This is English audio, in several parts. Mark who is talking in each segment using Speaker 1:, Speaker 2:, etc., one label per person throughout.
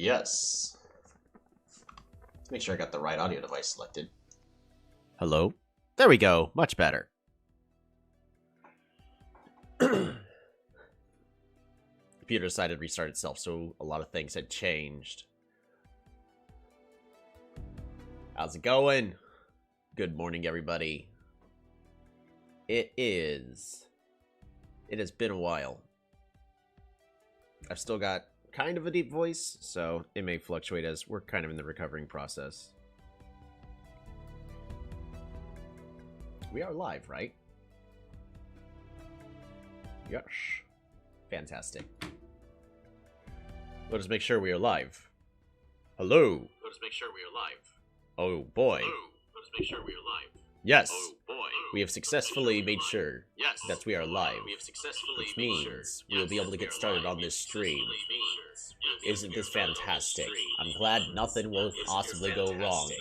Speaker 1: Yes. Let's make sure I got the right audio device selected.
Speaker 2: Hello? There we go. Much better. Computer decided to restart itself, so a lot of things had changed. How's it going? Good morning, everybody. It has been a while. I've still got kind of a deep voice, so it may fluctuate as we're kind of in the recovering process. We are live, right? Yes. Fantastic. Let us make sure we are live. Hello.
Speaker 1: Let us make sure we are live.
Speaker 2: Oh boy.
Speaker 1: Hello. Let us make sure we are live.
Speaker 2: Yes.
Speaker 1: Oh boy.
Speaker 2: We have successfully made sure that we are live.
Speaker 1: We have successfully
Speaker 2: Which means we will be able to get started on this stream. Isn't this fantastic? I'm glad nothing will possibly go wrong.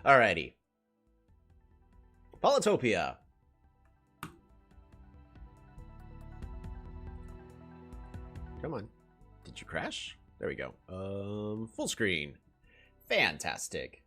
Speaker 2: Alrighty. Polytopia. Come on. Did you crash? There we go. Full screen. Fantastic.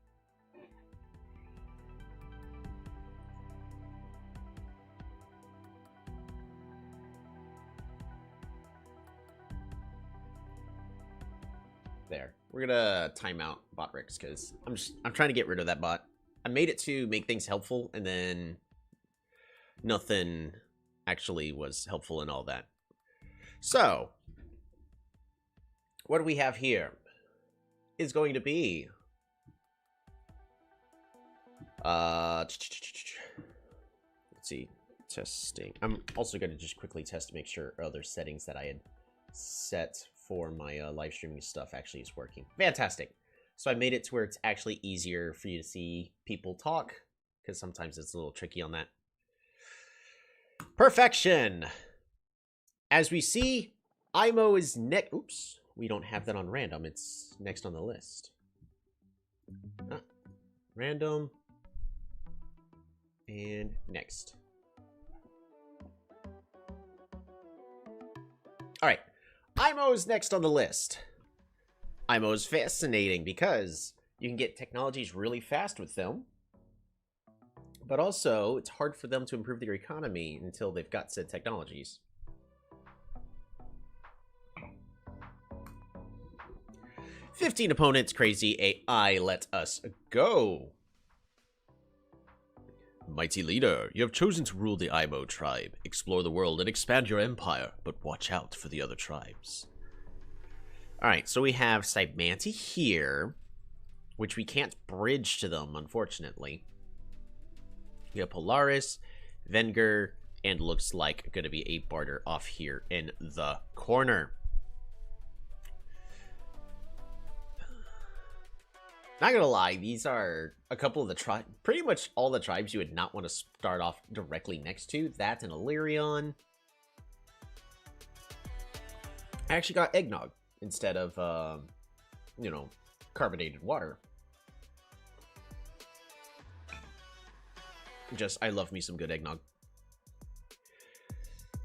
Speaker 2: There. We're gonna time out bot Ricks because I'm trying to get rid of that bot. I made it to make things helpful, and then nothing actually was helpful in all that. So, what do we have here? Is going to be let's see, testing. I'm also going to just quickly test to make sure other settings that I had set for my live streaming stuff actually is working. Fantastic. So I made it to where it's actually easier for you to see people talk, because sometimes it's a little tricky on that. Perfection. As we see, IMO is next. Oops, we don't have that on random. It's next on the list. Random. And next. All right. IMO is next on the list. IMO is fascinating because you can get technologies really fast with them, but also it's hard for them to improve their economy until they've got said technologies. "15 opponents, crazy AI, let us go." Mighty leader, you have chosen to rule the IMO tribe. Explore the world and expand your empire, but watch out for the other tribes. Alright, so we have Cymanti here, which we can't bridge to them, unfortunately. We have Polaris, Venger, and looks like going to be a barter off here in the corner. Not gonna lie, these are a couple of the tribes, pretty much all the tribes you would not want to start off directly next to. That and Illyrion. I actually got eggnog instead of, you know, carbonated water. Just, I love me some good eggnog.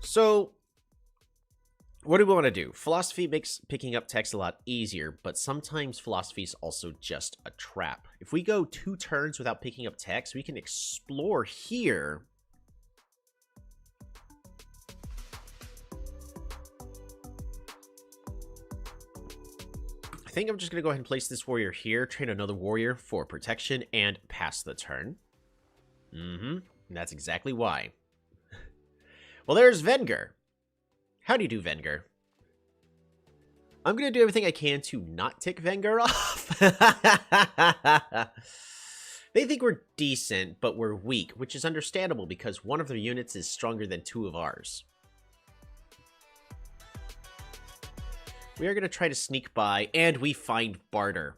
Speaker 2: So, what do we want to do? Philosophy makes picking up text a lot easier, but sometimes philosophy is also just a trap. If we go 2 turns without picking up text, we can explore here. I think I'm just going to go ahead and place this warrior here, train another warrior for protection, and pass the turn. And that's exactly why. Well, there's Venger. How do you do, Venger? I'm going to do everything I can to not tick Venger off. They think we're decent, but we're weak, which is understandable because one of their units is stronger than 2 of ours. We are going to try to sneak by, and we find barter.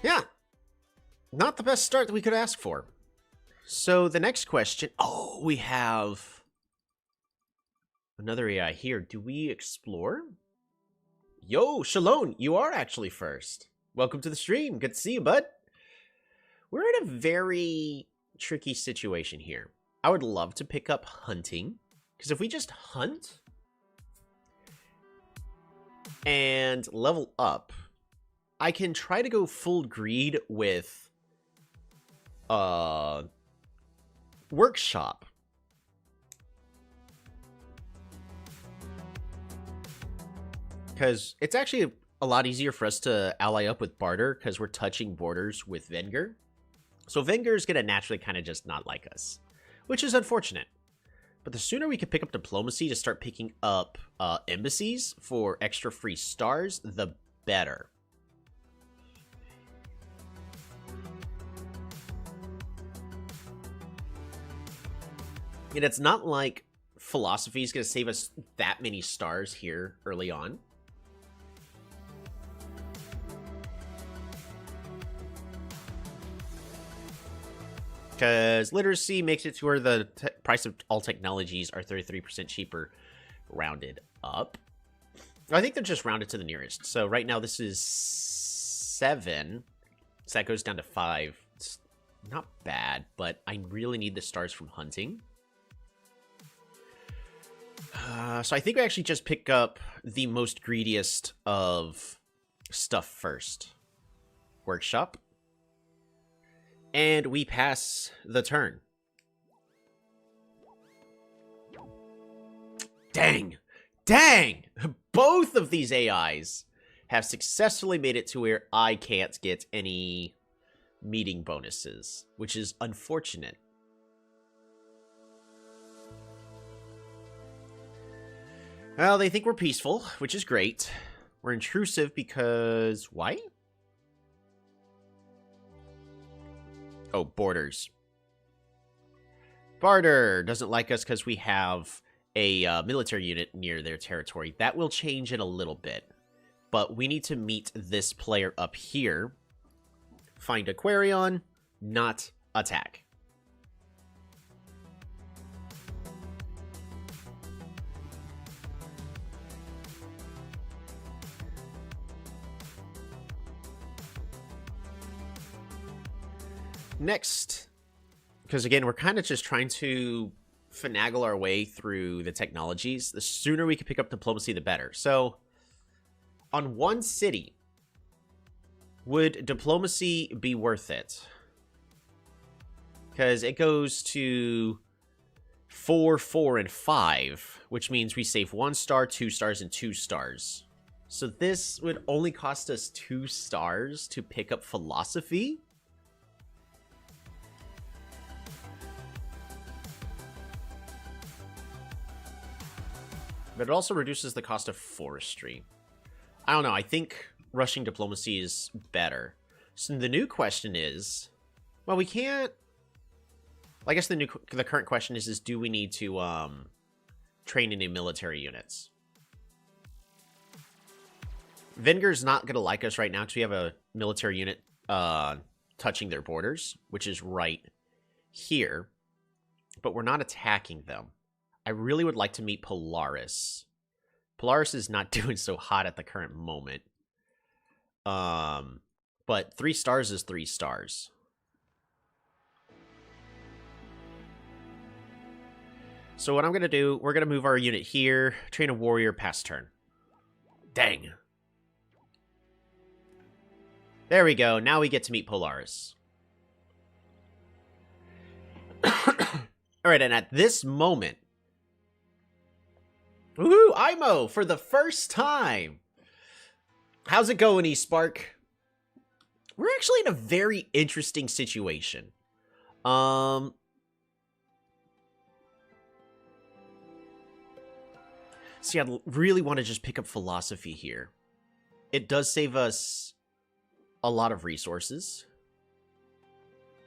Speaker 2: Yeah. Not the best start that we could ask for. So the next question, oh, we have another AI here. Do we explore? Yo, Shalom, you are actually first. Welcome to the stream. Good to see you, bud. We're in a very tricky situation here. I would love to pick up hunting, because if we just hunt and level up, I can try to go full greed with workshop. Because it's actually a lot easier for us to ally up with barter because we're touching borders with Venger. So Venger's going to naturally kind of just not like us, which is unfortunate. But the sooner we can pick up diplomacy to start picking up embassies for extra free stars, the better. And it's not like philosophy is going to save us that many stars here early on. Because literacy makes it to where the price of all technologies are 33% cheaper, rounded up. I think they're just rounded to the nearest. So right now this is 7. So that goes down to 5. It's not bad, but I really need the stars from hunting. So I think we actually just pick up the most greediest of stuff first. Workshop. And we pass the turn. Dang! Dang! Both of these AIs have successfully made it to where I can't get any meeting bonuses, which is unfortunate. Well, they think we're peaceful, which is great. We're intrusive because... why? Oh, borders. Barter doesn't like us because we have a military unit near their territory. That will change in a little bit. But we need to meet this player up here. Find Aquarion, not attack. Next, because again, we're kind of just trying to finagle our way through the technologies. The sooner we can pick up diplomacy, the better. So, on one city, would diplomacy be worth it? Because it goes to 4, 4, and 5, which means we save 1 star, 2 stars, and 2 stars. So this would only cost us 2 stars to pick up philosophy? But it also reduces the cost of forestry. I don't know, I think rushing diplomacy is better. So the new question is... well, we can't... I guess the current question is do we need to train any military units? Venger's not going to like us right now because we have a military unit touching their borders, which is right here. But we're not attacking them. I really would like to meet Polaris. Polaris is not doing so hot at the current moment. But 3 stars is 3 stars. So what I'm going to do, we're going to move our unit here, train a warrior, pass turn. Dang. There we go. Now we get to meet Polaris. Alright, and at this moment... woohoo! IMO for the first time! How's it going, eSpark? We're actually in a very interesting situation. See, I really want to just pick up philosophy here. It does save us a lot of resources.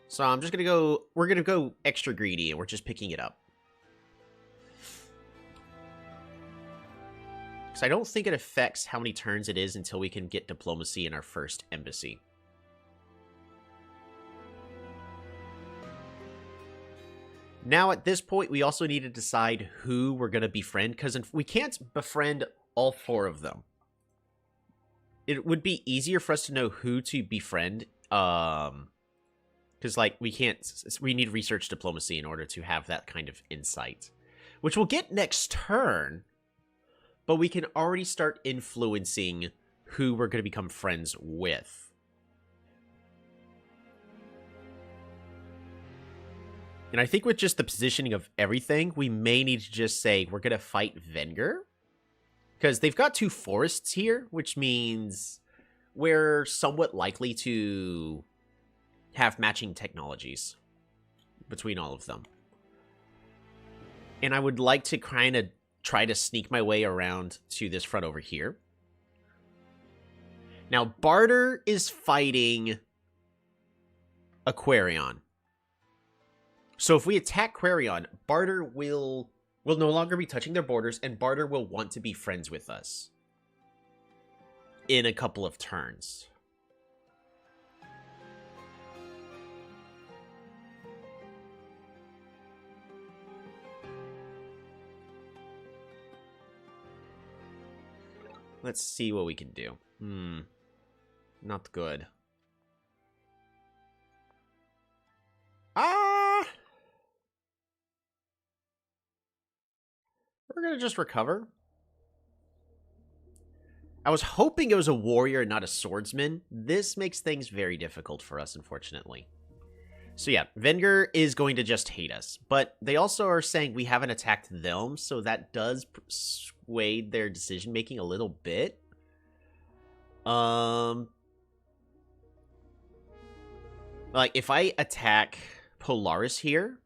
Speaker 2: So I'm just going to go... we're going to go extra greedy, and we're just picking it up. Because I don't think it affects how many turns it is until we can get diplomacy in our first embassy. Now, at this point, we also need to decide who we're going to befriend, because we can't befriend all 4 of them. It would be easier for us to know who to befriend Because, like, we need research diplomacy in order to have that kind of insight. Which we'll get next turn, but we can already start influencing who we're going to become friends with. And I think with just the positioning of everything, we may need to just say we're going to fight Venger. Because they've got 2 forests here, which means we're somewhat likely to have matching technologies between all of them. And I would like to kind of try to sneak my way around to this front over here. Now, Barter is fighting Aquarion. So if we attack Aquarion, Barter will no longer be touching their borders, and Barter will want to be friends with us in a couple of turns. Let's see what we can do. Not good. We're gonna just recover. I was hoping it was a warrior and not a swordsman. This makes things very difficult for us, unfortunately. So yeah, Venger is going to just hate us. But they also are saying we haven't attacked them, so that does sway their decision-making a little bit. Like, if I attack Polaris here,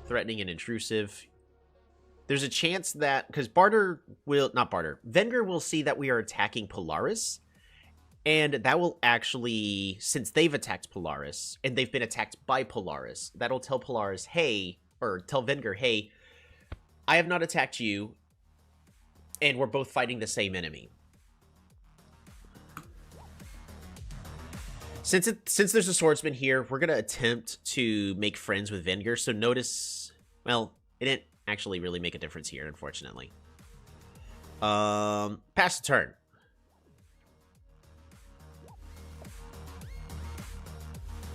Speaker 2: threatening and intrusive, there's a chance that, because Venger will see that we are attacking Polaris, and that will actually, since they've attacked Polaris, and they've been attacked by Polaris, that'll tell Polaris, hey, or tell Venger, hey, I have not attacked you, and we're both fighting the same enemy. Since there's a swordsman here, we're going to attempt to make friends with Venger. So notice, well, it didn't actually really make a difference here, unfortunately. Pass the turn.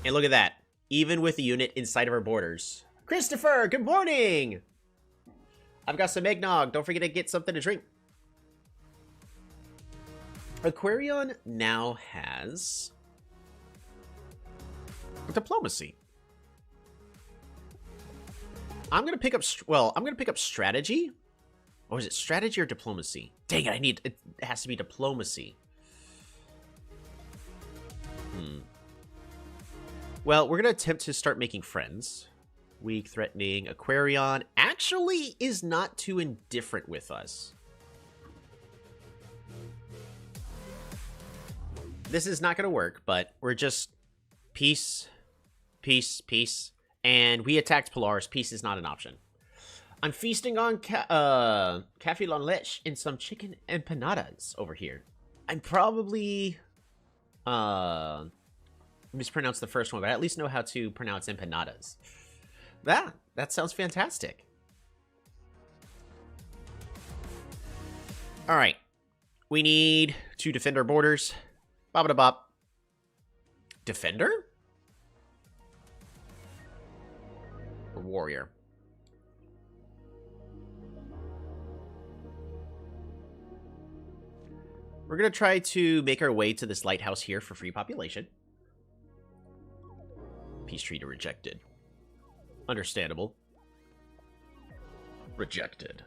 Speaker 2: And look at that. Even with the unit inside of our borders. Christopher, good morning! I've got some eggnog. Don't forget to get something to drink. Aquarion now has diplomacy. I'm gonna pick up. I'm gonna pick up strategy. Or is it strategy or diplomacy? Dang it! It has to be diplomacy. Well, we're gonna attempt to start making friends. Weak, threatening. Aquarion actually is not too indifferent with us. This is not gonna work, but we're just peace, peace, peace. And we attacked Polaris. Peace is not an option. I'm feasting on café con leche and some chicken empanadas over here. I'm probably mispronounced the first one, but I at least know how to pronounce empanadas. That sounds fantastic. All right. We need to defend our borders. Bop-a-da-bop. Defender? Or warrior? We're going to try to make our way to this lighthouse here for free population. Peace treaty rejected. Understandable. Rejected.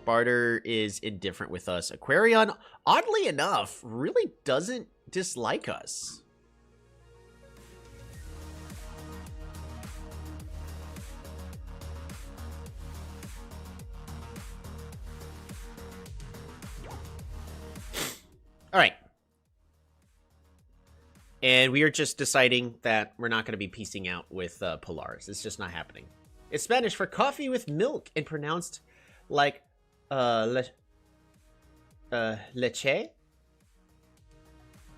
Speaker 2: Barter is indifferent with us. Aquarion, oddly enough, really doesn't dislike us. All right. And we are just deciding that we're not going to be piecing out with Polaris. It's just not happening. It's Spanish for coffee with milk and pronounced like leche?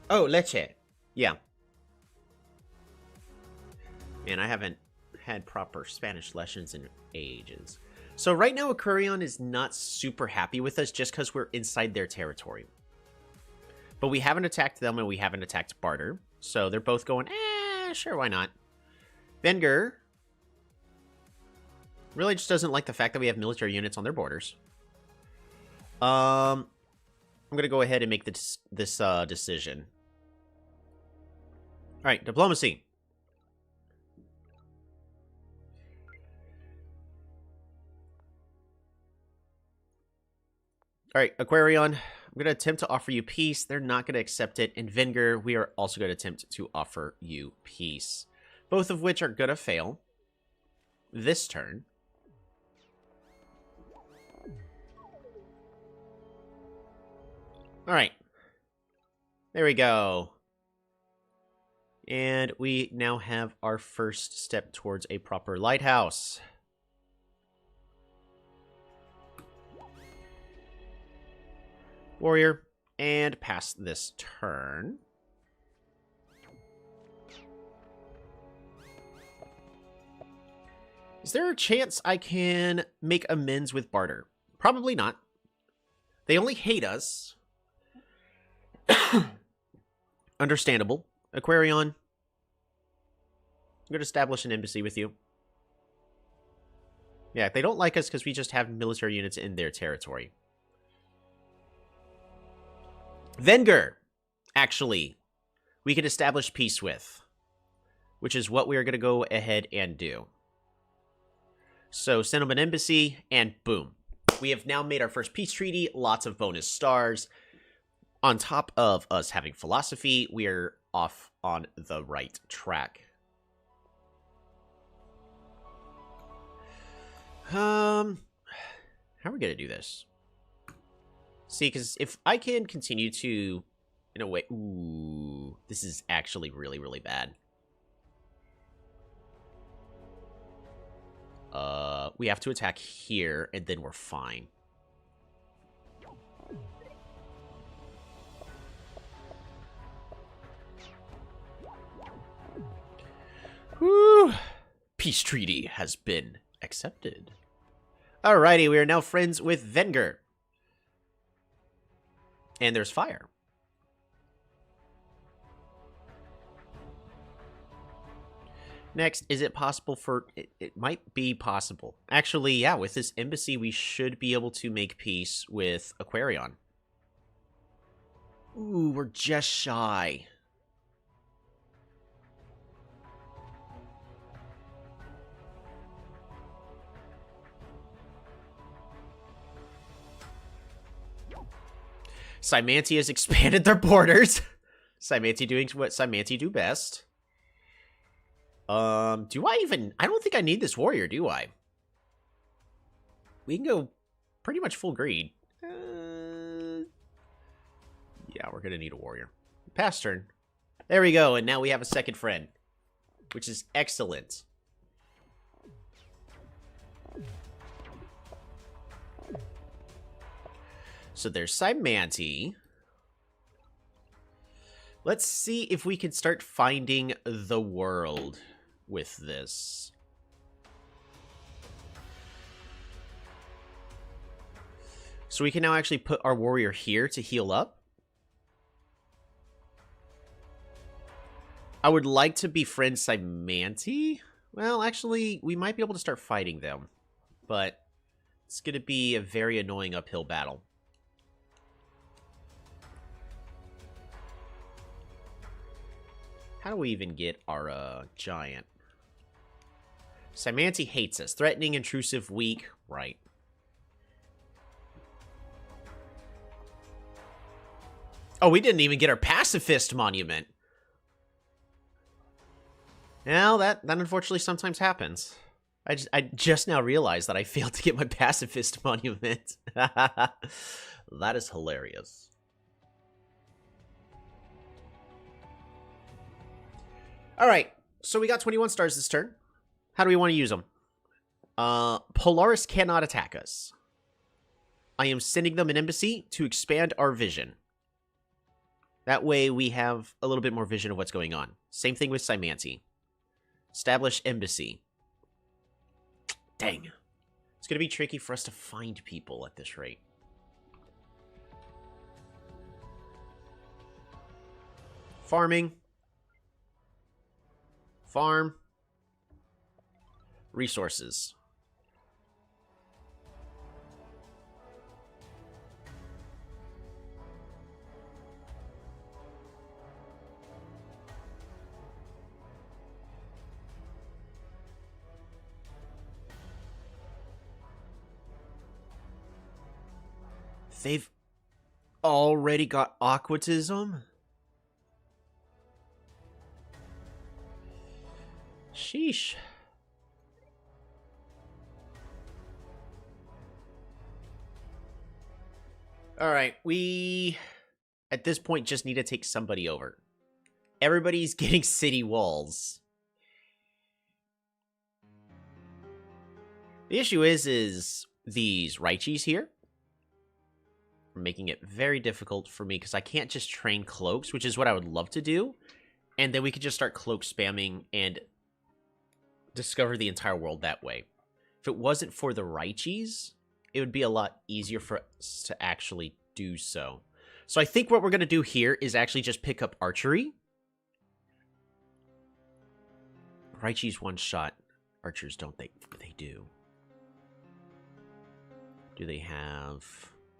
Speaker 2: Oh, leche. Yeah. Man, I haven't had proper Spanish lessons in ages. So right now, Aquarion is not super happy with us just because we're inside their territory. But we haven't attacked them and we haven't attacked Barter. So they're both going, sure, why not? Venger really just doesn't like the fact that we have military units on their borders. I'm going to go ahead and make this decision. All right, diplomacy. All right, Aquarion, I'm going to attempt to offer you peace. They're not going to accept it. And Venger, we are also going to attempt to offer you peace. Both of which are going to fail this turn. All right. There we go. And we now have our first step towards a proper lighthouse. Warrior, and pass this turn. Is there a chance I can make amends with Barter? Probably not. They only hate us. Understandable. Aquarion, I'm going to establish an embassy with you. Yeah, they don't like us because we just have military units in their territory. Venger, actually, we could establish peace with, which is what we are going to go ahead and do. So send them an embassy, and boom. We have now made our first peace treaty, lots of bonus stars. On top of us having philosophy, we are off on the right track. How are we going to do this? See, because if I can continue to, in a way... Ooh, this is actually really, really bad. We have to attack here, and then we're fine. Whew. Peace treaty has been accepted. Alrighty, we are now friends with Venger. And there's fire. Next, is it possible for... It might be possible. Actually, yeah, with this embassy, we should be able to make peace with Aquarion. Ooh, we're just shy. Cymanti has expanded their borders. Cymanti doing what Cymanti do best. Do I even... I don't think I need this warrior, do I? We can go pretty much full greed. Yeah, we're gonna need a warrior. Pass turn. There we go, and now we have a second friend. Which is excellent. So there's Cymanti. Let's see if we can start finding the world with this. So we can now actually put our warrior here to heal up. I would like to befriend Cymanti. Well, actually, we might be able to start fighting them. But it's going to be a very annoying uphill battle. How do we even get our giant? Cymanti hates us. Threatening, intrusive, weak. Right. Oh, we didn't even get our pacifist monument. Well, that unfortunately sometimes happens. I just now realized that I failed to get my pacifist monument. That is hilarious. All right, so we got 21 stars this turn. How do we want to use them? Polaris cannot attack us. I am sending them an embassy to expand our vision. That way we have a little bit more vision of what's going on. Same thing with Cymanti. Establish embassy. Dang. It's It's going to be tricky for us to find people at this rate. Farming. Farm. Resources. They've already got aquatism? Sheesh. Alright, we at this point just need to take somebody over. Everybody's getting city walls. The issue is these Raichis here are making it very difficult for me because I can't just train cloaks, which is what I would love to do. And then we could just start cloak spamming and discover the entire world that way. If it wasn't for the Raichis, it would be a lot easier for us to actually do so. So I think what we're going to do here is actually just pick up archery. Raichis one shot. Archers don't they? They do. Do they have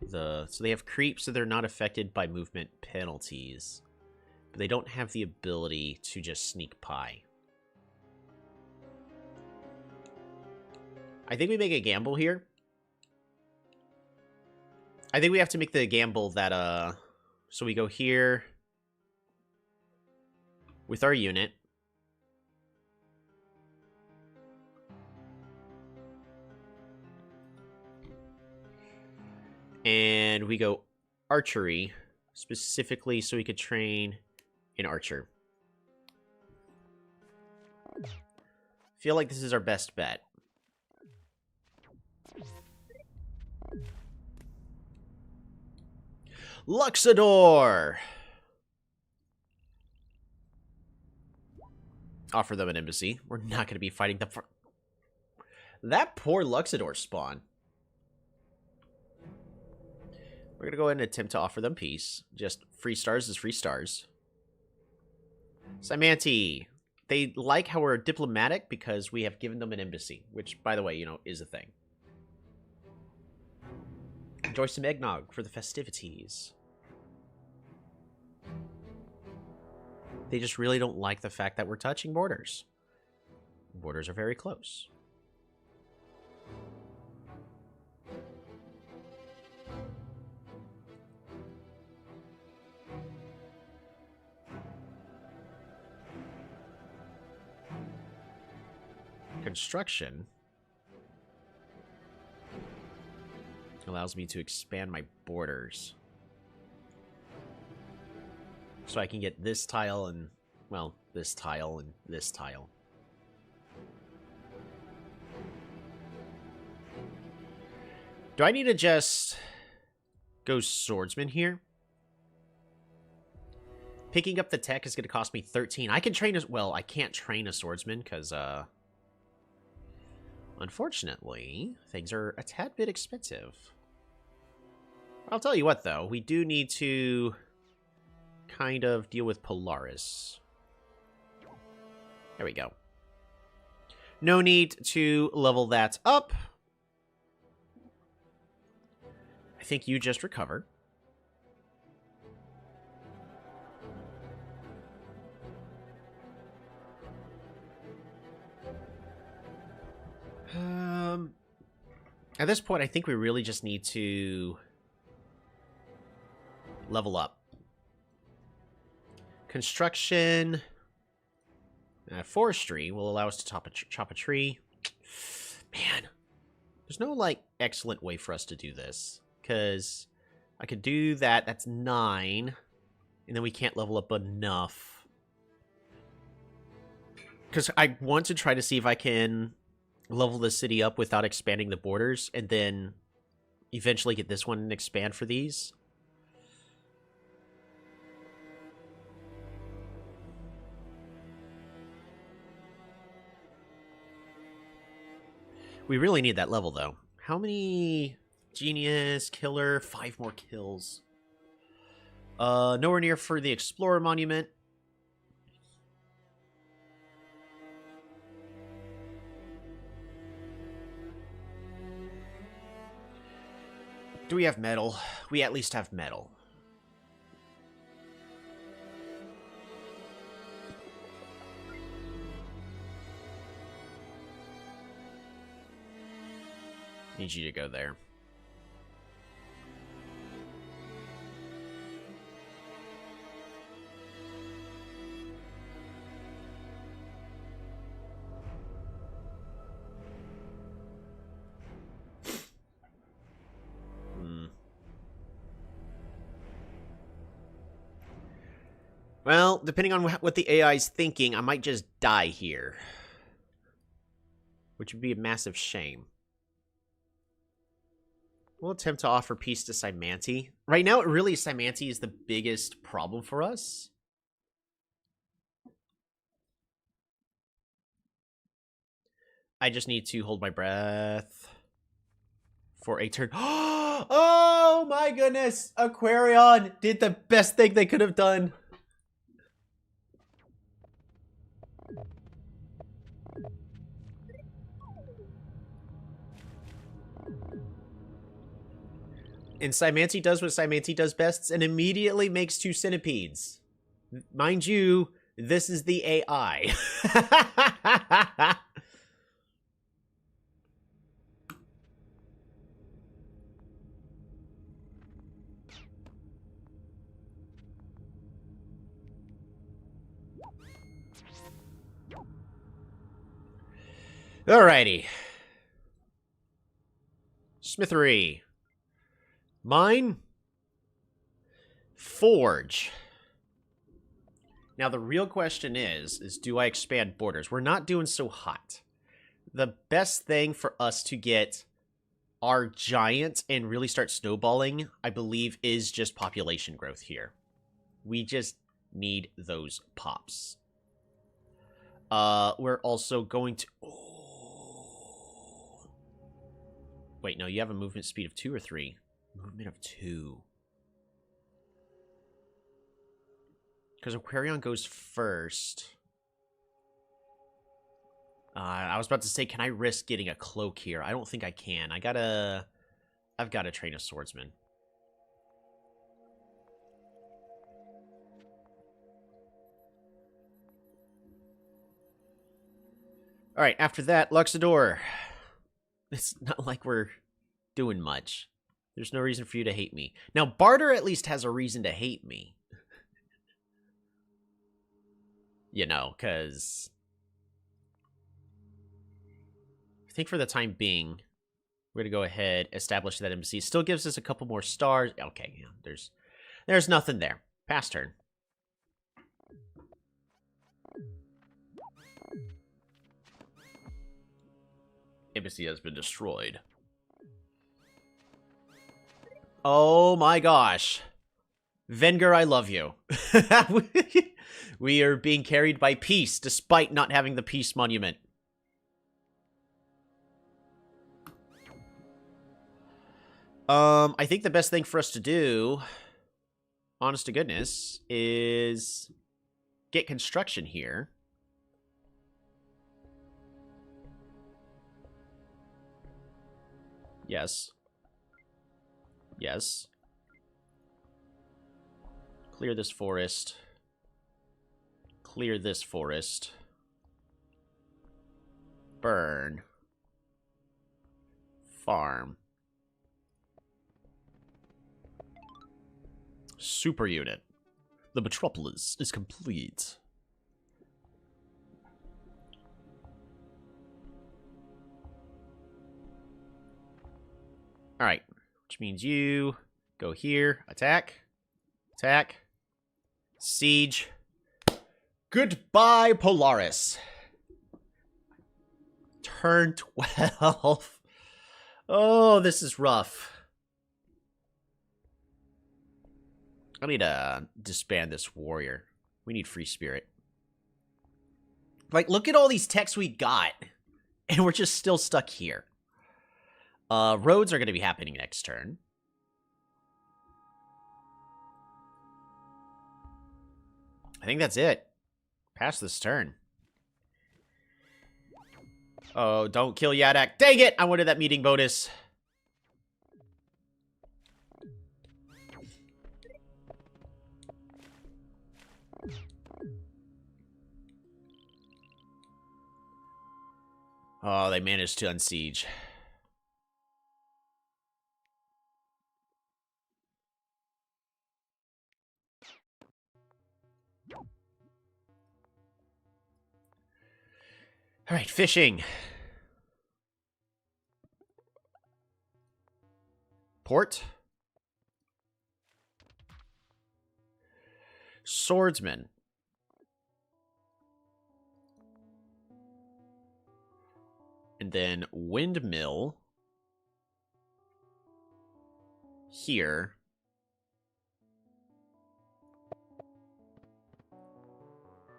Speaker 2: the... So they have creep, so they're not affected by movement penalties. But they don't have the ability to just sneak pie. I think we make a gamble here. I think we have to make the gamble that, so we go here with our unit. And we go archery, specifically so we could train an archer. Feel like this is our best bet. Luxador! Offer them an embassy. We're not going to be fighting them for... That poor Luxador spawn. We're going to go ahead and attempt to offer them peace. Just free stars is free stars. Simanti. They like how we're diplomatic because we have given them an embassy. Which, by the way, you know, is a thing. Enjoy some eggnog for the festivities. They just really don't like the fact that we're touching borders. Borders are very close. Construction allows me to expand my borders. So I can get this tile and, well, this tile and this tile. Do I need to just go swordsman here? Picking up the tech is going to cost me 13. I can train as well. I can't train a swordsman because, unfortunately, things are a tad bit expensive. I'll tell you what, though. We do need to kind of deal with Polaris. There we go. No need to level that up. I think you just recover. At this point, I think we really just need to level up. Construction, forestry will allow us to chop a tree. Man, there's no, like, excellent way for us to do this. Because I could do that. That's 9. And then we can't level up enough. Because I want to try to see if I can level the city up without expanding the borders. And then eventually get this one and expand for these. We really need that level, though. How many... Genius, killer, 5 more kills. Nowhere near for the Explorer Monument. Do we have metal? We at least have metal. Need you to go there. Well, depending on what the AI is thinking, I might just die here. Which would be a massive shame. We'll attempt to offer peace to Cymanti. Right now, really, Cymanti is the biggest problem for us. I just need to hold my breath for a turn. Oh my goodness! Aquarion did the best thing they could have done. And Cymanti does what Cymanti does best and immediately makes 2 centipedes. Mind you, this is the AI. Alrighty. Smithery. Mine. Forge. Now the real question is do I expand borders? We're not doing so hot. The best thing for us to get our giant and really start snowballing, I believe, is just population growth here. We just need those pops. We're also going to... Oh. Wait, no, you have a movement speed of 2 or 3? Movement of 2. Because Aquarion goes first. I was about to say, can I risk getting a cloak here? I don't think I can. I've got to train a swordsman. Alright, after that, Luxador. It's not like we're doing much. There's no reason for you to hate me. Now, Barter at least has a reason to hate me. You know, because... I think for the time being, we're going to go ahead, establish that embassy. Still gives us a couple more stars. Okay, yeah, there's nothing there. Pass turn. Embassy has been destroyed. Oh my gosh. Venger, I love you. We are being carried by peace, despite not having the peace monument. I think the best thing for us to do, honest to goodness, is get construction here. Yes. Yes. Clear this forest. Clear this forest. Burn. Farm. Super unit. The metropolis is complete. Alright. Which means you go here. Attack. Attack. Siege. Goodbye, Polaris. Turn 12. Oh, this is rough. I need to disband this warrior. We need free spirit. Like, look at all these techs we got. And we're just still stuck here. Roads are going to be happening next turn. I think that's it. Pass this turn. Oh, don't kill Yadak. Dang it! I wanted that meeting bonus. Oh, they managed to unsiege. All right, fishing. Port. Swordsman. And then windmill. Here.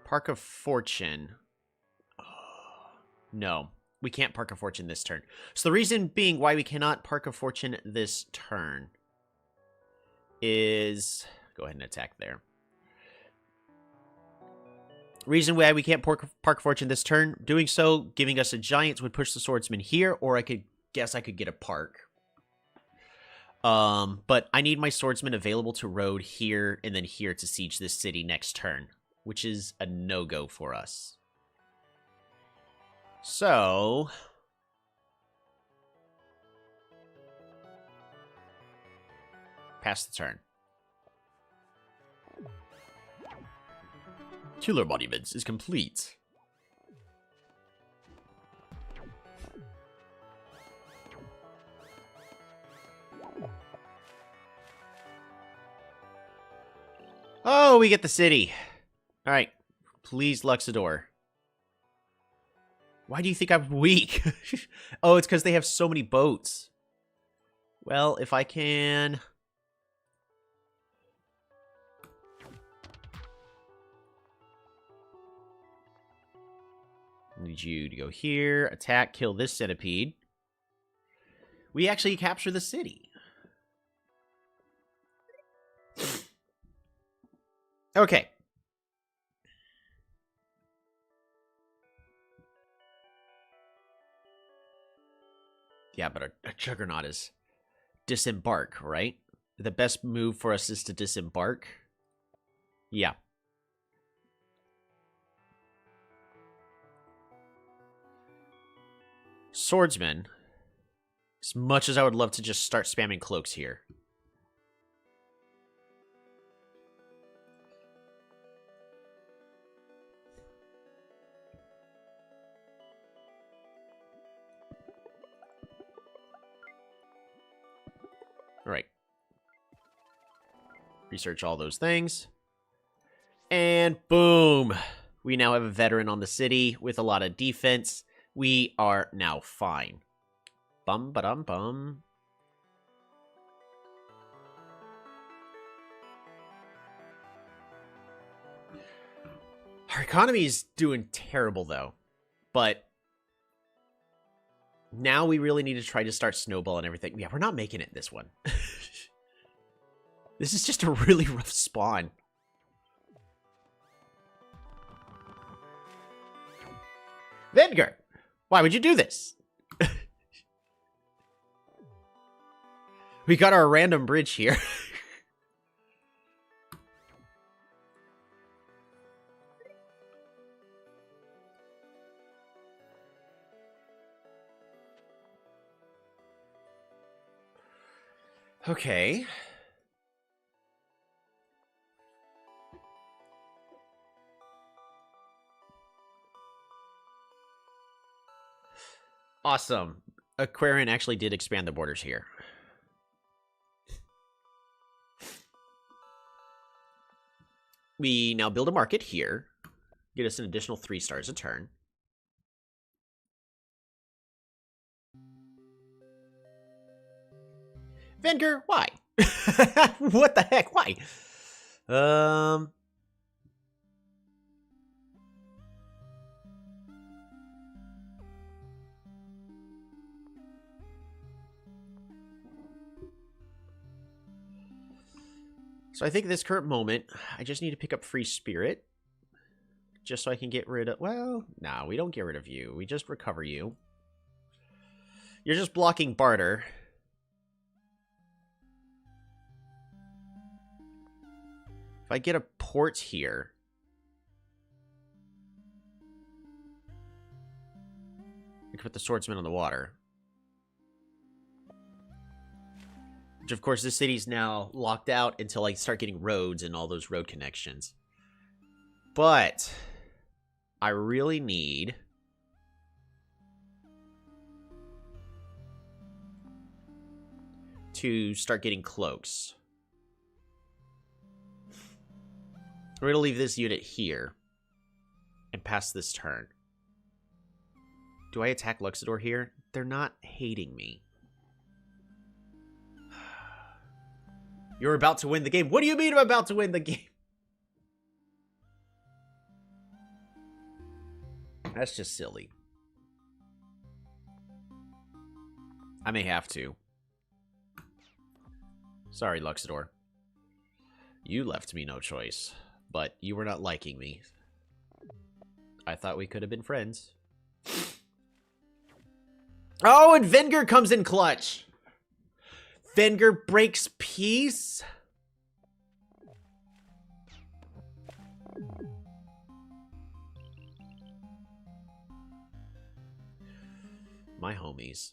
Speaker 2: Park of Fortune. No, we can't Park of Fortune this turn. So the reason being why we cannot Park of Fortune this turn is... Go ahead and attack there. Reason why we can't Park of Fortune this turn, doing so, giving us a Giants would push the Swordsman here, or I could get a Park. But I need my Swordsman available to road here and then here to siege this city next turn, which is a no-go for us. So... pass the turn. Killer Monuments is complete. Oh, we get the city. All right. Please, Luxador. Why do you think I'm weak? Oh, it's because they have so many boats. Well, if I can... Need you to go here, attack, kill this centipede. We actually capture the city. Okay. Yeah, but a Juggernaut is disembark, right? The best move for us is to disembark. Yeah. Swordsman. As much as I would love to just start spamming cloaks here. All right. Research all those things. And boom. We now have a veteran on the city with a lot of defense. We are now fine. Bum ba dum bum. Our economy is doing terrible though. But now we really need to try to start snowballing everything. Yeah, we're not making it this one. This is just a really rough spawn. Vedgar, why would you do this? We got our random bridge here. Okay. Awesome. Aquarian actually did expand the borders here. We now build a market here. Get us an additional 3 stars a turn. Venger, why? What the heck? Why? So I think at this current moment, I just need to pick up Free Spirit. Just so I can get rid of... Well, no, we don't get rid of you. We just recover you. You're just blocking barter. If I get a port here... we can put the swordsman on the water. Which, of course, this city's now locked out until I start getting roads and all those road connections. But I really need to start getting cloaks. We're going to leave this unit here and pass this turn. Do I attack Luxador here? They're not hating me. You're about to win the game. What do you mean I'm about to win the game? That's just silly. I may have to. Sorry, Luxador. You left me no choice, but you were not liking me. I thought we could have been friends. Oh, and Venger comes in clutch. Venger breaks peace. My homies.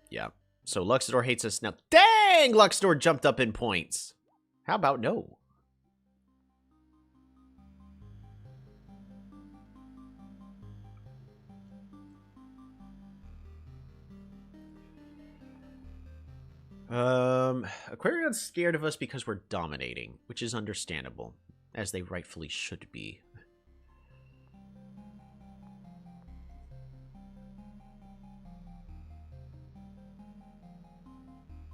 Speaker 2: Yeah. So Luxador hates us now. Dang! Luxador jumped up in points. How about no? Aquarion's scared of us because we're dominating, which is understandable, as they rightfully should be.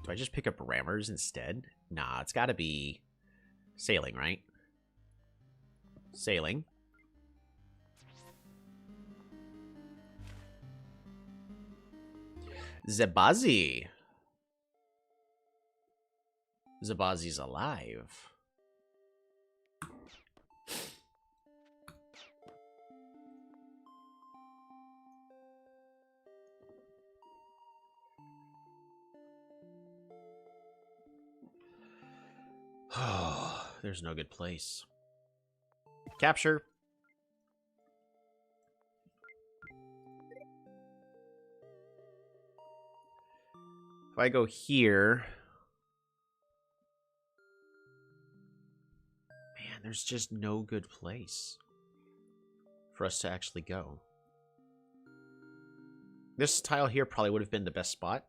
Speaker 2: Do I just pick up rammers instead? Nah, it's gotta be sailing, right? Sailing. Zebazi. Zebazi's alive. There's no good place. Capture. If I go here... Man, there's just no good place for us to actually go. This tile here probably would have been the best spot.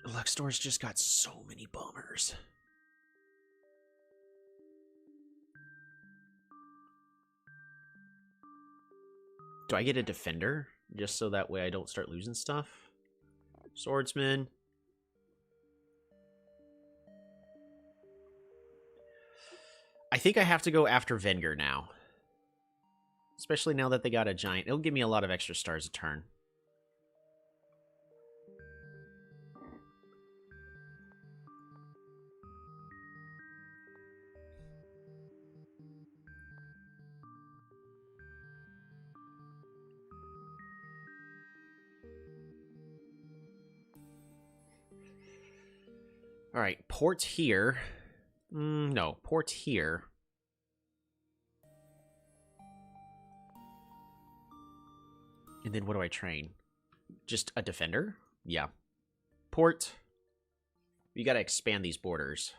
Speaker 2: Luxador's just got so many bombers. Do I get a defender? Just so that way I don't start losing stuff? Swordsman. I think I have to go after Venger now. Especially now that they got a giant. It'll give me a lot of extra stars a turn. Alright, port here. No, port here. And then what do I train? Just a defender? Yeah. Port. You gotta expand these borders.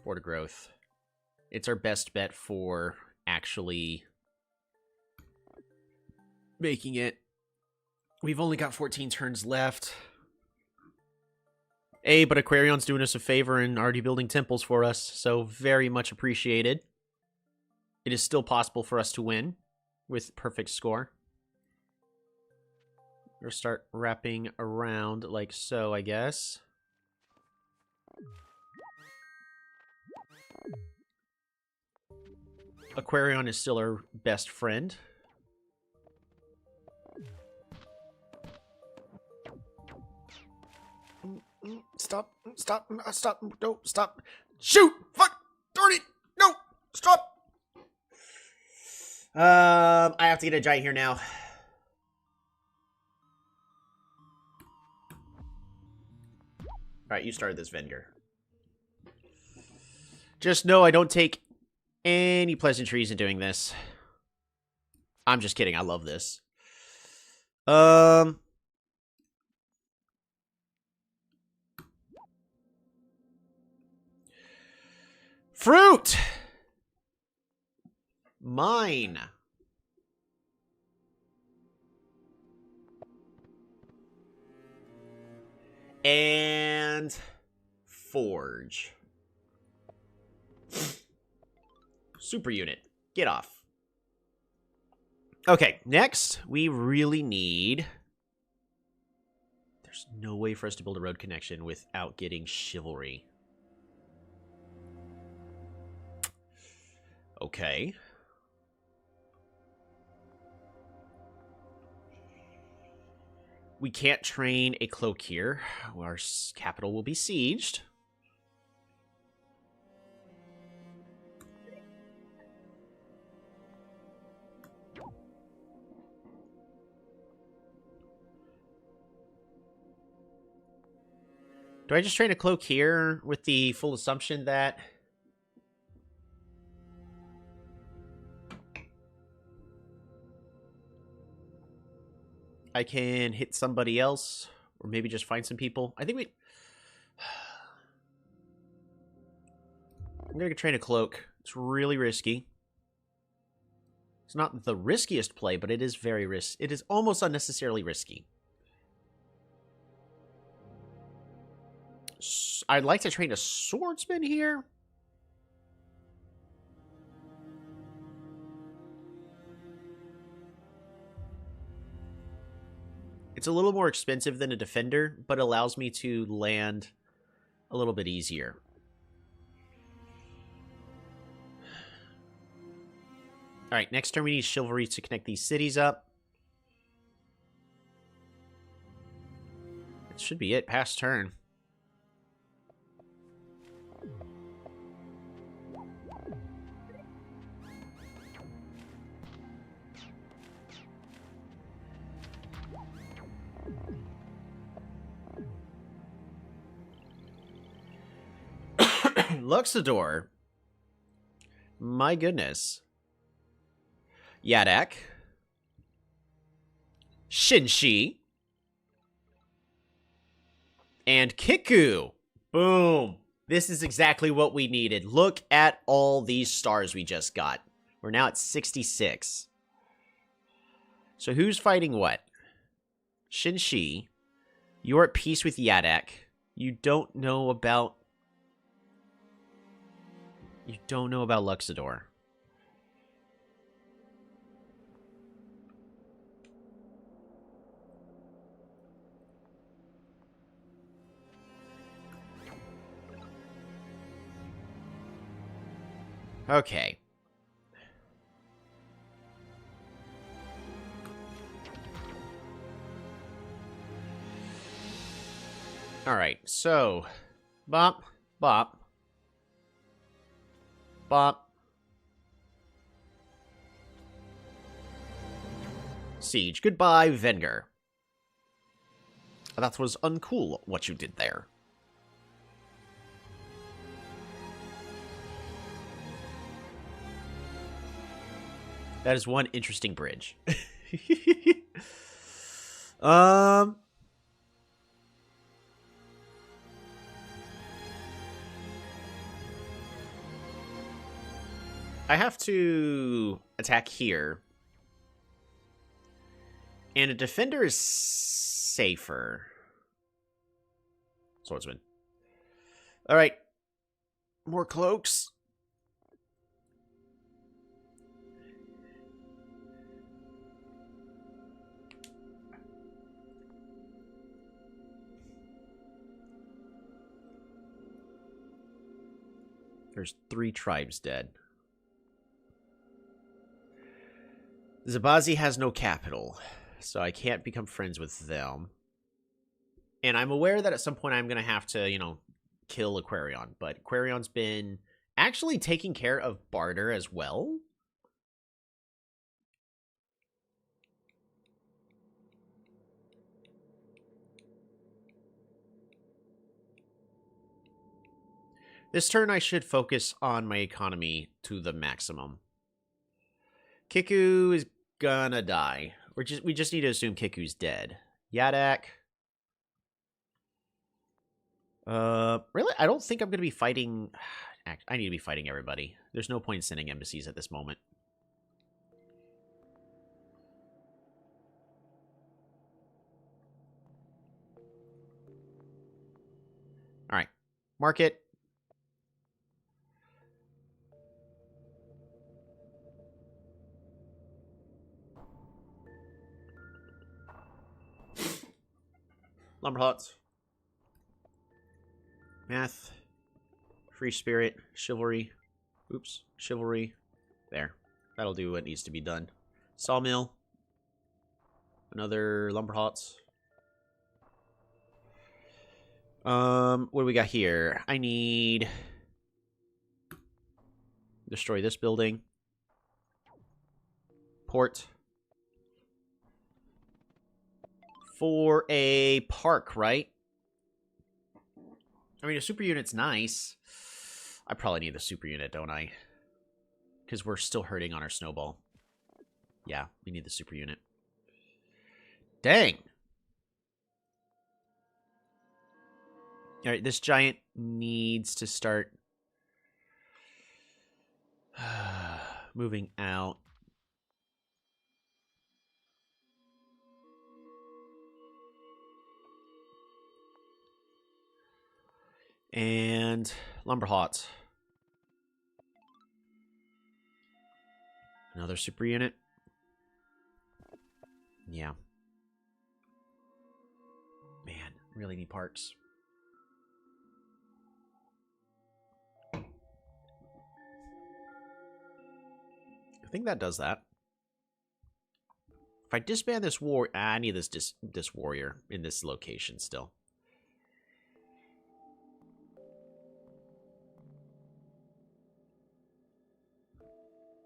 Speaker 2: Border growth. It's our best bet for actually making it. We've only got 14 turns left. Hey, but Aquarion's doing us a favor and already building temples for us, so very much appreciated. It is still possible for us to win with perfect score. We'll start wrapping around like so, I guess. Aquarion is still our best friend. stop, stop, stop, no, stop. Shoot! Fuck! Darn it! No! Stop! I have to get a giant here now. Alright, you started this, Venger. Just know I don't take any pleasantries in doing this. I'm just kidding, I love this. Fruit! Mine. And forge. Super unit. Get off. Okay, next, we really need... There's no way for us to build a road connection without getting chivalry. Okay. We can't train a cloak here. Our capital will be sieged. Do I just train a cloak here with the full assumption that... I can hit somebody else, or maybe just find some people. I think we... I'm going to train a cloak. It's really risky. It's not the riskiest play, but it is very risky. It is almost unnecessarily risky. I'd like to train a swordsman here. It's a little more expensive than a defender, but allows me to land a little bit easier. Alright, next turn we need chivalry to connect these cities up. That should be it, past turn. Luxador. My goodness. Yadak. Shinshi. And Kiku. Boom. This is exactly what we needed. Look at all these stars we just got. We're now at 66. So who's fighting what? Shinshi. You're at peace with Yadak. You don't know about... You don't know about Luxador. Okay. Alright, so... Bop, bop. Bop. Siege. Goodbye, Venger. That was uncool, what you did there. That is one interesting bridge. I have to attack here. And a defender is safer. Swordsman. Alright. More cloaks. There's 3 tribes dead. Zabazi has no capital, so I can't become friends with them. And I'm aware that at some point I'm going to have to, kill Aquarion. But Aquarion's been actually taking care of barter as well. This turn I should focus on my economy to the maximum. Kiku is gonna die. We just need to assume Kiku's dead. Yadak. Really? I don't think I'm gonna be fighting... I need to be fighting everybody. There's no point in sending embassies at this moment. Alright. Market. Lumberhots. Math. Free spirit. Chivalry. Oops. Chivalry. There. That'll do what needs to be done. Sawmill. Another Lumberhots. What do we got here? I need... Destroy this building. Port. For a park, right? I mean, a super unit's nice. I probably need the super unit, don't I? Because we're still hurting on our snowball. Yeah, we need the super unit. Dang! Alright, this giant needs to start moving out. And Lumberhot. Another super unit. Yeah. Man, really need parks. I think that does that. If I disband this war, I need this warrior in this location still.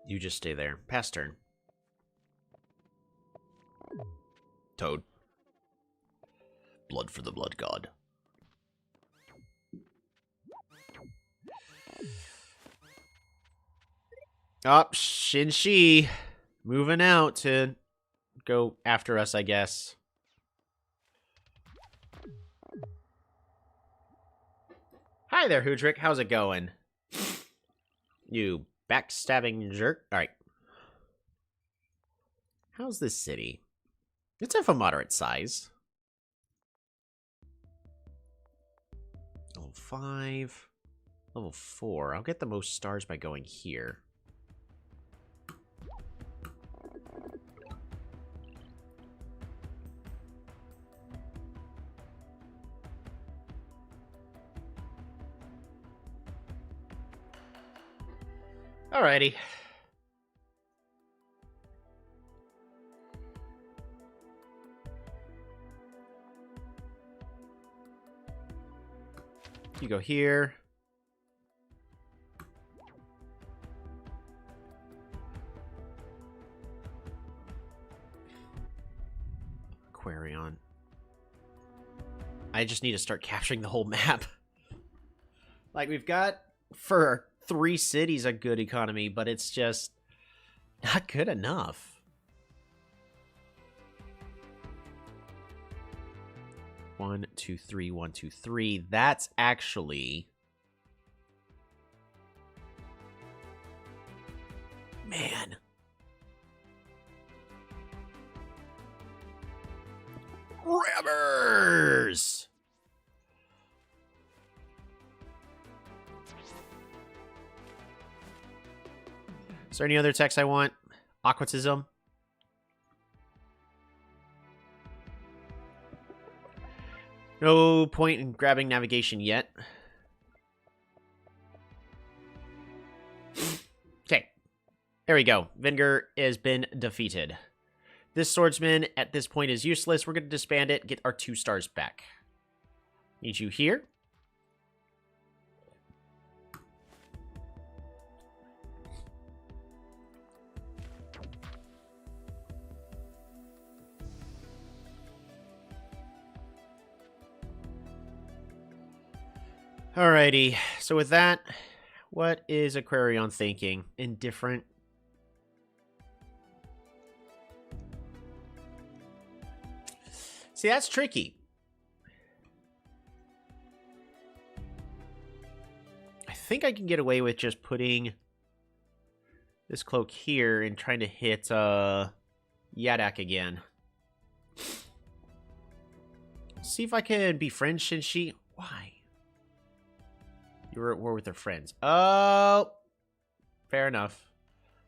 Speaker 2: You just stay there. Pass turn. Toad. Blood for the blood god. Oh, Shin-Shi. Moving out to go after us, I guess. Hi there, Hoodrick. How's it going? You backstabbing jerk. Alright. How's this city? It's of a moderate size. Level 5. Level 4. I'll get the most stars by going here. Alrighty. You go here. Aquarion. I just need to start capturing the whole map. Like, we've got, for 3 cities, a good economy, but it's just not good enough. One, two, three, 1, 2, 3. That's actually... Man. Grabbers! Is there any other text I want? Aquatism? No point in grabbing navigation yet. Okay. There we go. Vinegar has been defeated. This swordsman at this point is useless. We're going to disband it, get our 2 stars back. Need you here. Alrighty, so with that, what is Aquarion thinking? Indifferent. See, that's tricky. I think I can get away with just putting this cloak here and trying to hit Yadak again. See if I can befriend Shinshi. Why? You were at war with their friends. Oh, fair enough.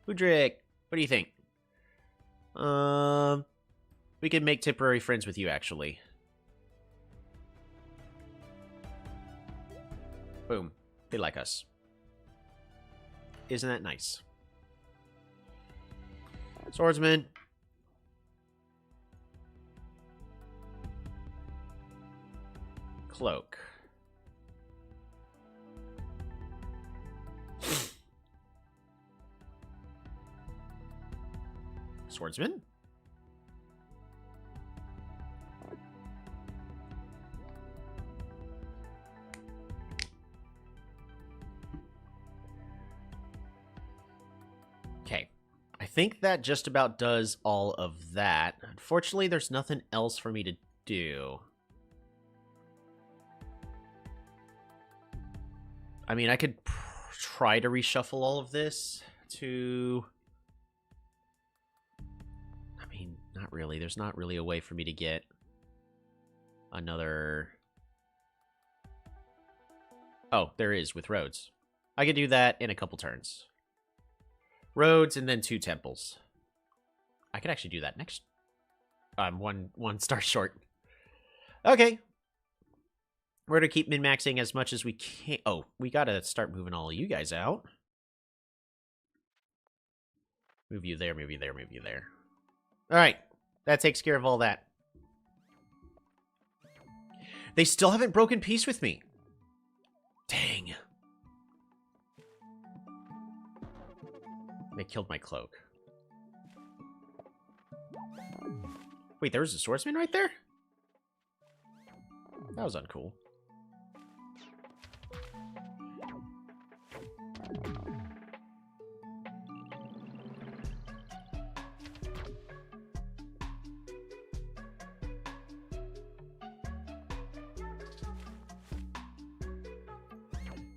Speaker 2: Udrick, what do you think? We can make temporary friends with you, actually. Boom. They like us. Isn't that nice? Swordsman. Cloak. Swordsman? Okay. I think that just about does all of that. Unfortunately, there's nothing else for me to do. I mean, I could try to reshuffle all of this to... I mean, not really. There's not really a way for me to get another... Oh, there is with roads. I could do that in a couple turns. Roads and then 2 temples. I could actually do that next. I'm one star short. Okay. We're going to keep min-maxing as much as we can. Oh, we got to start moving all of you guys out. Move you there, move you there, move you there. All right. That takes care of all that. They still haven't broken peace with me. Dang. They killed my cloak. Wait, there was a swordsman right there? That was uncool.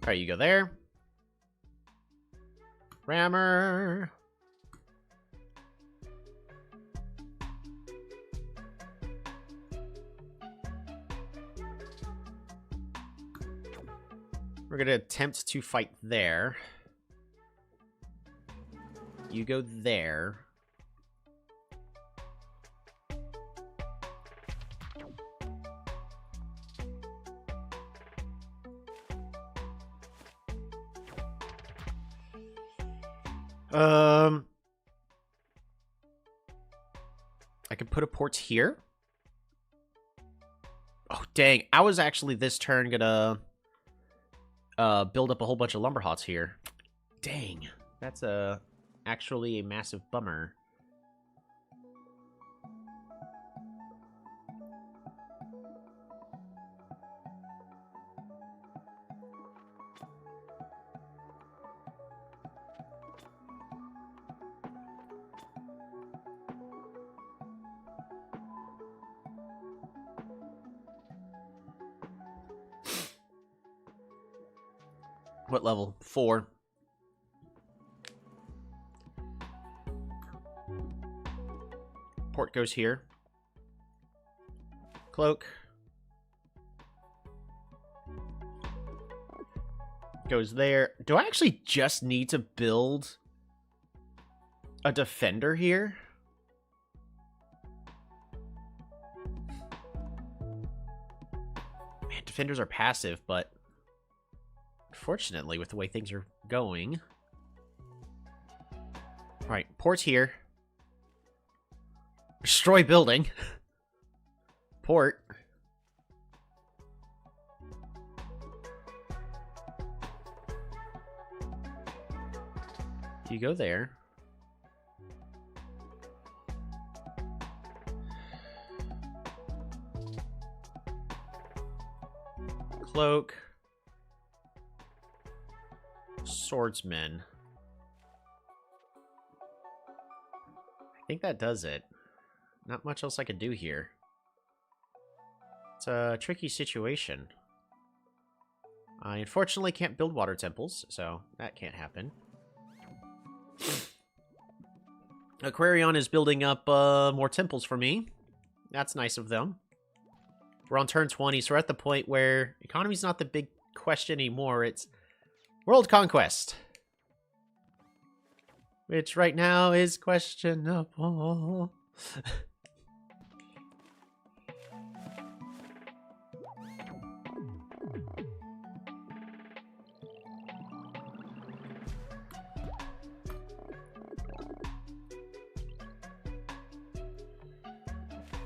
Speaker 2: Alright, you go there. Rammer. We're going to attempt to fight there. You go there. I could put a port here. Oh, dang. I was actually this turn gonna build up a whole bunch of lumber hots here. Dang. That's actually a massive bummer. What level? 4. Port goes here. Cloak. Goes there. Do I actually just need to build a defender here? Man, defenders are passive, but... Fortunately, with the way things are going. Alright, port's here. Destroy building. Port. You go there. Cloak. Swordsman. I think that does it. Not much else I could do here. It's a tricky situation. I unfortunately can't build water temples, so that can't happen. Aquarion is building up more temples for me. That's nice of them. We're on turn 20, so we're at the point where economy's not the big question anymore. It's world conquest. Which right now is questionable.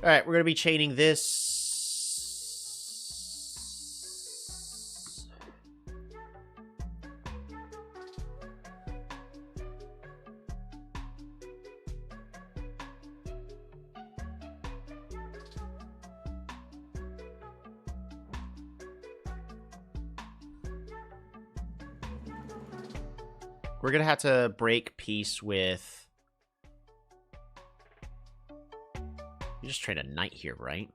Speaker 2: Alright, we're going to be chaining this. We're going to have to break peace with... You just trade a knight here, right?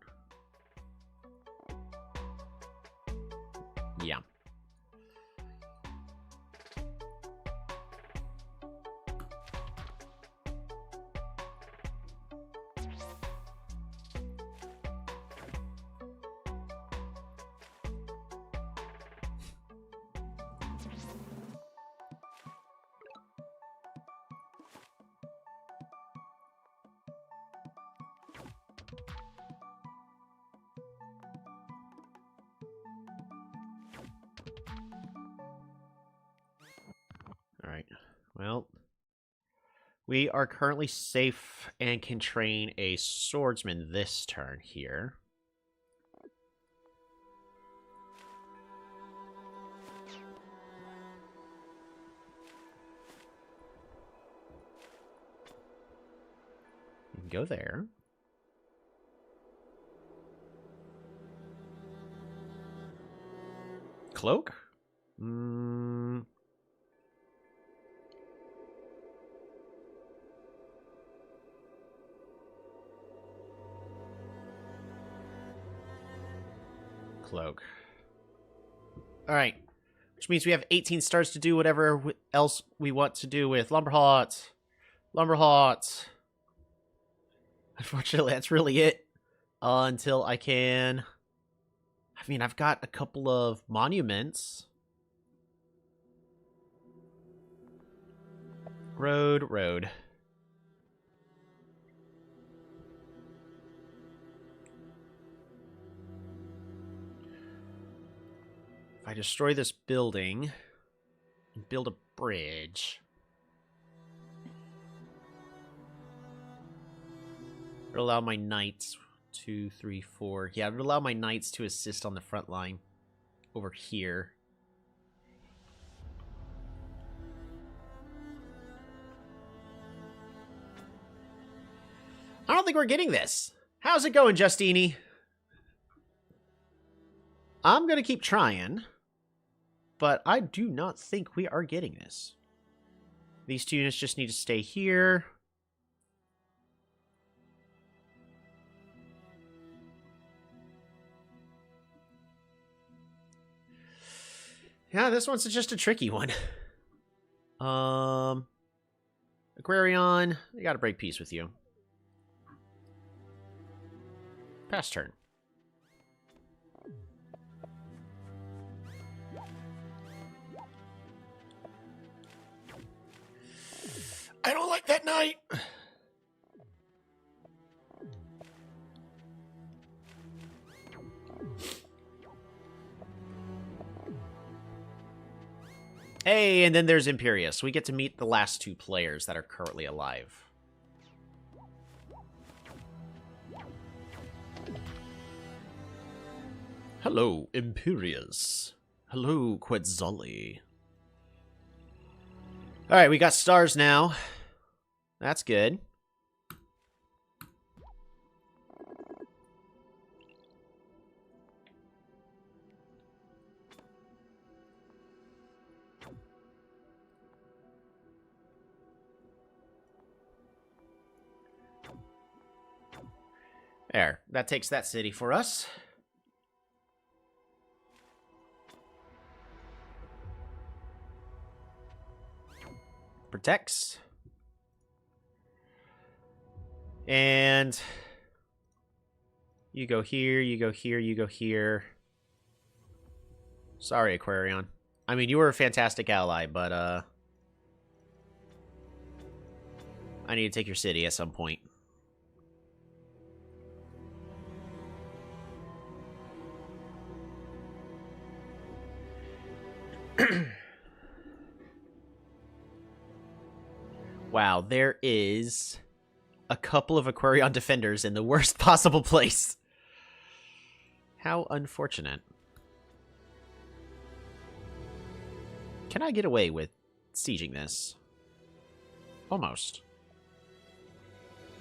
Speaker 2: Yeah. Alright, well, we are currently safe and can train a swordsman this turn here. You can go there. Cloak? Cloak. Alright. Which means we have 18 stars to do whatever else we want to do with Lumberhot. Lumberhot. Unfortunately, that's really it. Until I can... I mean, I've got a couple of monuments. Road. If I destroy this building and build a bridge, it'll allow my knights 2, 3, 4. Yeah, it'll allow my knights to assist on the front line over here. I don't think we're getting this. How's it going, Justini? I'm going to keep trying, but I do not think we are getting this. These two units just need to stay here. Yeah, this one's just a tricky one. Aquarion, I gotta break peace with you. Pass turn. I don't like that knight. Hey, and then there's Imperius. We get to meet the last two players that are currently alive. Hello, Imperius. Hello, Quetzali. Alright, we got stars now. That's good. There. That takes that city for us. Protects. And you go here, you go here, you go here. Sorry, Aquarion. I mean, you were a fantastic ally, but I need to take your city at some point. Wow, there is a couple of Aquarion defenders in the worst possible place. How unfortunate. Can I get away with sieging this? Almost.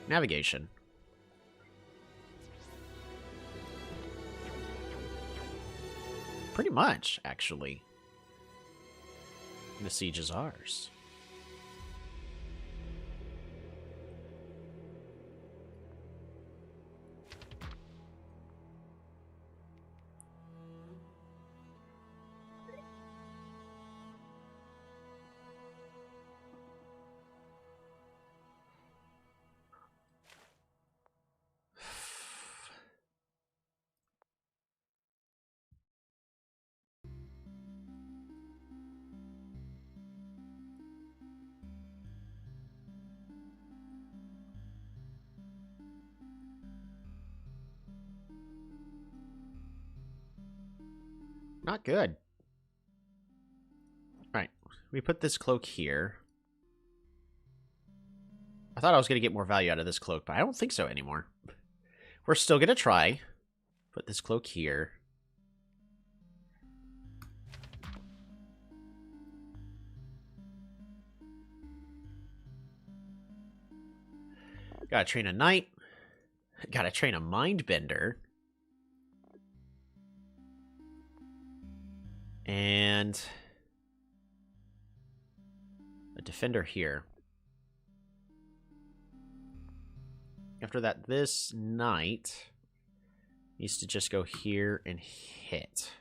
Speaker 2: Navigation. Pretty much, actually. The siege is ours. Not good. Alright, we put this cloak here. I thought I was going to get more value out of this cloak, but I don't think so anymore. We're still going to try. Put this cloak here. Gotta train a knight. Gotta train a mindbender. And a defender here. After that, this knight needs to just go here and hit.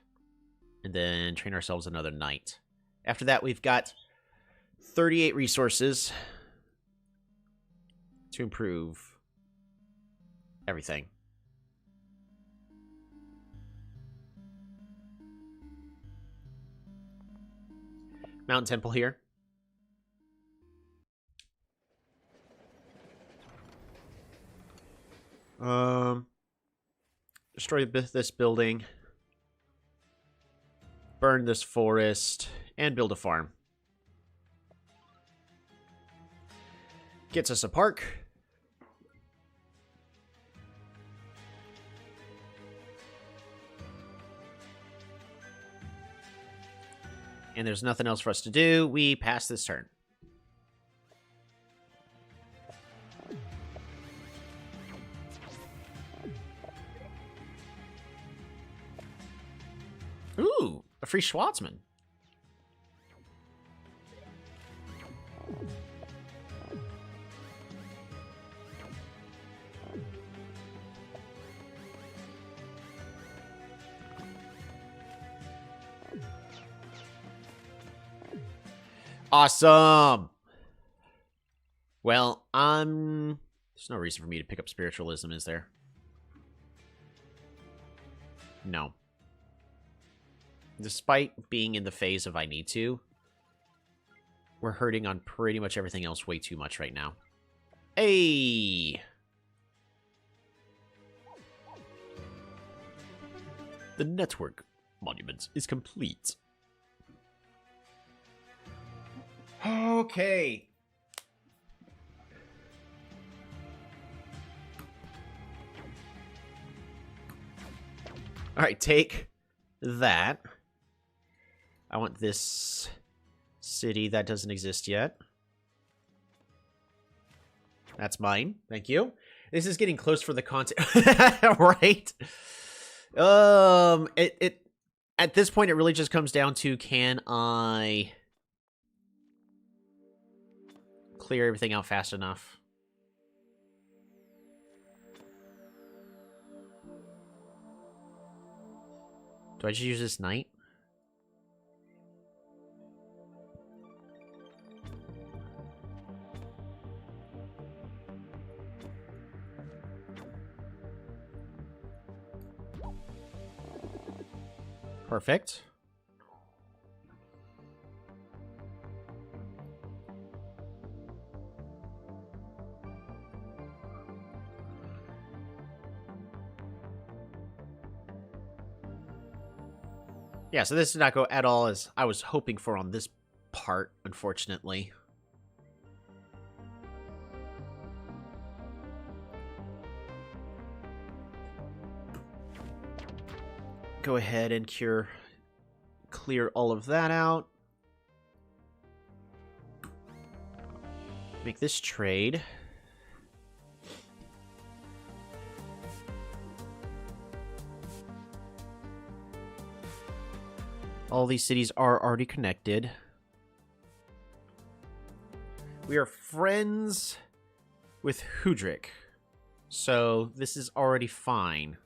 Speaker 2: And then train ourselves another knight. After that, we've got 38 resources to improve everything. Mountain Temple here. Destroy this building. Burn this forest. And build a farm. Gets us a park. And there's nothing else for us to do. We pass this turn. Ooh, a free Schwartzman. Awesome. Well, there's no reason for me to pick up spiritualism, is there? No. Despite being in the phase of I need to, we're hurting on pretty much everything else way too much right now. Hey! The network monument is complete. Okay. All right, take that. I want this city that doesn't exist yet. That's mine. Thank you. This is getting close for the content, right? At this point, it really just comes down to, can I clear everything out fast enough? Do I just use this knight? Perfect. Yeah, so this did not go at all as I was hoping for on this part, unfortunately. Go ahead and clear all of that out. Make this trade. All these cities are already connected. We are friends with Hudrick, so this is already fine.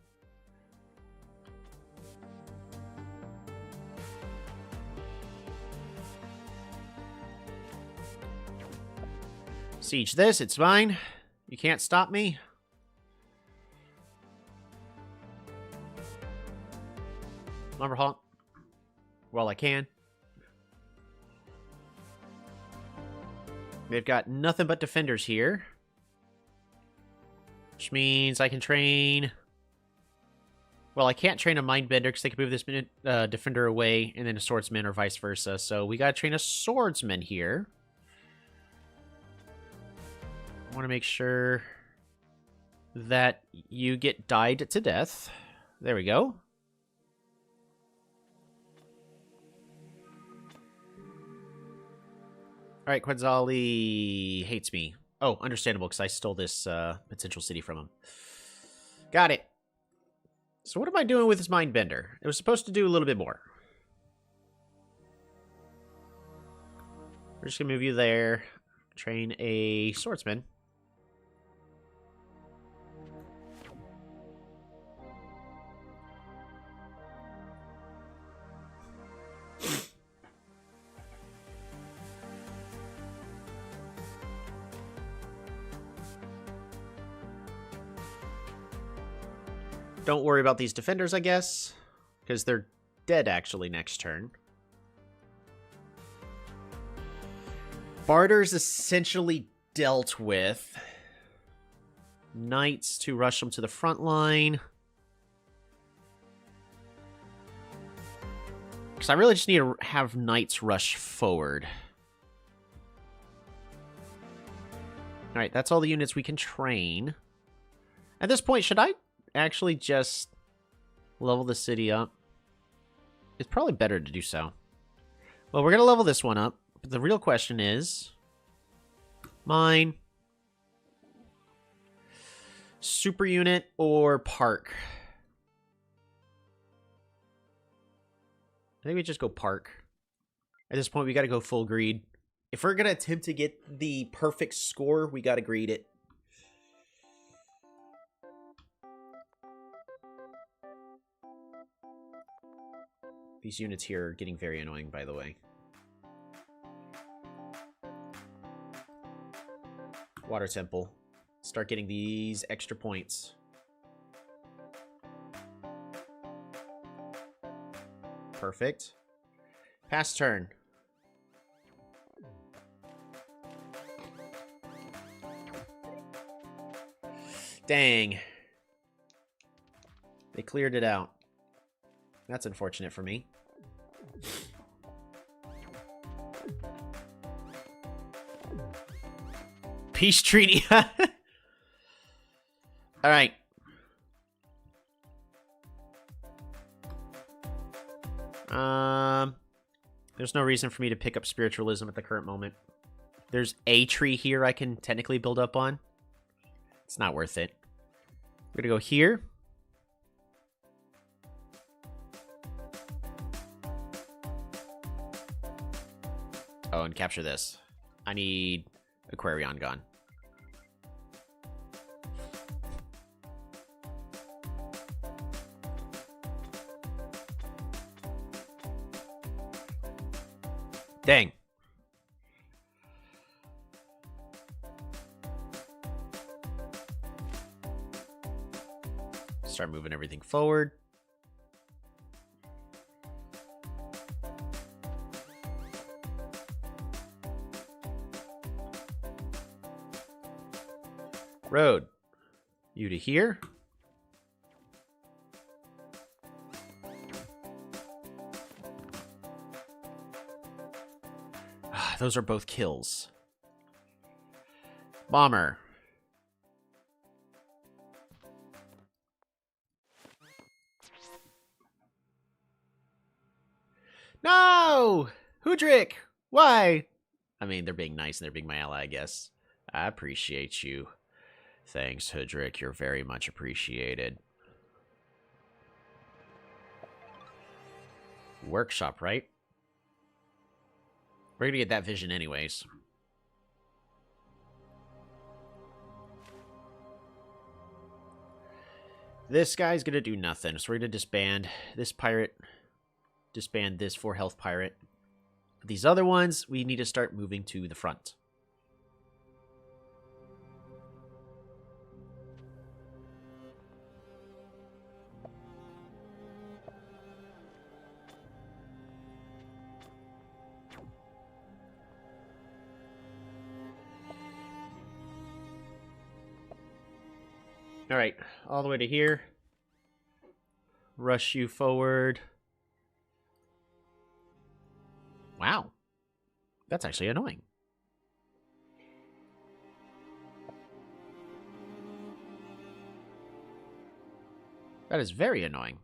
Speaker 2: Siege this, it's fine. You can't stop me. Lumberhawk. Well, I can. They've got nothing but defenders here. Which means I can train... Well, I can't train a Mindbender because they can move this defender away and then a swordsman or vice versa. So we gotta train a swordsman here. I want to make sure that you get died to death. There we go. Alright, Quetzali hates me. Oh, understandable, because I stole this potential city from him. Got it. So what am I doing with this Mindbender? It was supposed to do a little bit more. We're just going to move you there. Train a swordsman. Don't worry about these defenders, I guess, because they're dead, actually, next turn. Barter's essentially dealt with. Knights to rush them to the front line. Because I really just need to have knights rush forward. Alright, that's all the units we can train. At this point, should I actually just level the city up? It's probably better to do so. Well, we're going to level this one up. But the real question is... Mine. Super unit or park? I think we just go park. At this point, we got to go full greed. If we're going to attempt to get the perfect score, we got to greed it. These units here are getting very annoying, by the way. Water Temple. Start getting these extra points. Perfect. Pass turn. Dang. They cleared it out. That's unfortunate for me. Peace treaty. All right. There's no reason for me to pick up spiritualism at the current moment. There's a tree here I can technically build up on. It's not worth it. We're going to go here. Oh, and capture this. I need Aquarion gone. Dang. Start moving everything forward. Road. You to here. Those are both kills. Bomber. No! Hudrick! Why? I mean, they're being nice and they're being my ally, I guess. I appreciate you. Thanks, Hudrick. You're very much appreciated. Workshop, right? We're gonna get that vision anyways. This guy's gonna do nothing, so we're gonna disband this pirate. Disband this 4 health pirate. These other ones, we need to start moving to the front. All right, all the way to here. Rush you forward. Wow. That's actually annoying. That is very annoying.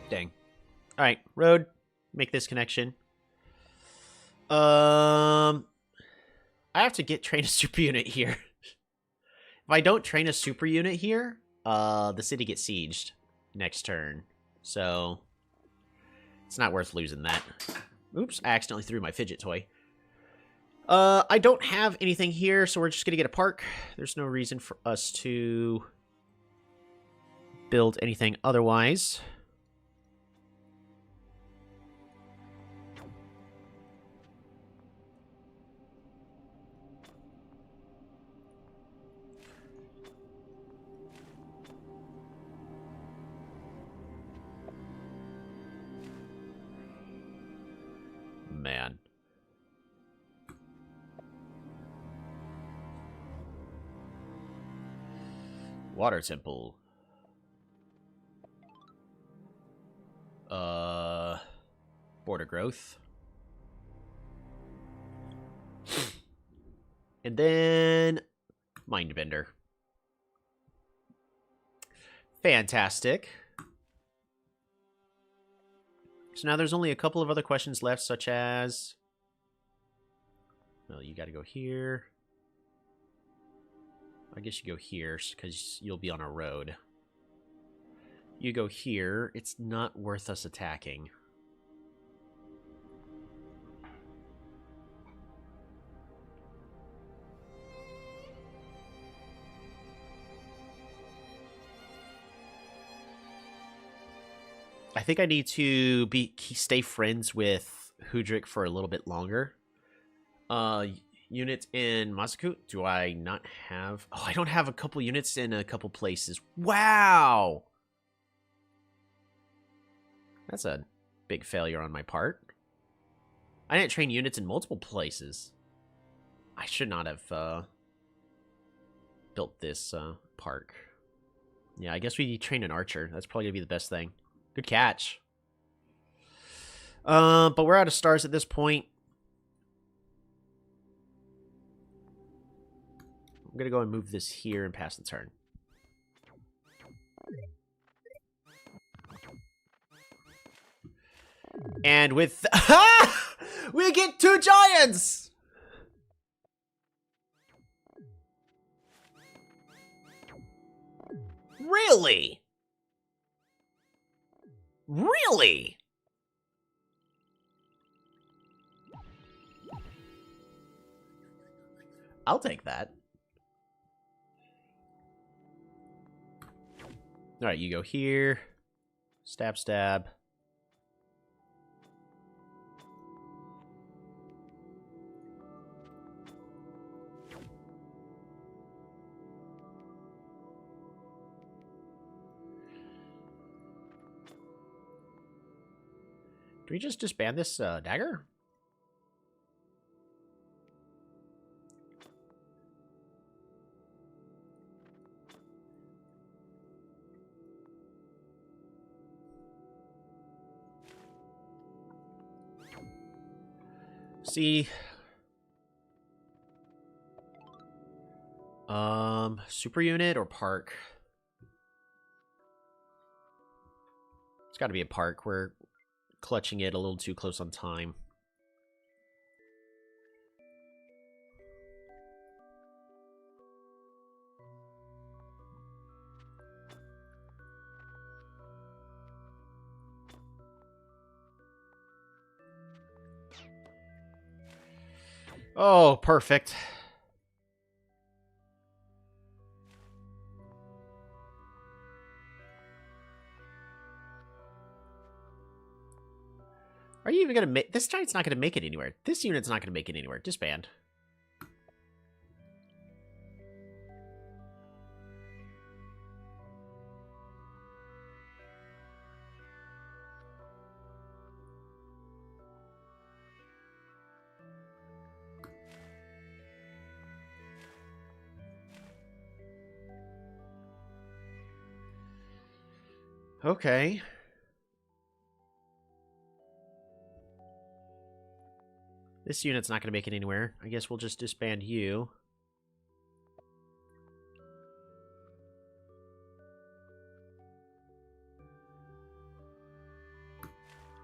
Speaker 2: Dang. All right, road. Make this connection. I have to train a super unit here. If I don't train a super unit here, the city gets sieged next turn. So it's not worth losing that. Oops, I accidentally threw my fidget toy. I don't have anything here, so we're just going to get a park. There's no reason for us to build anything otherwise. Man. Water temple. Border growth. And then Mindbender. Fantastic. So now there's only a couple of other questions left, such as... Well, you got to go here. I guess you go here, because you'll be on a road. You go here. It's not worth us attacking. I think I need to stay friends with Hudrick for a little bit longer. Units in Masaku. Do I not have... Oh, I don't have a couple units in a couple places. Wow! That's a big failure on my part. I didn't train units in multiple places. I should not have built this park. Yeah, I guess we train an archer. That's probably going to be the best thing. Good catch. But we're out of stars at this point. I'm going to go and move this here and pass the turn. And with... we get 2 giants! Really? Really? I'll take that. Alright, you go here. Stab, stab. Do we just disband this dagger? See. Super unit or park? It's got to be a park. We're clutching it a little too close on time. Oh, perfect. Are you even going to make... This giant's not going to make it anywhere. This unit's not going to make it anywhere. Disband. Okay. This unit's not going to make it anywhere. I guess we'll just disband you.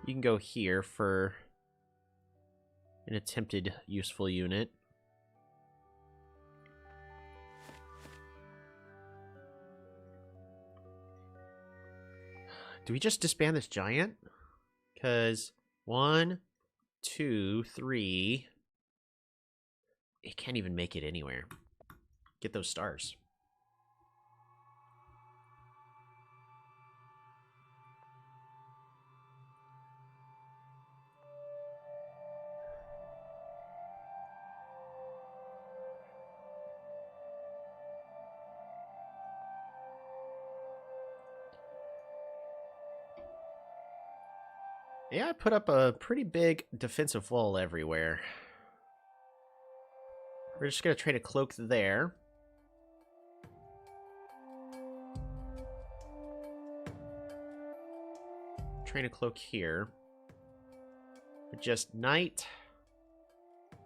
Speaker 2: You can go here for an attempted useful unit. Do we just disband this giant? Because 1, 2, 3... It can't even make it anywhere. Get those stars. Yeah, I put up a pretty big defensive wall everywhere. We're just going to train a cloak there. Train a cloak here. But just knight.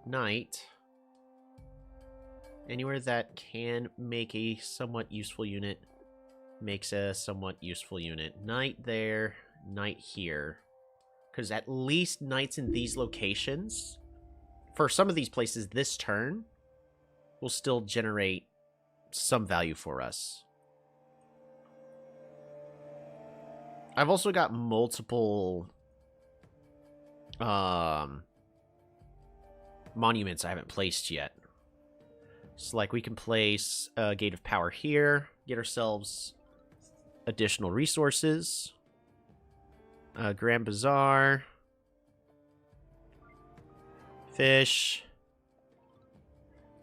Speaker 2: Knight. Anywhere that can make a somewhat useful unit makes a somewhat useful unit. Knight there. Knight here. Because at least knights in these locations, for some of these places this turn, will still generate some value for us. I've also got multiple monuments I haven't placed yet. So, like, we can place a Gate of Power here, get ourselves additional resources. Grand Bazaar. Fish.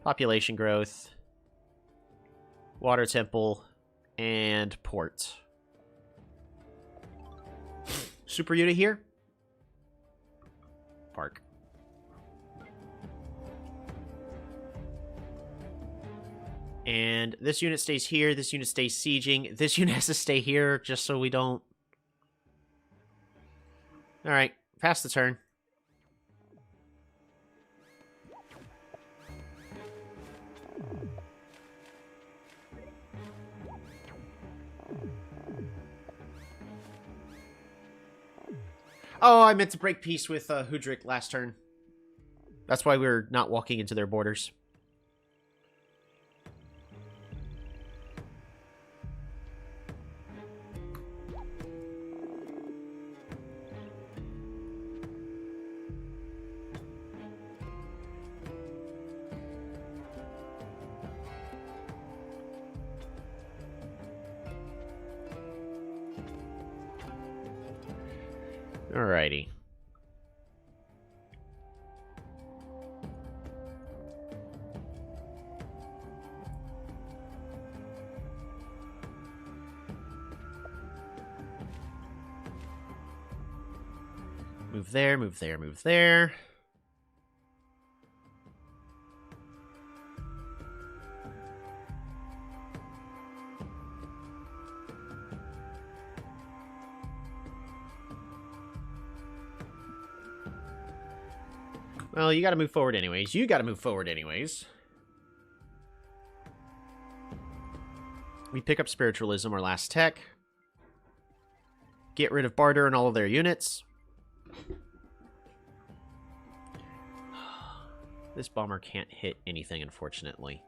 Speaker 2: Population growth. Water Temple. And port. Super unit here. Park. And this unit stays here. This unit stays sieging. This unit has to stay here just so we don't... Alright, pass the turn. Oh, I meant to break peace with Hudrick last turn. That's why we're not walking into their borders. Alrighty. Move there, move there, move there. Well, you gotta move forward anyways. You gotta move forward anyways. We pick up Spiritualism, our last tech. Get rid of Barter and all of their units. This bomber can't hit anything, unfortunately.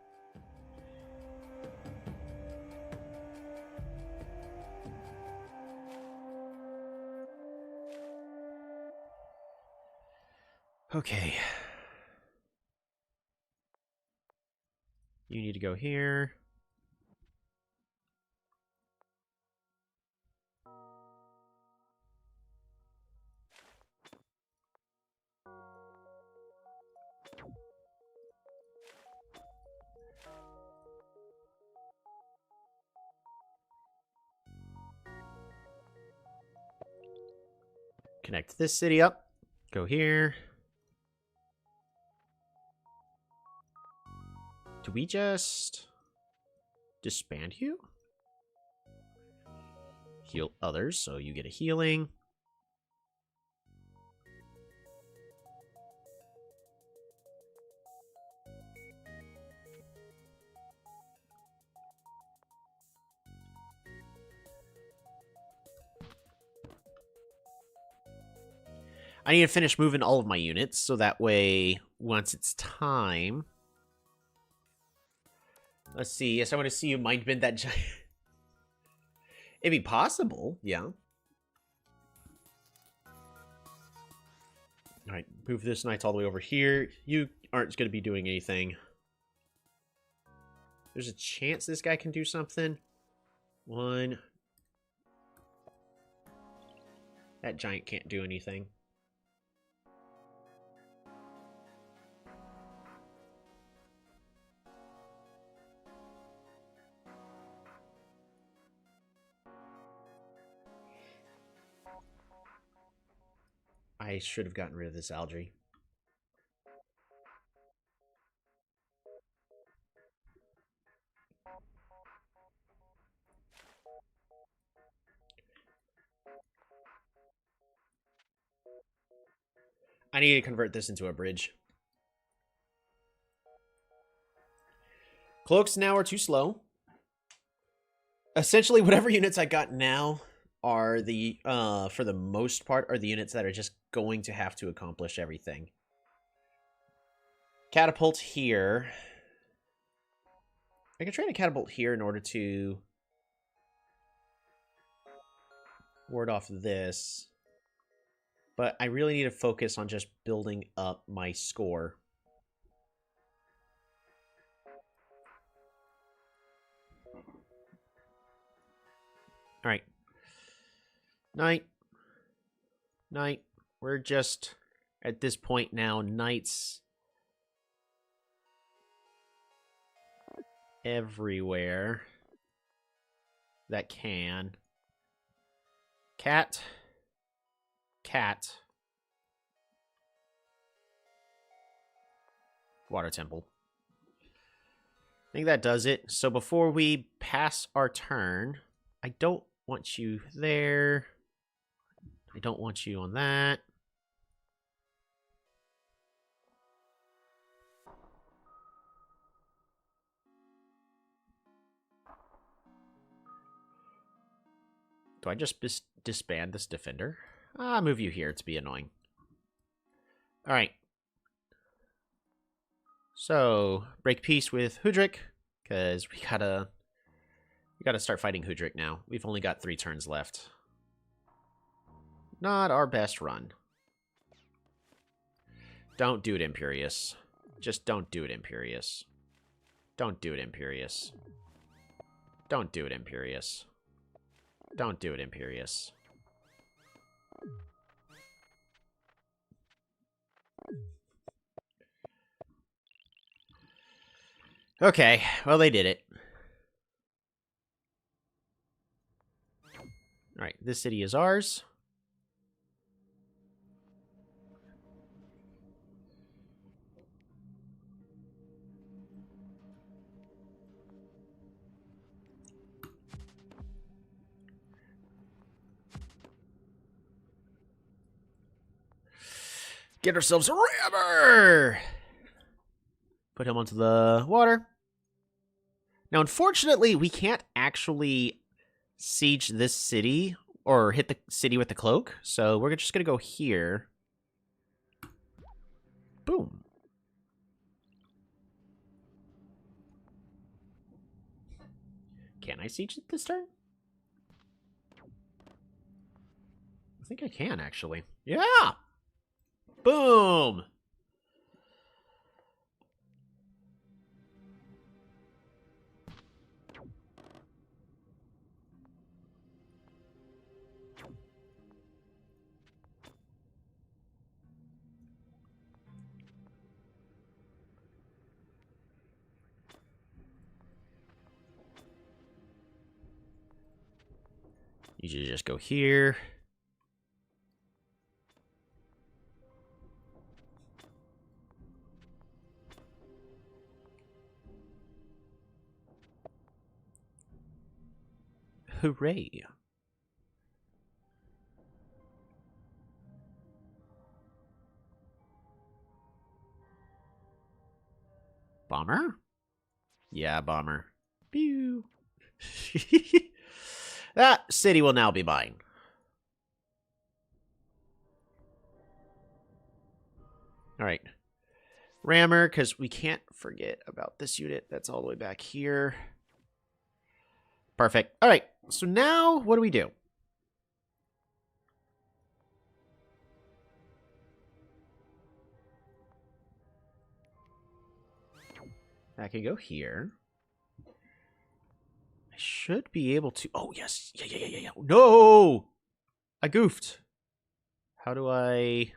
Speaker 2: Okay. You need to go here. Connect this city up. Go here. Do we just disband you? Heal others, so you get a healing. I need to finish moving all of my units, so that way, once it's time... Let's see. Yes, I want to see you mind bend that giant. It'd be possible, yeah. Alright, move this knight all the way over here. You aren't going to be doing anything. There's a chance this guy can do something. One. That giant can't do anything. I should have gotten rid of this algae. I need to convert this into a bridge. Cloaks now are too slow. Essentially, whatever units I got now are the, for the most part, are the units that are just going to have to accomplish everything. Catapult here. I can train a catapult here in order to ward off this. But I really need to focus on just building up my score. Alright. Knight. Knight. We're just, at this point now, knights everywhere that can. Cat. Cat. Water temple. I think that does it. So before we pass our turn, I don't want you there. I don't want you on that. Do I just disband this defender? I'll move you here to be annoying. Alright. So, break peace with Hudrik, because we gotta start fighting Hudrik now. We've only got 3 turns left. Not our best run. Don't do it, Imperious. Just don't do it, Imperious. Don't do it, Imperious. Don't do it, Imperious. Don't do it, Imperious. Okay, well, they did it. Alright, this city is ours. Get ourselves a rammer! Put him onto the water. Now, unfortunately, we can't actually siege this city or hit the city with the cloak. So we're just going to go here. Boom. Can I siege it this turn? I think I can, actually. Yeah! Boom! You should just go here. Hooray. Bomber? Yeah, bomber. Pew. That city will now be mine. Alright. Rammer, because we can't forget about this unit. That's all the way back here. Perfect. Alright, so now what do we do? I can go here. I should be able to... Oh, yes. Yeah. No! I goofed. How do I...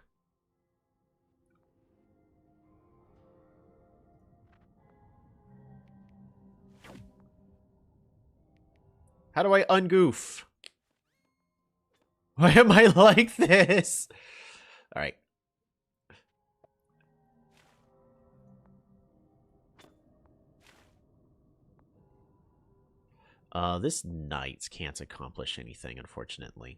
Speaker 2: How do I ungoof? Why am I like this? Alright. This knight can't accomplish anything, unfortunately.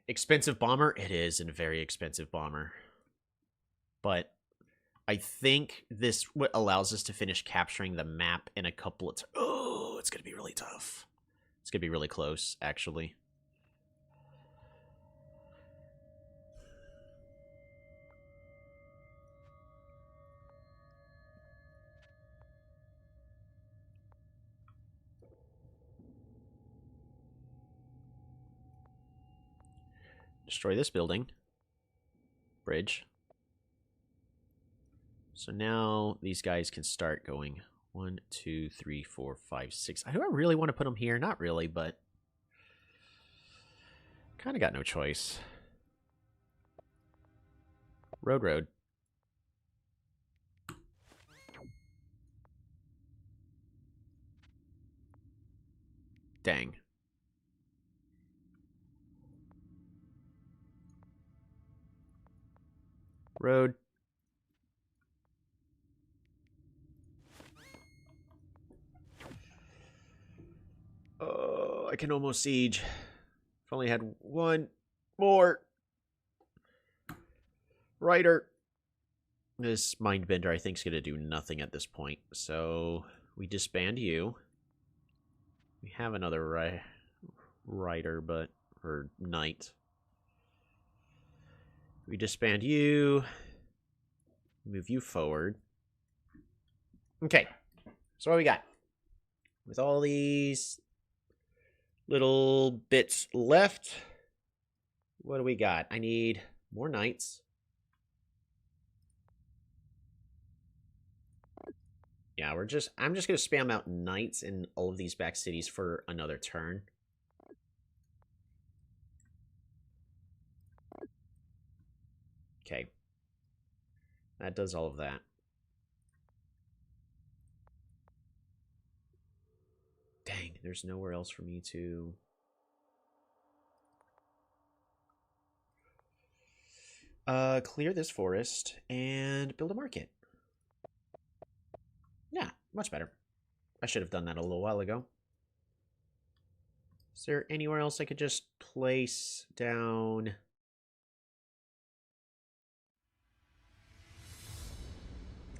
Speaker 2: Expensive bomber? It is a very expensive bomber. But I think this what allows us to finish capturing the map in a couple of... Oh, it's going to be really tough. It's going to be really close, actually. Destroy this building. Bridge. So now these guys can start going 1, 2, 3, 4, 5, 6. Do I really want to put them here? Not really, but kind of got no choice. Road. Dang. Road. Oh, I can almost siege. If only had one more rider. This Mindbender, I think, is going to do nothing at this point. So we disband you. We have another rider, but or knight. We disband you. Move you forward. Okay. So what we got? With all these little bits left, what do we got? I need more knights. Yeah, I'm just going to spam out knights in all of these back cities for another turn. Okay. That does all of that. Dang, there's nowhere else for me to... clear this forest and build a market. Yeah, much better. I should have done that a little while ago. Is there anywhere else I could just place down...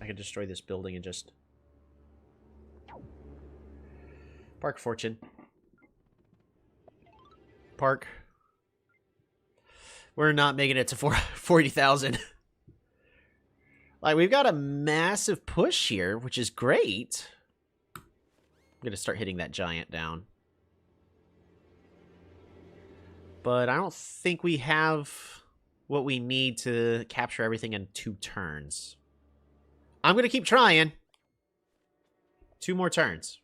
Speaker 2: I could destroy this building and just... Park Fortune. Park. We're not making it to 40,000. Like, we've got a massive push here, which is great. I'm going to start hitting that giant down. But I don't think we have what we need to capture everything in 2 turns. I'm going to keep trying. 2 more turns.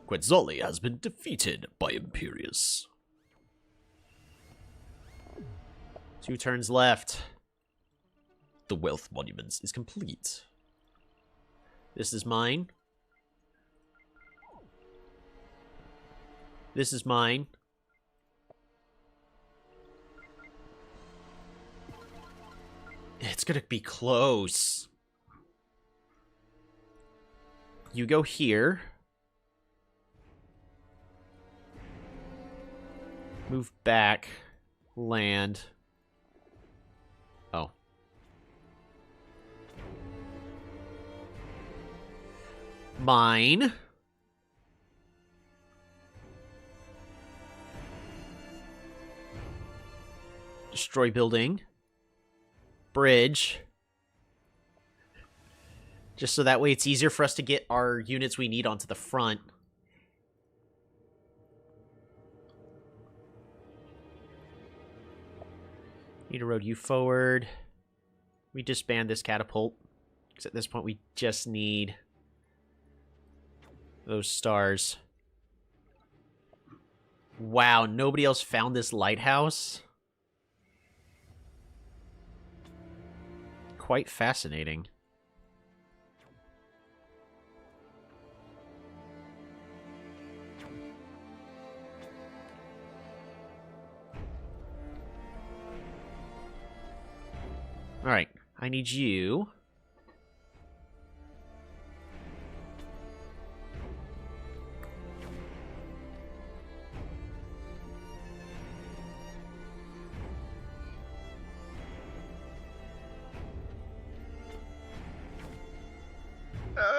Speaker 2: Quetzali has been defeated by Imperius. 2 turns left. The Wealth Monuments is complete. This is mine. This is mine. It's gonna be close. You go here. Move back. Land. Oh. Mine. Destroy building. Bridge. Just so that way it's easier for us to get our units we need onto the front. Need to road you forward. We disband this catapult. Because at this point we just need those stars. Wow, nobody else found this lighthouse? Quite fascinating. Alright, I need you.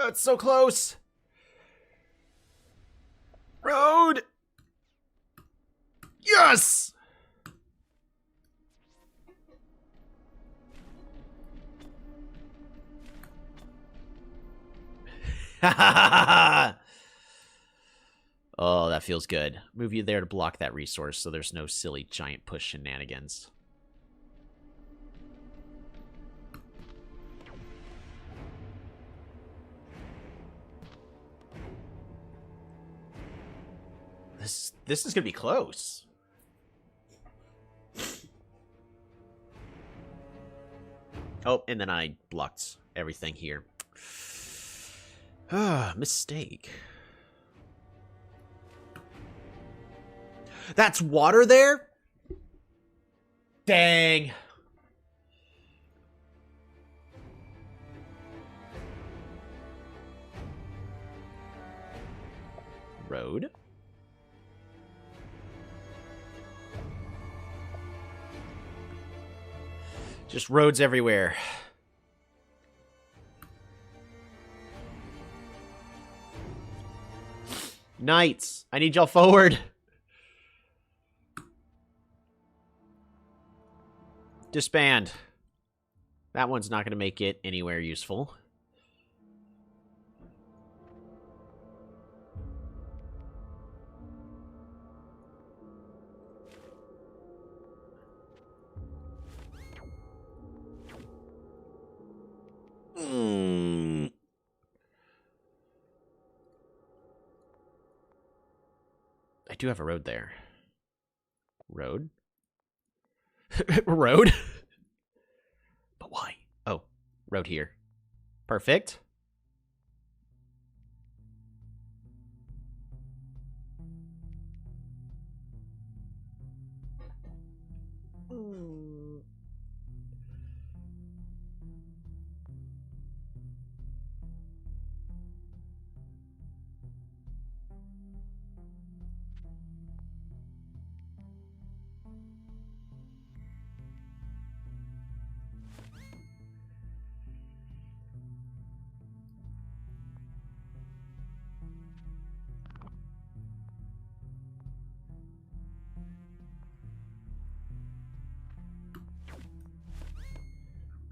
Speaker 2: It's so close. Road. Yes. Oh, that feels good. Move you there to block that resource so there's no silly giant push shenanigans. This is gonna be close. Oh, and then I blocked everything here. Ah, mistake. That's water there? Dang. Road. Just roads everywhere. Knights, I need y'all forward. Disband. That one's not going to make it anywhere useful. I do have a road there. Road? Road? But why? Oh, road here. Perfect.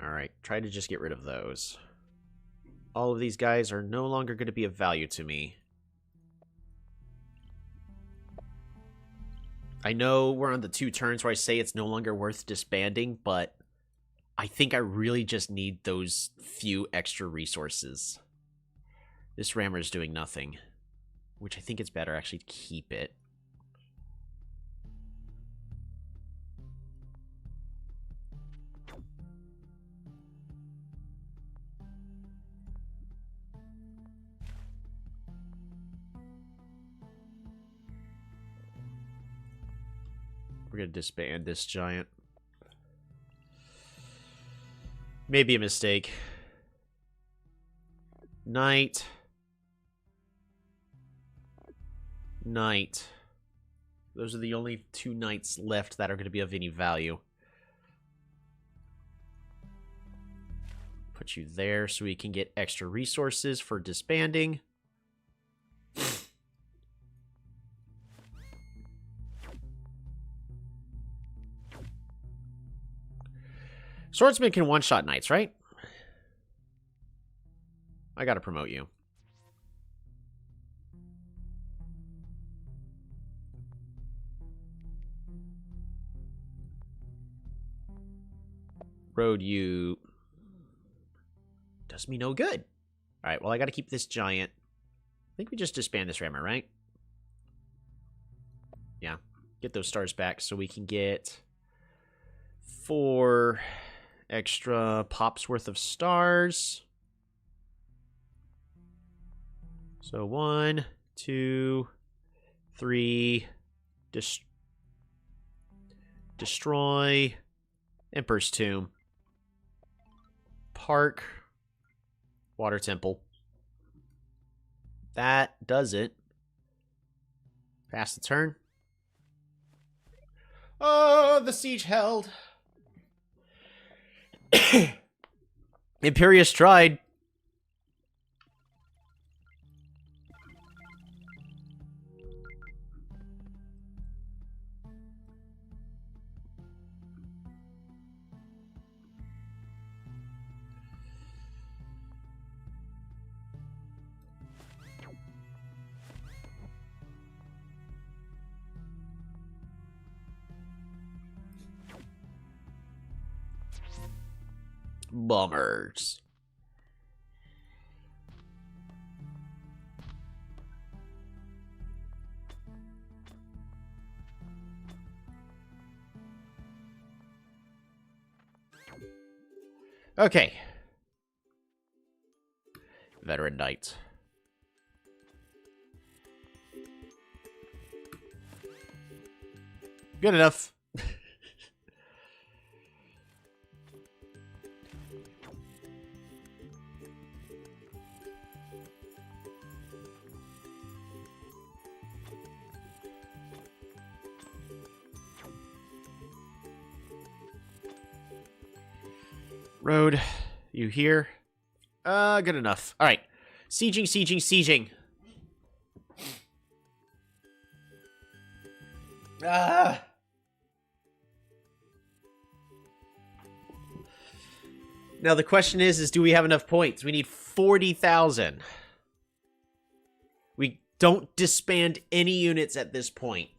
Speaker 2: Alright, try to just get rid of those. All of these guys are no longer going to be of value to me. I know we're on the 2 turns where I say it's no longer worth disbanding, but I think I really just need those few extra resources. This rammer is doing nothing, which I think it's better actually to keep it. We're going to disband this giant. Maybe a mistake. Knight. Knight. Those are the only 2 knights left that are going to be of any value. Put you there so we can get extra resources for disbanding. Swordsman can one-shot knights, right? I gotta promote you. Road you does me no good. Alright, well I gotta keep this giant. I think we just disband this rammer, right? Yeah. Get those stars back so we can get 4 extra pops worth of stars. So 1, 2, 3. Destroy. Emperor's Tomb. Park. Water Temple. That does it. Pass the turn. Oh, the siege held. Imperius tried. Bummers. Okay. Veteran Knight. Good enough. Road, you here? Good enough. All right. Sieging, sieging, sieging. Ah! Now the question is do we have enough points? We need 40,000. We don't disband any units at this point.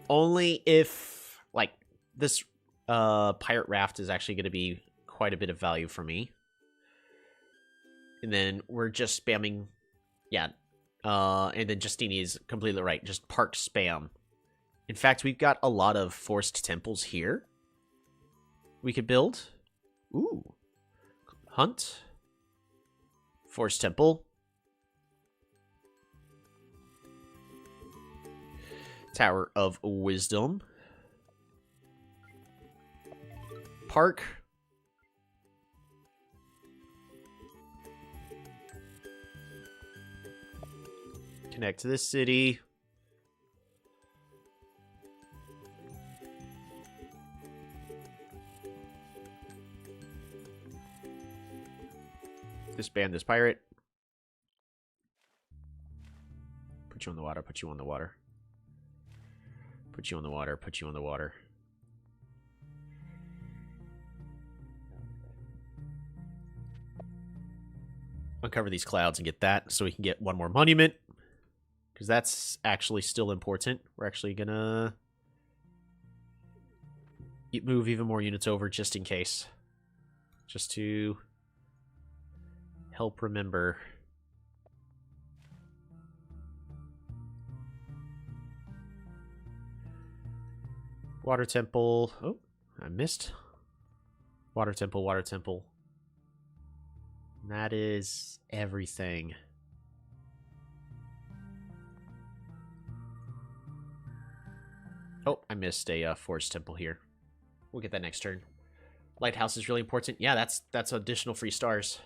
Speaker 2: Only if, like, this pirate raft is actually going to be quite a bit of value for me. And then we're just spamming, yeah. And then Justini is completely right. Just park spam. In fact, we've got a lot of forced temples here. We could build. Ooh. Hunt. Forced temple. Tower of Wisdom. Park. Connect to this city. Disband this pirate. Put you on the water, put you on the water. Put you on the water, put you on the water. Uncover these clouds and get that so we can get one more monument. Because that's actually still important. We're actually gonna move even more units over just in case. Just to help remember. Water temple. Oh, I missed. Water temple, water temple. And that is everything. Oh, I missed a forest temple here. We'll get that next turn. Lighthouse is really important. Yeah, that's additional free stars.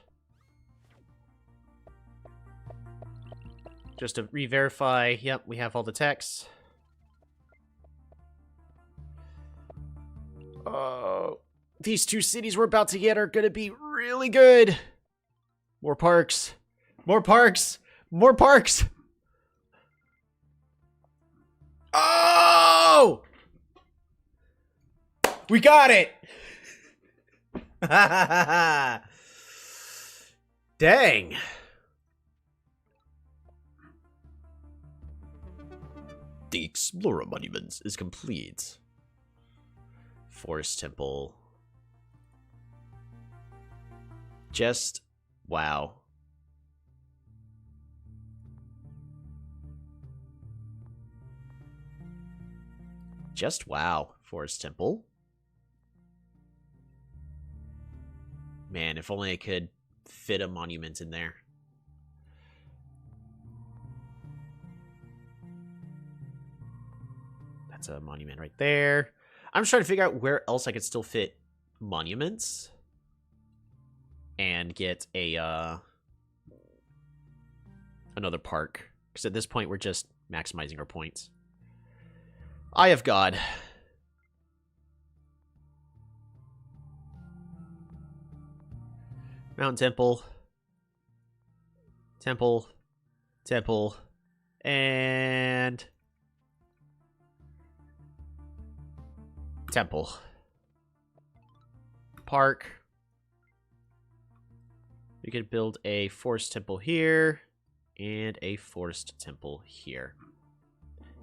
Speaker 2: Just to re-verify, yep, we have all the texts. Oh, these two cities we're about to get are going to be really good. More parks. More parks. More parks. Oh! We got it! Dang. The Explorer Monuments is complete. Forest Temple. Just wow. Just wow, Forest Temple. Man, if only I could fit a monument in there. That's a monument right there. I'm just trying to figure out where else I could still fit monuments and get a another park. Because at this point, we're just maximizing our points. Eye of God. Mountain Temple. Temple. Temple. And temple. Park. We could build a forest temple here and a forest temple here.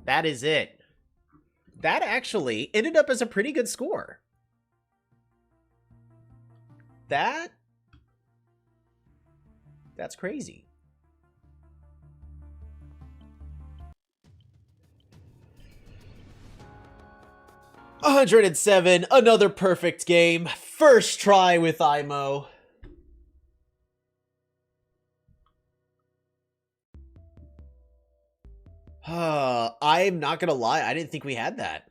Speaker 2: That is it. That actually ended up as a pretty good score. That's crazy. $107, another perfect game. First try with IMO. I'm not gonna lie, I didn't think we had that.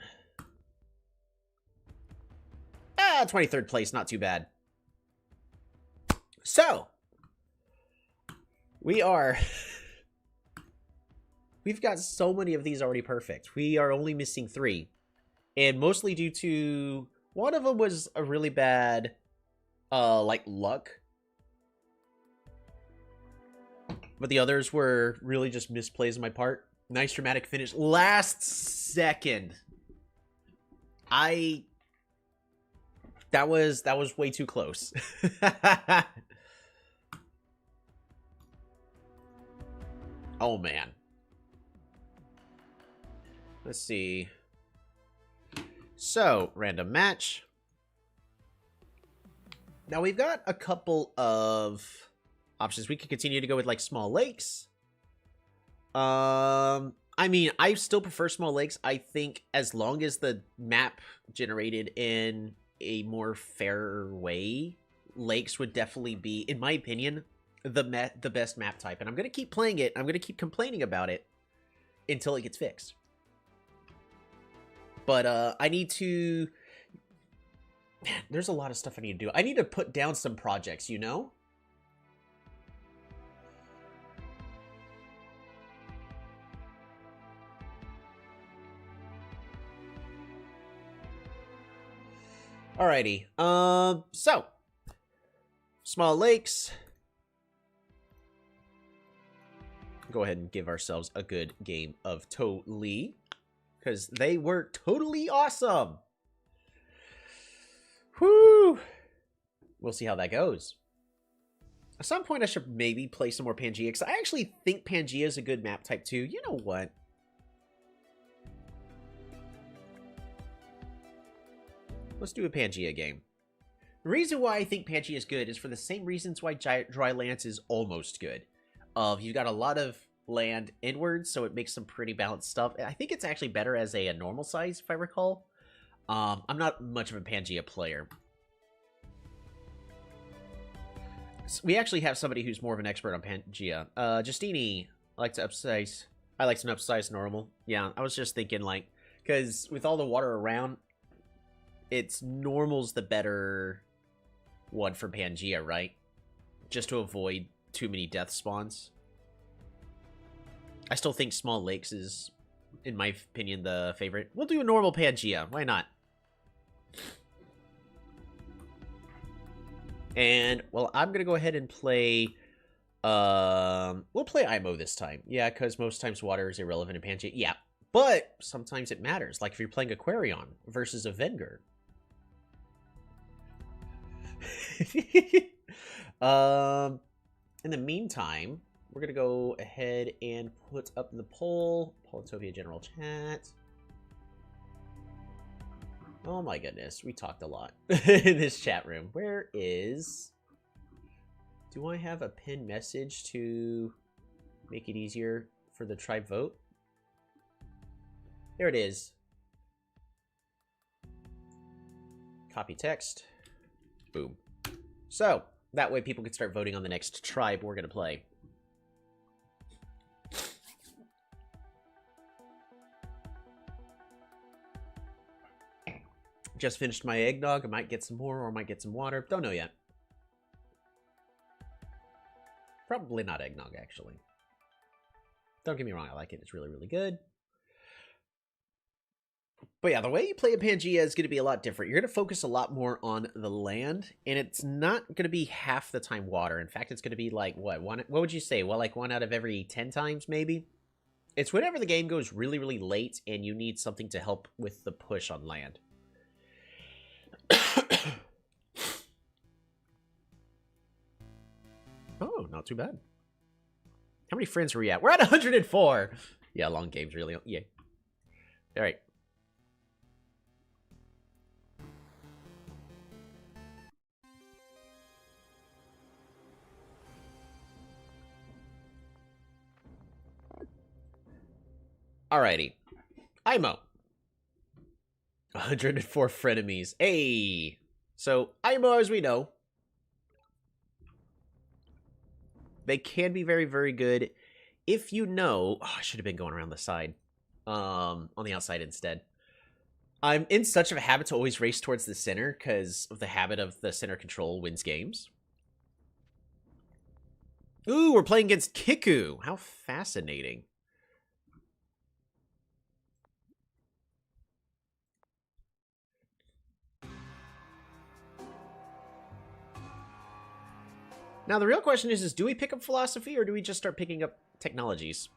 Speaker 2: 23rd place, not too bad. So, we've got so many of these already perfect. We are only missing 3. And mostly due to, one of them was a really bad, like, luck. But the others were really just misplays on my part. Nice dramatic finish. Last second. That was way too close. Oh, man. Let's see. So, random match. Now, we've got a couple of options. We could continue to go with, like, small lakes. I mean, I still prefer small lakes. I think as long as the map generated in a more fair way, lakes would definitely be, in my opinion, the best map type. And I'm going to keep playing it. I'm going to keep complaining about it until it gets fixed. But I need to... Man, there's a lot of stuff I need to do. I need to put down some projects, you know? Alrighty. So. Small lakes. Go ahead and give ourselves a good game of Totally. Because they were totally awesome. Whew. We'll see how that goes. At some point, I should maybe play some more Pangea. Because I actually think Pangea is a good map type too. You know what? Let's do a Pangea game. The reason why I think Pangea is good is for the same reasons why Dry Lands is almost good. You've got a lot of land inwards, so it makes some pretty balanced stuff. I think it's actually better as a normal size, if I recall. I'm not much of a Pangea player. So we actually have somebody who's more of an expert on Pangea. Justini, I like to upsize. I like to upsize normal. Yeah, I was just thinking, like, because with all the water around, it's normal's the better one for Pangea, right? Just to avoid too many death spawns. I still think small lakes is, in my opinion, the favorite. We'll do a normal Pangea. Why not? And, well, I'm going to go ahead and play... we'll play IMO this time. Yeah, because most times water is irrelevant in Pangea. Yeah, but sometimes it matters. Like if you're playing Aquarion versus a Venger. In the meantime, we're going to go ahead and put up the poll. Polytopia General Chat. Oh my goodness, we talked a lot in this chat room. Where is... Do I have a pinned message to make it easier for the tribe vote? There it is. Copy text. Boom. So, that way people can start voting on the next tribe we're going to play. Just finished my eggnog. I might get some more or I might get some water. Don't know yet. Probably not eggnog, actually. Don't get me wrong. I like it. It's really, really good. But yeah, the way you play a Pangea is going to be a lot different. You're going to focus a lot more on the land, and it's not going to be half the time water. In fact, it's going to be like, what would you say? Well, like 1 out of every 10 times, maybe? It's whenever the game goes really, really late, and you need something to help with the push on land. Oh, not too bad. How many friends are we at? We're at 104! Yeah, long games, really. Yeah. Alright. Alrighty. IMO. 104 frenemies. Hey! So, IMO, as we know, they can be very, very good if you know... Oh, I should have been going around the side. On the outside instead. I'm in such of a habit to always race towards the center because of the habit of the center control wins games. Ooh, we're playing against Kiku. How fascinating. Now, the real question is do we pick up philosophy or do we just start picking up technologies?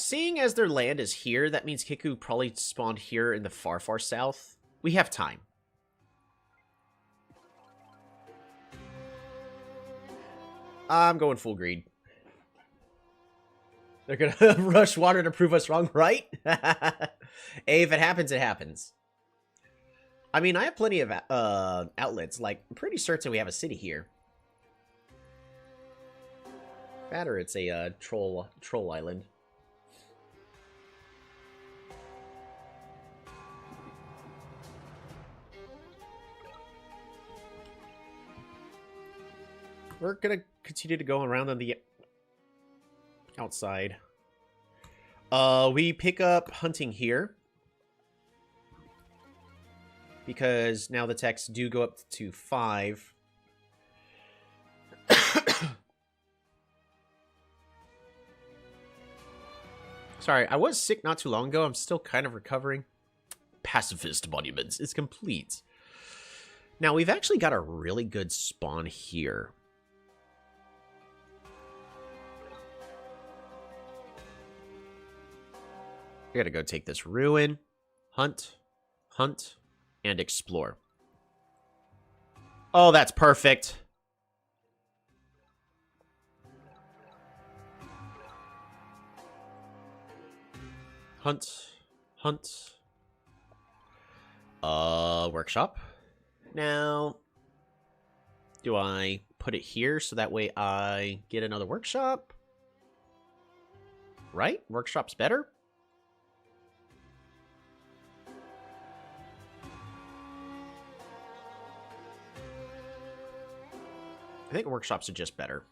Speaker 2: seeing as their land is here, that means Kiku probably spawned here in the far, far south. We have time. I'm going full greed. They're gonna rush water to prove us wrong, right? Hey, if it happens, it happens. I mean, I have plenty of outlets. Like, I'm pretty certain we have a city here. That or it's a troll island. We're gonna continue to go around on the outside. We pick up hunting here. Because now the techs do go up to 5. Sorry, I was sick not too long ago. I'm still kind of recovering. Pacifist Monuments is complete. Now, we've actually got a really good spawn here. We gotta go take this ruin, hunt, and explore. Oh, that's perfect. Hunt. Workshop. Now, do I put it here so that way I get another workshop? Right? Workshop's better? I think workshops are just better.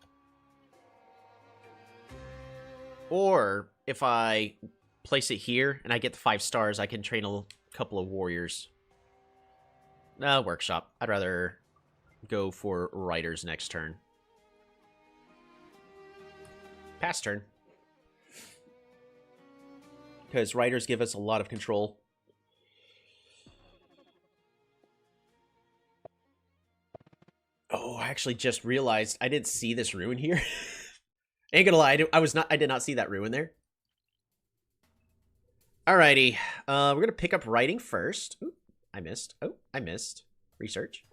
Speaker 2: Or if I place it here and I get the 5 stars, I can train a couple of warriors. Workshop. I'd rather go for riders next turn. Pass turn. Because riders give us a lot of control. Oh, I actually just realized I didn't see this ruin here. Ain't gonna lie, I did not see that ruin there. Alrighty, we're gonna pick up writing first. Ooh, I missed. Oh, I missed. Research.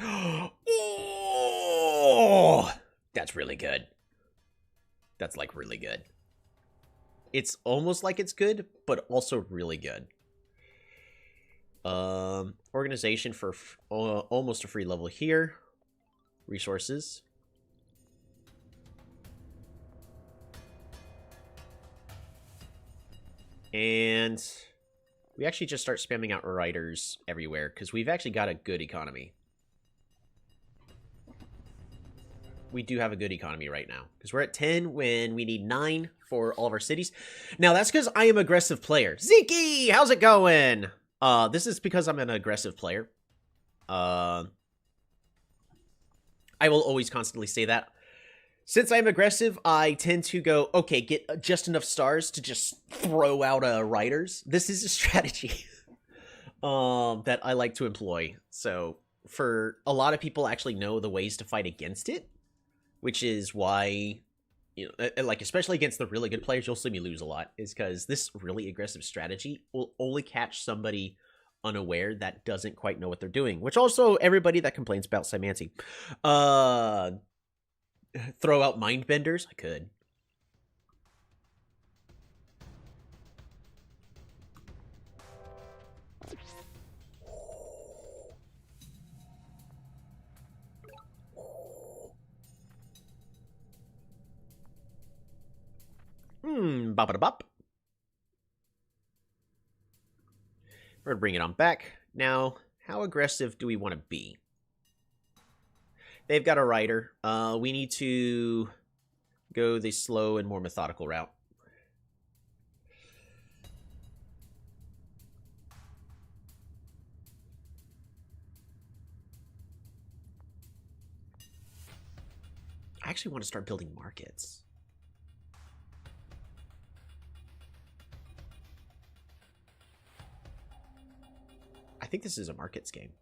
Speaker 2: Oh, that's really good. That's like really good. It's almost like it's good, but also really good. Organization for almost a free level here. Resources. And we actually just start spamming out writers everywhere because we've actually got a good economy. We do have a good economy right now because we're at 10 when we need 9 for all of our cities. Now that's because I am an aggressive player. Zeke, how's it going? This is because I'm an aggressive player. I will always constantly say that. Since I'm aggressive, I tend to go, okay, get just enough stars to just throw out riders. This is a strategy that I like to employ. So for a lot of people actually know the ways to fight against it, which is why, you know, like especially against the really good players, you'll see me lose a lot, is because this really aggressive strategy will only catch somebody unaware that doesn't quite know what they're doing, which also everybody that complains about Simanti. Throw out Mindbenders? I could. Bop-a-da-bop. We're gonna bring it on back. Now, how aggressive do we want to be? They've got a rider. We need to go the slow and more methodical route. I actually want to start building markets. I think this is a markets game.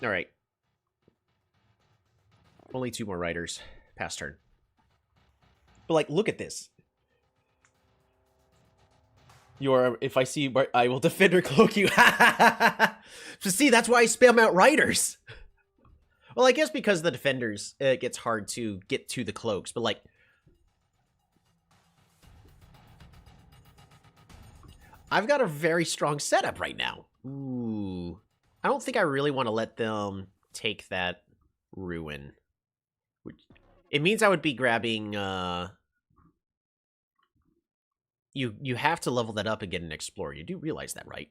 Speaker 2: Alright. Only 2 more riders. Pass turn. But, like, look at this. If I see, I will defend or cloak you. So see, that's why I spam out riders. Well, I guess because the defenders, it gets hard to get to the cloaks. But, like, I've got a very strong setup right now. Ooh. I don't think I really want to let them take that ruin. It means I would be grabbing, You have to level that up and get an explorer. You do realize that, right?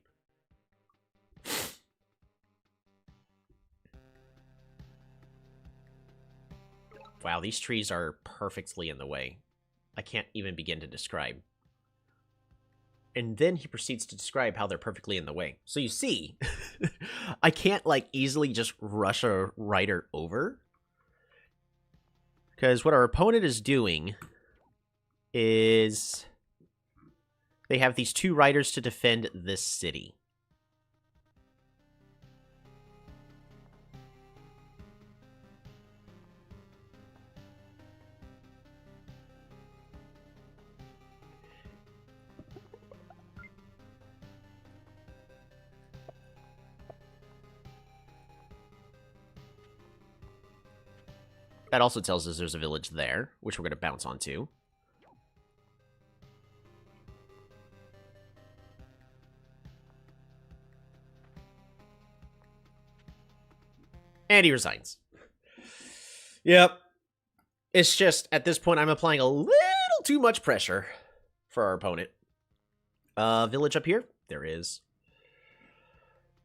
Speaker 2: Wow, these trees are perfectly in the way. I can't even begin to describe. And then he proceeds to describe how they're perfectly in the way. So you see, I can't, like, easily just rush a rider over. Because what our opponent is doing is they have these 2 riders to defend this city. That also tells us there's a village there, which we're going to bounce onto. And he resigns. Yep. It's just, at this point, I'm applying a little too much pressure for our opponent. Village up here? There is.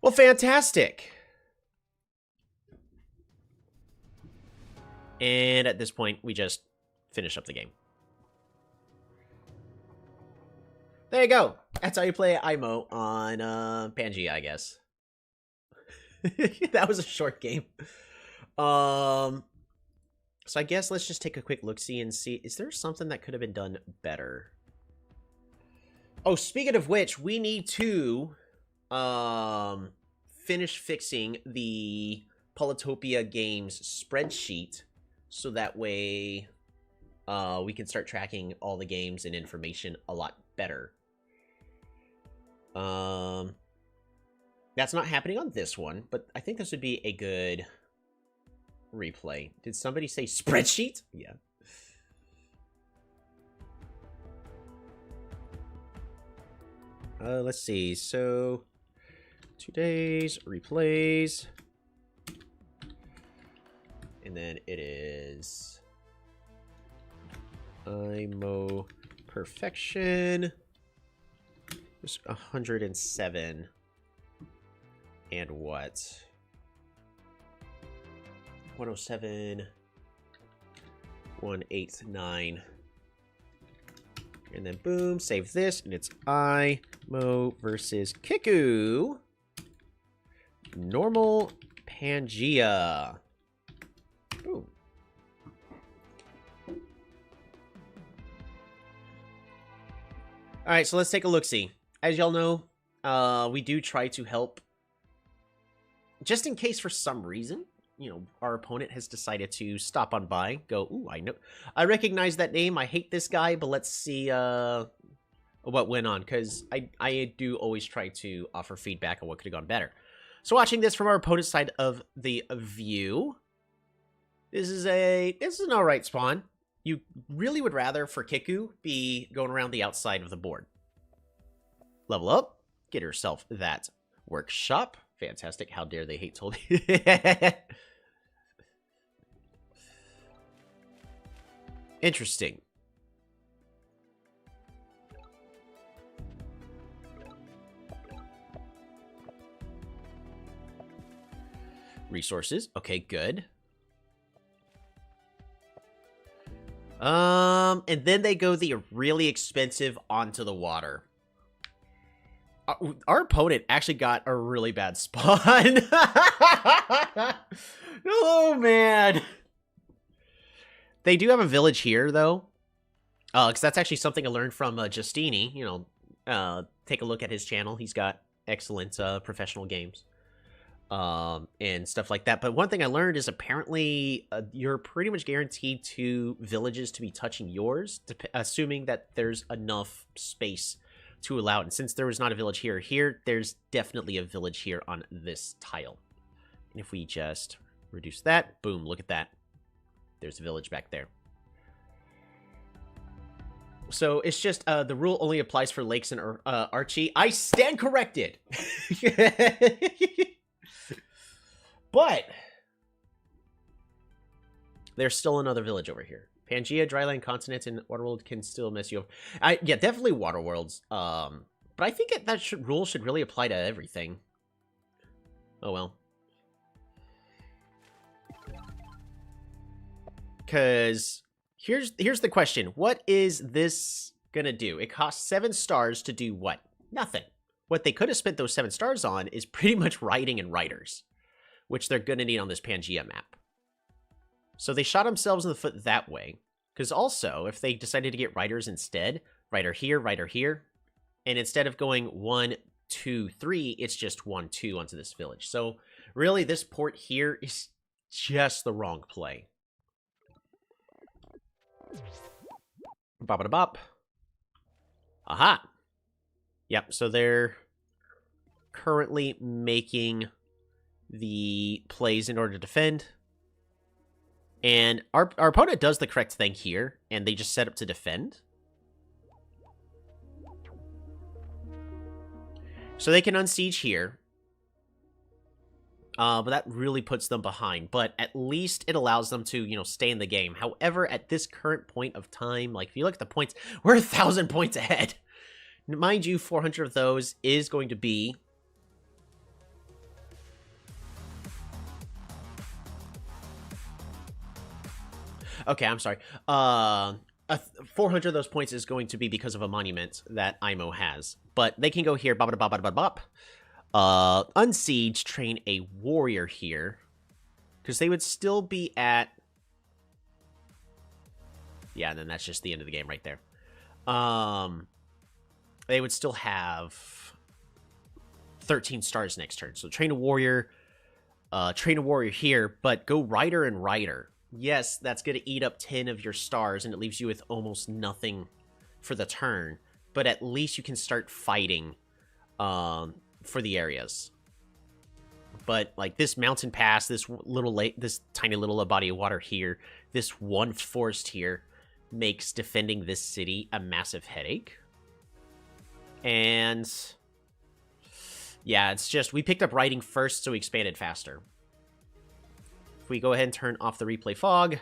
Speaker 2: Well, fantastic. And at this point, we just finish up the game. There you go. That's how you play IMO on Pangea, I guess. That was a short game. So I guess let's just take a quick look-see and see. Is there something that could have been done better? Oh, speaking of which, we need to finish fixing the Polytopia Games spreadsheet so that way we can start tracking all the games and information a lot better. That's not happening on this one, but I think this would be a good replay. Did somebody say spreadsheet? Yeah. Let's see. So 2 days, replays. And then it is IMO perfection. There's 107. And what? 107. 189. And then boom, save this, and it's IMO versus Kiku. Normal Pangea. Boom. Alright, so let's take a look-see. As y'all know, we do try to help. Just in case for some reason, you know, our opponent has decided to stop on by, go, ooh, I recognize that name, I hate this guy, but let's see what went on, because I do always try to offer feedback on what could have gone better. So watching this from our opponent's side of the view, this is an alright spawn. You really would rather, for Kiku, be going around the outside of the board. Level up, get herself that workshop. Fantastic. How dare they hate Told. Interesting. Resources. Okay, good. And then they go the really expensive onto the water. Our opponent actually got a really bad spawn. Oh, man. They do have a village here, though. Because that's actually something I learned from Justini. You know, take a look at his channel. He's got excellent professional games. and stuff like that. But one thing I learned is apparently you're pretty much guaranteed 2 villages to be touching yours, assuming that there's enough space to allow it. And since there was not a village here, there's definitely a village here on this tile. And if we just reduce that, boom, look at that. There's a village back there. So it's just the rule only applies for lakes and Archie. I stand corrected. But there's still another village over here. Pangea, Dryland, Continent, and Waterworld can still mess you up. Yeah, definitely Waterworlds. But I think that rule should really apply to everything. Oh well. Because here's the question. What is this gonna do? It costs 7 stars to do what? Nothing. What they could have spent those 7 stars on is pretty much writing and writers, which they're gonna need on this Pangea map. So they shot themselves in the foot that way. Because also, if they decided to get writers instead, writer here, and instead of going 1, 2, 3, it's just 1, 2 onto this village. So really, this port here is just the wrong play. Bop-a-da-bop. Aha! Yep, so they're currently making the plays in order to defend. And our opponent does the correct thing here, and they just set up to defend. So they can unsiege here. But that really puts them behind. But at least it allows them to, stay in the game. However, at this current point of time, like, if you look at the points, we're 1,000 points ahead. Mind you, 400 of those is going to be... Okay, I'm sorry. 400 of those points is going to be because of a monument that IMO has. But they can go here, bop, bop, bop, bop, bop. Unsiege, train a warrior here. Because they would still be at... Yeah, and then that's just the end of the game right there. They would still have 13 stars next turn. So train a warrior here, but go rider and rider. Yes, that's going to eat up 10 of your stars, and it leaves you with almost nothing for the turn. But at least you can start fighting for the areas. But, like, this mountain pass, this little lake, this tiny little body of water here, this one forest here, makes defending this city a massive headache. And... yeah, it's just, we picked up writing first, so we expanded faster. If we go ahead and turn off the replay fog.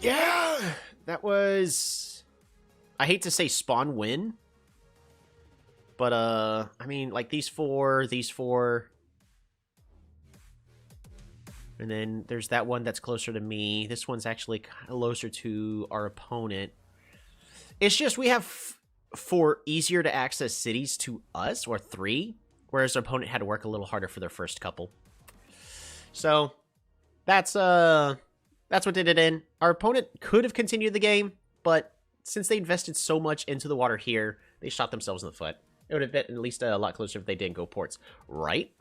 Speaker 2: Yeah! That was... I hate to say spawn win. But, I mean, like, these four... And then there's that one that's closer to me. This one's actually closer to our opponent. It's just, we have 4 easier to access cities to us, or 3. Whereas our opponent had to work a little harder for their first couple. So, that's what did it in. Our opponent could have continued the game, but since they invested so much into the water here, they shot themselves in the foot. It would have been at least a lot closer if they didn't go ports, right?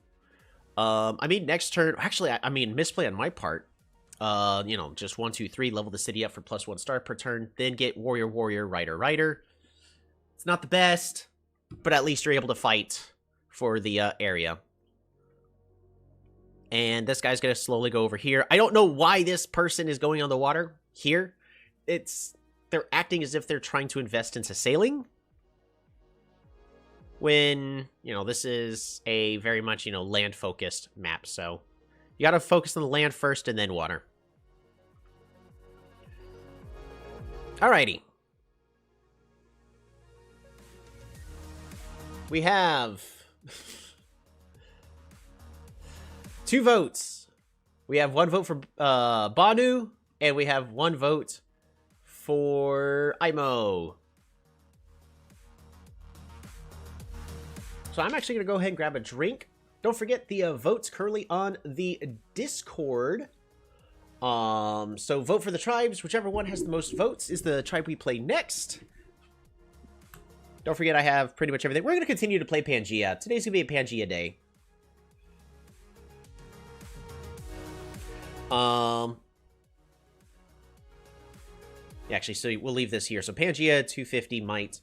Speaker 2: I mean, next turn... Actually, I mean, misplay on my part. Just 1, 2, 3, level the city up for +1 star per turn, then get warrior, warrior, rider, rider. It's not the best, but at least you're able to fight for the area. And this guy's going to slowly go over here. I don't know why this person is going on the water here. They're acting as if they're trying to invest into sailing. When, this is a very much, land-focused map. So you got to focus on the land first and then water. Alrighty. We have 2 votes. We have 1 vote for Banu, and we have 1 vote for IMO. So I'm actually going to go ahead and grab a drink. Don't forget the votes currently on the Discord. So vote for the tribes. Whichever one has the most votes is the tribe we play next. Don't forget I have pretty much everything. We're going to continue to play Pangea. Today's going to be a Pangea day. Actually, so we'll leave this here. So Pangea, 250 might.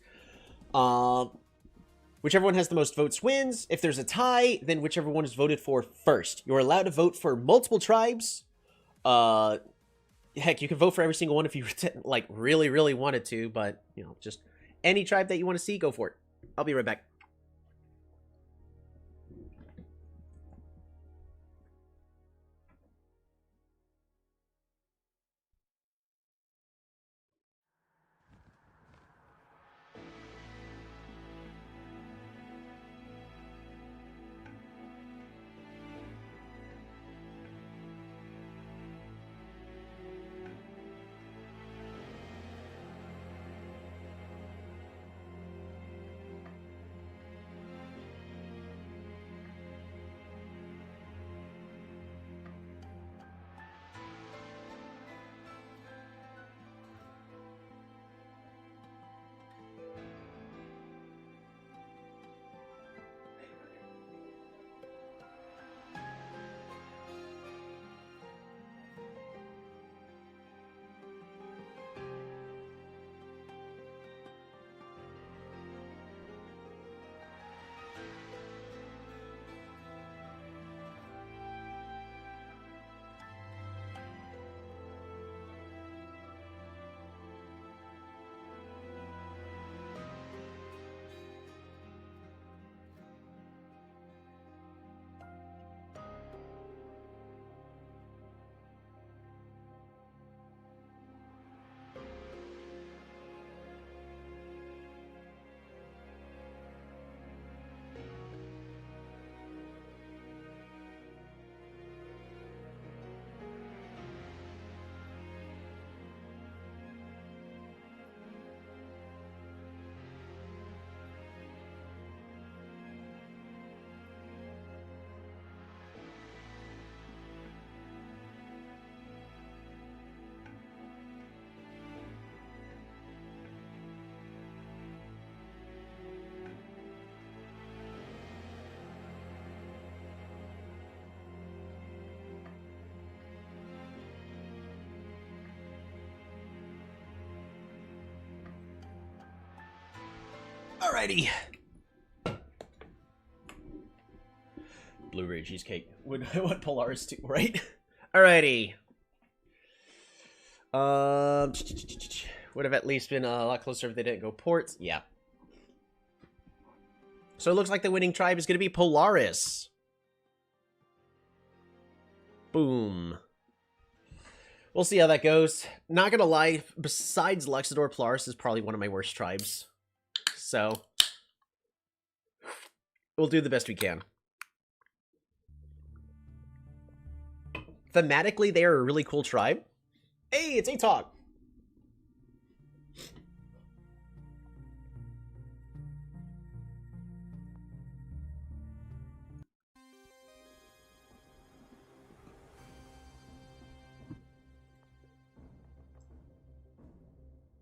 Speaker 2: Whichever one has the most votes wins. If there's a tie, then whichever one is voted for first. You're allowed to vote for multiple tribes. Heck, you can vote for every single one if you like really, really wanted to. But, you know, just any tribe that you want to see, go for it. I'll be right back. Alrighty. Blueberry cheesecake. What Polaris too, right? Alrighty. Would have at least been a lot closer if they didn't go ports. Yeah. So it looks like the winning tribe is going to be Polaris. Boom. We'll see how that goes. Not going to lie, besides Luxador, Polaris is probably one of my worst tribes. So, we'll do the best we can. Thematically, they are a really cool tribe. Hey, it's A-Talk!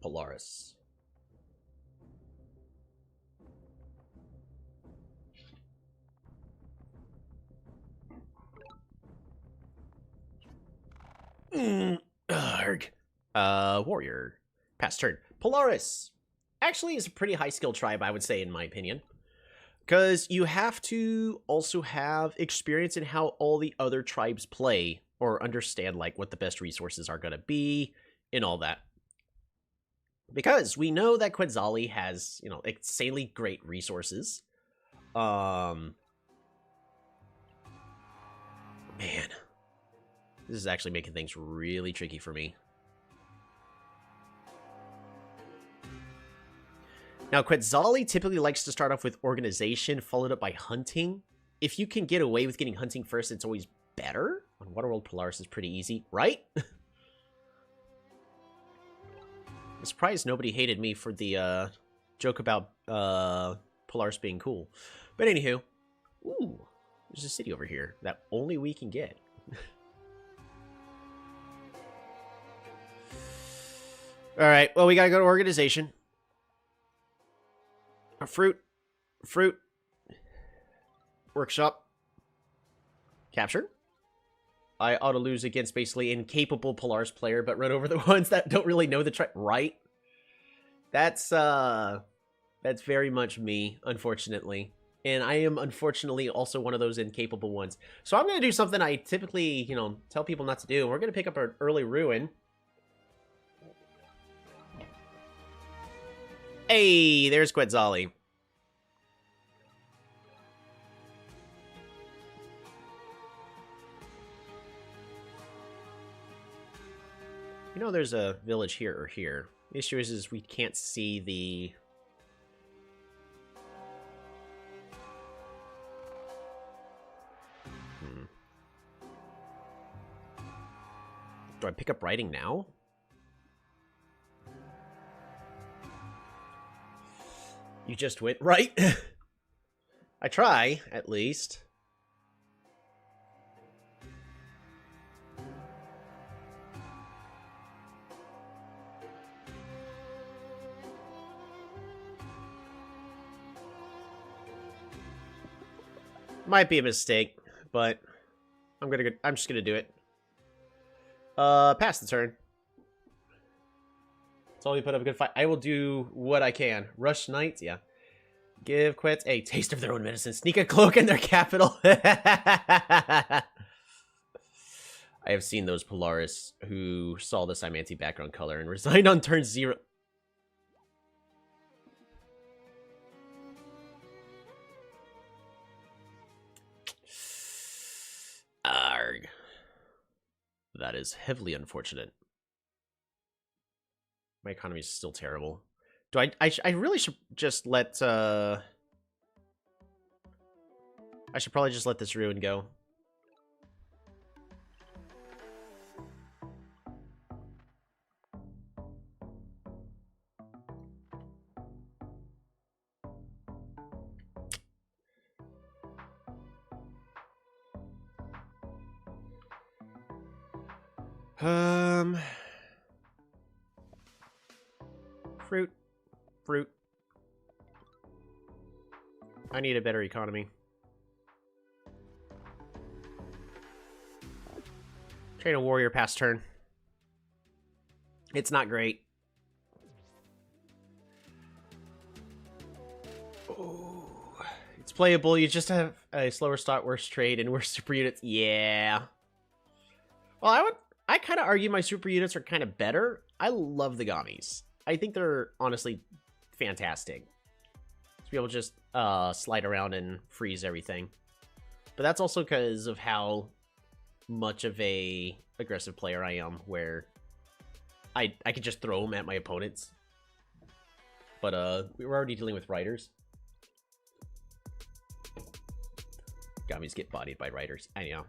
Speaker 2: Polaris. Warrior. Pass turn. Polaris. Actually is a pretty high skill tribe, I would say, in my opinion. Because you have to also have experience in how all the other tribes play, or understand, like, what the best resources are going to be, and all that. Because we know that Quetzali has, you know, insanely great resources. Man. This is actually making things really tricky for me. Now, Quetzali typically likes to start off with organization, followed up by hunting. If you can get away with getting hunting first, it's always better. On Waterworld, Polaris is pretty easy, right? I'm surprised nobody hated me for the joke about Polaris being cool. But anywho, ooh, there's a city over here that only we can get. Alright, well, we gotta go to organization. A fruit. Fruit. Workshop. Capture. I ought to lose against basically incapable Polaris player, but run over the ones that don't really know the tribe. Right? That's very much me, unfortunately. And I am, unfortunately, also one of those incapable ones. So I'm going to do something I typically, you know, tell people not to do. We're going to pick up our early ruin. Hey, there's Quetzali. You know there's a village here or here. The issue is we can't see the... Do I pick up writing now? You just went right. I try, at least. Might be a mistake, but I'm just gonna do it. Pass the turn. That's all you put up a good fight. I will do what I can. Rush knights, yeah. Give quits a taste of their own medicine. Sneak a cloak in their capital. I have seen those Polaris who saw the Simanti background color and resigned on turn 0. Arg. That is heavily unfortunate. My economy is still terrible. Do I really should just let, I should probably just let this ruin go. Fruit. I need a better economy. Train a warrior past turn. It's not great. Oh, it's playable. You just have a slower start, worse trade, and worse super units. Yeah. Well, I kind of argue my super units are kind of better. I love the Gommies. I think they're honestly fantastic. To be able to just slide around and freeze everything. But that's also because of how much of a aggressive player I am, where I could just throw them at my opponents. But we were already dealing with riders. Gommies get bodied by riders. I know.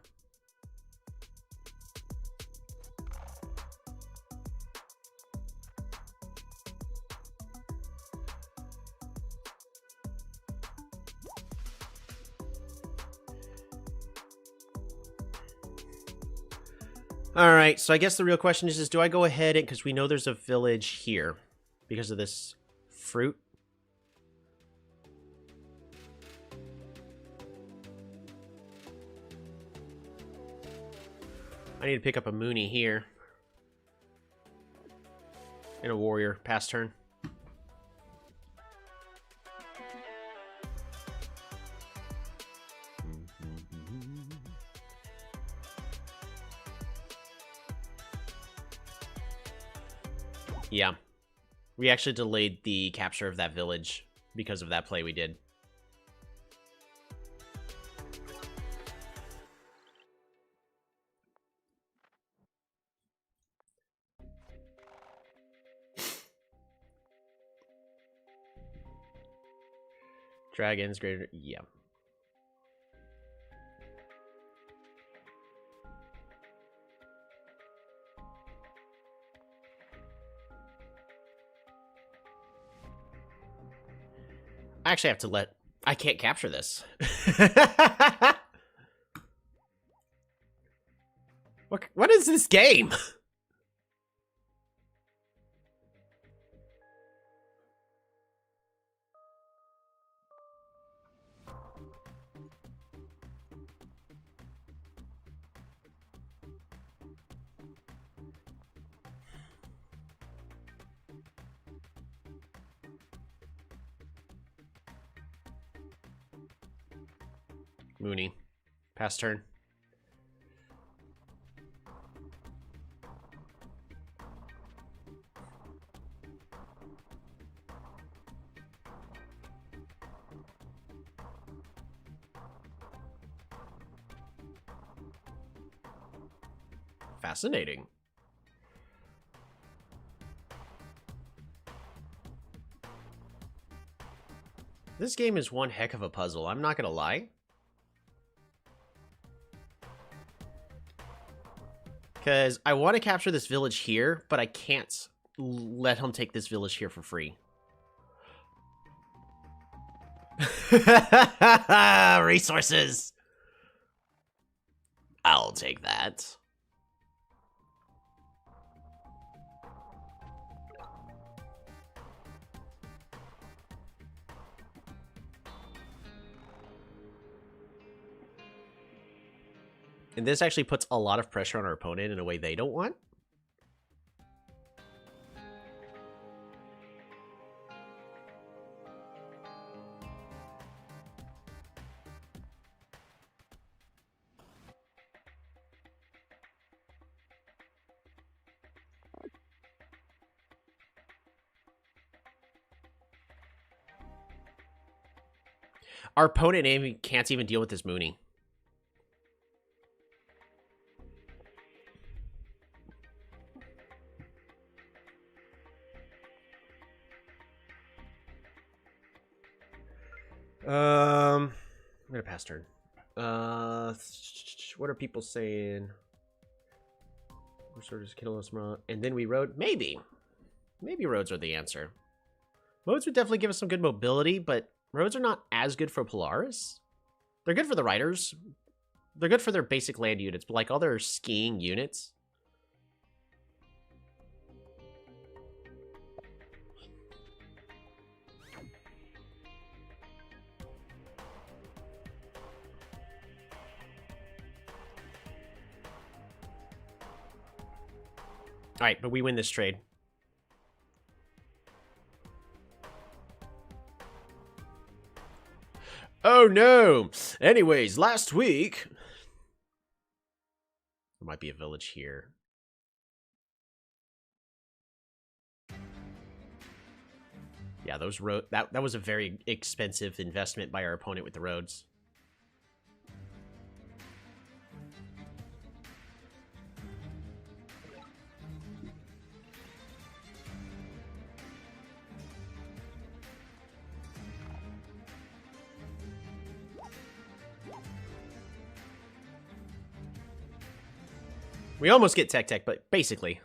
Speaker 2: Alright, so I guess the real question is do I go ahead and... Because we know there's a village here. Because of this fruit. I need to pick up a Mooney here. And a warrior. Pass turn. Yeah. We actually delayed the capture of that village because of that play we did. Dragons greater... Yeah. I actually have to let... I can't capture this. What is this game? Mooney. Pass turn. Fascinating. This game is one heck of a puzzle, I'm not gonna lie. Because I want to capture this village here, but I can't let him take this village here for free. Resources! I'll take that. And this actually puts a lot of pressure on our opponent in a way they don't want. Our opponent can't even deal with this Mooney. I'm gonna pass turn. What are people saying? We're sort of kill us, and then we rode. Maybe roads are the answer. Roads would definitely give us some good mobility, but roads are not as good for Polaris. They're good for the riders. They're good for their basic land units, but like all their skiing units. All right, but we win this trade. Oh no! Anyways, last week... There might be a village here. Yeah, those road that was a very expensive investment by our opponent with the roads. We almost get tech, but basically.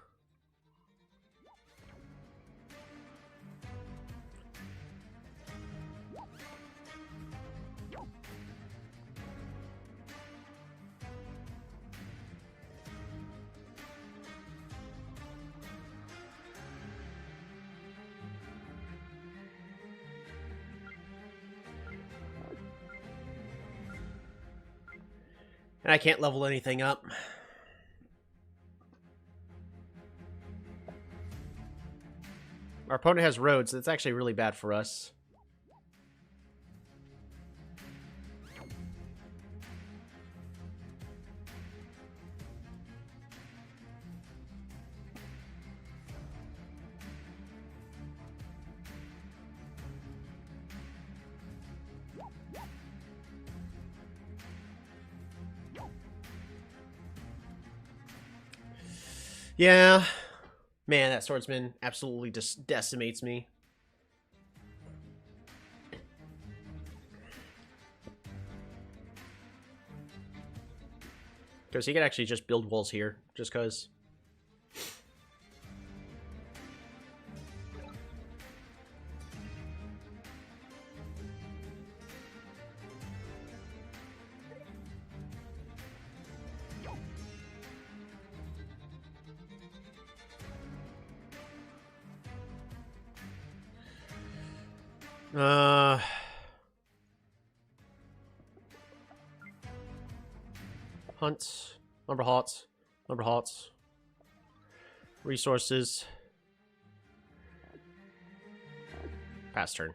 Speaker 2: And I can't level anything up. Our opponent has roads. That's actually really bad for us. Yeah. Man, that swordsman absolutely just decimates me. Because he could actually just build walls here, just because. Hunt, lumber hots, resources, pass turn.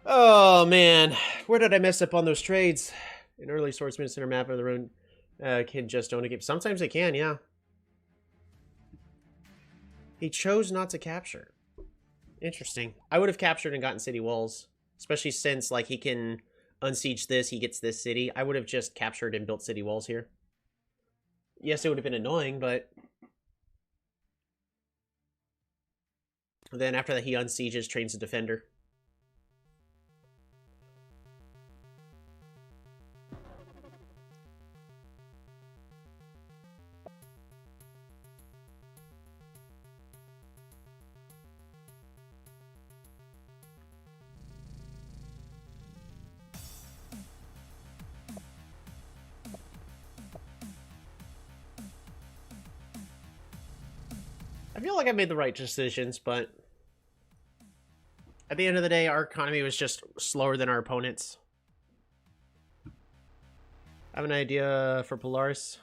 Speaker 2: Oh, man. Where did I mess up on those trades? An early swordsman center map of the room can just own a game. Sometimes they can, yeah. He chose not to capture. Interesting. I would have captured and gotten city walls. Especially since, like, he can unsiege this, he gets this city. I would have just captured and built city walls here. Yes, it would have been annoying, but... then after that, he unsieges, trains a defender. I feel like I made the right decisions, but at the end of the day, our economy was just slower than our opponents. I have an idea for Polaris.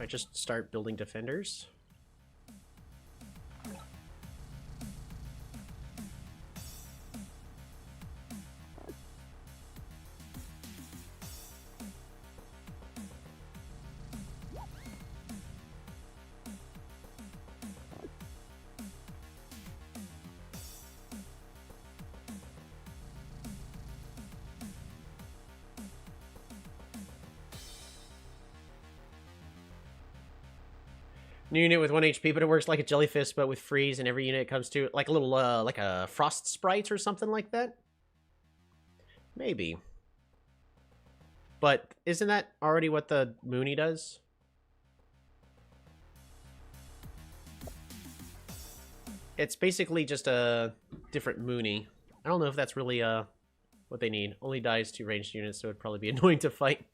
Speaker 2: I just start building defenders. New unit with 1 HP, but it works like a jellyfish, but with freeze, and every unit it comes to, like a little, like a frost sprite or something like that? Maybe. But isn't that already what the Mooney does? It's basically just a different Mooney. I don't know if that's really, what they need. Only dies to ranged units, so it'd probably be annoying to fight.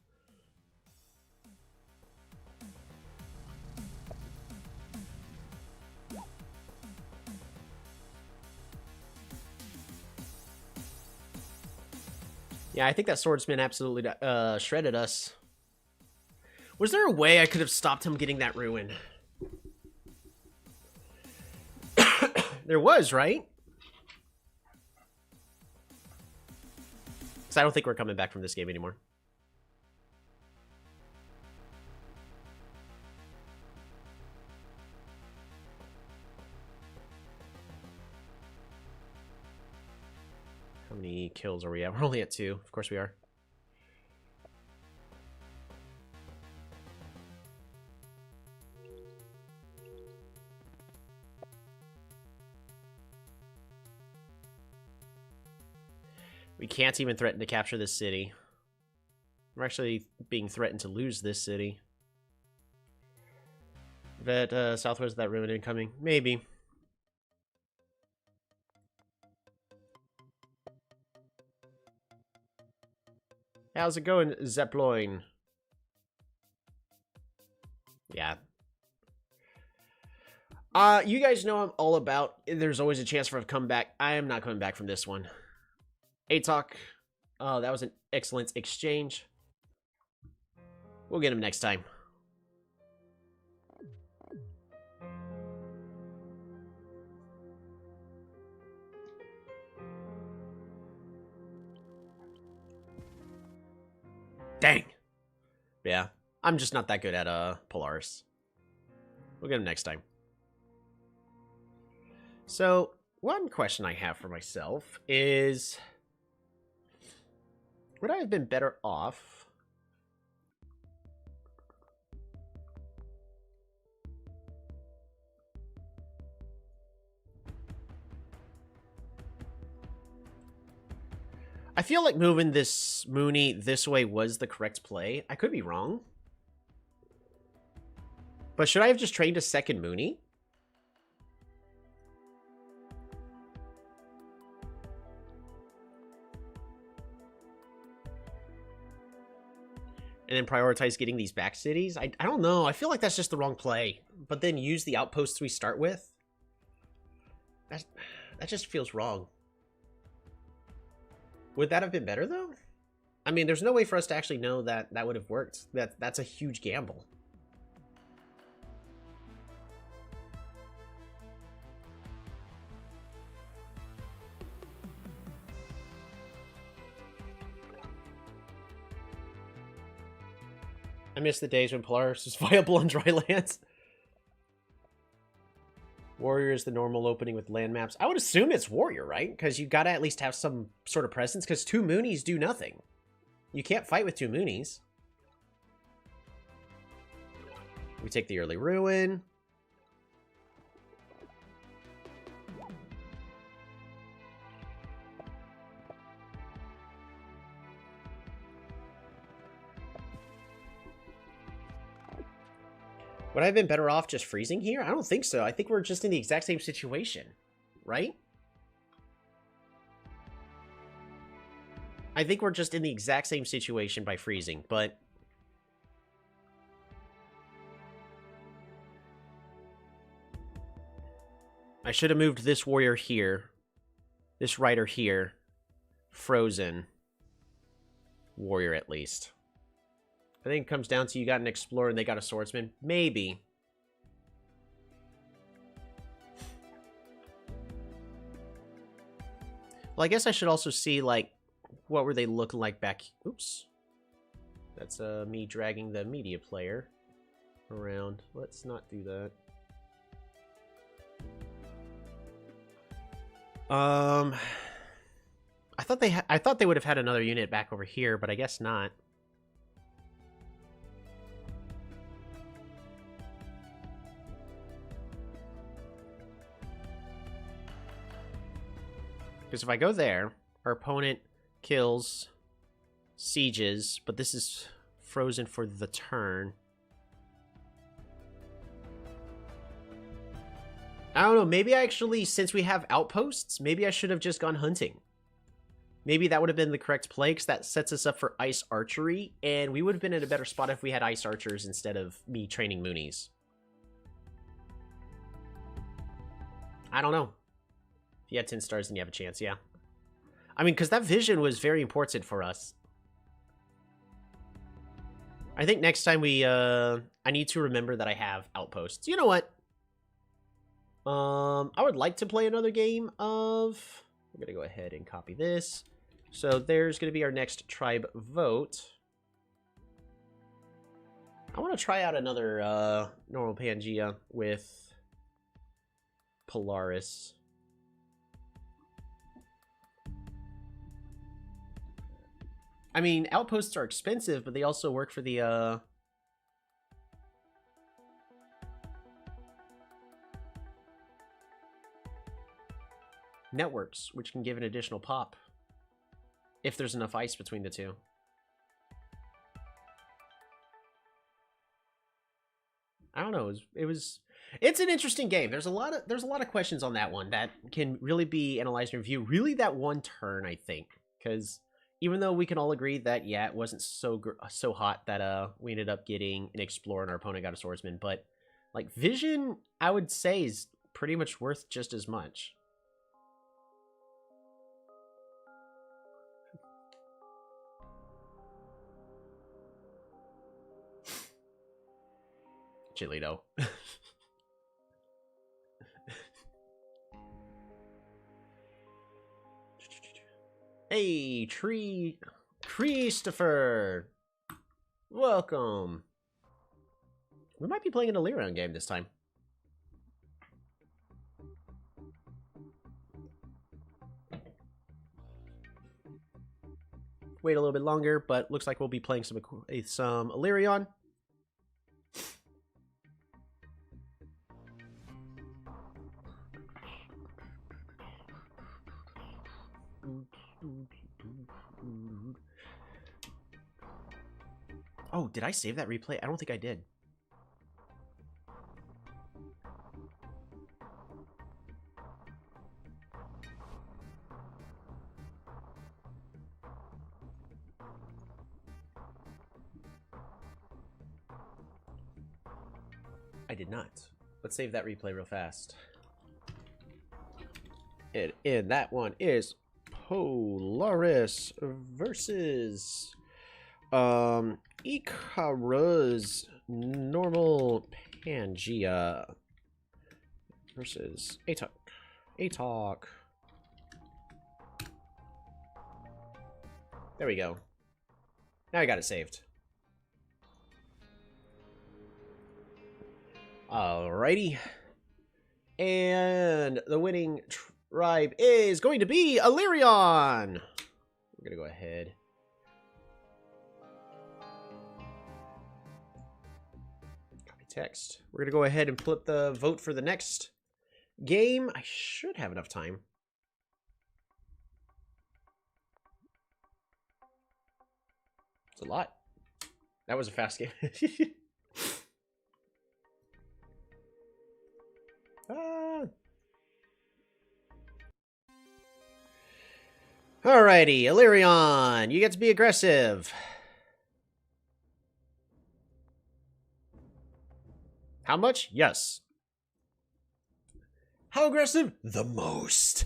Speaker 2: Yeah, I think that swordsman absolutely shredded us. Was there a way I could have stopped him getting that ruin? There was, right? Because I don't think we're coming back from this game anymore. How many kills are we at? We're only at 2. Of course we are. We can't even threaten to capture this city. We're actually being threatened to lose this city. Vet, southwest of that ruin incoming. Maybe. How's it going, Zeppelin? Yeah. You guys know I'm all about, there's always a chance for a comeback. I am not coming back from this one. ATOC. Oh, that was an excellent exchange. We'll get him next time. Dang. Yeah, I'm just not that good at Polaris. We'll get him next time. So, one question I have for myself is, would I have been better off I feel like moving this Mooney this way was the correct play. I could be wrong. But should I have just trained a second Mooney? And then prioritize getting these back cities? I don't know. I feel like that's just the wrong play. But then use the outposts we start with? That just feels wrong. Would that have been better, though? I mean, there's no way for us to actually know that that would have worked. That's a huge gamble. I miss the days when Polaris was viable on dry lands. Warrior is the normal opening with land maps. I would assume it's Warrior, right? Because you gotta at least have some sort of presence, because 2 Moonies do nothing. You can't fight with 2 Moonies. We take the early Ruin. Would I have been better off just freezing here? I don't think so. I think we're just in the exact same situation, right? I think we're just in the exact same situation by freezing, but... I should have moved this warrior here. This rider here. Frozen. Warrior, at least. I think it comes down to you got an explorer and they got a swordsman. Maybe. Well, I guess I should also see, like, what were they looking like back... Oops. That's me dragging the media player around. Let's not do that. I thought they would have had another unit back over here, but I guess not. Because if I go there, our opponent kills, sieges, but this is frozen for the turn. I don't know, maybe I actually, since we have outposts, maybe I should have just gone hunting. Maybe that would have been the correct play, because that sets us up for ice archery, and we would have been in a better spot if we had ice archers instead of me training Moonies. I don't know. If you had 10 stars, then you have a chance, yeah. I mean, because that vision was very important for us. I think next time we, I need to remember that I have outposts. You know what? I would like to play another game of... We're going to go ahead and copy this. So there's going to be our next tribe vote. I want to try out another normal Pangea with Polaris. I mean, outposts are expensive, but they also work for the, networks, which can give an additional pop. If there's enough ice between the two. I don't know, it's an interesting game. There's a lot of questions on that one that can really be analyzed and reviewed. Really that one turn, I think. Because... even though we can all agree that, yeah, it wasn't so hot that we ended up getting an explorer and our opponent got a swordsman, but, like, vision, I would say, is pretty much worth just as much. Chilito. Hey, Christopher! Welcome! We might be playing an Illyrian game this time. Wait a little bit longer, but looks like we'll be playing some Illyrian. Oh, did I save that replay? I don't think I did. I did not. Let's save that replay real fast. And that one is Polaris versus Icarus normal Pangea versus Atok. Atok. There we go. Now I got it saved. Alrighty. And the winning tribe is going to be Illyrion. We're going to go ahead. Copy text. We're going to go ahead and flip the vote for the next game. I should have enough time. It's a lot. That was a fast game. Alrighty, Illyrion, you get to be aggressive. How much? Yes. How aggressive? The most.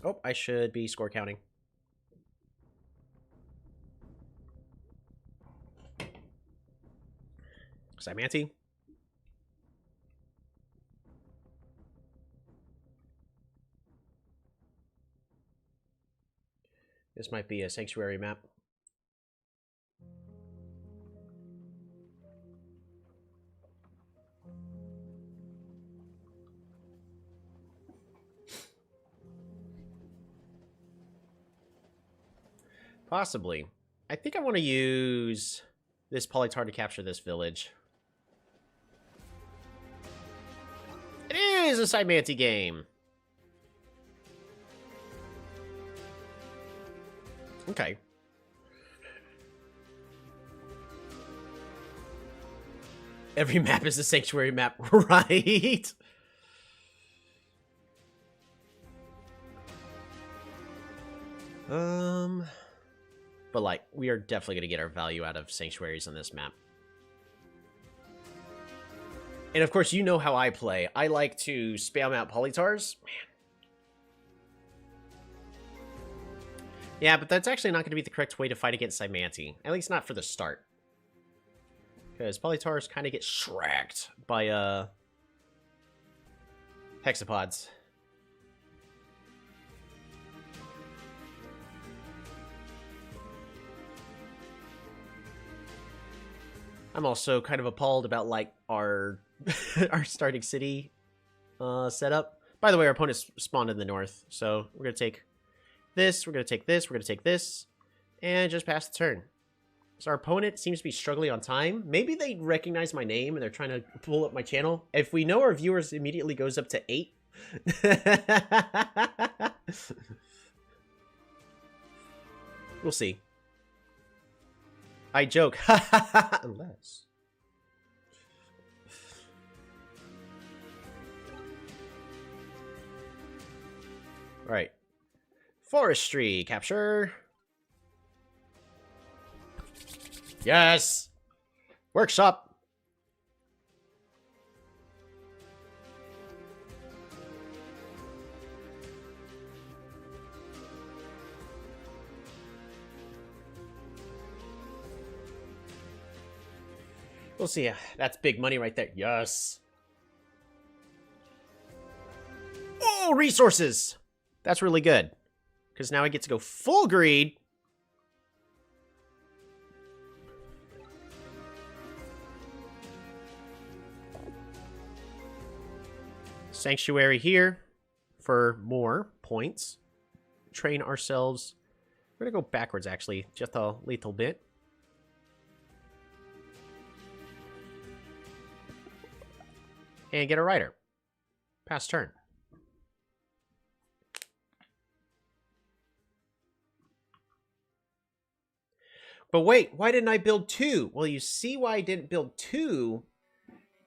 Speaker 2: Oh, I should be score counting. Cymanti. This might be a sanctuary map. Possibly. I think I want to use this Polytar to capture this village. It is a Cymanti game. Okay. Every map is a sanctuary map, right? But like, we are definitely going to get our value out of sanctuaries on this map. And of course, you know how I play. I like to spam out Polytars. Man. Yeah, but that's actually not going to be the correct way to fight against Cymanti. At least not for the start. Because Polytars kind of get shracked by, hexapods. I'm also kind of appalled about, like, our our starting city setup. By the way, our opponents spawned in the north, so we're going to take this, we're going to take this, we're going to take this, and just pass the turn. So our opponent seems to be struggling on time. Maybe they recognize my name and they're trying to pull up my channel. If we know our viewers immediately goes up to 8. We'll see. I joke. Unless. All right. Forestry capture. Yes. Workshop. We'll see. That's big money right there. Yes. Oh, resources. That's really good. Because now I get to go full greed. Sanctuary here for more points. Train ourselves. We're going to go backwards, actually, just a little bit. And get a rider. Pass turn. But wait, why didn't I build 2? Well, you see why I didn't build 2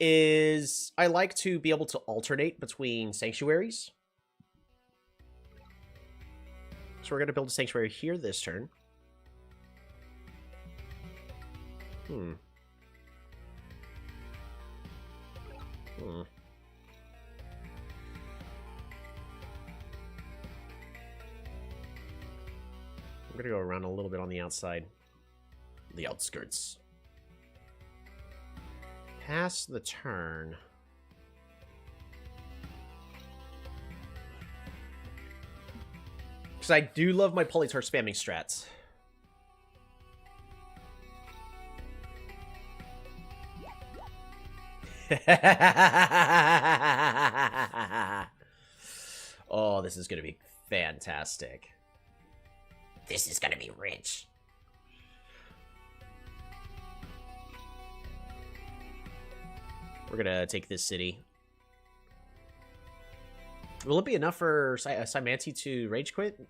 Speaker 2: is I like to be able to alternate between sanctuaries. So we're going to build a sanctuary here this turn. I'm going to go around a little bit on the outside. The outskirts. Pass the turn. Because I do love my Polytar spamming strats. Oh, this is going to be fantastic. This is going to be rich. We're going to take this city. Will it be enough for Symanti to rage quit?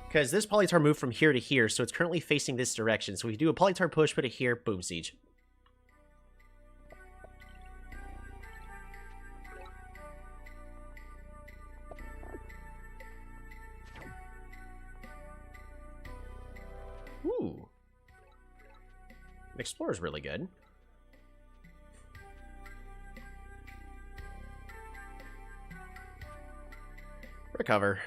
Speaker 2: Because this Polytar moved from here to here, so it's currently facing this direction. So if we do a Polytar push, put it here, boom, siege. Ooh. Explorer's really good. Recover.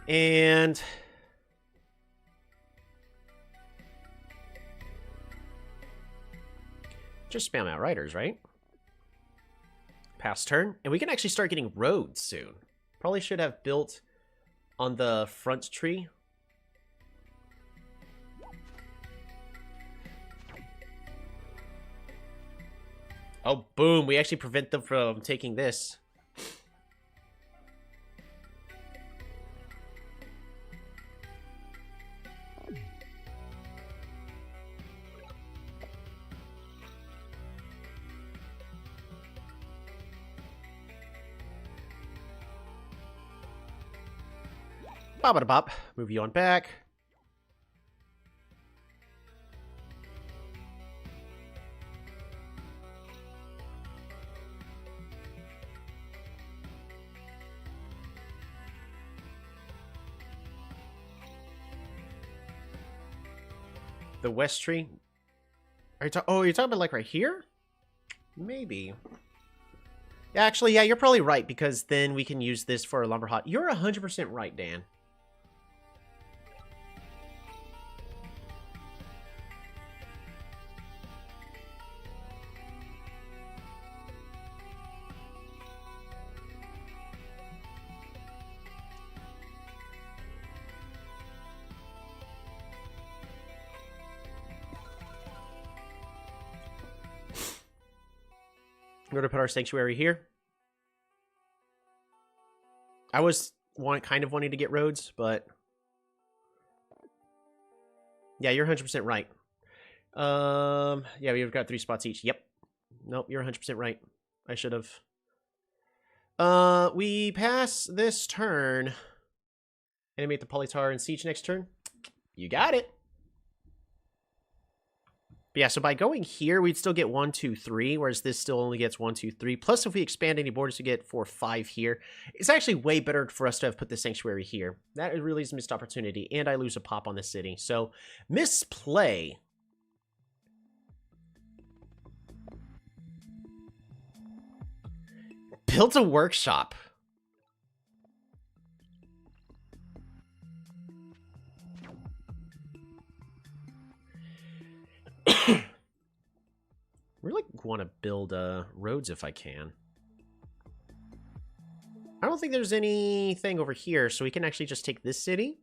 Speaker 2: And just spam out riders, right? Pass turn. And we can actually start getting roads soon. Probably should have built on the front tree. Oh, boom. We actually prevent them from taking this. Bop-a-da-bop. Move you on back. The west tree? Are you you're talking about like right here? Maybe. Actually, yeah, you're probably right, because then we can use this for a lumber hut. You're 100% right, Dan. We're going to put our sanctuary here. I was kind of wanting to get roads, but yeah, you're 100% right. Yeah, we've got 3 spots each. Yep. Nope, you're 100% right. I should have. We pass this turn. Animate the Polytar and siege next turn. You got it. But yeah, so by going here, we'd still get 1, 2, 3, whereas this still only gets 1, 2, 3. Plus, if we expand any borders, we get 4, 5 here. It's actually way better for us to have put the sanctuary here. That really is a missed opportunity, and I lose a pop on the city. So, misplay. Built a workshop. Really want to build roads if I can. I don't think there's anything over here, so we can actually just take this city.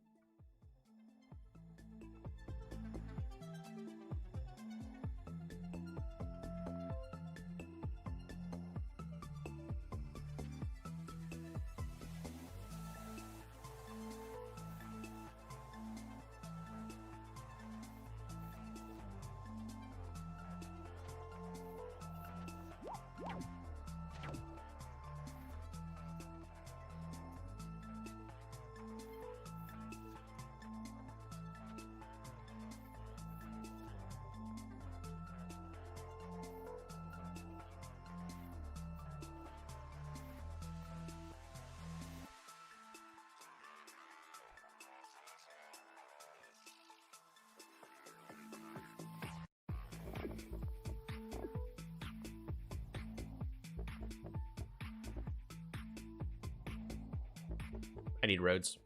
Speaker 2: I need roads.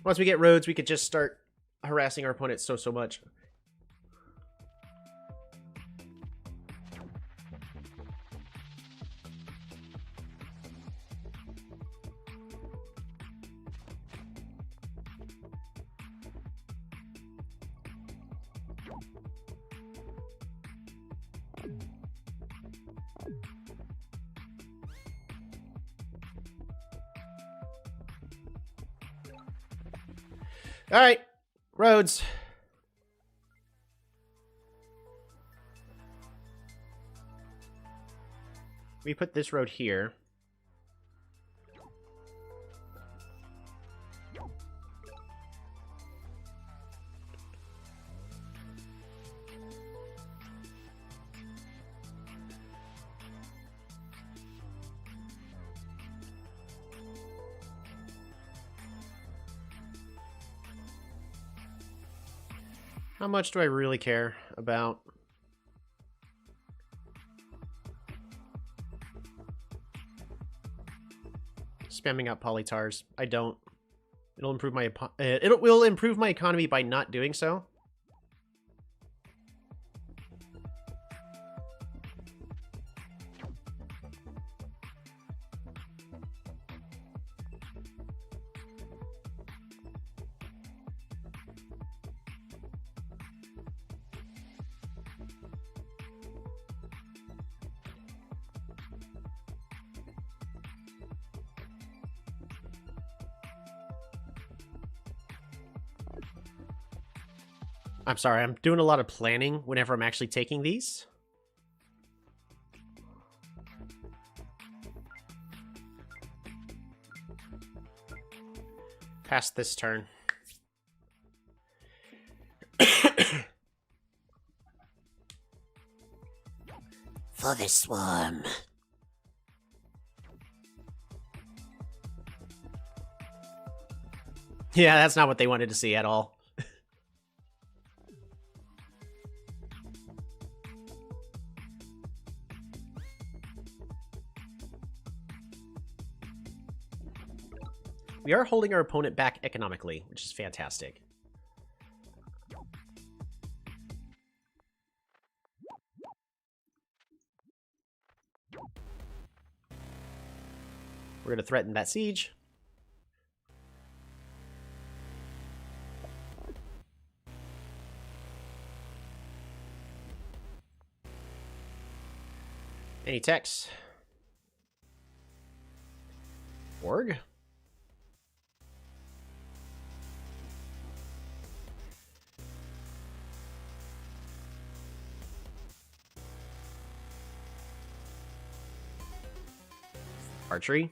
Speaker 2: Once we get roads, we could just start harassing our opponents so much. Alright. Roads. We put this road here. How much do I really care about? Spamming out polytars. I don't. It'll improve my it will improve my economy by not doing so. I'm sorry, I'm doing a lot of planning whenever I'm actually taking these. Past this turn. For the swarm. Yeah, that's not what they wanted to see at all. We are holding our opponent back economically, which is fantastic. We're going to threaten that siege. Any techs? Org? Archery?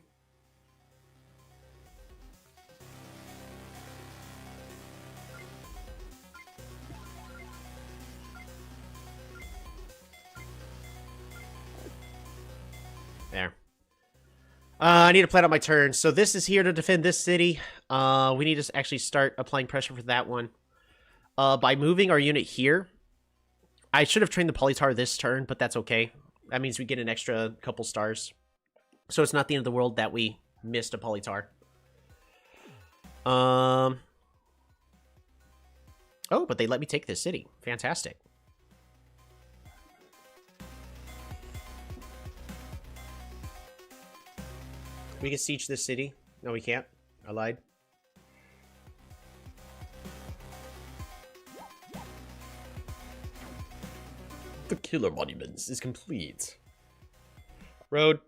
Speaker 2: There. I need to plan out my turn. So this is here to defend this city. We need to actually start applying pressure for that one. By moving our unit here. I should have trained the Polytar this turn, but that's okay. That means we get an extra couple stars. So it's not the end of the world that we missed a Polytar. Oh, but they let me take this city. Fantastic. We can siege this city. No, we can't. I lied. The killer monuments is complete. Road.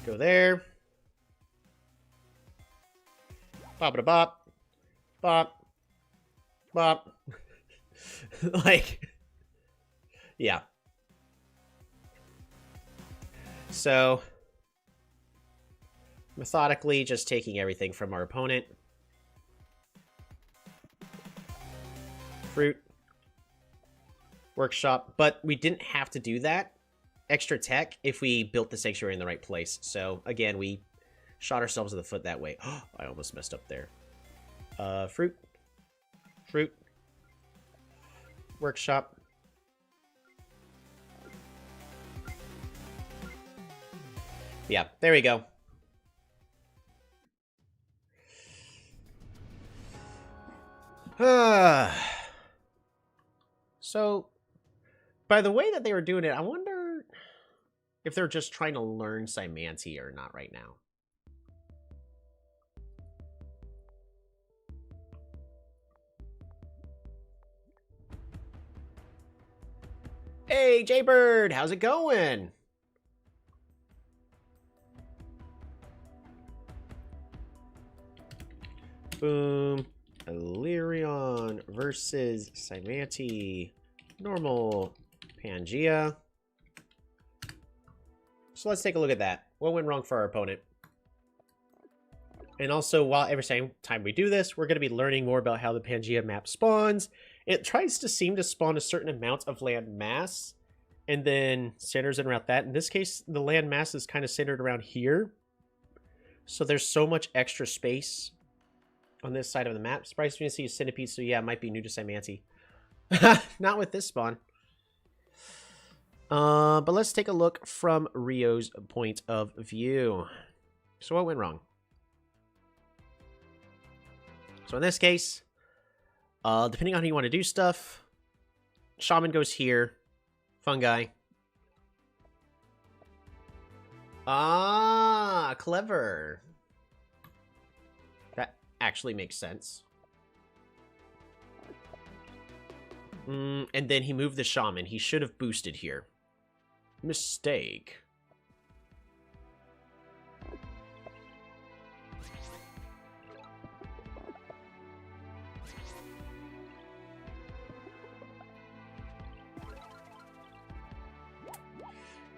Speaker 2: Go there. Bop-a-da-bop. Bop. Bop. Like, yeah. So, methodically just taking everything from our opponent. Fruit. Workshop. But we didn't have to do that. Extra tech if we built the sanctuary in the right place. So, again, we shot ourselves in the foot that way. Oh, I almost messed up there. Fruit. Fruit. Workshop. Yeah, there we go. So, by the way that they were doing it, I wonder if they're just trying to learn Cymanti or not right now. Hey, Jaybird, how's it going? Boom. Illyrion versus Cymanti. Normal Pangea. So let's take a look at that. What went wrong for our opponent? And also, while every time we do this, we're going to be learning more about how the Pangea map spawns. It tries to seem to spawn a certain amount of land mass, and then centers it around that. In this case, the land mass is kind of centered around here. So there's so much extra space on this side of the map. Surprised me to see a centipede, so yeah, it might be new to Cymanti. Not with this spawn. But let's take a look from Rio's point of view. So what went wrong? So in this case, depending on how you want to do stuff, Shaman goes here. Fungi. Ah, clever. That actually makes sense. And then he moved the Shaman. He should have boosted here. Mistake.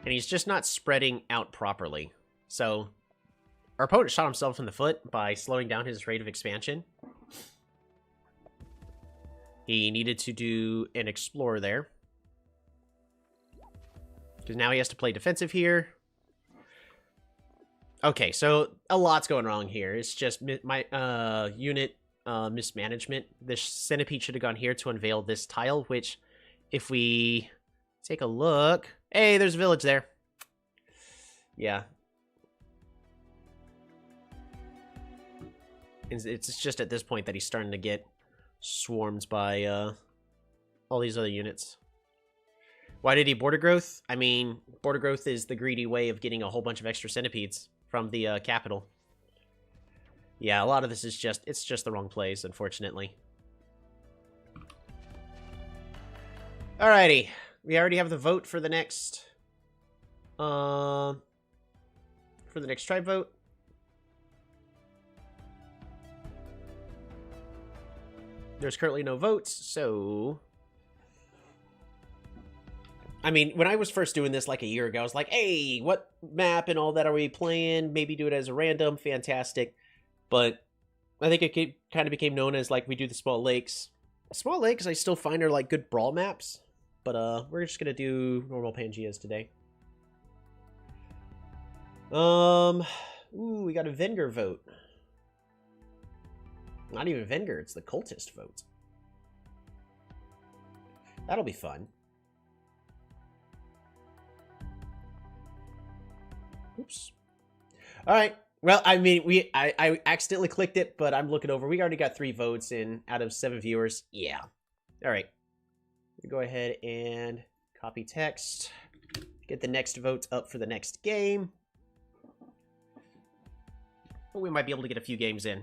Speaker 2: And he's just not spreading out properly. So, our opponent shot himself in the foot by slowing down his rate of expansion. He needed to do an Explorer there. Because now he has to play defensive here. Okay, so a lot's going wrong here. It's just my unit mismanagement. This centipede should have gone here to unveil this tile, which, if we take a look... Hey, there's a village there. Yeah. It's just at this point that he's starting to get swarmed by all these other units. Why did he border growth? I mean, border growth is the greedy way of getting a whole bunch of extra centipedes from the capital. Yeah, a lot of this is it's just the wrong plays, unfortunately. Alrighty. We already have the vote for the next tribe vote. There's currently no votes, so... I mean, when I was first doing this like a year ago, I was like, hey, what map and all that are we playing? Maybe do it as a random, fantastic. But I think it kind of became known as, like, we do the Small Lakes. Small Lakes I still find are, like, good brawl maps. But, we're just gonna do normal Pangeas today. Ooh, we got a Venger vote. Not even Venger, it's the Cultist vote. That'll be fun. Oops. Alright. Well, I mean, I accidentally clicked it, but I'm looking over. We already got 3 votes in out of 7 viewers. Yeah. Alright. We go ahead and copy text. Get the next vote up for the next game. But we might be able to get a few games in.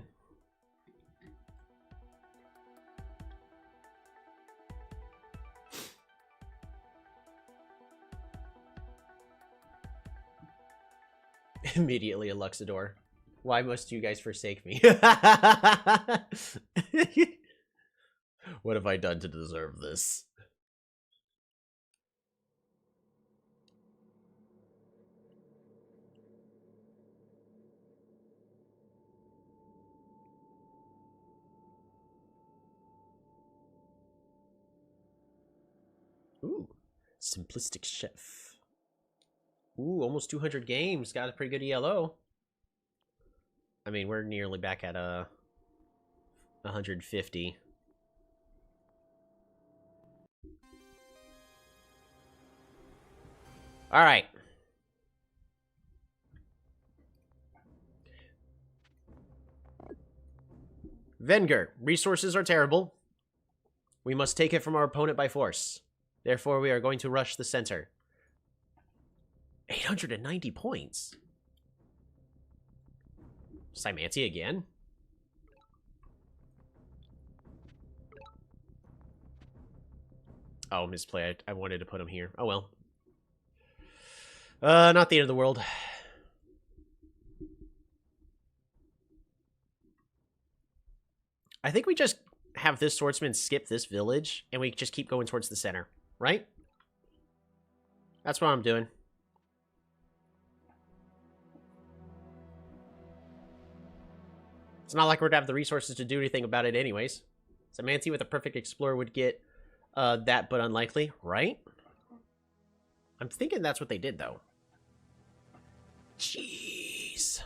Speaker 2: Immediately a Luxador. Why must you guys forsake me? What have I done to deserve this? Ooh, simplistic chef. Ooh, almost 200 games. Got a pretty good ELO. I mean, we're nearly back at 150. All right. Venger. Resources are terrible. We must take it from our opponent by force. Therefore, we are going to rush the center. 890 points. Cymanti again? Oh, misplay. I wanted to put him here. Oh, well. Not the end of the world. I think we just have this swordsman skip this village, and we just keep going towards the center, right? That's what I'm doing. It's not like we're to have the resources to do anything about it anyways. Samanti with a perfect explorer would get that, but unlikely, right? I'm thinking that's what they did, though. Jeez.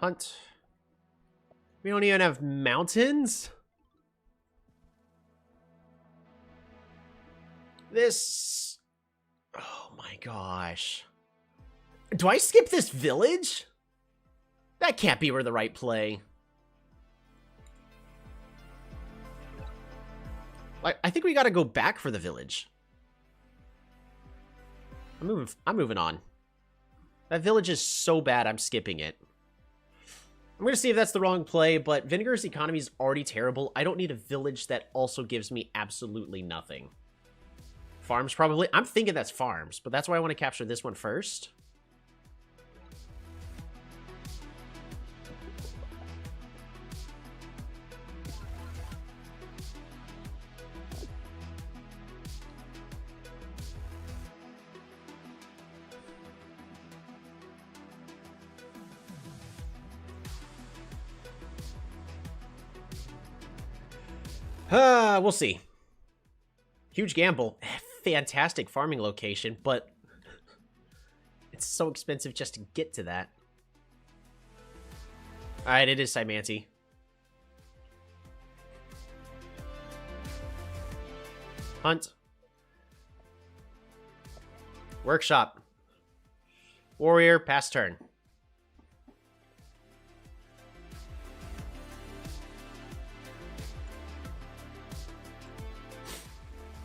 Speaker 2: Hunt. We don't even have mountains? This... Oh my gosh. Do I skip this village? That can't be where the right play. Like, I think we gotta go back for the village. I'm moving on. That village is so bad, I'm skipping it. I'm gonna see if that's the wrong play, but Vinegar's economy is already terrible. I don't need a village that also gives me absolutely nothing. Farms, probably. I'm thinking that's farms, but that's why I want to capture this one first. We'll see. Huge gamble. Fantastic farming location, but it's so expensive just to get to that. Alright, it is Simanti. Hunt. Workshop. Warrior, pass turn.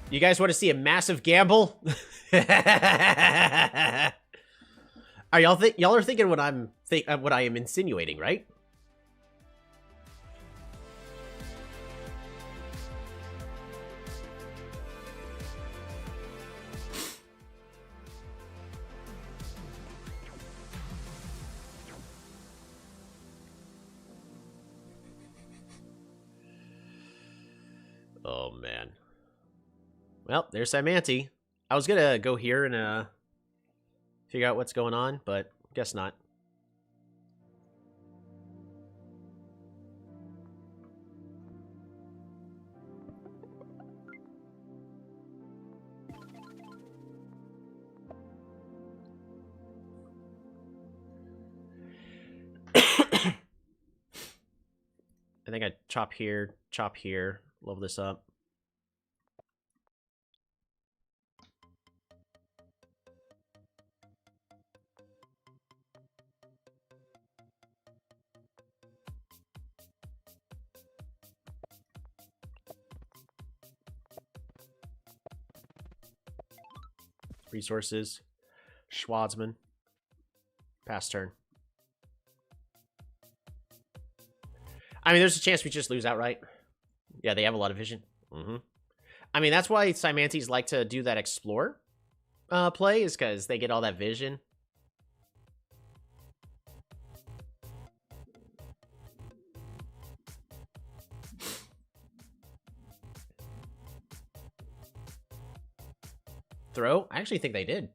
Speaker 2: You guys want to see a massive gamble? Are y'all are thinking what what I am insinuating, right? Oh man. Well, there's Simanti. I was gonna go here and figure out what's going on, but guess not. I think I chop here, level this up. Resources. Schwarzman. Pass turn. I mean, there's a chance we just lose outright. Yeah, they have a lot of vision. I mean, that's why Simantis like to do that explore play, is because they get all that vision. Throw? I actually think they did.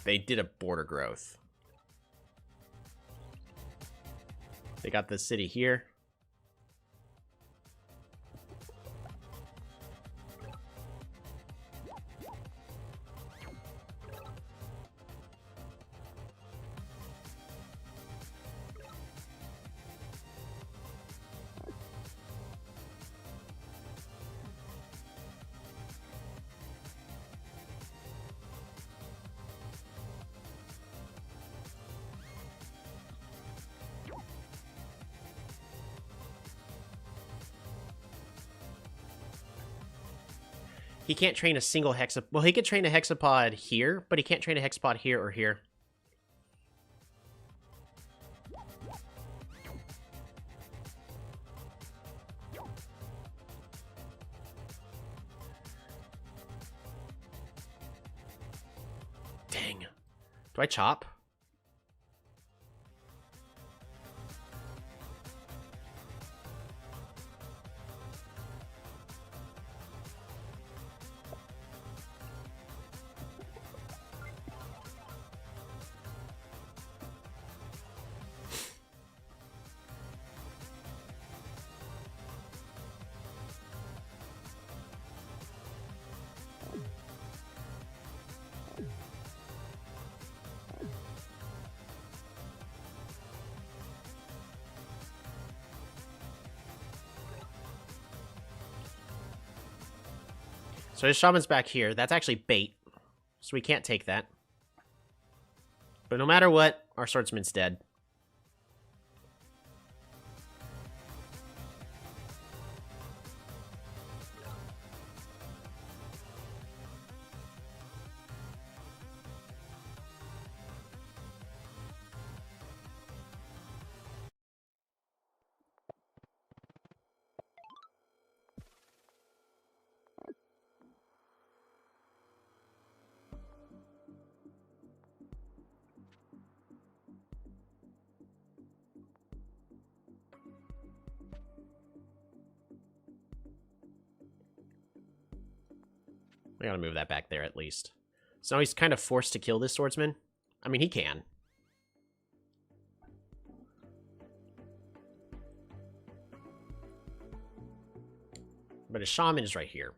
Speaker 2: They did a border growth. They got the city here. He can't train a single hexapod. Well, he could train a hexapod here, but he can't train a hexapod here or here. Dang. Do I chop? So his shaman's back here. That's actually bait. So we can't take that. But no matter what, our swordsman's dead. We gotta move that back there at least. So now he's kind of forced to kill this swordsman. I mean, he can. But his shaman is right here.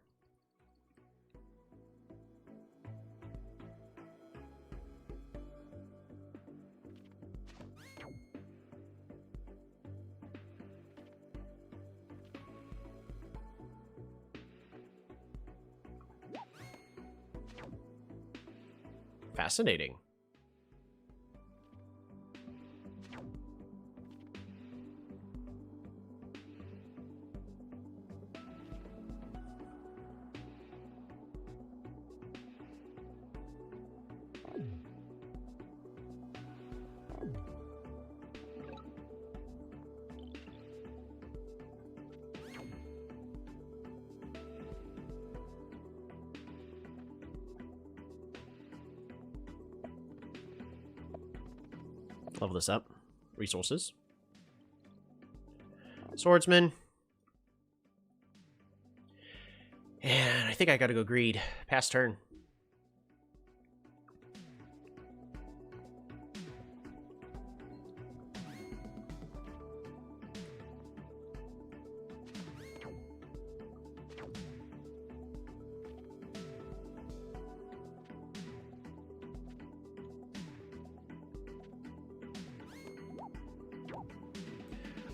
Speaker 2: Fascinating. Level this up. Resources. Swordsman. And I think I gotta go greed. Pass turn.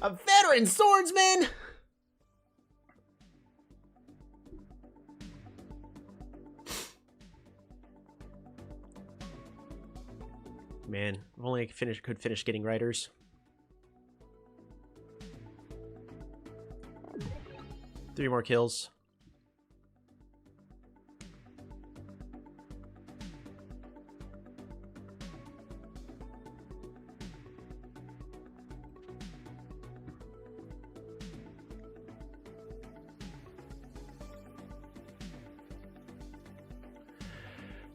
Speaker 2: A veteran swordsman! Man, if only I could finish getting writers. Three more kills.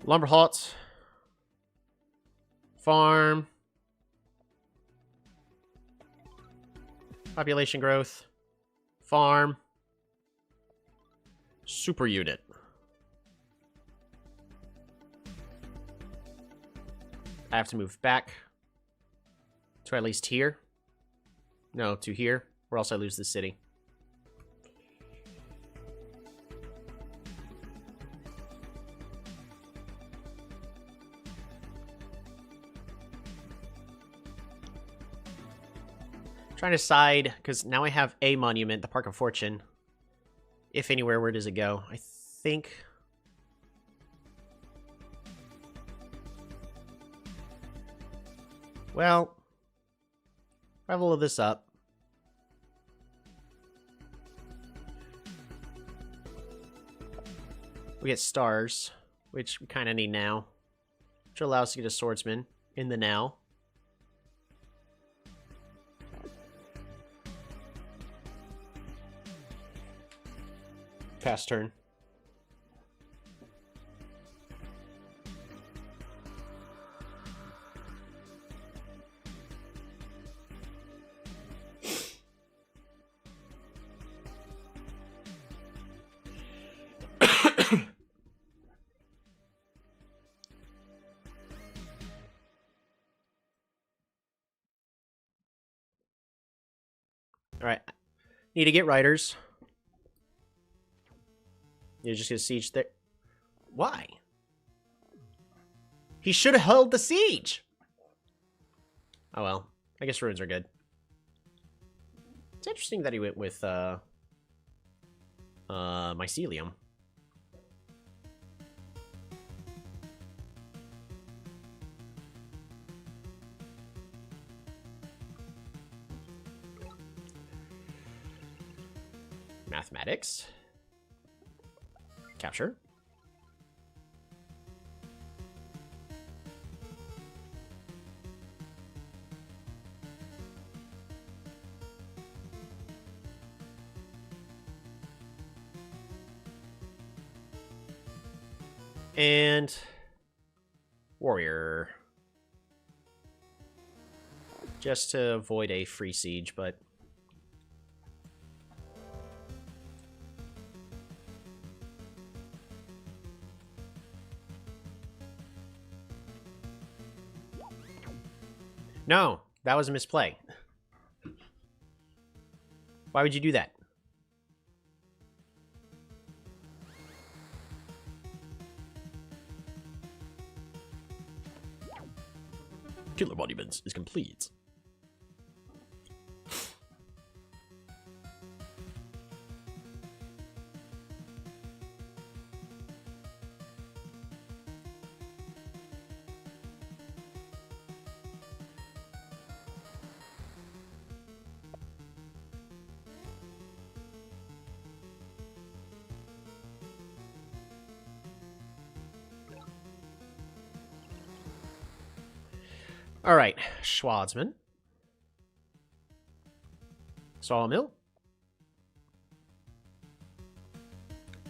Speaker 2: Lumber halts. Farm. Population growth. Farm. Super unit. I have to move back to at least here. No, to here, or else I lose the city. Trying to decide, because now I have a monument, the Park of Fortune. If anywhere, where does it go? I think... Well, level this up. We get stars, which we kind of need now. Which allows us to get a swordsman in the now. Fast turn. Alright. Need to get riders. You're just gonna siege there. Why? He should have held the siege! Oh well. I guess ruins are good. It's interesting that he went with, mycelium. Mathematics. Capture. And warrior. Just to avoid a free siege, but no, that was a misplay. Why would you do that? Killer Monuments is complete. All right, Schwarzman. Sawmill.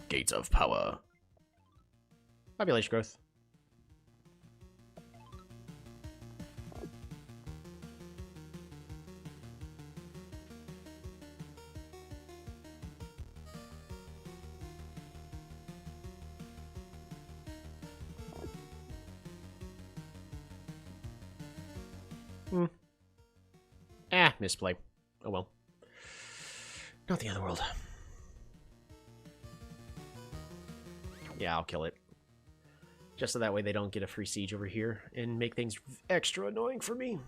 Speaker 2: Gates of Power. Population growth. Misplay. Oh well. Not the end of the world. Yeah, I'll kill it. Just so that way they don't get a free siege over here and make things extra annoying for me.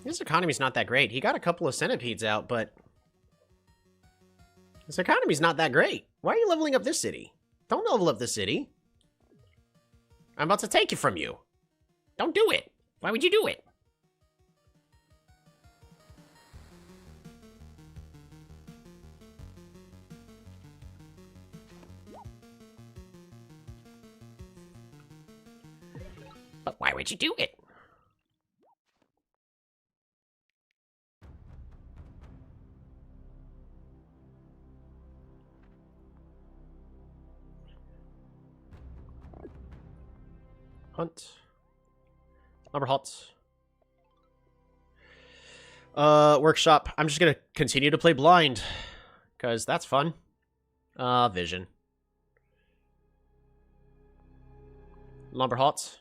Speaker 2: His economy's not that great. He got a couple of centipedes out, but his economy's not that great. Why are you leveling up this city? Don't level up this city. I'm about to take it from you. Don't do it. Why would you do it? But why would you do it? Hunt. Lumber huts. Workshop. I'm just gonna continue to play blind. Because that's fun. Vision. Lumber huts.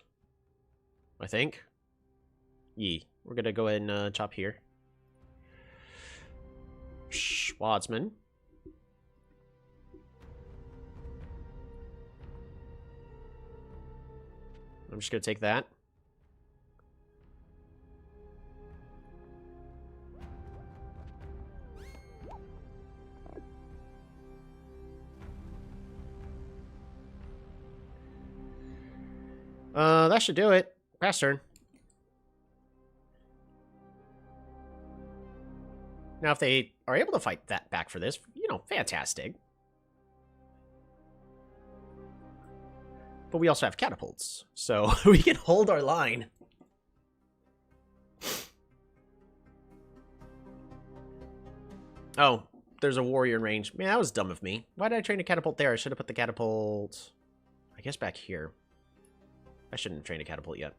Speaker 2: I think. Yee. We're gonna go ahead and chop here. Schwarzman. I'm just going to take that. That should do it. Pass turn. Now, if they are able to fight that back for this, you know, fantastic. But we also have catapults, so we can hold our line. Oh, there's a warrior in range. Man, that was dumb of me. Why did I train a catapult there? I should have put the catapult, I guess, back here. I shouldn't have trained a catapult yet.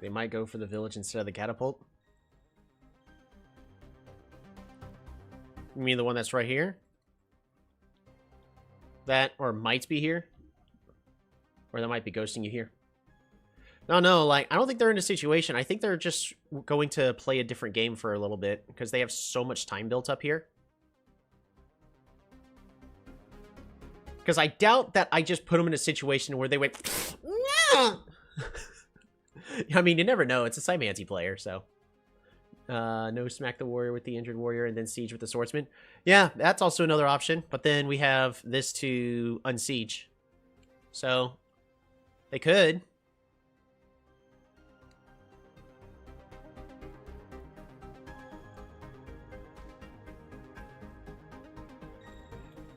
Speaker 2: They might go for the village instead of the catapult. You mean the one that's right here? That, or might be here? Or that might be ghosting you here. No, like, I don't think they're in a situation. I think they're just going to play a different game for a little bit, because they have so much time built up here. Because I doubt that I just put them in a situation where they went, nah! I mean, you never know. It's a Cymanti player, so. No smack the warrior with the injured warrior and then siege with the swordsman. Yeah, that's also another option. But then we have this to unsiege. So, they could.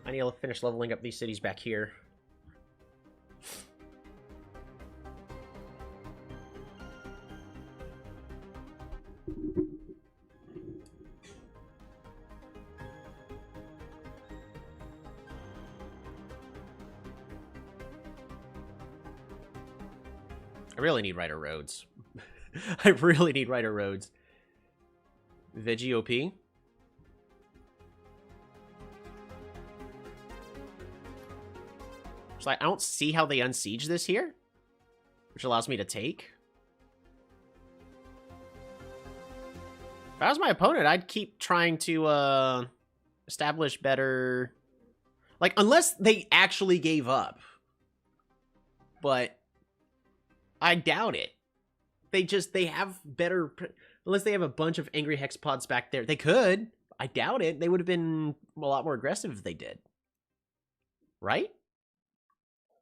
Speaker 2: I need to finish leveling up these cities back here. I really need Rider Roads. I really need Rider Roads. Veggie OP? It's like, I don't see how they unsiege this here. Which allows me to take. If I was my opponent, I'd keep trying to establish better... Like, unless they actually gave up. But... I doubt it. They have better... Unless they have a bunch of angry hexapods back there. They could. I doubt it. They would have been a lot more aggressive if they did. Right?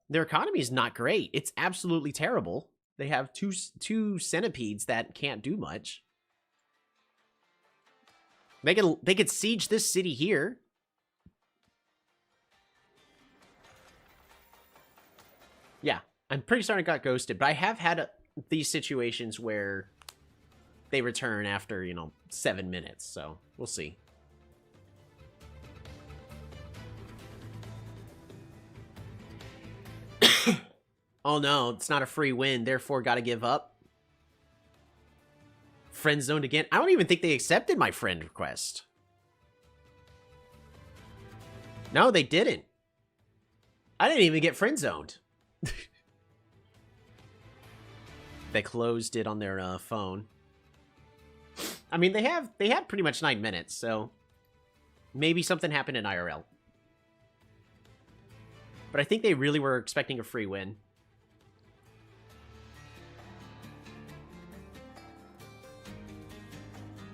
Speaker 2: Their economy is not great. It's absolutely terrible. They have two centipedes that can't do much. They could siege this city here. Yeah. I'm pretty certain it got ghosted, but I have had these situations where they return after, you know, 7 minutes, so we'll see. Oh no, it's not a free win, therefore gotta give up. Friend zoned again? I don't even think they accepted my friend request. No, they didn't. I didn't even get friend zoned. They closed it on their phone. I mean, they had pretty much 9 minutes, so maybe something happened in IRL. But I think they really were expecting a free win.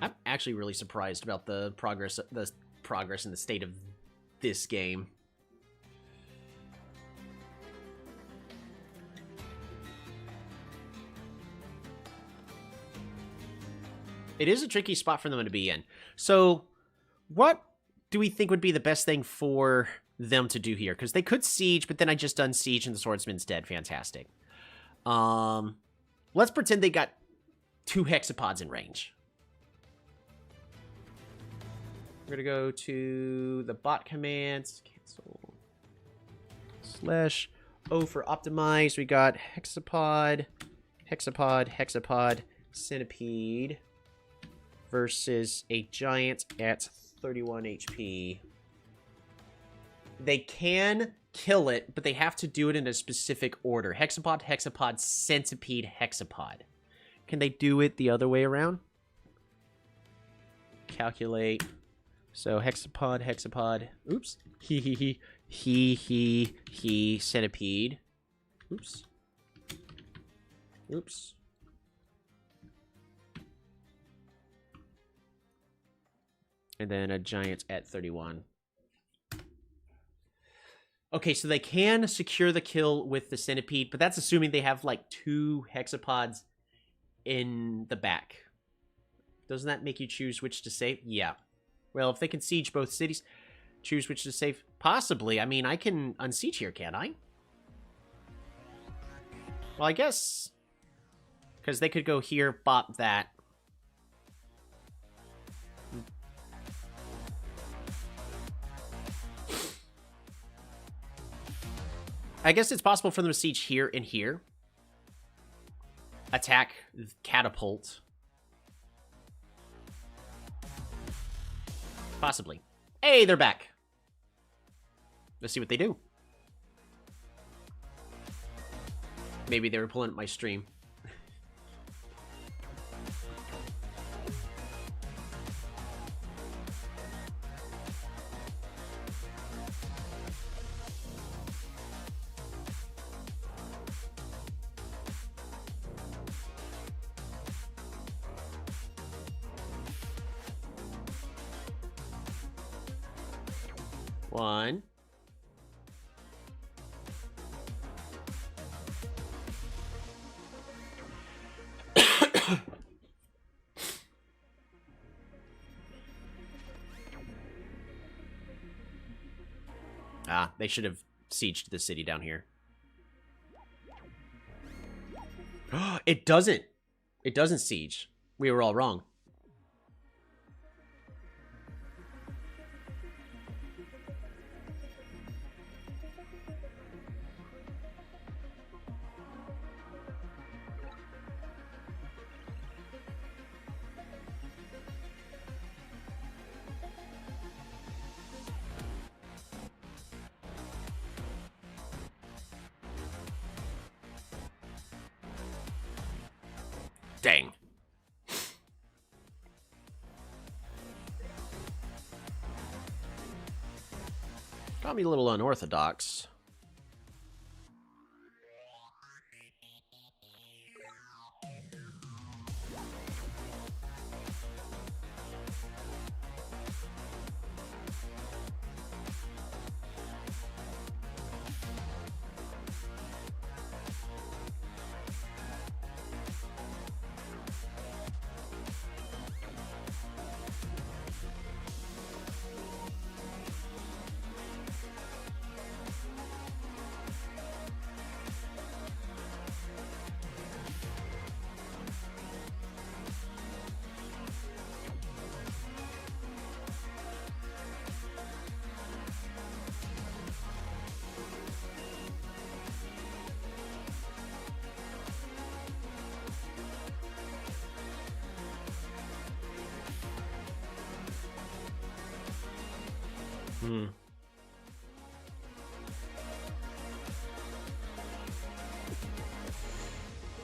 Speaker 2: I'm actually really surprised about the progress and the state of this game. It is a tricky spot for them to be in. So, what do we think would be the best thing for them to do here? Because they could siege, but then I just done siege and the swordsman's dead. Fantastic. Let's pretend they got 2 hexapods in range. We're gonna go to the bot commands. Cancel. /O for optimize. We got hexapod, hexapod, hexapod, centipede. Versus a giant at 31 HP. They can kill it, but they have to do it in a specific order. Hexapod, hexapod, centipede, hexapod. Can they do it the other way around? Calculate. So hexapod, hexapod. Oops. He, centipede. Oops. Oops. And then a giant at 31. Okay, so they can secure the kill with the centipede, but that's assuming they have like 2 hexapods in the back. Doesn't that make you choose which to save? Yeah. Well, if they can siege both cities, choose which to save. Possibly. I mean, I can unsiege here, can't I? Well, I guess. Because they could go here, bop that. I guess it's possible for them to siege here and here. Attack, catapult. Possibly. Hey, they're back. Let's see what they do. Maybe they were pulling up my stream. One. They should have sieged the city down here. It doesn't. It doesn't siege. We were all wrong. Dang. Got me a little unorthodox.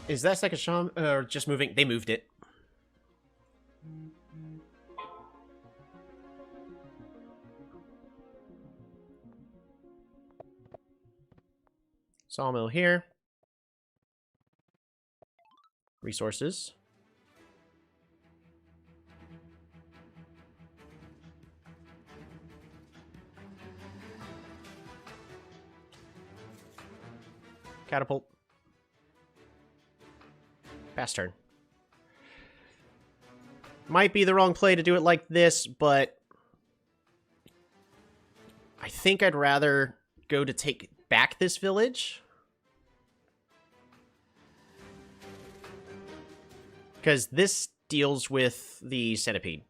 Speaker 2: Is that second shaman or just moving? They moved it. Sawmill here. Resources. Catapult. Pass turn. Might be the wrong play to do it like this, but I think I'd rather go to take back this village. Because this deals with the centipede.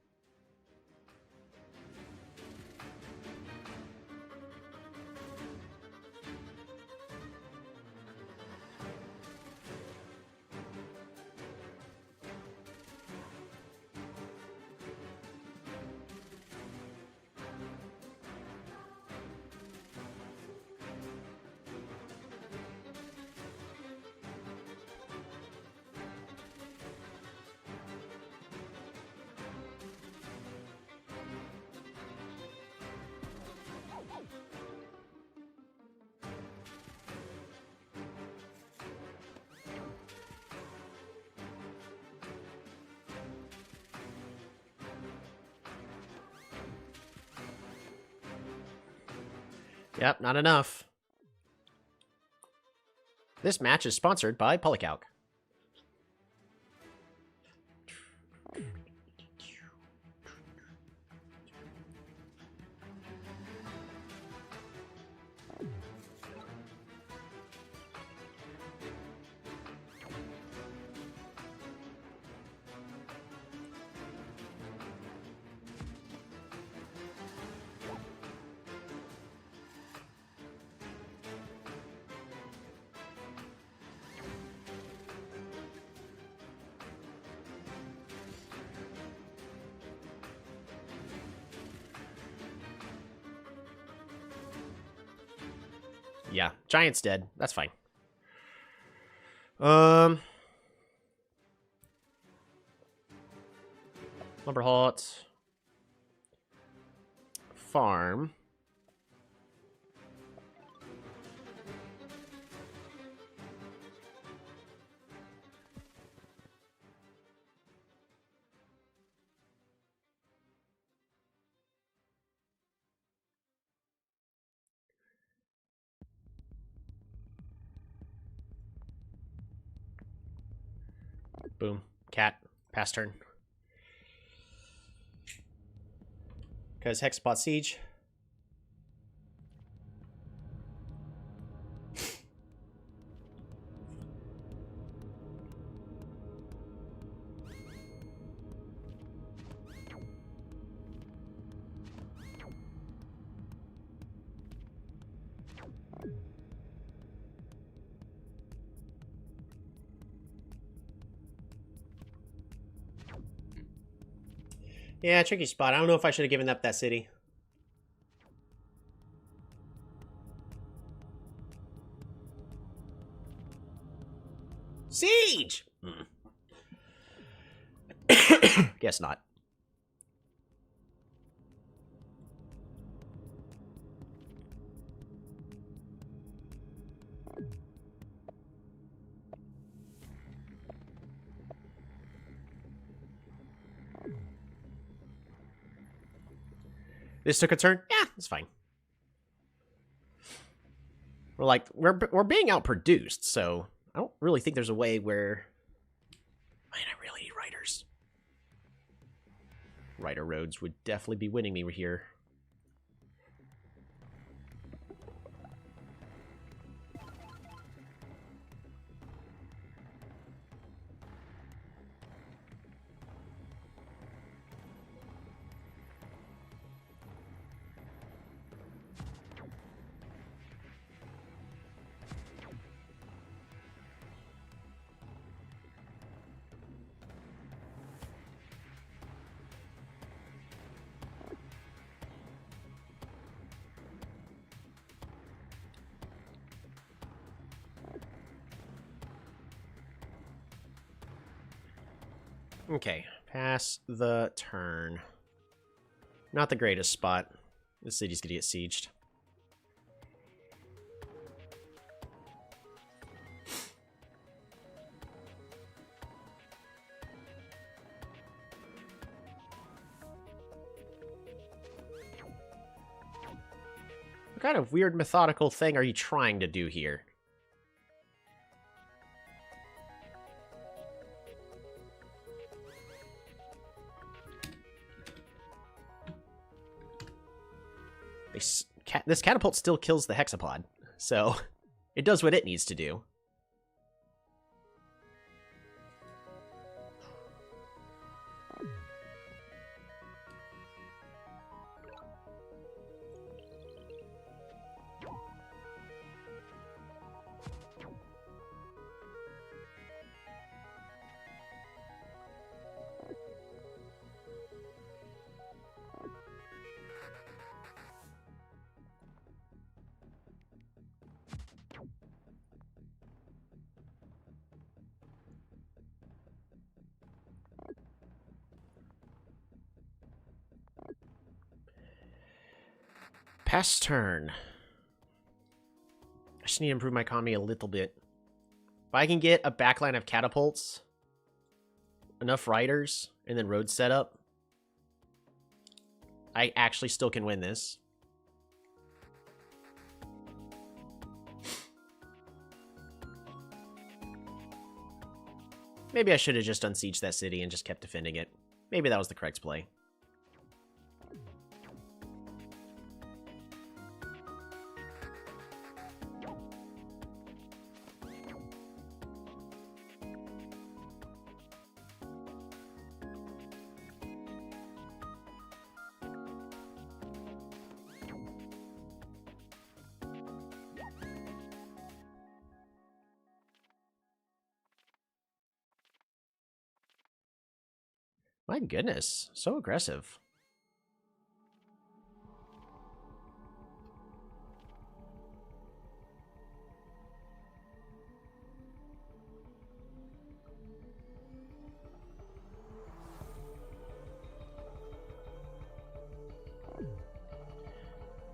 Speaker 2: Yep, not enough. This match is sponsored by Polycalc. Yeah, Giant's dead. That's fine. Lumberhot. Farm. Boom. Cat. Pass turn. Because Hexapod Siege. Yeah, tricky spot. I don't know if I should have given up that city. Siege! Guess not. This took a turn? Yeah, it's fine. We're being outproduced, so I don't really think there's a way where... Man, I really need writers. Writer Roads would definitely be winning me here. Okay, pass the turn. Not the greatest spot. This city's gonna get sieged. What kind of weird methodical thing are you trying to do here? This catapult still kills the hexapod, so it does what it needs to do. Pass turn. I just need to improve my economy a little bit. If I can get a backline of catapults, enough riders, and then road setup, I actually still can win this. Maybe I should have just unsieged that city and just kept defending it. Maybe that was the correct play. My goodness, so aggressive.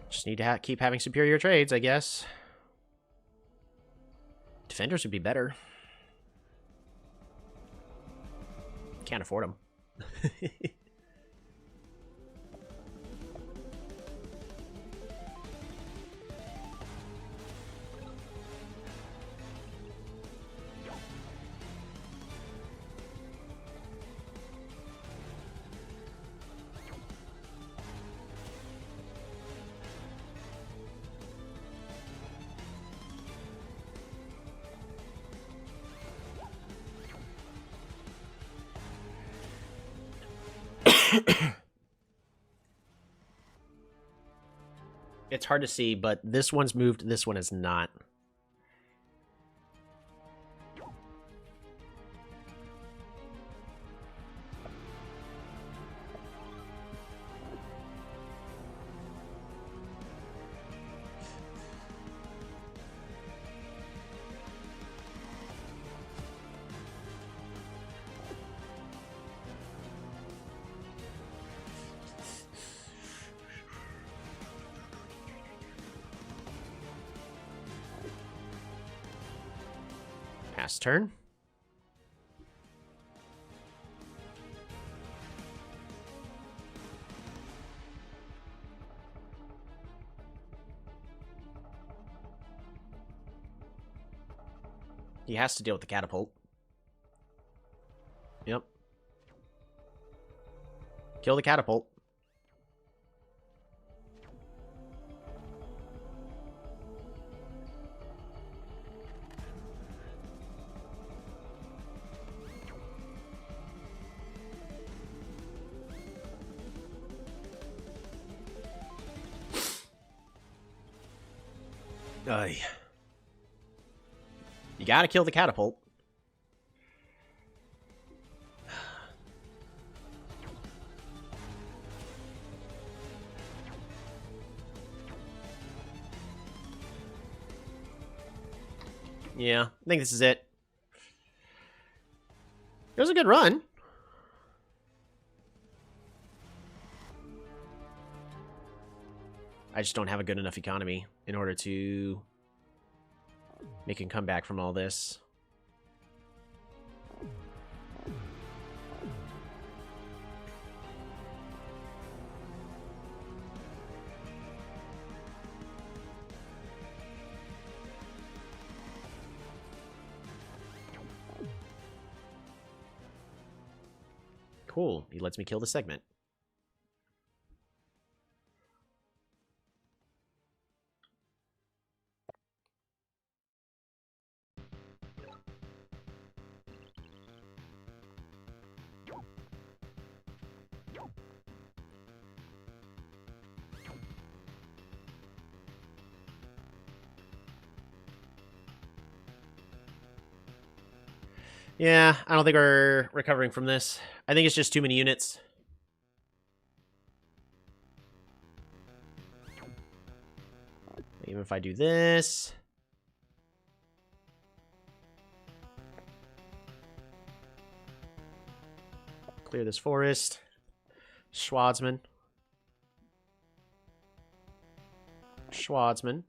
Speaker 2: Just need to keep having superior trades, I guess. Defenders would be better. Can't afford them. It's hard to see, but this one's moved, this one is not. Pass turn. He has to deal with the catapult. Yep. Kill the catapult. You gotta kill the catapult. Yeah, I think this is it. It was a good run. I just don't have a good enough economy in order to make a comeback from all this. Cool. He lets me kill the segment. Yeah, I don't think we're recovering from this. I think it's just too many units. Even if I do this. Clear this forest. Schwarzman. Schwarzman.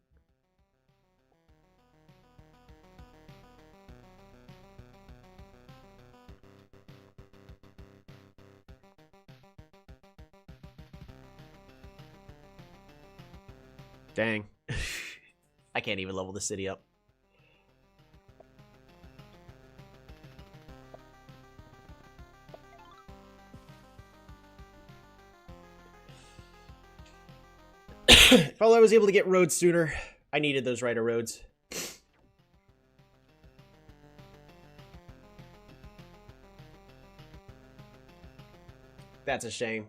Speaker 2: Dang. I can't even level the city up. If only I was able to get roads sooner. I needed those Rider roads. That's a shame.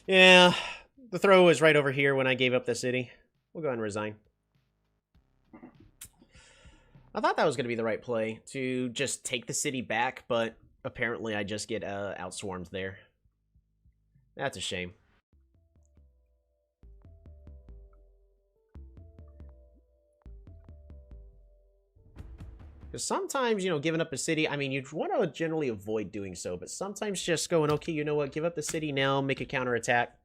Speaker 2: Yeah, the throw was right over here when I gave up the city. We'll go ahead and resign. I thought that was going to be the right play, to just take the city back, but apparently I just get outswarmed there. That's a shame. Because sometimes, you know, giving up a city, I mean, you'd want to generally avoid doing so, but sometimes just going, okay, you know what, give up the city now, make a counterattack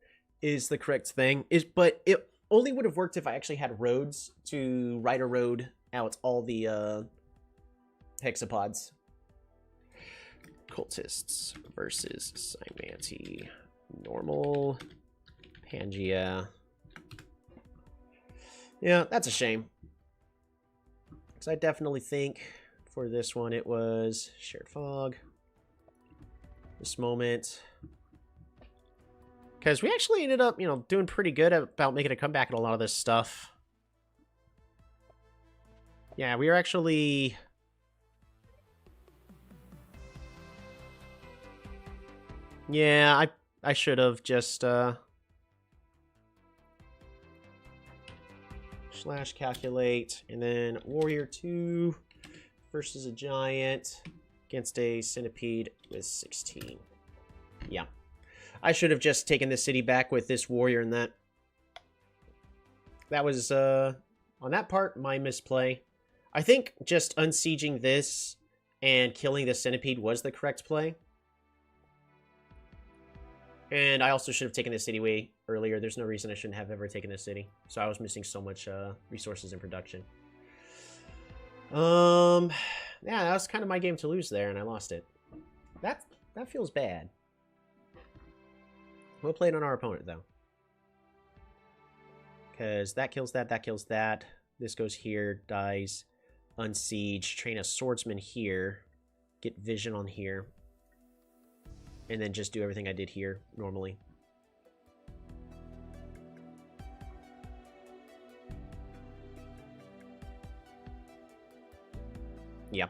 Speaker 2: is the correct thing. But it only would have worked if I actually had roads to Rider road out all the hexapods. Cultists versus Cymanti. Normal. Pangea. Yeah, that's a shame. Because I definitely think for this one it was Shared Fog. This moment. Because we actually ended up, you know, doing pretty good about making a comeback at a lot of this stuff. Yeah, we were actually... Yeah, I should have just, slash calculate, and then Warrior 2 versus a Giant against a Centipede with 16. Yeah. I should have just taken the city back with this Warrior and that. That was, on that part, my misplay. I think just unsieging this and killing the Centipede was the correct play. And I also should have taken the city way earlier. There's no reason I shouldn't have ever taken this city. So I was missing so much resources in production. Yeah, that was kind of my game to lose there, and I lost it. That feels bad. We'll play it on our opponent, though. Because that kills that, that kills that. This goes here, dies, unsiege, train a swordsman here, get vision on here. And then just do everything I did here, normally. Yeah.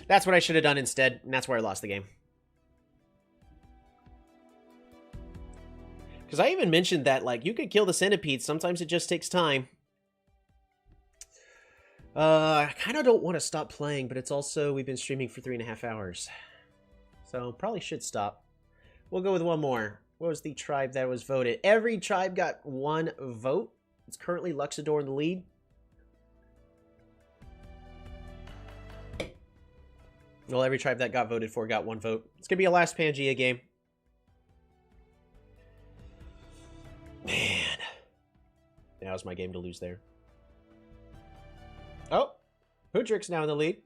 Speaker 2: That's what I should have done instead, and that's where I lost the game. Because I even mentioned that, like, you could kill the Centipede. Sometimes it just takes time. I kind of don't want to stop playing, but it's also, we've been streaming for 3.5 hours. So, probably should stop. We'll go with one more. What was the tribe that was voted? Every tribe got 1 vote. It's currently Luxador in the lead. Well, every tribe that got voted for got 1 vote. It's going to be a last Pangea game. Man. That was my game to lose there. Oh! Hudrick's now in the lead.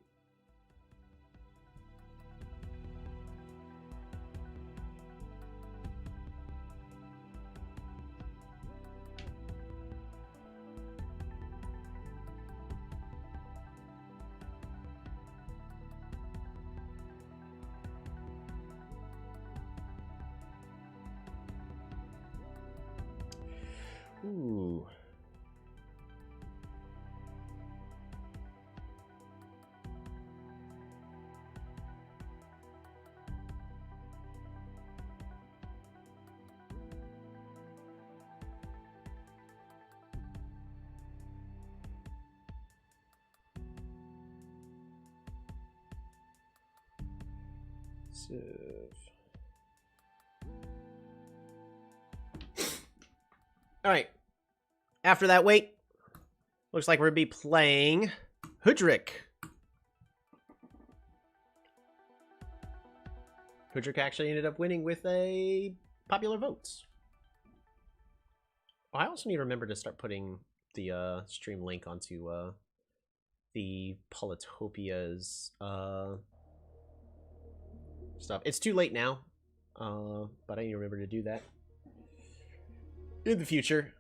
Speaker 2: Ooh. All right. After that wait, looks like we're going to be playing Hudrick. Hudrick actually ended up winning with a popular votes. Oh, I also need to remember to start putting the stream link onto the Polytopia's stuff. It's too late now, but I need to remember to do that in the future.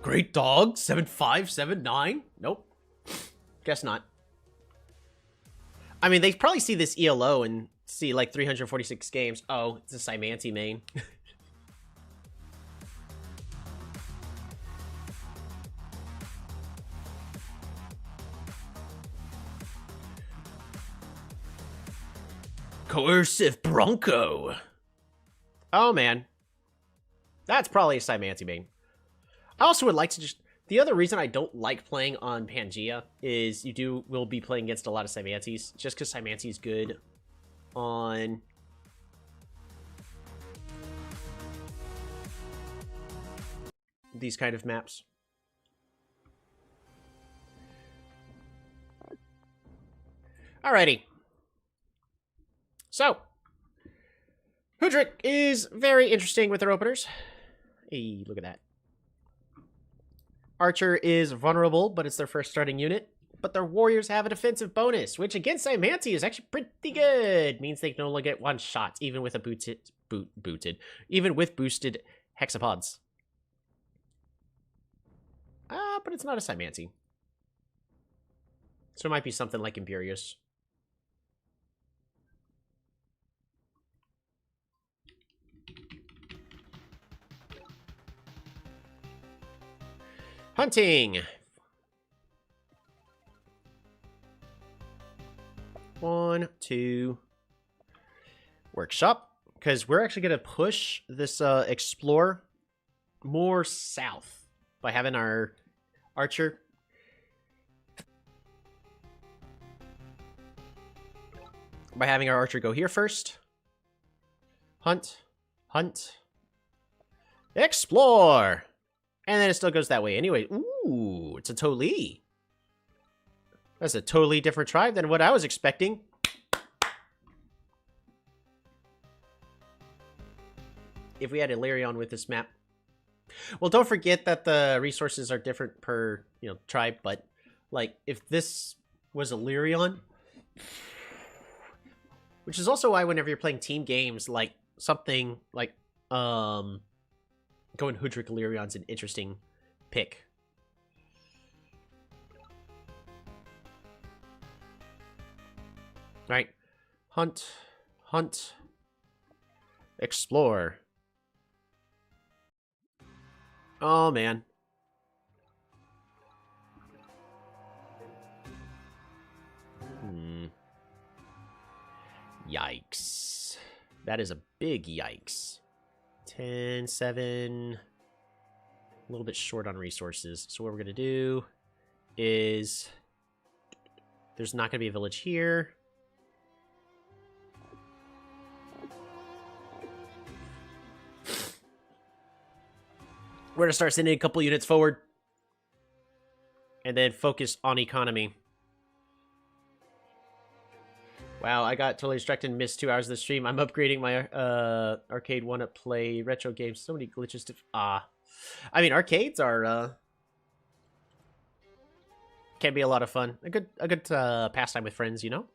Speaker 2: Great dog. 7579. Nope. Guess not. I mean, they probably see this ELO and see like 346 games. Oh, it's a Cymanti main. Coercive Bronco. Oh, man. That's probably a Cymanti main. I also would like to just... The other reason I don't like playing on Pangea is will be playing against a lot of Cymantis, just because Cymanti is good on... these kind of maps. Alrighty. So, Hudrik is very interesting with their openers. Hey, look at that. Archer is vulnerable, but it's their first starting unit. But their warriors have a defensive bonus, which against Cymanti is actually pretty good. Means they can only get one shot, even with a even with boosted hexapods. But it's not a Cymanti. So it might be something like Imperius. Hunting. 1, 2. Workshop. Because we're actually going to push this Explore more south by having our Archer. By having our Archer go here first. Hunt. Hunt. Explore. And then it still goes that way anyway. Ooh, it's a Toli. That's a totally different tribe than what I was expecting. If we had Illyrion with this map. Well, don't forget that the resources are different per, tribe, but, like, if this was Illyrion, which is also why whenever you're playing team games, like, something like, going Hudrik Illyrion's an interesting pick. Right. Hunt. Hunt. Explore. Oh, man. Yikes. That is a big yikes. 10, 7. A little bit short on resources. So what we're going to do is... There's not going to be a village here. We're going to start sending a couple units forward. And then focus on economy. Wow, I got totally distracted and missed 2 hours of the stream. I'm upgrading my arcade one-up play retro games. So many glitches to... I mean, arcades are... can be a lot of fun. A good pastime with friends, you know?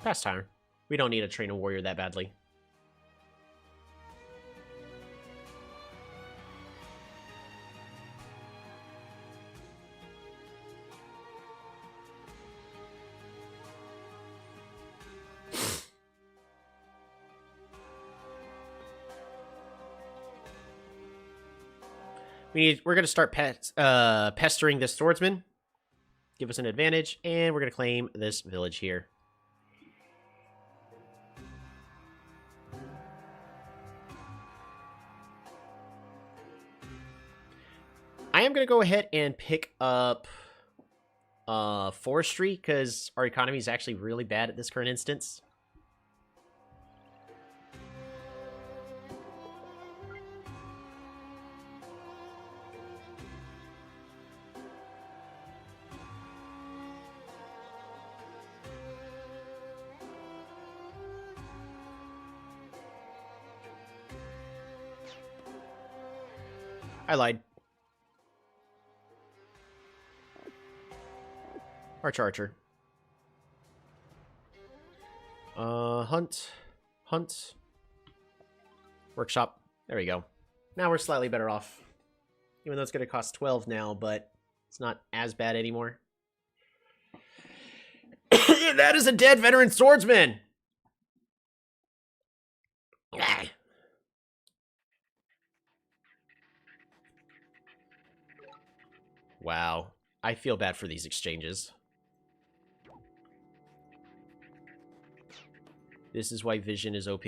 Speaker 2: Pastime. We don't need to train a warrior that badly. We're going to start pestering this swordsman. Give us an advantage, and we're going to claim this village here. I am going to go ahead and pick up forestry, because our economy is actually really bad at this current instance. I lied. Archer, archer. Hunt. Hunt. Workshop. There we go. Now we're slightly better off. Even though it's going to cost 12 now, but it's not as bad anymore. That is a dead veteran swordsman! Wow. I feel bad for these exchanges. This is why Vision is OP.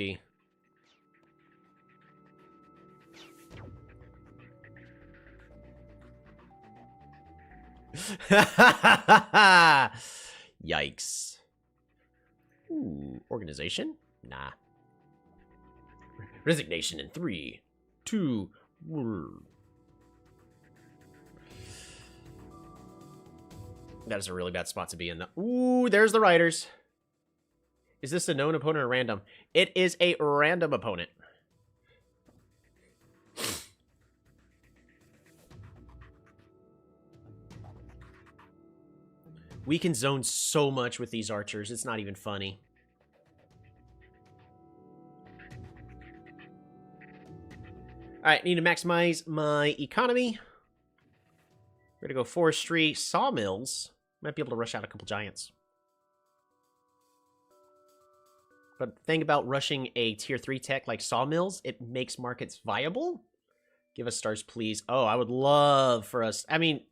Speaker 2: Yikes. Ooh, organization? Nah. Resignation in 3, 2, 1. That is a really bad spot to be in. Ooh, there's the riders. Is this a known opponent or random? It is a random opponent. We can zone so much with these archers. It's not even funny. Alright, need to maximize my economy. We're going to go forestry, sawmills. Might be able to rush out a couple giants. But the thing about rushing a tier 3 tech like sawmills, it makes markets viable. Give us stars, please. Oh, I would love for us... I mean,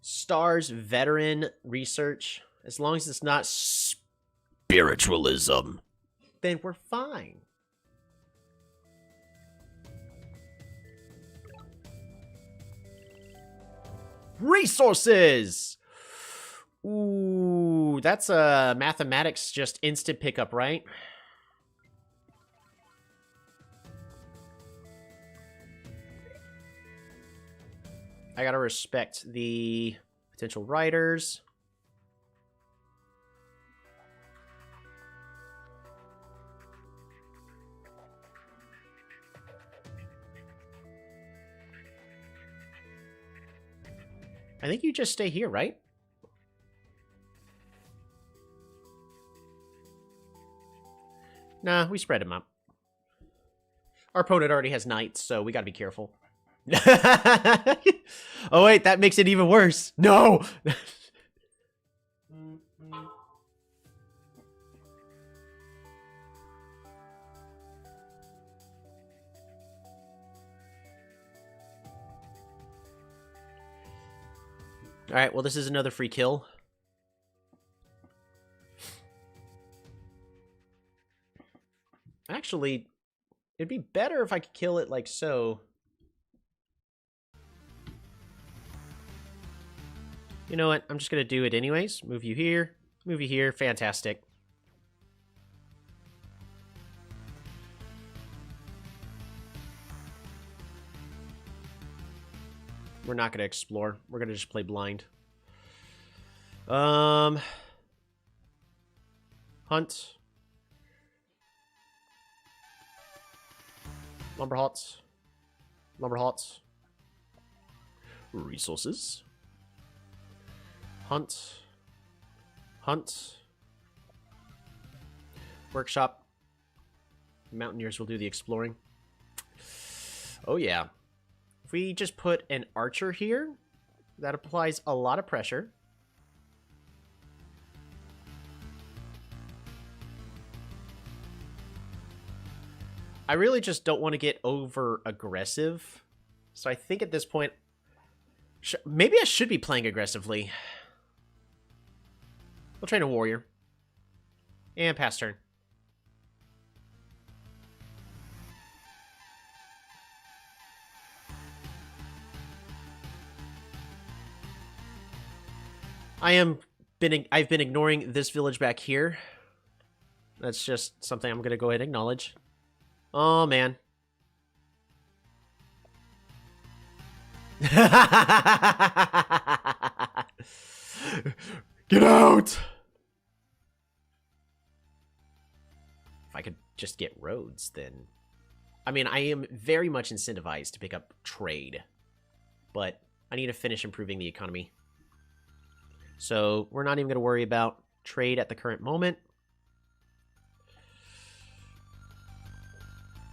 Speaker 2: stars, veteran, research. As long as it's not spiritualism, then we're fine. Resources! Ooh, that's a mathematics just instant pickup, right? I gotta respect the potential riders. I think you just stay here, right? Nah, we spread him out. Our opponent already has knights, so we gotta be careful. Oh wait, that makes it even worse. No! Alright, well this is another free kill. Actually, it'd be better if I could kill it like so. You know what? I'm just going to do it anyways. Move you here. Move you here. Fantastic. We're not going to explore. We're going to just play blind. Hunt. Lumber huts. Lumber huts. Resources. Hunt. Hunt. Workshop. Mountaineers will do the exploring. Oh yeah. If we just put an archer here, that applies a lot of pressure. I really just don't want to get over aggressive. So I think at this point, maybe I should be playing aggressively. We'll train a warrior. And pass turn. I've been ignoring this village back here. That's just something I'm going to go ahead and acknowledge. Oh, man. Get out! If I could just get roads, then... I mean, I am very much incentivized to pick up trade. But I need to finish improving the economy. So we're not even going to worry about trade at the current moment.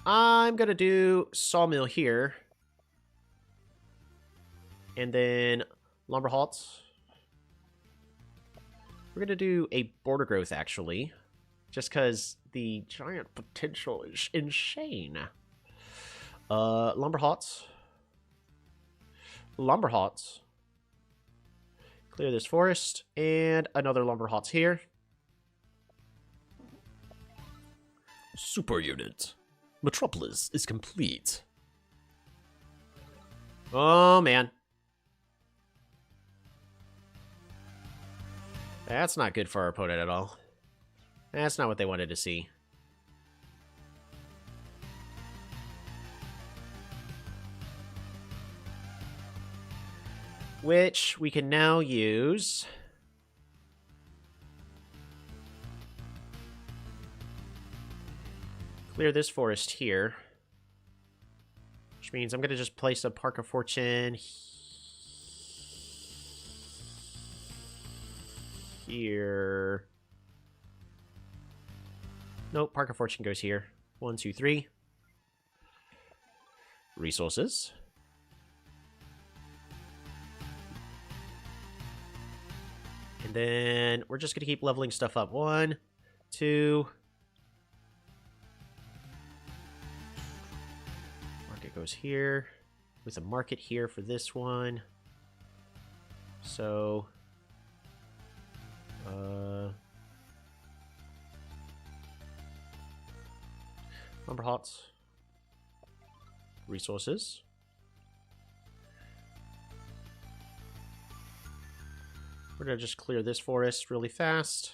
Speaker 2: I'm going to do sawmill here. And then lumber halts. We're going to do a border growth, actually. Just because the giant potential is insane. Lumber halts. Lumber halts. Clear this forest. And another lumber halts here. Super unit. Metropolis is complete. Oh, man. That's not good for our opponent at all. That's not what they wanted to see. Which we can now use. Clear this forest here. Which means I'm going to just place a Park of Fortune here. Nope, Park of Fortune goes here. 1, 2, 3. Resources. And then we're just going to keep leveling stuff up. 1, 2. Market goes here. With a market here for this one. So... lumber halts. Resources. We're going to just clear this forest really fast.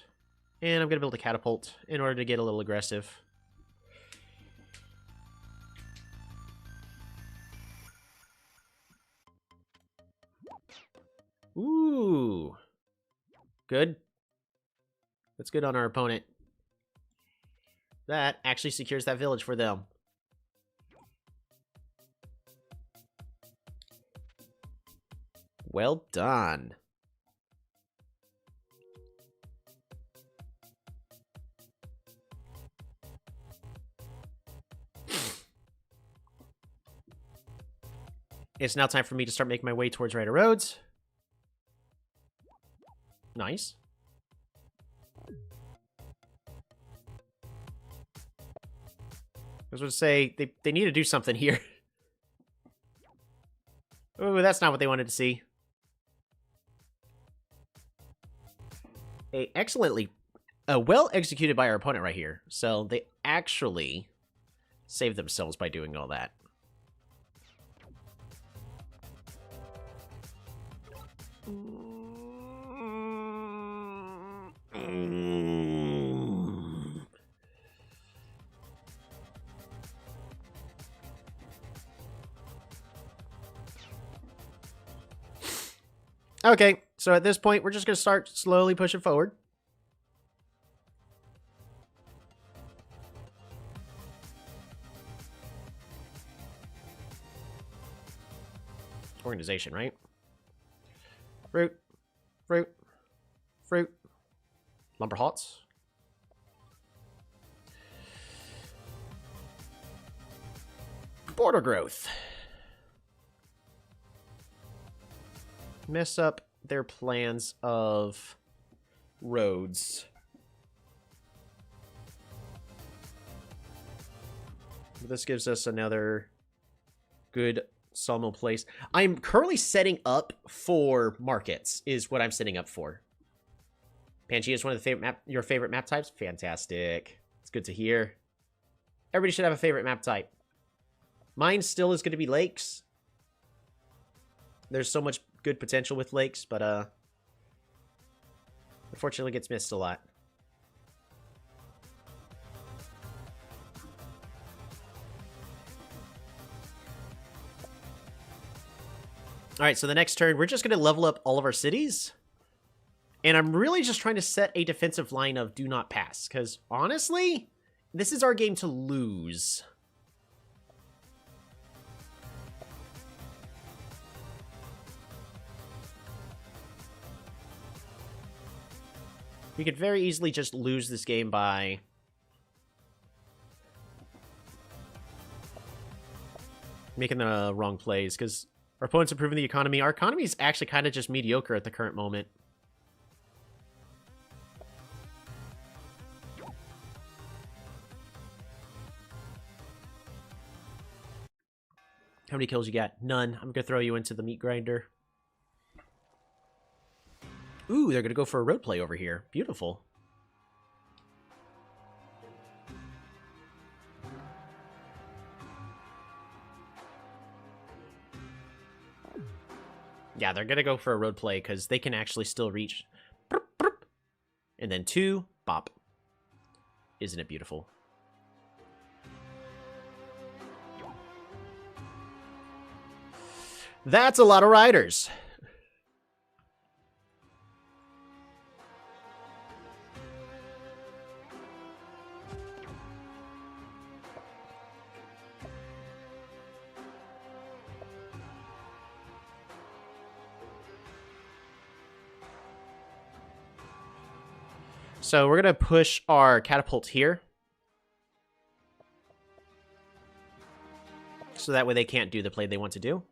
Speaker 2: And I'm going to build a catapult in order to get a little aggressive. Ooh. Good. That's good on our opponent. That actually secures that village for them. Well done. It's now time for me to start making my way towards Rider Roads. Nice. I was going to say, they need to do something here. Oh, that's not what they wanted to see. Well executed by our opponent right here. So they actually saved themselves by doing all that. Okay, so at this point, we're just going to start slowly pushing forward. Organization, right? Fruit. Fruit. Fruit. Lumber halts. Border growth. Mess up their plans of roads. This gives us another good sawmill place. I'm currently setting up for markets, is what I'm setting up for. Pangea is one of the your favorite map types? Fantastic. It's good to hear. Everybody should have a favorite map type. Mine still is going to be lakes. There's so much good potential with lakes, but unfortunately gets missed a lot. Alright, so the next turn, we're just going to level up all of our cities. And I'm really just trying to set a defensive line of do not pass. Because, honestly, this is our game to lose. We could very easily just lose this game by... making the wrong plays, because our opponent's improving the economy. Our economy is actually kind of just mediocre at the current moment. How many kills you got? None. I'm going to throw you into the meat grinder. Ooh, they're going to go for a road play over here. Beautiful. Yeah, they're going to go for a road play because they can actually still reach. And then 2, bop. Isn't it beautiful? That's a lot of riders. So we're going to push our catapult here. So that way they can't do the play they want to do.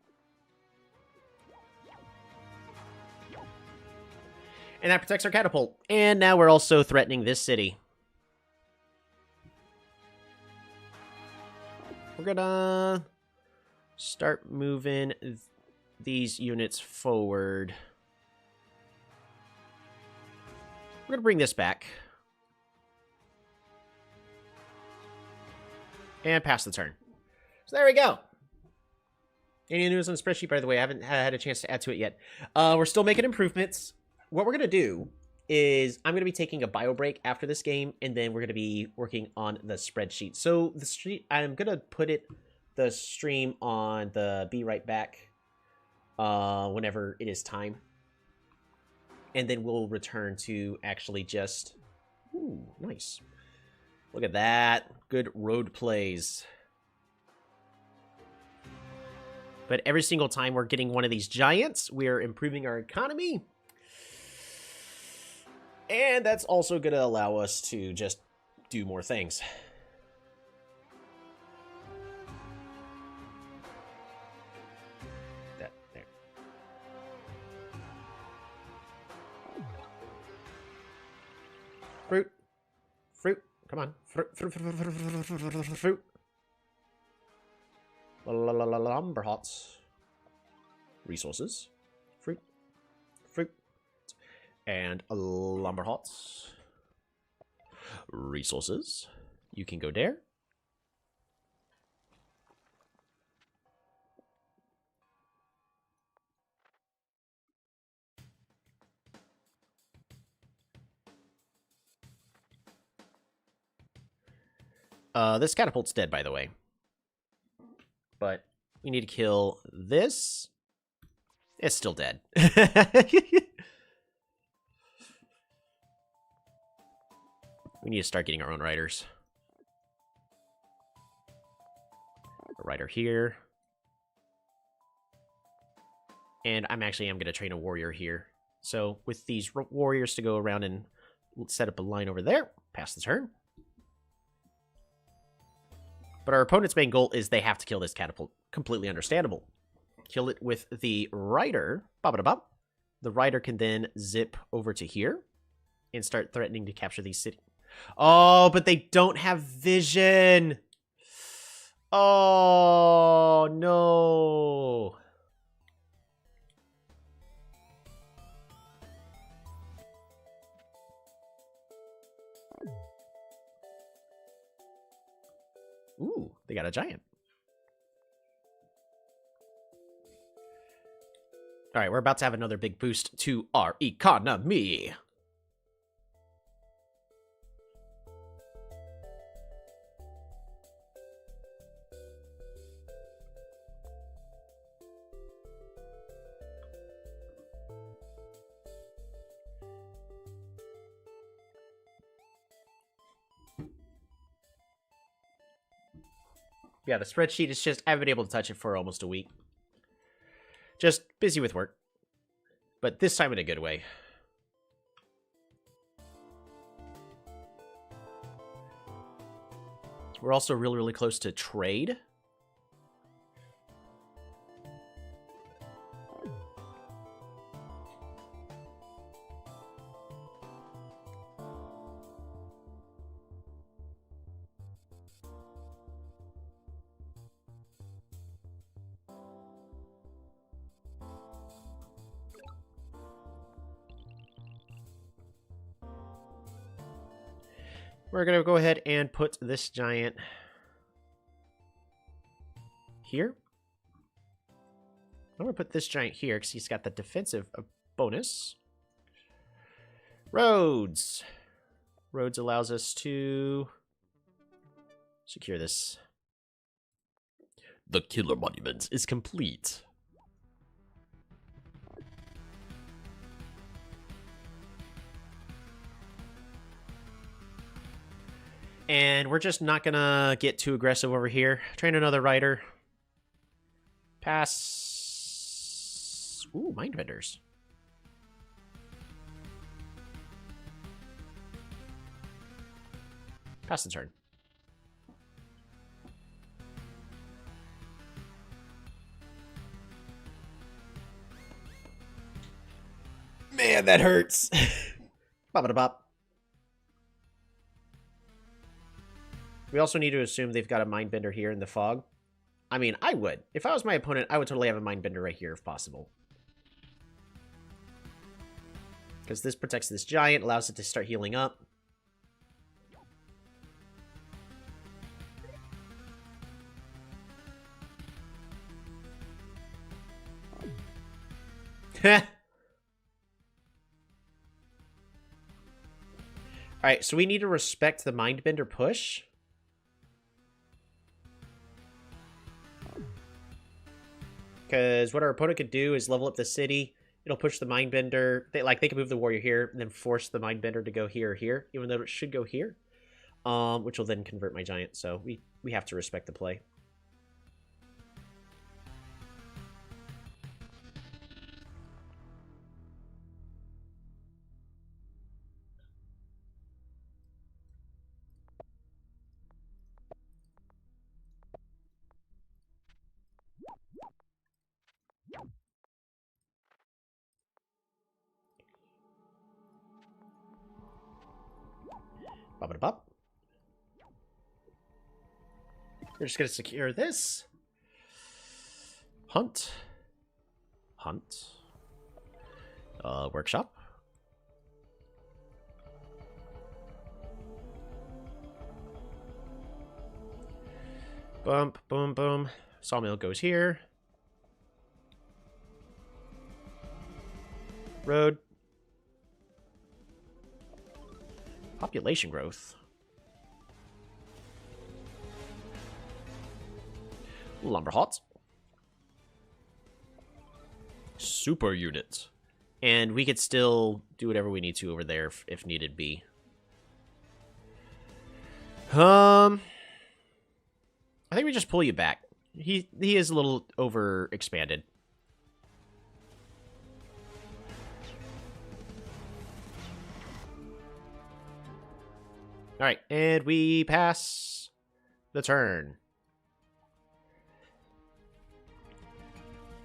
Speaker 2: And that protects our catapult. And now we're also threatening this city. We're gonna start moving these units forward. We're gonna bring this back. And pass the turn. So there we go. Any news on the spreadsheet, by the way? I haven't had a chance to add to it yet. We're still making improvements. What we're going to do is I'm going to be taking a bio break after this game, and then we're going to be working on the spreadsheet. So the street, I'm going to put the stream on the Be Right Back whenever it is time. And then we'll return to actually just... Ooh, nice. Look at that. Good road plays. But every single time we're getting one of these giants, we're improving our economy. And that's also going to allow us to just do more things. There. Fruit. Come on. Fruit. Lumber hots. Resources. Fruit. And lumber hots. Resources. You can go there. This catapult's dead, by the way. But we need to kill this. It's still dead. We need to start getting our own riders. A rider here. And I'm going to train a warrior here. So with these warriors to go around and set up a line over there, pass the turn. But our opponent's main goal is they have to kill this catapult. Completely understandable. Kill it with the rider. Bop-a-da-bop. The rider can then zip over to here and start threatening to capture these cities. Oh, but they don't have vision. Oh, no. Ooh, they got a giant. All right, we're about to have another big boost to our economy. Yeah, the spreadsheet is just, I haven't been able to touch it for almost a week. Just busy with work. But this time in a good way. We're also really, really close to trade. We're going to go ahead and put this giant here. I'm going to put this giant here because he's got the defensive bonus. Roads. Roads allows us to secure this. The killer monument is complete. And we're just not gonna get too aggressive over here. Train another rider. Pass. Ooh, mind vendors. Pass the turn. Man, that hurts. Bop-a-da-bop. We also need to assume they've got a Mindbender here in the fog. I mean, I would. If I was my opponent, I would totally have a Mindbender right here if possible. Because this protects this giant, allows it to start healing up. Alright, so we need to respect the Mindbender push. Because what our opponent could do is level up the city. It'll push the Mindbender. They can move the warrior here and then force the Mindbender to go here or here, even though it should go here. Which will then convert my giant. So we have to respect the play. Bop-a-da-bop. We're just going to secure this. Hunt. Hunt. Workshop. Bump, boom, boom. Sawmill goes here. Road. Population growth. Lumber hot. Super unit. And we could still do whatever we need to over there if needed be. I think we just pull you back. He is a little overexpanded. All right, and we pass the turn.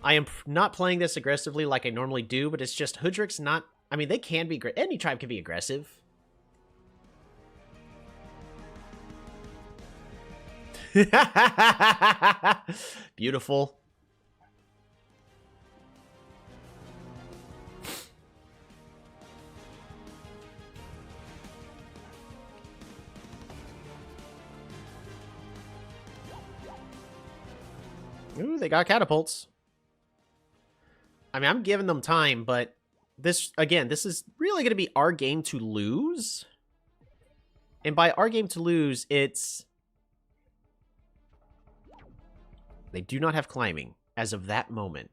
Speaker 2: I am not playing this aggressively like I normally do, but it's just Hoodrick's not... I mean, they can be... Any tribe can be aggressive. Beautiful. Ooh, they got catapults. I mean, I'm giving them time, but this, again, this is really going to be our game to lose. And by our game to lose, it's... They do not have climbing as of that moment.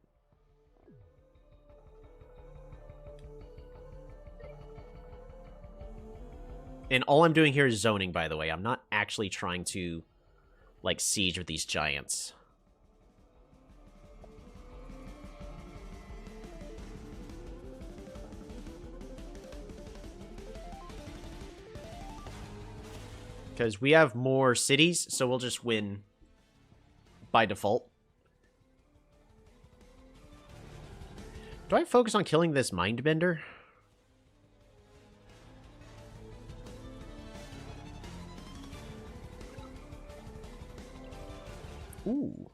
Speaker 2: And all I'm doing here is zoning, by the way. I'm not actually trying to, like, siege with these giants. Because we have more cities, so we'll just win by default. Do I focus on killing this Mindbender? Ooh.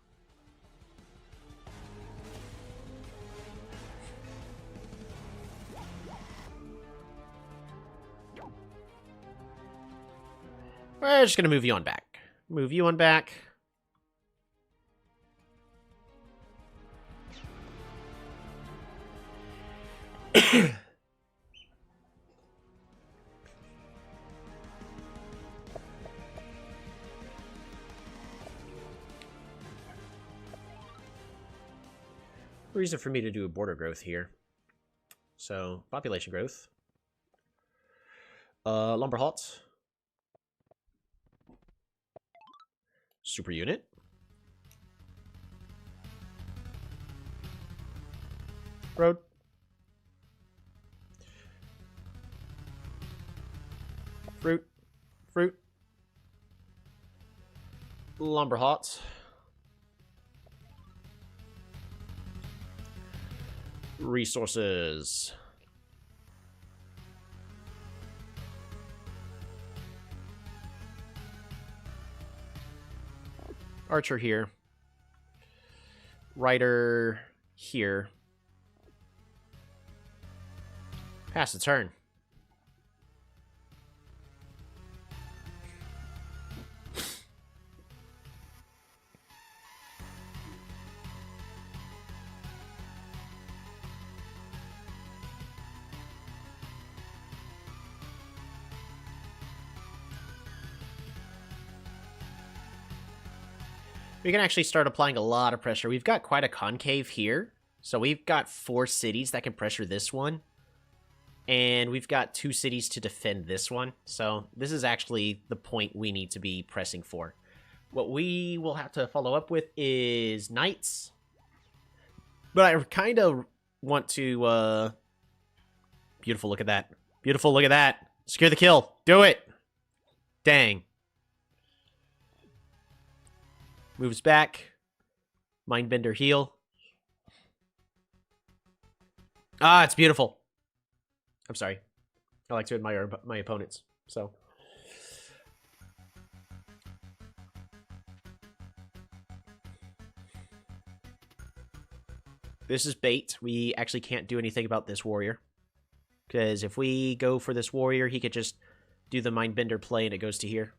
Speaker 2: We're just going to move you on back. Move you on back. Reason for me to do a border growth here. So, population growth. Lumber hot. Super unit. Road. Fruit. Fruit. Lumber hot. Resources. Archer here. Rider here. Pass the turn. We can actually start applying a lot of pressure. We've got quite a concave here. So we've got 4 cities that can pressure this one. And we've got 2 cities to defend this one. So this is actually the point we need to be pressing for. What we will have to follow up with is knights. But I kind of want to... Beautiful, look at that. Beautiful, look at that. Secure the kill. Do it. Dang. Moves back. Mindbender heal. Ah, it's beautiful. I'm sorry. I like to admire my opponents, so. This is bait. We actually can't do anything about this warrior. Because if we go for this warrior, he could just do the Mindbender play and it goes to here.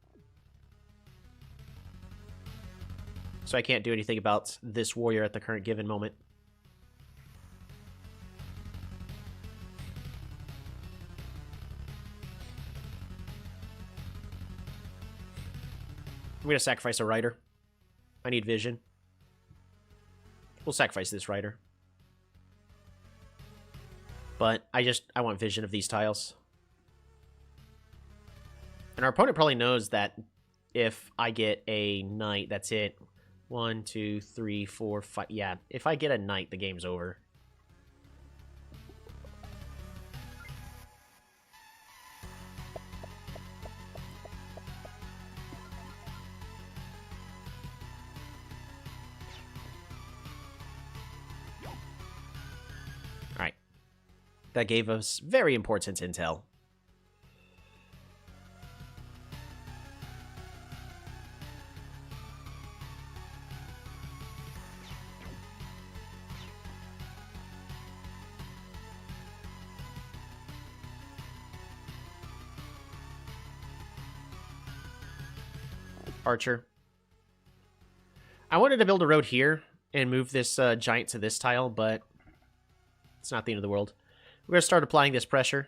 Speaker 2: So I can't do anything about this warrior at the current given moment. I'm going to sacrifice a rider. I need vision. We'll sacrifice this rider. But I want vision of these tiles. And our opponent probably knows that if I get a knight, that's it. 1, 2, 3, 4, 5. Yeah, if I get a knight, the game's over. Alright. That gave us very important intel. Archer. I wanted to build a road here and move this giant to this tile, but it's not the end of the world. We're going to start applying this pressure.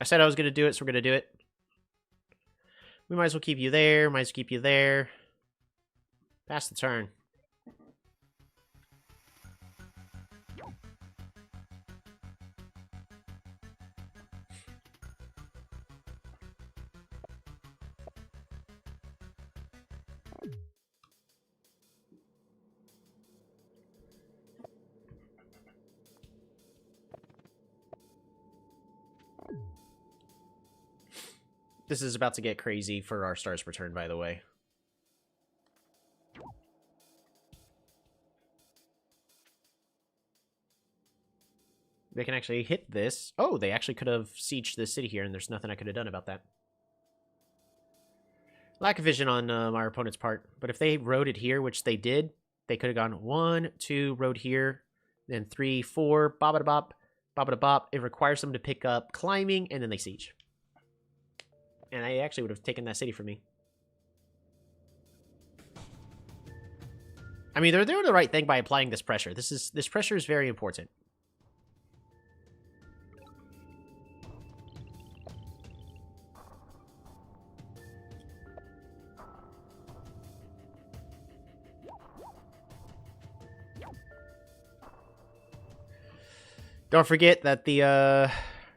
Speaker 2: I said I was going to do it, so we're going to do it. We might as well keep you there. Might as well keep you there. Pass the turn. This is about to get crazy for our stars per turn, by the way. They can actually hit this. Oh, they actually could have sieged this city here, and there's nothing I could have done about that. Lack of vision on our opponent's part. But if they rode it here, which they did, they could have gone 1, 2, rode here, then 3, 4, bop-a-da-bop, bop-a-da-bop. It requires them to pick up climbing, and then they siege. And I actually would have taken that city from me. I mean, they're doing the right thing by applying this pressure. This pressure is very important. Don't forget that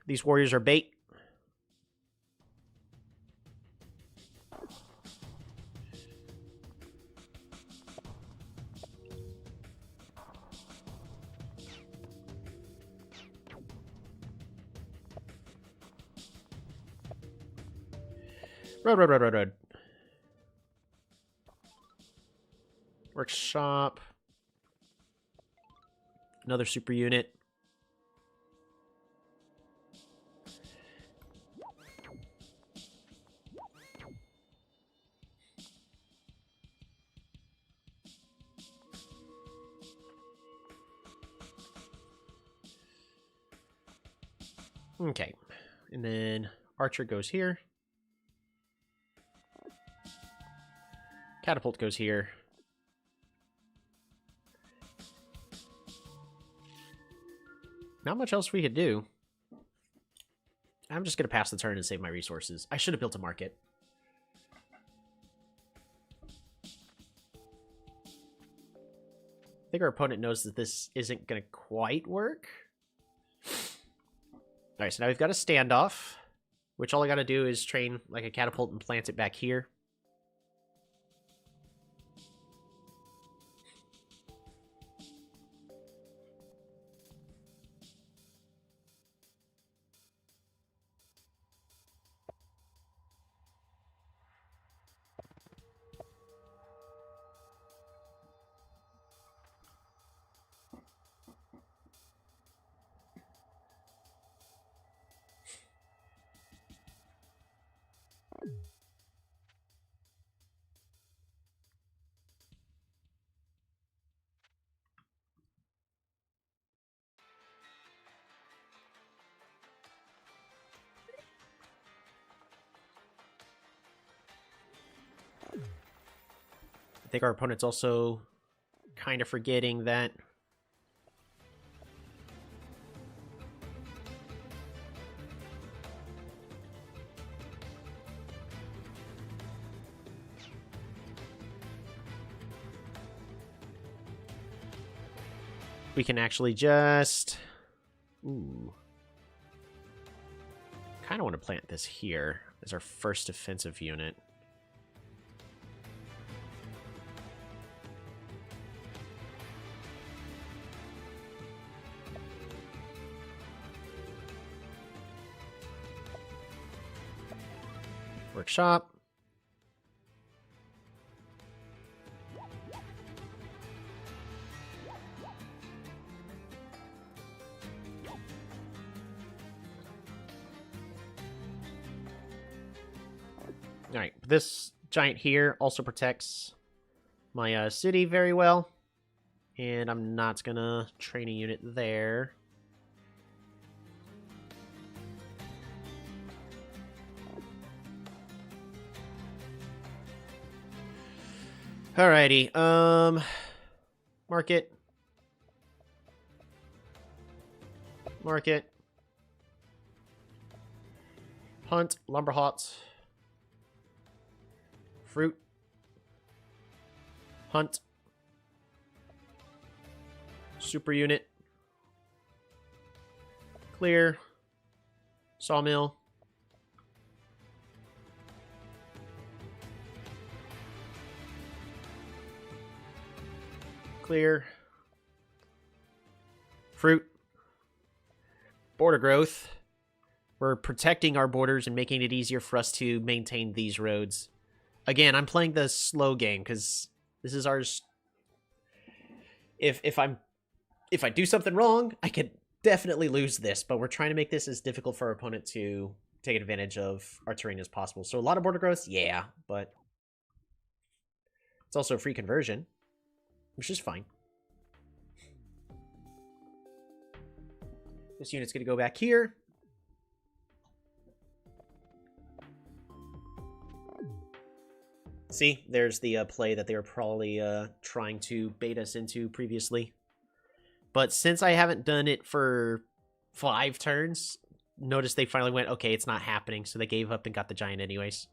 Speaker 2: these warriors are bait. Road. Workshop. Another super unit. Okay. And then Archer goes here. Catapult goes here. Not much else we could do. I'm just going to pass the turn and save my resources. I should have built a market. I think our opponent knows that this isn't going to quite work. Alright, so now we've got a standoff, which all I got to do is train like a catapult and plant it back here. I think our opponent's also kind of forgetting that we can actually just... Ooh. Kind of want to plant this here as our first defensive unit. Workshop. Alright, this giant here also protects my city very well. And I'm not gonna train a unit there. Alrighty, market. Market. Hunt, lumber hots. Fruit. Hunt. Super unit. Clear. Sawmill. Clear. Fruit. Border growth. We're protecting our borders and making it easier for us to maintain these roads. Again, I'm playing the slow game because this is ours. If I do something wrong, I could definitely lose this, but we're trying to make this as difficult for our opponent to take advantage of our terrain as possible. So a lot of border growth, yeah, but it's also a free conversion, which is fine. This unit's going to go back here. See, there's the play that they were probably trying to bait us into previously. But since I haven't done it for 5 turns, notice they finally went, okay, it's not happening. So they gave up and got the giant anyways.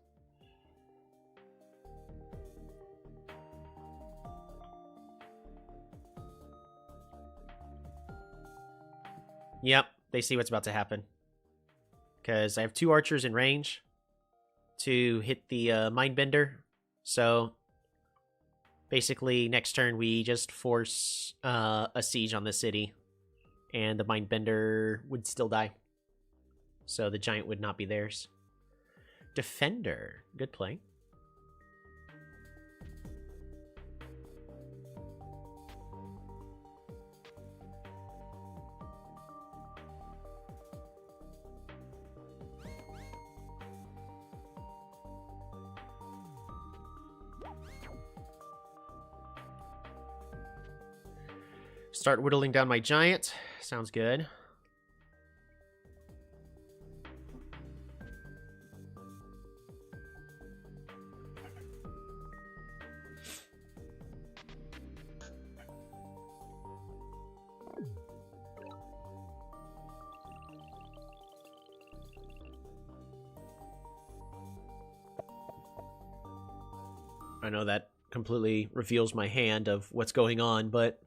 Speaker 2: Yep, they see what's about to happen. Because I have 2 archers in range to hit the Mindbender. So basically, next turn we just force a siege on the city. And the Mindbender would still die. So the giant would not be theirs. Defender. Good play. Start whittling down my giant. Sounds good. I know that completely reveals my hand of what's going on, but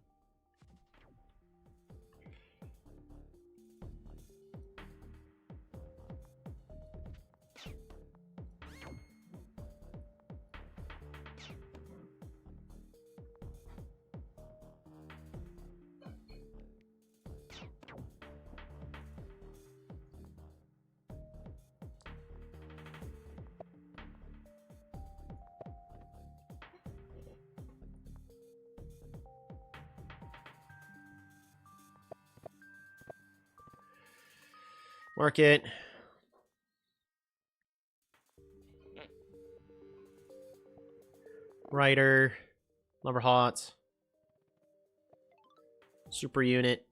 Speaker 2: market. Rider. Lumberhot. Super unit.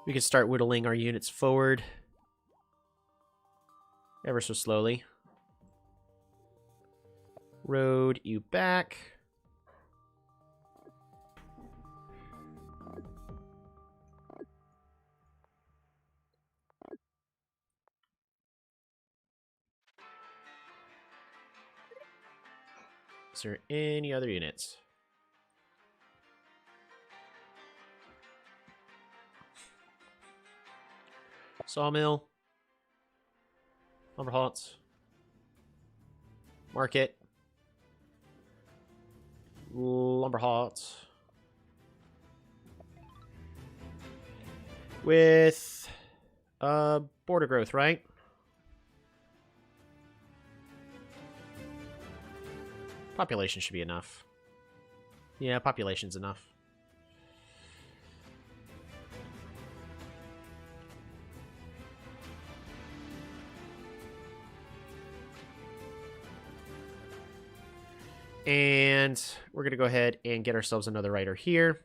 Speaker 2: We can start whittling our units forward. Ever so slowly. Road you back. Is there any other units? Sawmill. Lumberhots. Market. Lumberhots. With border growth, right? Population should be enough. Yeah, population's enough. And we're going to go ahead and get ourselves another rider here.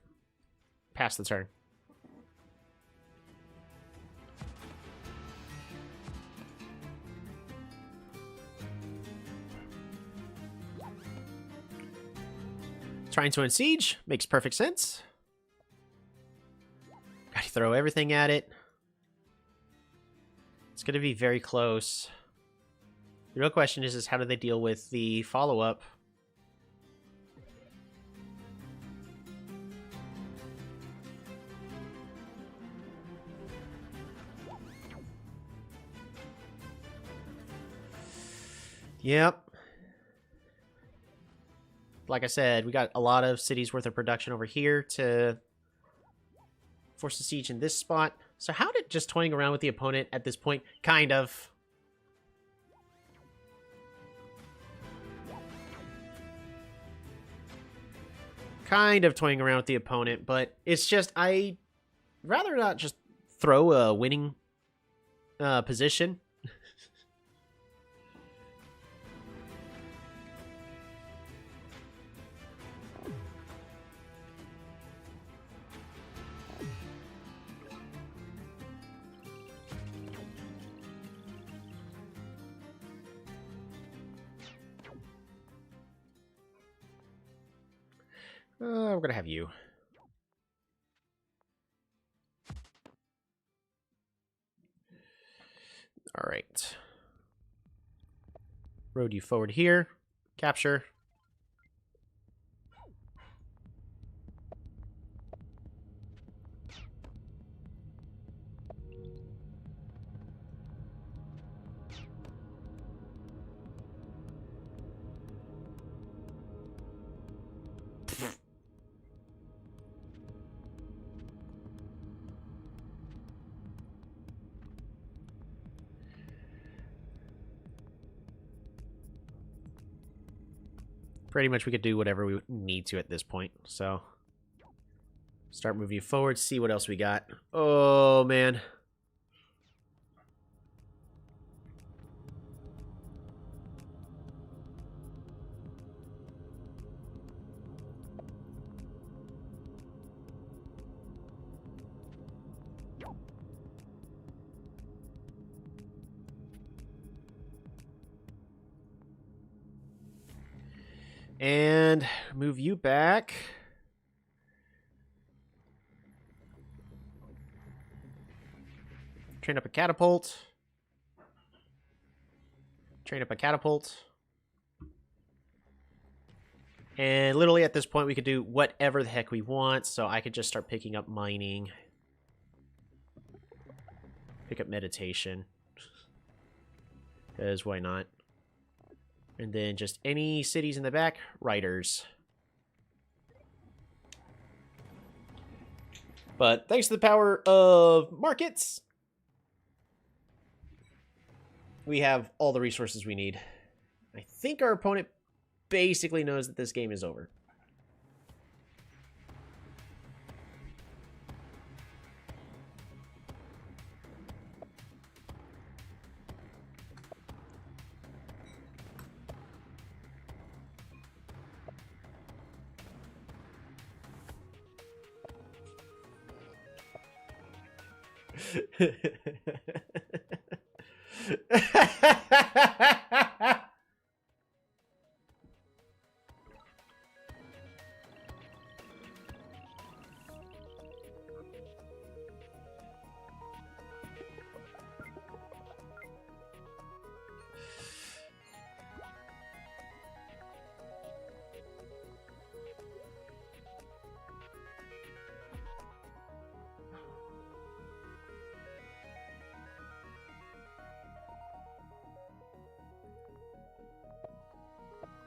Speaker 2: Pass the turn. Trying to unsiege makes perfect sense. Gotta throw everything at it. It's going to be very close. The real question is how do they deal with the follow-up? Yep. like I said, we got a lot of cities worth of production over here to force a siege in this spot. So how did just toying around with the opponent at this point? Kind of. Kind of toying around with the opponent, but it's just, I'd rather not just throw a winning position. We're gonna have you. All right. Road you forward here. Capture. Pretty much we could do whatever we need to at this point, so... Start moving you forward, see what else we got. Oh, man. And move you back. Train up a catapult. Train up a catapult. And literally at this point we could do whatever the heck we want, so I could just start picking up mining. Pick up meditation. Because why not? And then just any cities in the back, writers. But thanks to the power of markets, we have all the resources we need. I think our opponent basically knows that this game is over.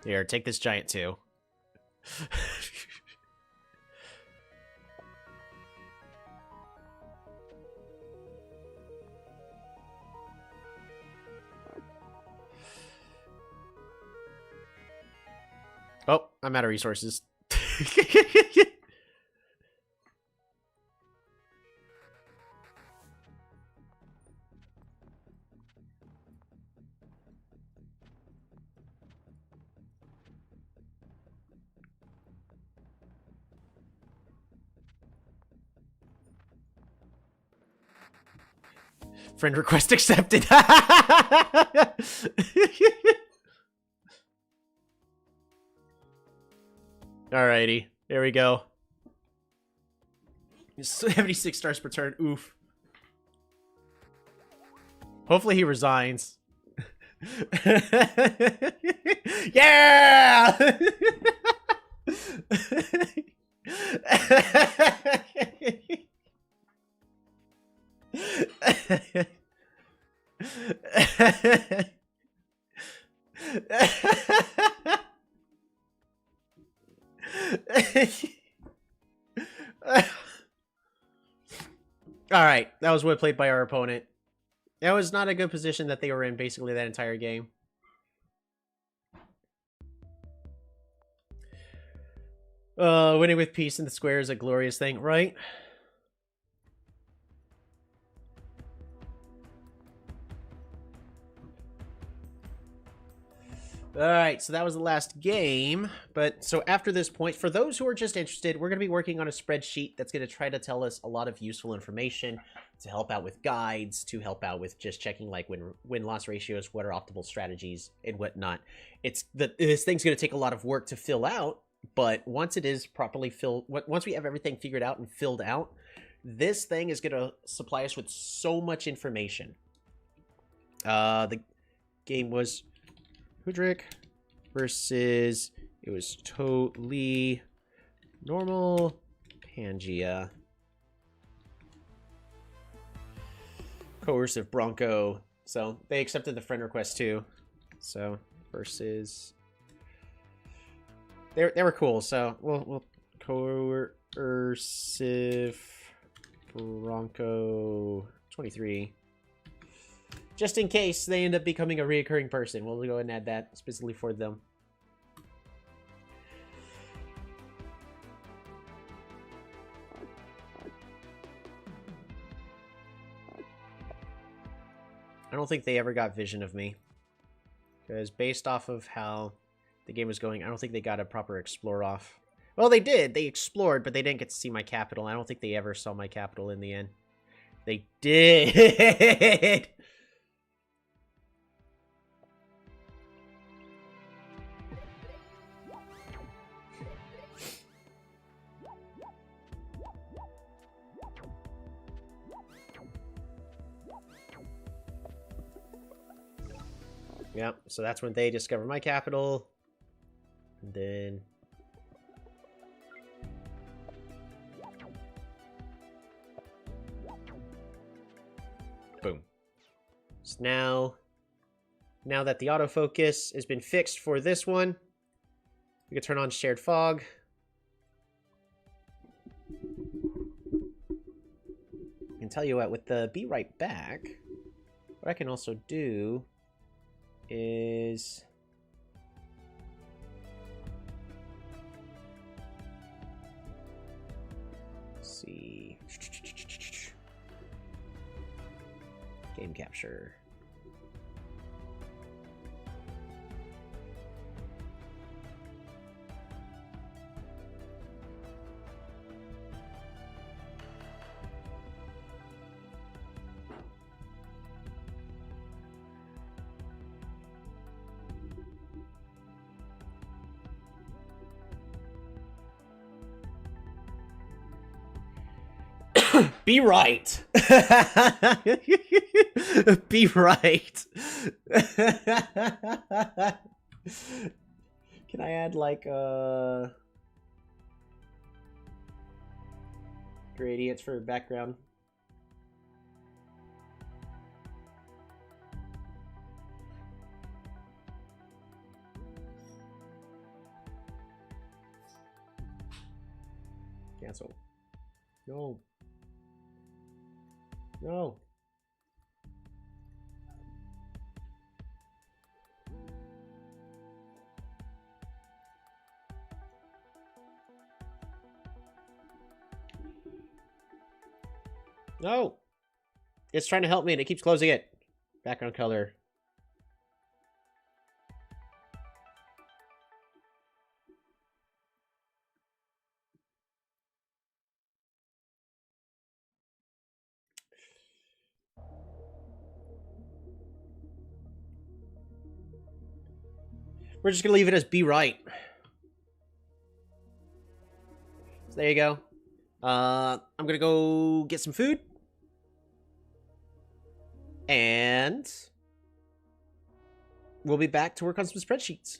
Speaker 2: Here, take this giant too. Oh, I'm out of resources. Friend request accepted. Alrighty, there we go. 76 stars per turn. Oof. Hopefully he resigns. Yeah! Alright, that was well played by our opponent. That was not a good position that they were in basically that entire game. Winning with peace in the square is a glorious thing, right? Alright, so that was the last game. But so after this point, for those who are just interested, we're going to be working on a spreadsheet that's going to try to tell us a lot of useful information to help out with guides, to help out with just checking like win-loss ratios, what are optimal strategies, and whatnot. This thing's going to take a lot of work to fill out, but once it is properly filled, once we have everything figured out and filled out, this thing is going to supply us with so much information. The game was Hudrick versus, it was totally normal Pangea. Coercive Bronco. So they accepted the friend request too. So versus, they were cool. So we'll Coercive Bronco 23. Just in case they end up becoming a reoccurring person. We'll go ahead and add that specifically for them. I don't think they ever got vision of me. Because based off of how the game was going, I don't think they got a proper explore off. Well, they did. They explored, but they didn't get to see my capital. I don't think they ever saw my capital in the end. They did! Yep, so that's when they discover my capital. And then... boom. So now that the autofocus has been fixed for this one, we can turn on shared fog. I can tell you what, with the be right back, what I can also do is let's see, game capture. Be right. Be right. Can I add like gradients for background? Cancel. No. No. No. It's trying to help me and it keeps closing it. Background color. We're just going to leave it as be right. So there you go. I'm going to go get some food. And we'll be back to work on some spreadsheets.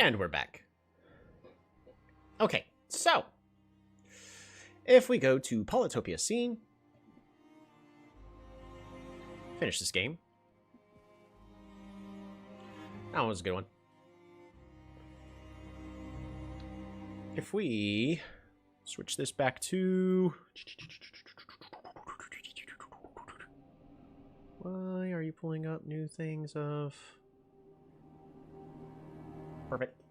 Speaker 2: And we're back. Okay, so if we go to Polytopia scene, finish this game. That one was a good one. If we switch this back to... Why are you pulling up new things of... Perfect.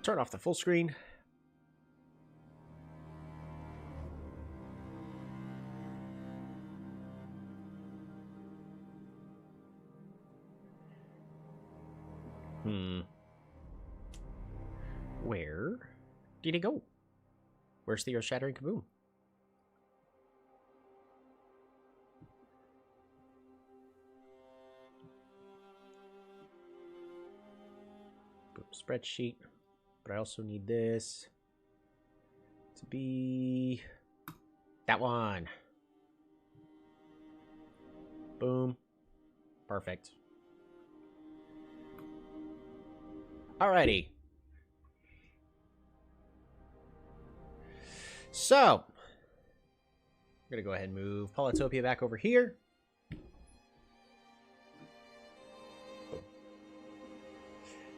Speaker 2: Turn off the full screen. Where did he go? Where's the earth-shattering kaboom? Boom, spreadsheet. But I also need this to be that one. Boom. Perfect. Alrighty. So, I'm going to go ahead and move Polytopia back over here.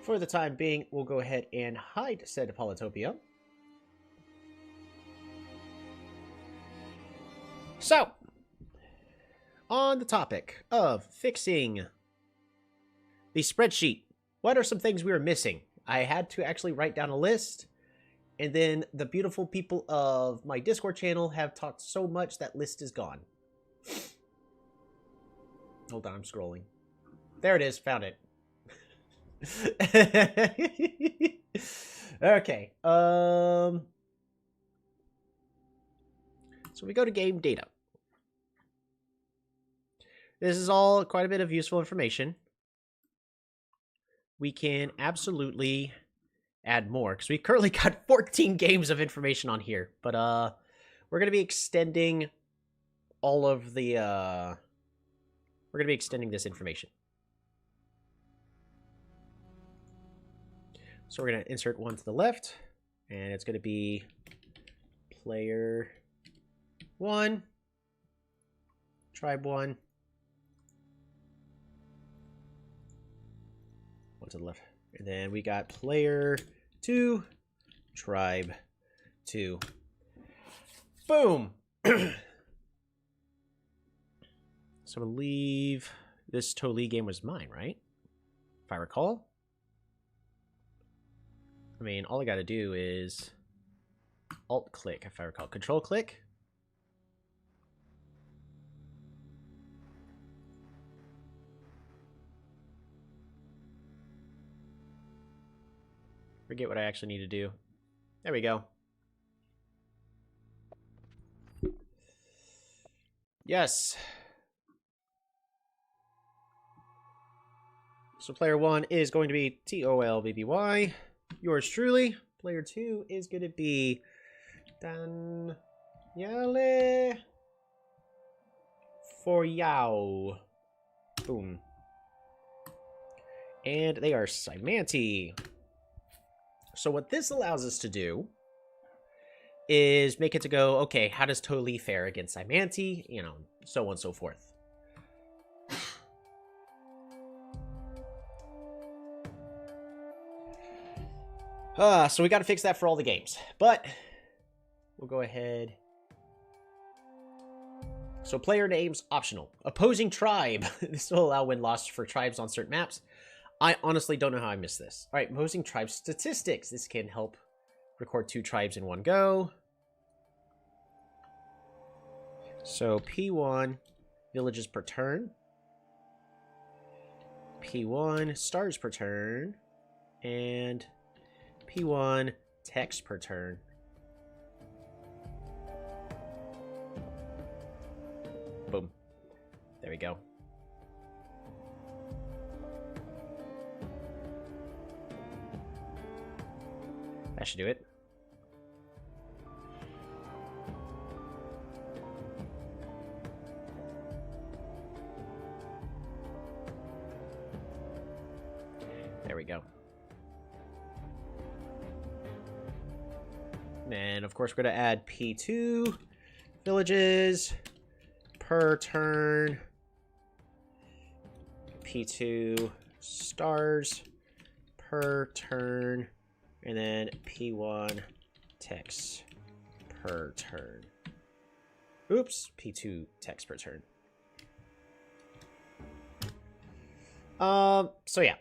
Speaker 2: For the time being, we'll go ahead and hide said Polytopia. So, on the topic of fixing the spreadsheet, what are some things we were missing? I had to actually write down a list, and then the beautiful people of my Discord channel have talked so much that list is gone. Hold on, I'm scrolling. There it is, found it. Okay. So we go to game data. This is all quite a bit of useful information. We can absolutely add more because we currently got 14 games of information on here, but we're going to be extending all of the we're going to be extending this information. So we're going to insert one to the left, and it's going to be player 1, tribe 1, one to the left, and then we got player 2, tribe 2. Boom. So I believe this Toli game was mine, right? If I recall. I mean, all I got to do is Alt-click, if I recall. Control-click. Forget what I actually need to do. There we go. Yes. So player 1 is going to be TOLBBY. Yours truly. Player 2 is going to be Daniele for Yao. Boom. And they are Simanti. So what this allows us to do is make it to go, okay, how does Toli fare against Simanti? You know, so on and so forth. So we got to fix that for all the games, but we'll go ahead. So player names optional. Opposing tribe. This will allow win-loss for tribes on certain maps. I honestly don't know how I missed this. All right, opposing tribe statistics. This can help record 2 tribes in one go. So P1 villages per turn. P1 stars per turn. And P1 text per turn. Boom. There we go. That should do it. And of course, we're going to add P2 villages per turn. P2 stars per turn. And then P1 techs per turn. Oops, P2 techs per turn. So yeah.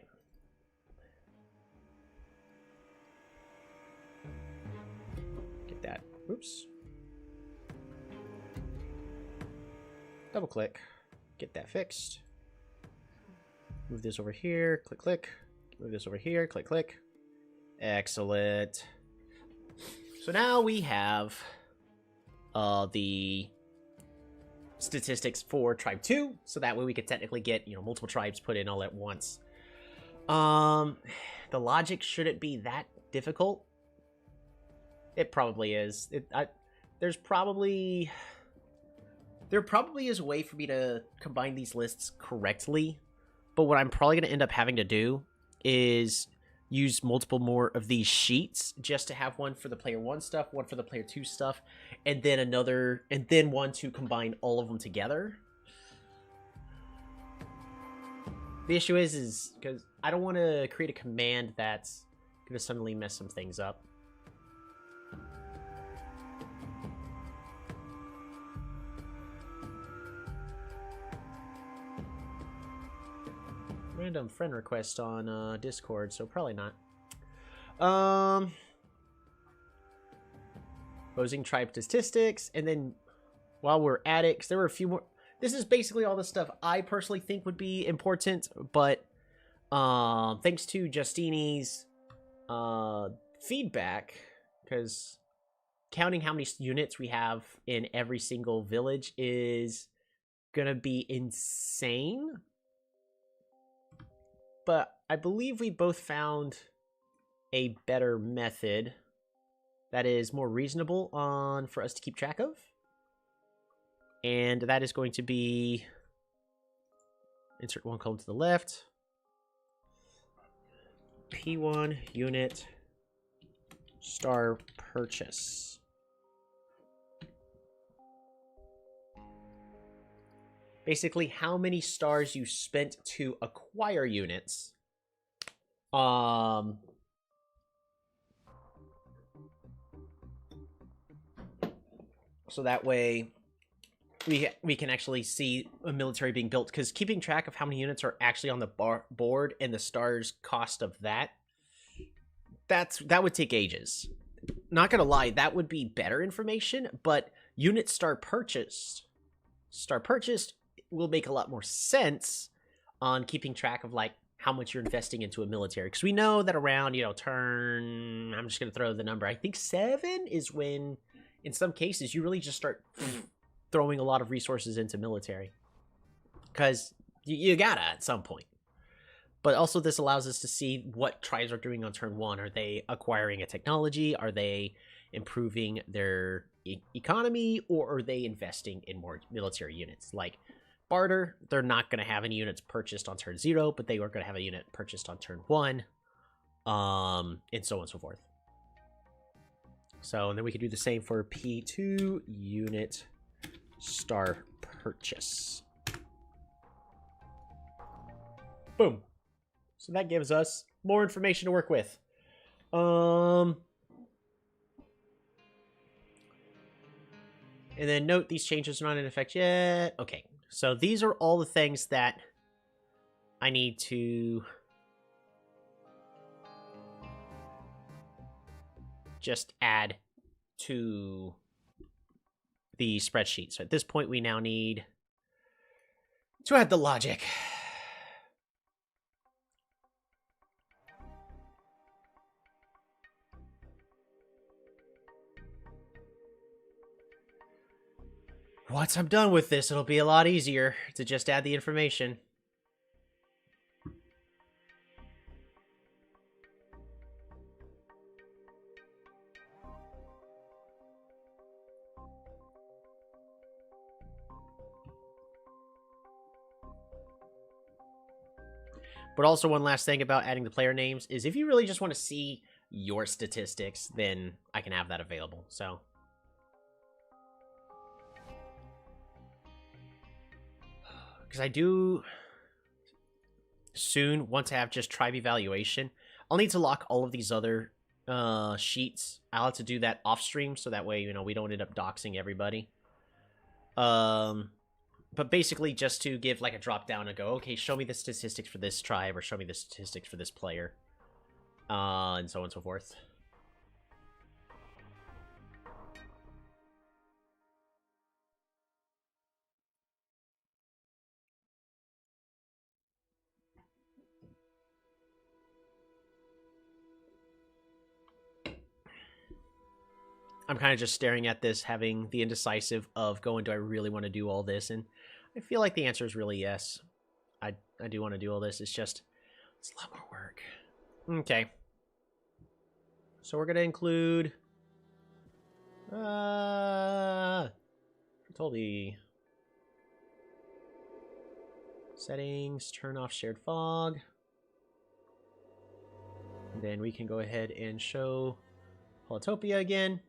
Speaker 2: Get that. Oops. Double click. Get that fixed. Move this over here. Click, click. Move this over here. Click, click. Excellent. So now we have the statistics for tribe 2, so that way we could technically get, you know, multiple tribes put in all at once. The logic shouldn't be that difficult. It probably is. There probably is a way for me to combine these lists correctly, but what I'm probably going to end up having to do is use multiple more of these sheets just to have one for the player 1 stuff, one for the player 2 stuff, and then another, and then one to combine all of them together. The issue is because I don't want to create a command that's going to suddenly mess some things up. Random friend request on Discord, so probably not. Posing tribe statistics, and then while we're at it, because there were a few more. This is basically all the stuff I personally think would be important, but thanks to Justini's feedback, because counting how many units we have in every single village is gonna be insane. But I believe we both found a better method that is more reasonable for us to keep track of. And that is going to be insert one column to the left. P1 unit star purchase. Basically, how many stars you spent to acquire units. So that way we can actually see a military being built, because keeping track of how many units are actually on the board and the stars cost of that would take ages. Not gonna lie, that would be better information, but unit star purchased will make a lot more sense on keeping track of like how much you're investing into a military, because we know that around, you know, turn, I'm just gonna throw the number, I think 7 is when in some cases you really just start throwing a lot of resources into military, because you gotta at some point. But also this allows us to see what tribes are doing on turn 1. Are they acquiring a technology? Are they improving their economy? Or are they investing in more military units? Like barter, they're not going to have any units purchased on turn 0, but they are going to have a unit purchased on turn 1, and so on and so forth. So, and then we could do the same for P2 unit star purchase. Boom. So that gives us more information to work with. And then note these changes are not in effect yet. Okay, so these are all the things that I need to just add to the spreadsheet. So at this point, we now need to add the logic. Once I'm done with this, it'll be a lot easier to just add the information. But also one last thing about adding the player names is if you really just want to see
Speaker 3: your statistics, then I can have that available. So because I do soon want to have just tribe evaluation. I'll need to lock all of these other sheets. I'll have to do that off stream so that way, you know, we don't end up doxing everybody. But basically just to give like a drop down and go, okay, show me the statistics for this tribe or show me the statistics for this player. And so on and so forth. I'm kind of just staring at this, having the indecisive of going, do I really want to do all this? And I feel like the answer is really yes. I do want to do all this. It's just, it's a lot more work. Okay. So we're going to include... Totally. Settings, turn off shared fog. And then we can go ahead and show Polytopia again.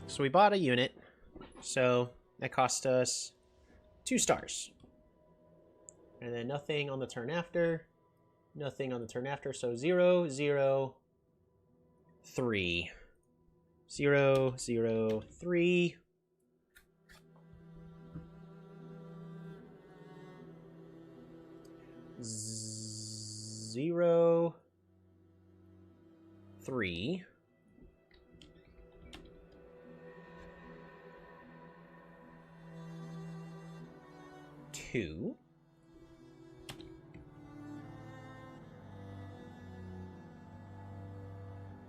Speaker 3: So we bought a unit, so that cost us 2 stars. And then nothing on the turn after, nothing on the turn after, so 0, 0, 3. 0, 0, 3. Zero, 3. 2.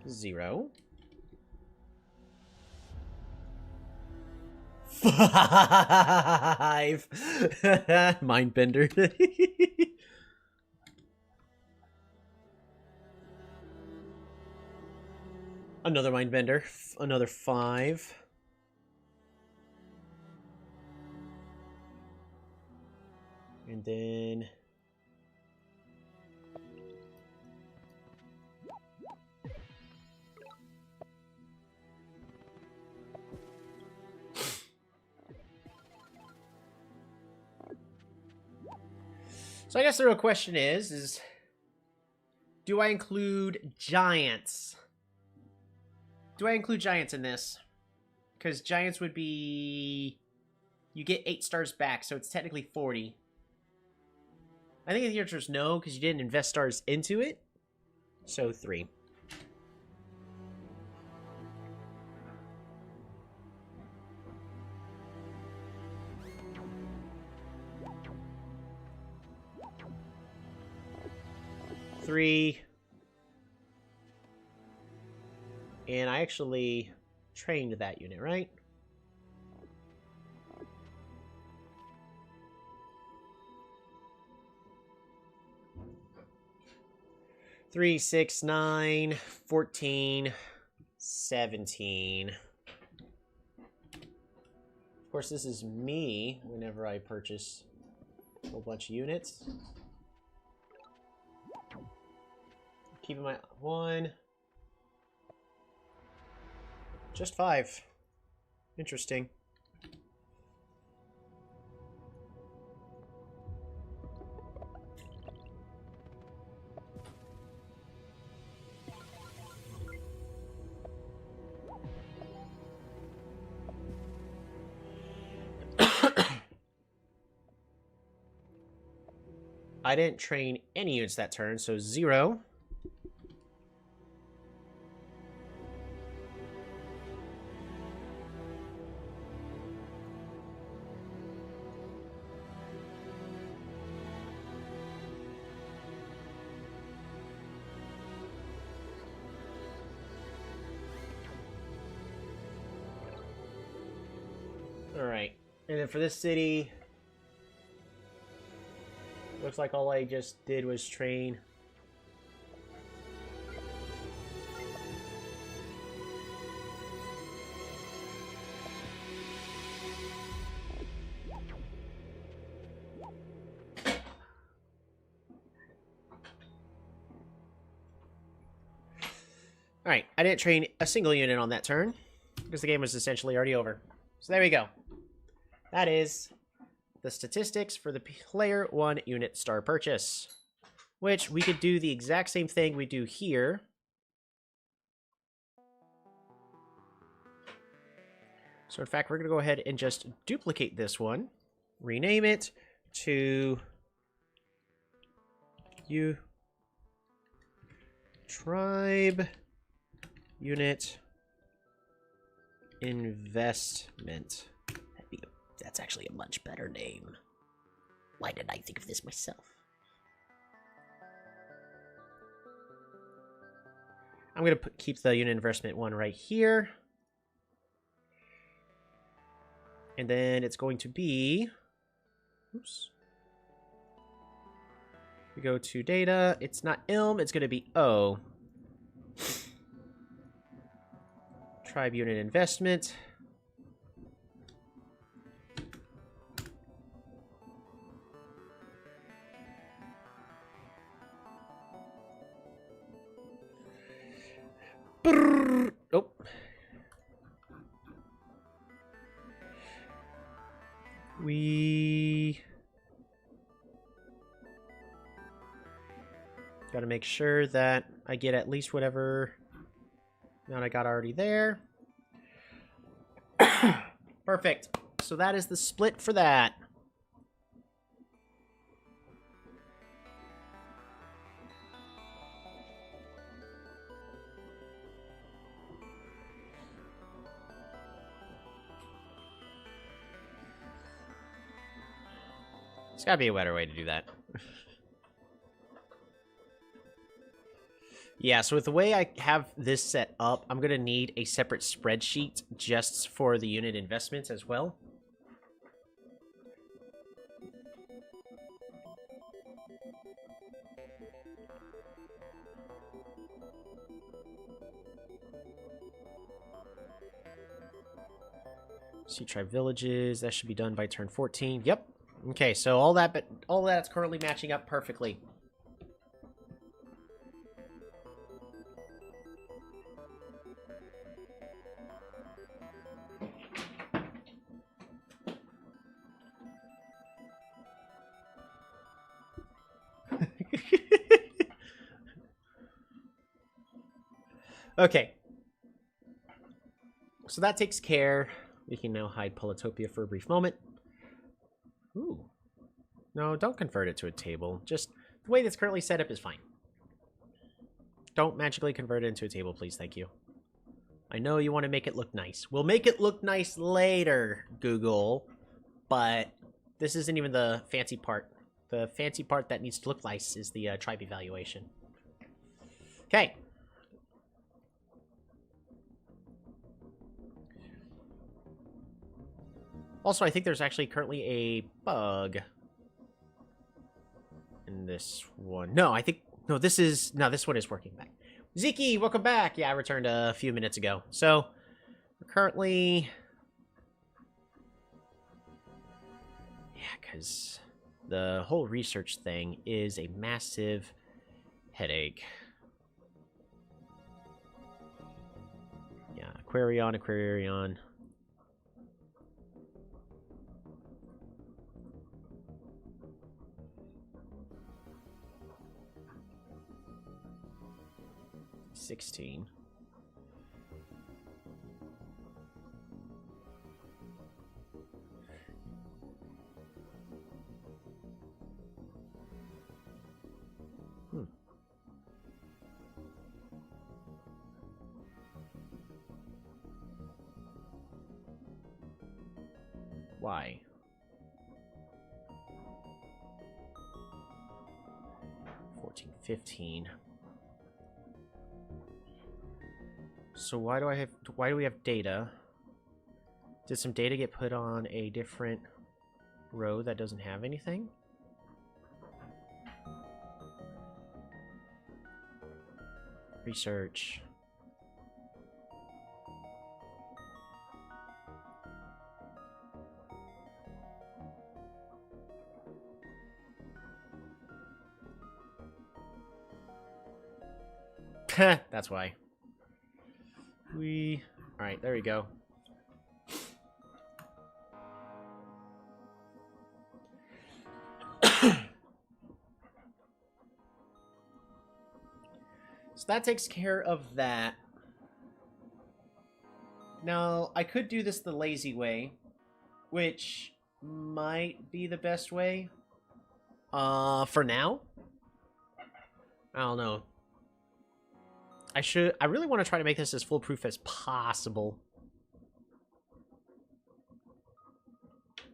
Speaker 3: 0. 5. Mindbender. Another Mindbender. Another 5. And then... So I guess the real question is do I include giants? Do I include giants in this? Because giants would be... You get 8 stars back, so it's technically 40. I think the answer is no, because you didn't invest stars into it. So 3. And I actually trained that unit, right? Three, 6, 9, 14, 17. Of course, this is me whenever I purchase a whole bunch of units. Keeping my 1. Just 5. Interesting. I didn't train any units that turn, so 0. Alright, and then for this city, looks like all I just did was train. Alright, I didn't train a single unit on that turn, because the game was essentially already over. So there we go. That is the statistics for the player 1 unit star purchase. Which we could do the exact same thing we do here. So in fact, we're going to go ahead and just duplicate this one. Rename it to Tribe Unit Investment. That's actually a much better name. Why didn't I think of this myself? I'm going to keep the unit investment one right here. And then it's going to be... Oops. We go to data. It's not ILM. It's going to be O. Tribe unit investment. Brrr. Oh. We got to make sure that I get at least whatever amount I got already there. Perfect. So that is the split for that. There's gotta be a better way to do that. Yeah, so with the way I have this set up, I'm gonna need a separate spreadsheet just for the unit investments as well. See tribe villages, that should be done by turn 14. Yep. Okay, so all that's currently matching up perfectly. Okay. So that takes care. We can now hide Polytopia for a brief moment. Ooh. No, don't convert it to a table. Just the way that's currently set up is fine. Don't magically convert it into a table, please. Thank you. I know you want to make it look nice. We'll make it look nice later, Google. But this isn't even the fancy part. The fancy part that needs to look nice is the tribe evaluation. Okay. Also, I think there's actually currently a bug in this one. No, I think... No, this one is working back. Ziki, welcome back! Yeah, I returned a few minutes ago. So, we're currently... Yeah, because the whole research thing is a massive headache. Yeah, Aquarion. $16. Why? $14.15. So why do we have data? Did some data get put on a different row that doesn't have anything? Research. That's why. Alright, there we go. So that takes care of that. Now, I could do this the lazy way, which might be the best way. For now? I don't know. I really want to try to make this as foolproof as possible.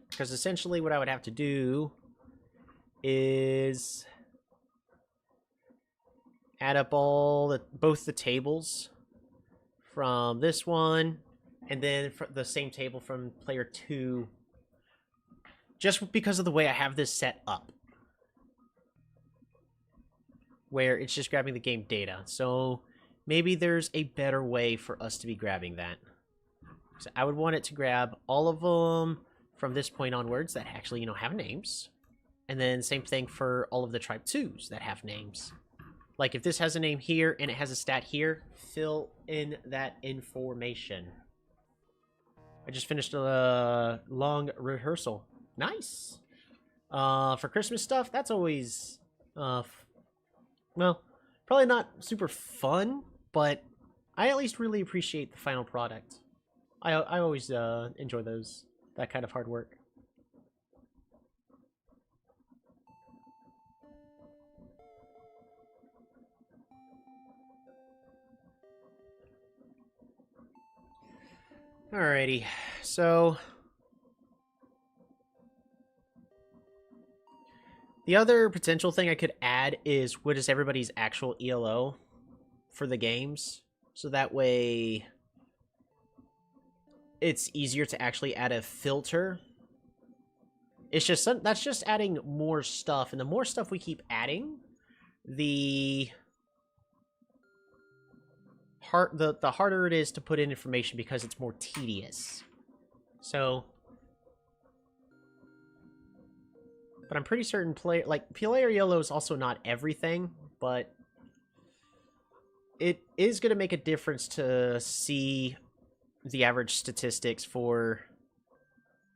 Speaker 3: Because essentially what I would have to do is add up both the tables from this one and then the same table from player 2, just because of the way I have this set up, where it's just grabbing the game data. So maybe there's a better way for us to be grabbing that. So I would want it to grab all of them from this point onwards that actually, you know, have names. And then same thing for all of the tribe 2s that have names. Like if this has a name here and it has a stat here, fill in that information. I just finished a long rehearsal. Nice. For Christmas stuff, that's always, well, probably not super fun, but I at least really appreciate the final product. I always enjoy that kind of hard work. Alrighty, so the other potential thing I could add is what is everybody's actual ELO for the games, so that way it's easier to actually add a filter. It's just that's just adding more stuff, and the more stuff we keep adding, the harder it is to put in information because it's more tedious. So, but I'm pretty certain player yellow is also not everything, but it is going to make a difference to see the average statistics for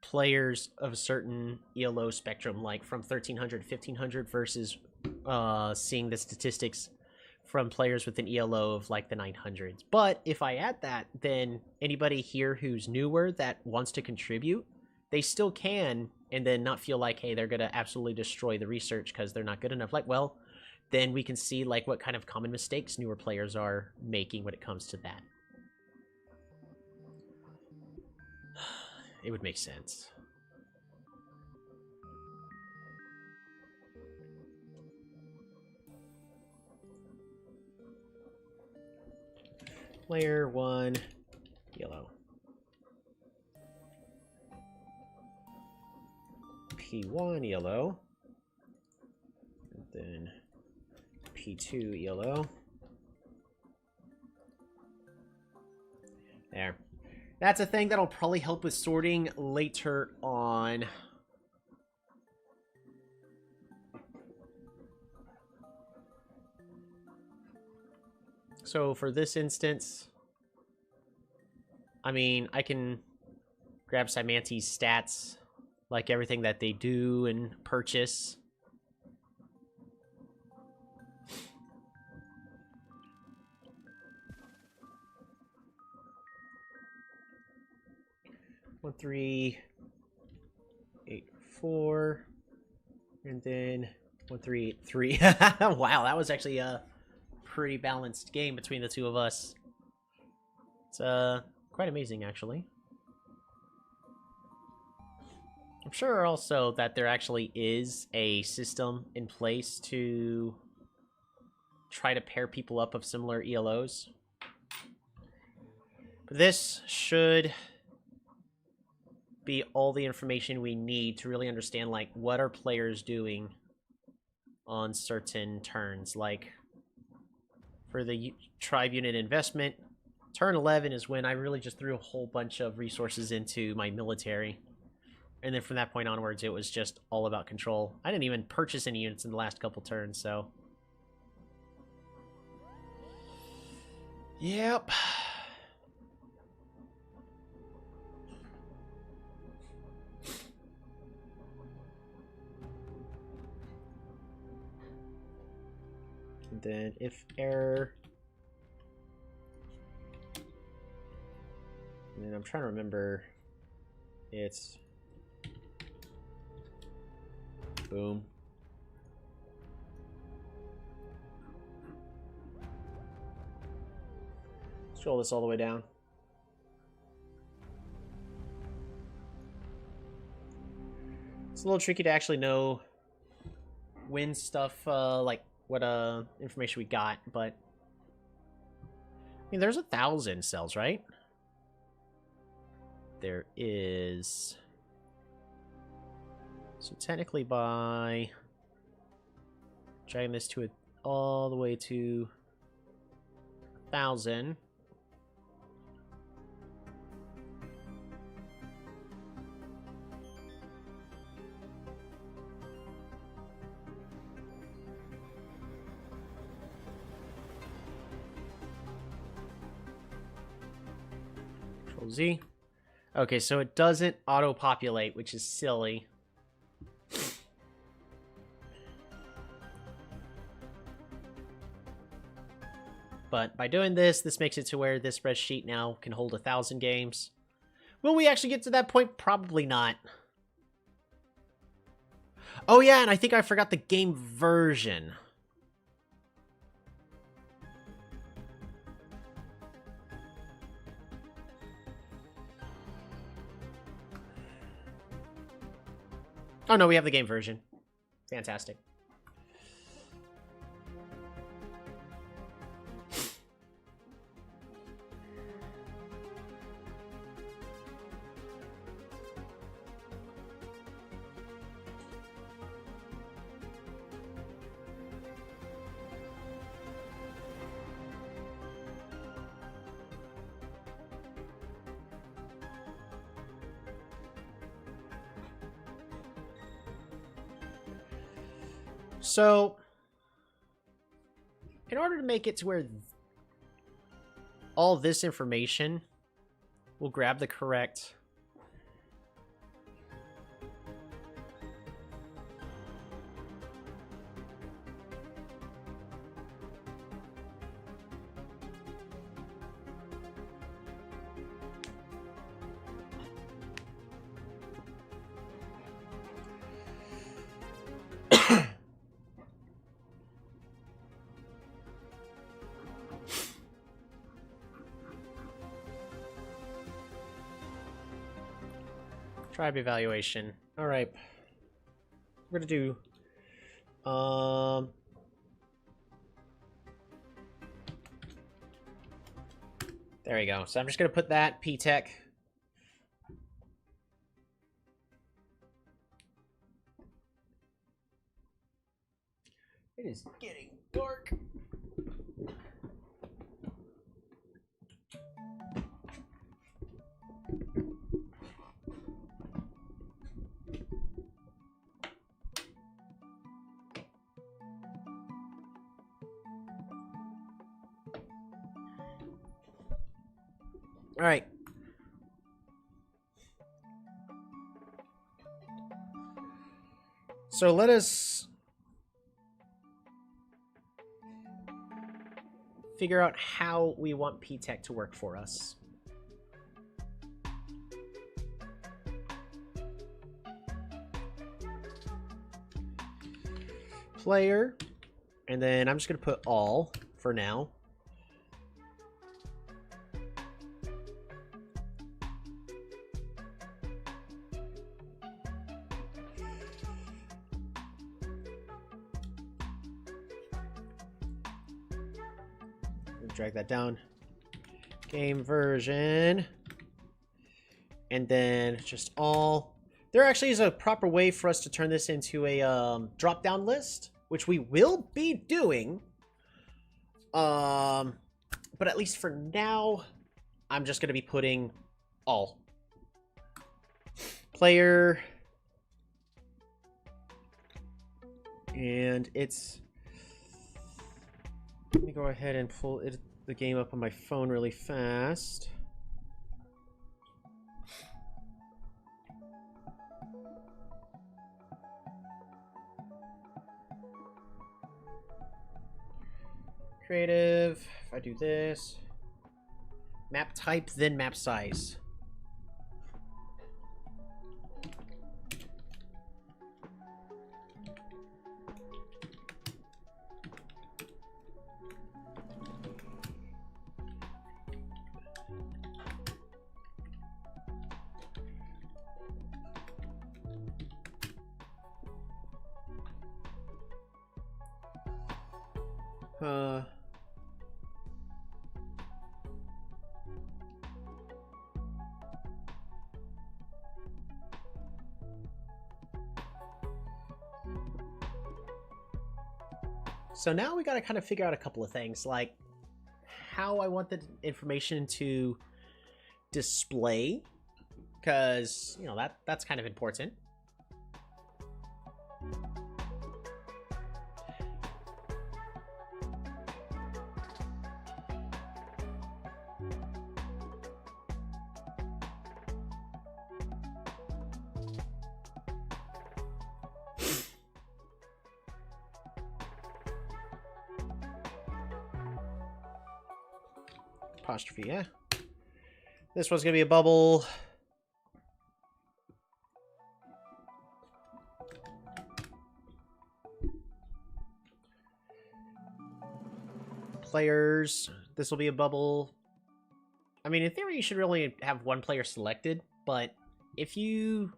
Speaker 3: players of a certain ELO spectrum, like from 1300 to 1500 versus seeing the statistics from players with an ELO of like the 900s. But if I add that, then anybody here who's newer that wants to contribute, they still can, and then not feel like, hey, they're going to absolutely destroy the research because they're not good enough. Like, well, then we can see like what kind of common mistakes newer players are making when it comes to that. It would make sense. Player 1, yellow. P1, yellow. And then P2, yellow. There. That's a thing that'll probably help with sorting later on. So for this instance, I mean, I can grab Cymante's stats, like everything that they do and purchase. One, 3, 8, 4, and then 1, 3, 8, 3. Wow, that was actually a pretty balanced game between the two of us. It's quite amazing, actually. I'm sure also that there actually is a system in place to try to pair people up of similar ELOs. But this should be all the information we need to really understand, like, what are players doing on certain turns. Like, for the tribe unit investment, turn 11 is when I really just threw a whole bunch of resources into my military. And then from that point onwards, it was just all about control. I didn't even purchase any units in the last couple turns, so... Yep. then if error. And then I'm trying to remember. It's boom. Scroll this all the way down. It's a little tricky to actually know when stuff, like what information we got, but I mean, there's 1,000 cells, right? There is. So technically, by dragging this to all the way to 1,000. Control Z. Okay, so it doesn't auto-populate, which is silly. But by doing this, this makes it to where this spreadsheet now can hold 1,000 games. Will we actually get to that point? Probably not. Oh yeah, and I think I forgot the game version. Oh no, we have the game version. Fantastic. So, in order to make it to where all this information will grab the correct tribe evaluation. All right. We're going to do there we go. So I'm just going to put that P-Tech. It is getting dark. All right. So let us figure out how we want P-Tech to work for us. Player, and then I'm just going to put all for now. Drag that down. Game version. And then just all. There actually is a proper way for us to turn this into a drop-down list, which we will be doing. But at least for now, I'm just going to be putting all. Player. And it's... Let me go ahead and pull the game up on my phone really fast. Creative. If I do this. Map type, then map size. So now we got to kind of figure out a couple of things, like how I want the information to display, because, you know, that's kind of important. Apostrophe, yeah. This one's gonna be a bubble. Players. This will be a bubble. I mean, in theory, you should really have one player selected, but if you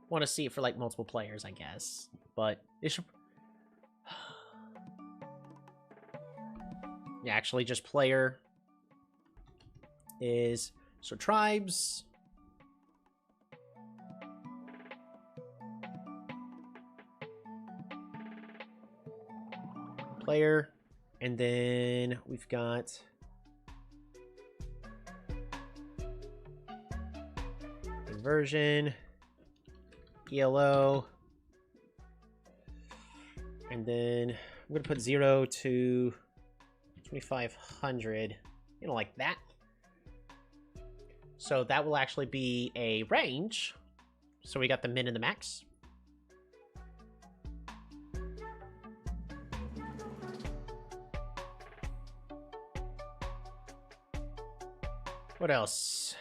Speaker 3: want to see it for like multiple players, I guess. But it should. Yeah, actually, just player is so tribes. Player, and then we've got conversion, ELO, and then I'm gonna put 0 to 2500, you know, like that. So that will actually be a range. So we got the min and the max. What else?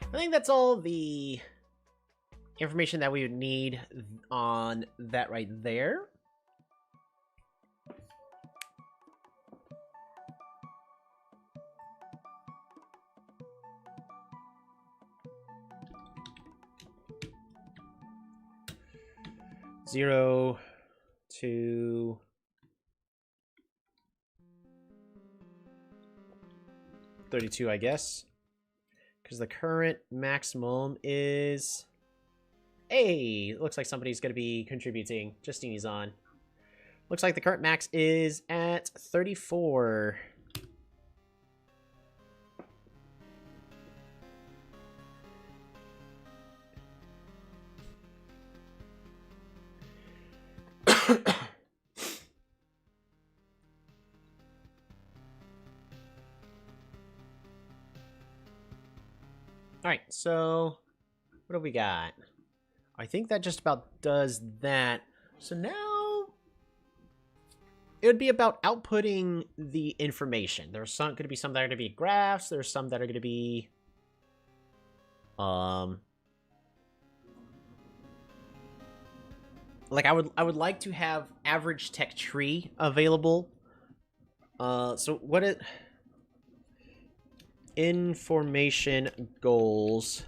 Speaker 3: I think that's all the information that we would need on that right there. Zero to 32, I guess. Because the current maximum is... Hey! It looks like somebody's going to be contributing. Justine's on. Looks like the current max is at 34. Alright, so what do we got? I think that just about does that. So now it would be about outputting the information. There's some going to be some that are going to be graphs. There's some that are going to be like I would like to have average tech tree available. So what it information goals.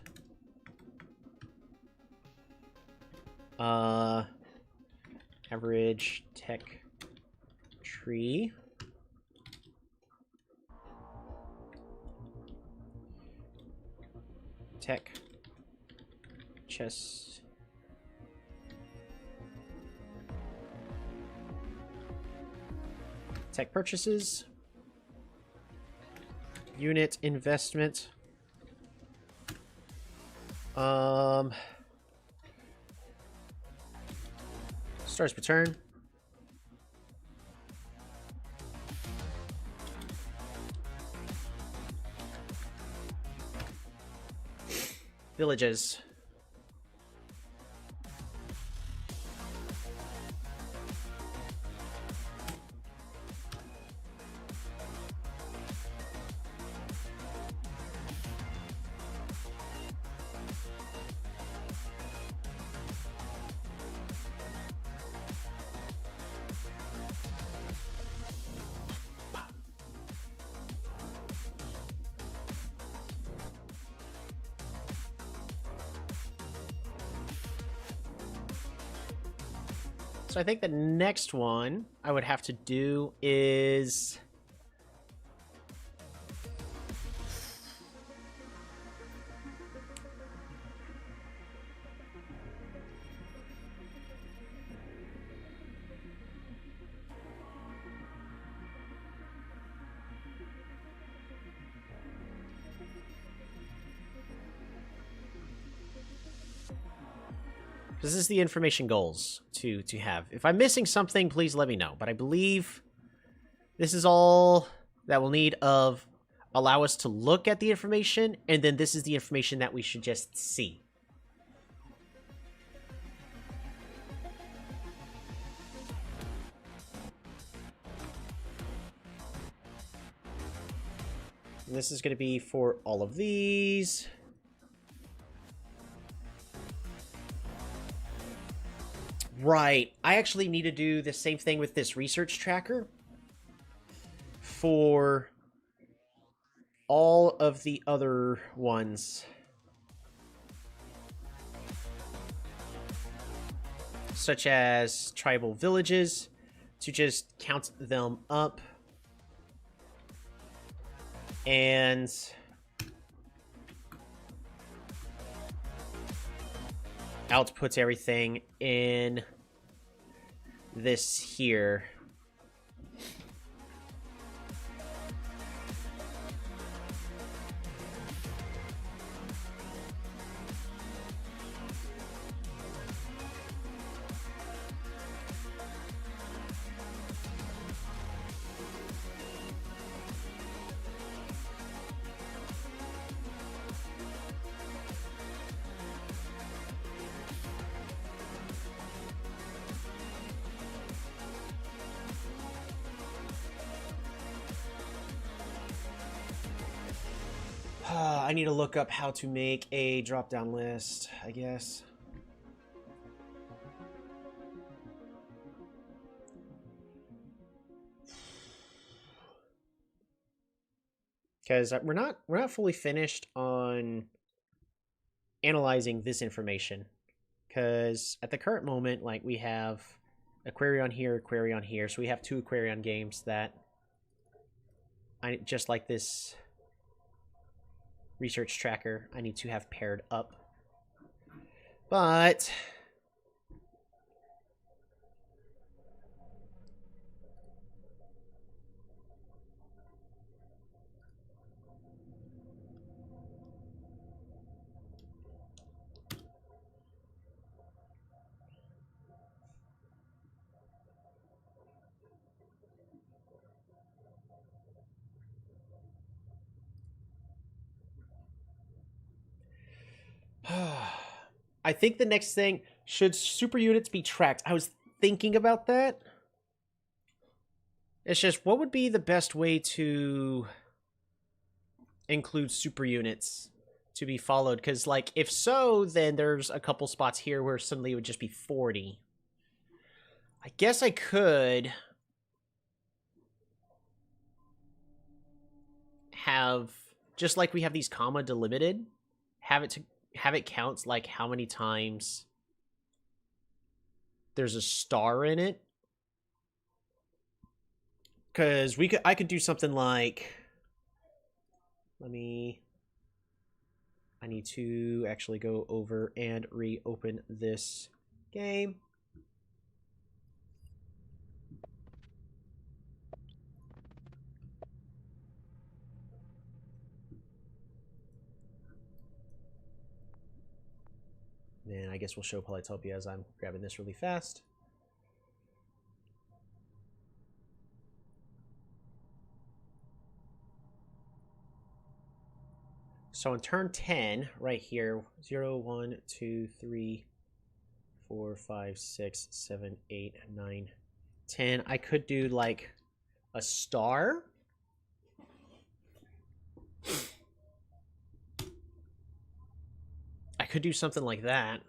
Speaker 3: Average tech tree. Tech chess. Tech purchases. Unit investment. Stars per turn. villages. So I think the next one I would have to do is... This is the information goals to have. If I'm missing something, please let me know. But I believe this is all that we'll need of allow us to look at the information, and then this is the information that we should just see. And this is going to be for all of these. Right. I actually need to do the same thing with this research tracker for all of the other ones. Such as tribal villages, to just count them up. And outputs everything in this here. I need to look up how to make a drop-down list, I guess. Because we're not fully finished on analyzing this information. Because at the current moment, like, we have Aquarion here, Aquarion here, so we have 2 Aquarion games that I just like this research tracker I need to have paired up. But I think the next thing, should super units be tracked? I was thinking about that. It's just, what would be the best way to include super units to be followed? Because, like, if so, then there's a couple spots here where suddenly it would just be 40. I guess I could have, just like we have these comma delimited, have it count like how many times there's a star in it. Because I could do something like, I need to actually go over and reopen this game. And I guess we'll show Polytopia as I'm grabbing this really fast. So on turn 10, right here, 0, 1, 2, 3, 4, 5, 6, 7, 8, 9, 10. I could do like a star. I could do something like that.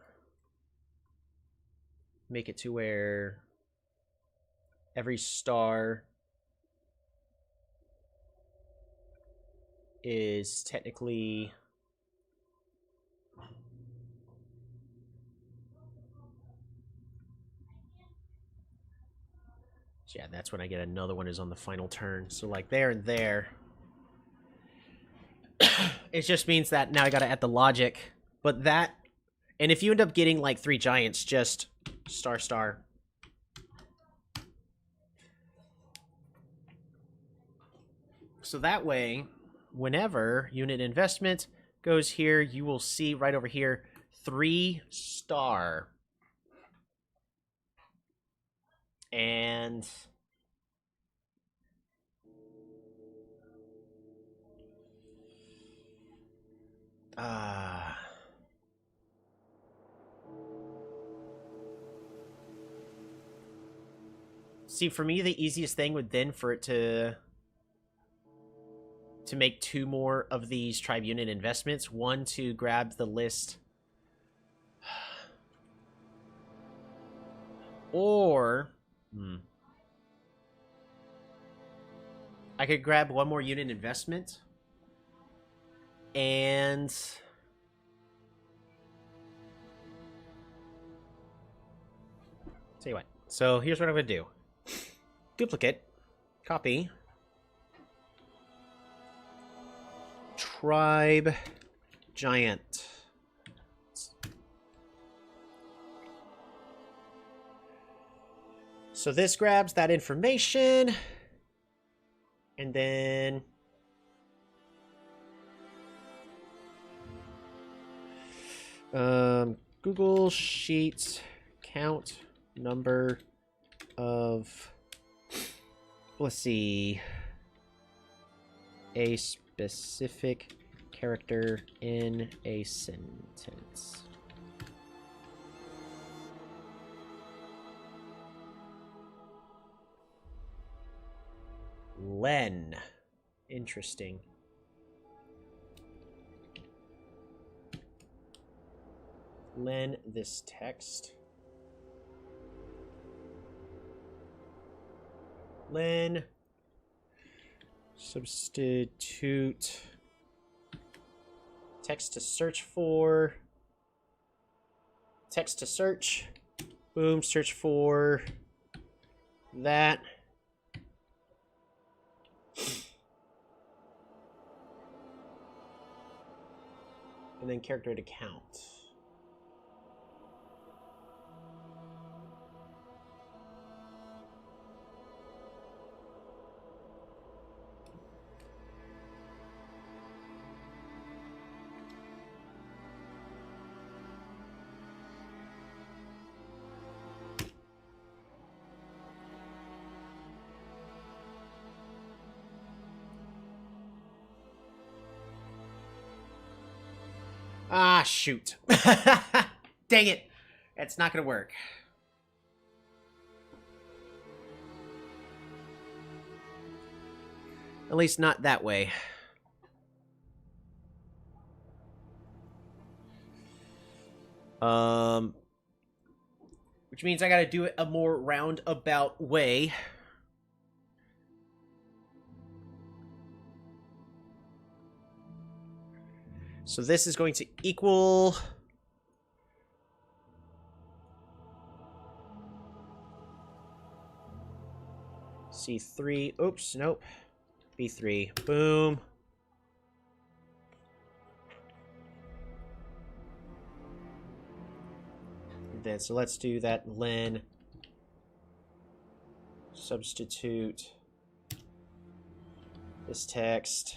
Speaker 3: Make it to where every star is technically yeah, that's when I get another one is on the final turn. So like there and there. It just means that now I gotta add the logic. But that, and if you end up getting like 3 giants, just star star. So that way, whenever unit investment goes here, you will see right over here 3 star. And see, for me, the easiest thing would then for it to make 2 more of these tribe unit investments. One to grab the list, or I could grab 1 more unit investment and tell you what. So here's what I'm gonna do. Duplicate, copy, tribe giant. So this grabs that information, and then Google Sheets count number of, let's see, a specific character in a sentence. Len. Interesting. Len this text. Len substitute text to search for, text to search, boom, search for that. And then character to count. Ah, shoot. Dang it. It's not going to work. At least not that way. Which means I got to do it a more roundabout way. So this is going to equal C3. Oops, nope. B3. Boom. Then so let's do that. Len substitute this text.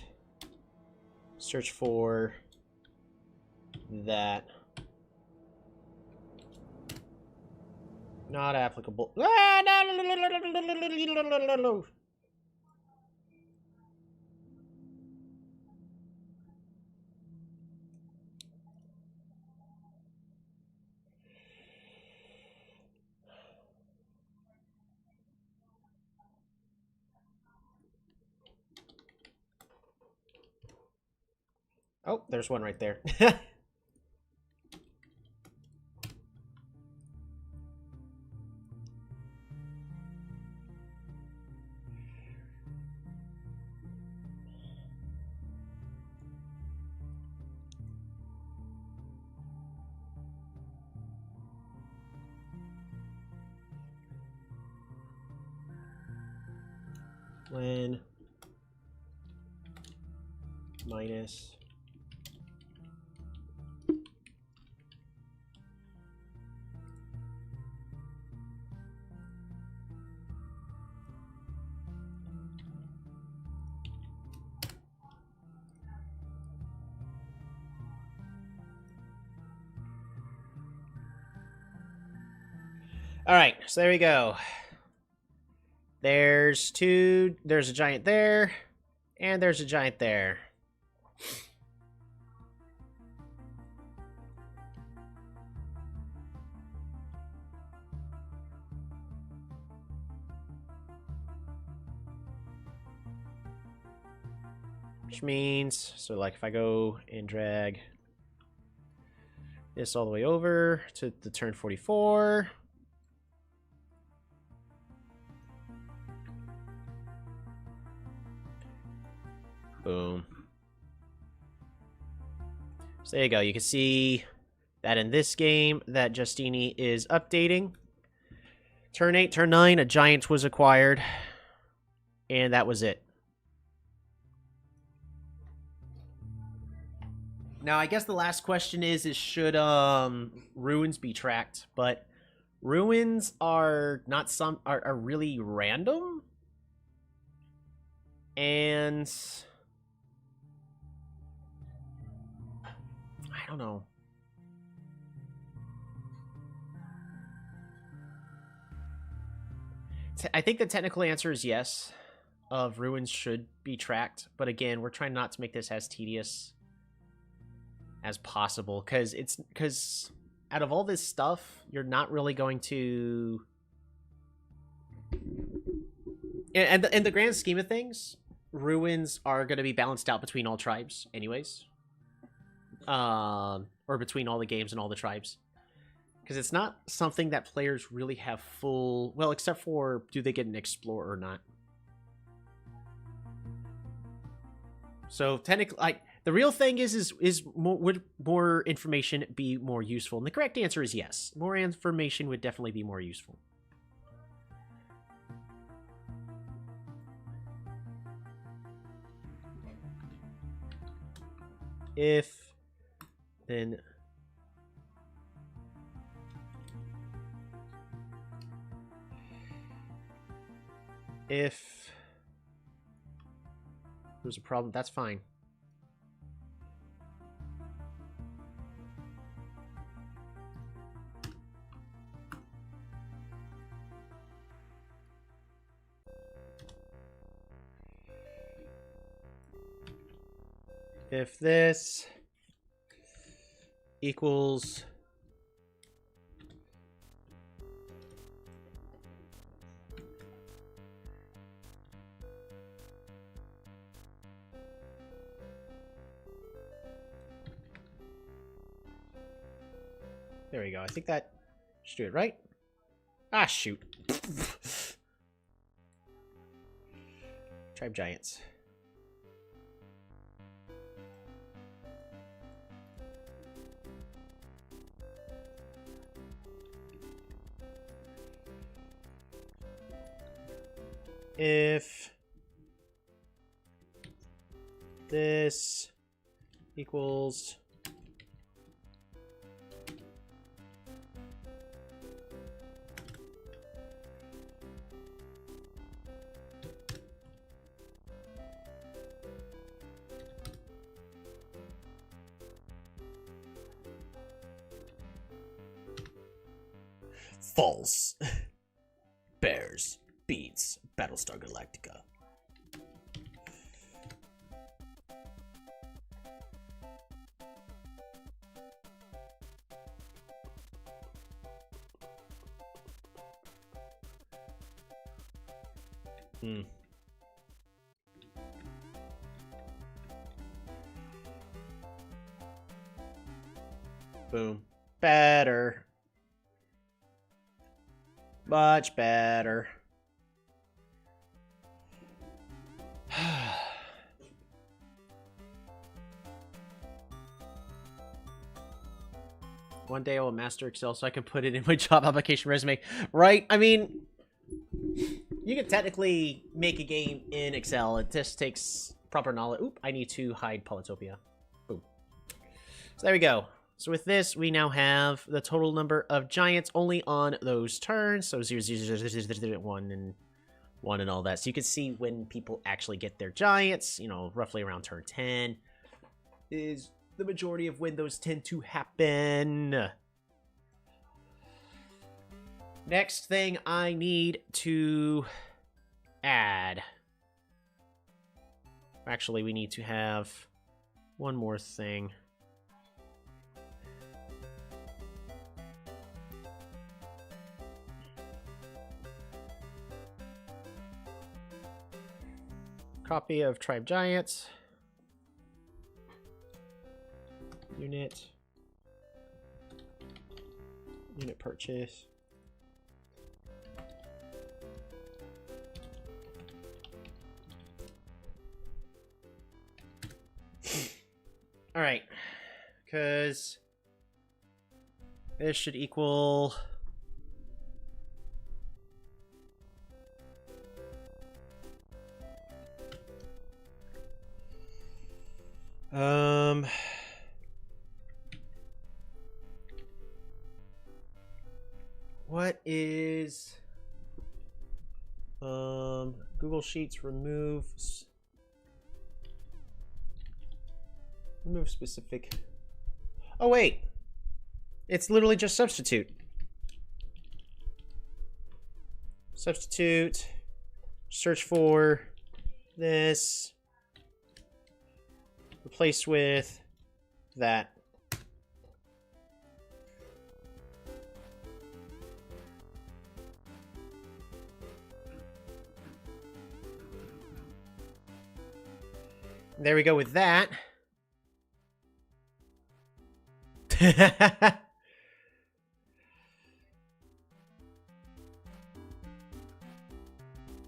Speaker 3: Search for that. Not applicable. Oh, there's one right there. When minus all right, so there we go. There's a giant there, and there's a giant there. Which means, so like if I go and drag this all the way over to the turn 44. Boom. So there you go. You can see that in this game that Justini is updating. Turn 8, turn 9, a giant was acquired. And that was it. Now, I guess the last question is should ruins be tracked? But ruins are not are really random. And I don't know. I think the technical answer is yes. Of ruins should be tracked, but again, we're trying not to make this as tedious as possible because out of all this stuff, you're not really going to. And in the grand scheme of things, ruins are going to be balanced out between all tribes, anyways. Or between all the games and all the tribes. Because it's not something that players really have full... Well, except for do they get an explorer or not. So, technically, the real thing is would more information be more useful? And the correct answer is yes. More information would definitely be more useful. If, then... If there's a problem, that's fine. If this equals there we go. I think that should do it, right? Ah, shoot. Tribe Giants. If this equals false. Bears beats Battlestar Galactica. Boom. Better. Much better. One day I will master Excel so I can put it in my job application resume. Right? I mean, you can technically make a game in Excel. It just takes proper knowledge. Oop, I need to hide Polytopia. Boom. So there we go. So with this, we now have the total number of giants only on those turns. So 0, 0, 0, 0, 0, 1, and 1 and all that. So you can see when people actually get their giants, you know, roughly around turn 10 is the majority of when those tend to happen. Next thing I need to add. Actually, we need to have one more thing. Copy of Tribe Giants. Unit purchase. All right, because this should equal what is Google Sheets remove specific. Oh wait, it's literally just substitute. Substitute, search for this, replace with that. There we go with that.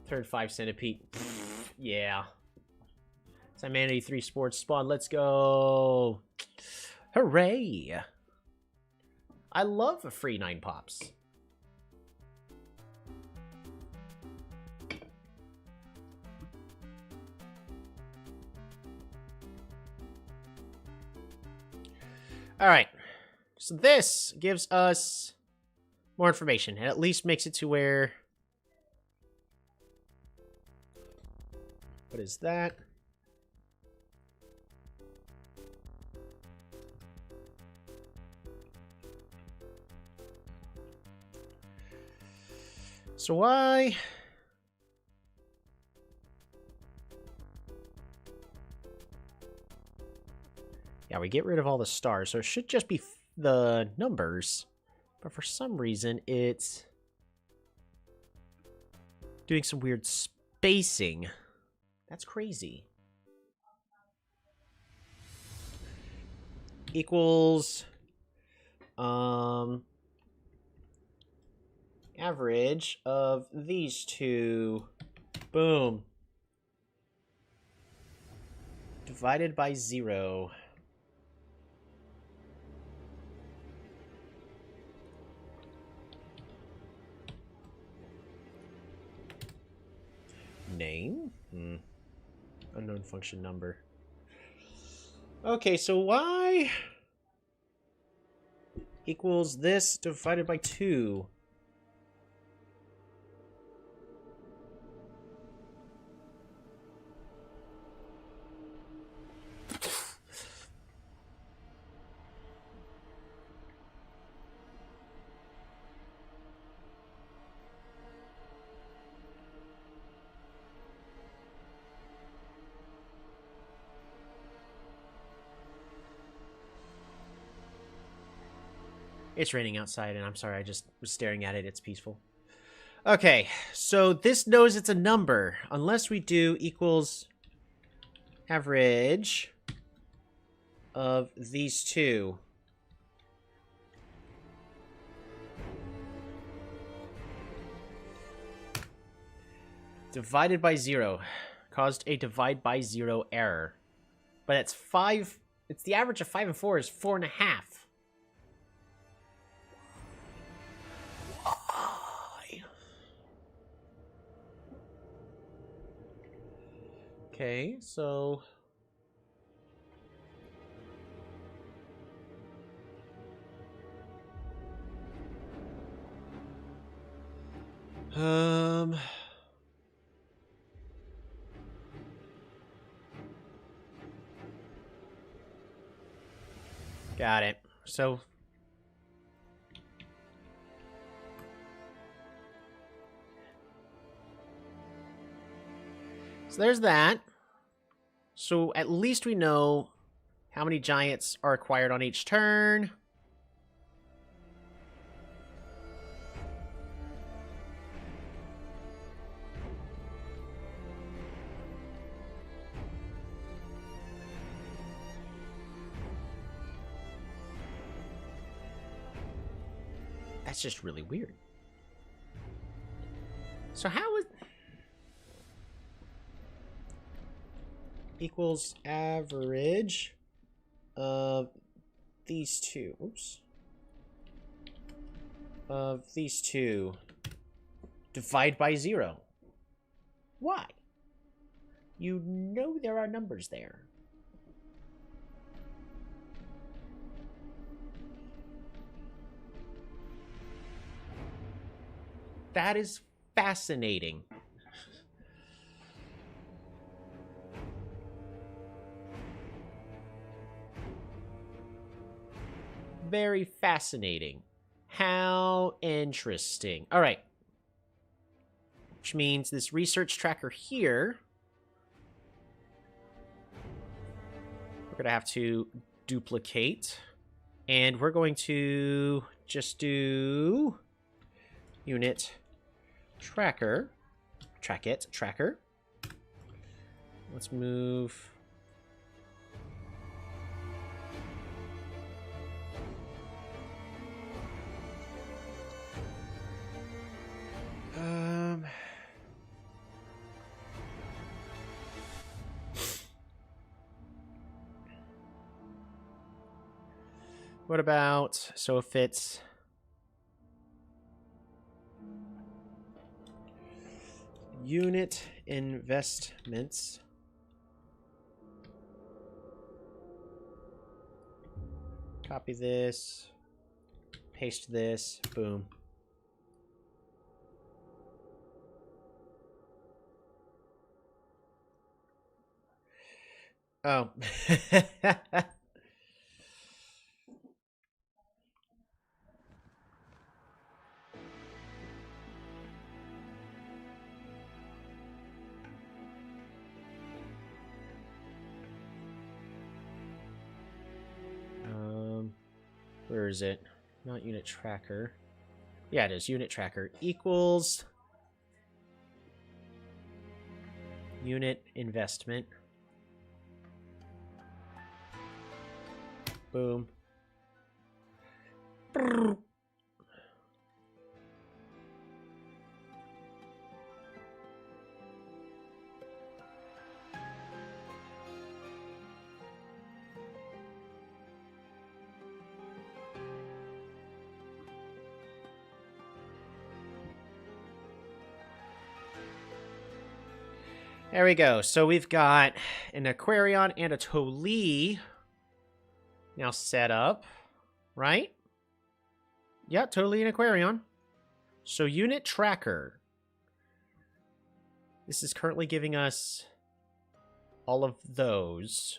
Speaker 3: Third 5 centipede. Yeah. Humanity 3 sports spawn. Let's go. Hooray. I love a free 9 pops. All right. So this gives us more information. It at least makes it to where... What is that? So why... Yeah, we get rid of all the stars, so it should just be the numbers. But for some reason, it's doing some weird spacing. That's crazy. Equals average of these two. Boom. Divided by 0. Name? Unknown function number. Okay, so y equals this divided by 2. It's raining outside, and I'm sorry, I just was staring at it. It's peaceful. Okay, so this knows it's a number. Unless we do equals average of these two. Divided by 0. Caused a divide by 0 error. But it's 5. It's the average of 5 and 4 is 4.5. Why? Okay, so... Got it. So there's that. So at least we know how many giants are acquired on each turn. That's just really weird. So how is... Equals average of these two. Oops. Of these two. Divide by 0. Why? You know there are numbers there. That is fascinating. Very fascinating. How interesting. All right. Which means this research tracker here, we're going to have to duplicate. And we're going to just do unit tracker. Tracker. Let's move. What about, so if it's unit investments, copy this, paste this, boom. Oh. Where is it? Not unit tracker. Yeah, it is. Unit tracker equals unit investment. Boom. There we go. So we've got an Aquarion and a Toli now set up, right? Yeah, Toli and Aquarion. So unit tracker. This is currently giving us all of those.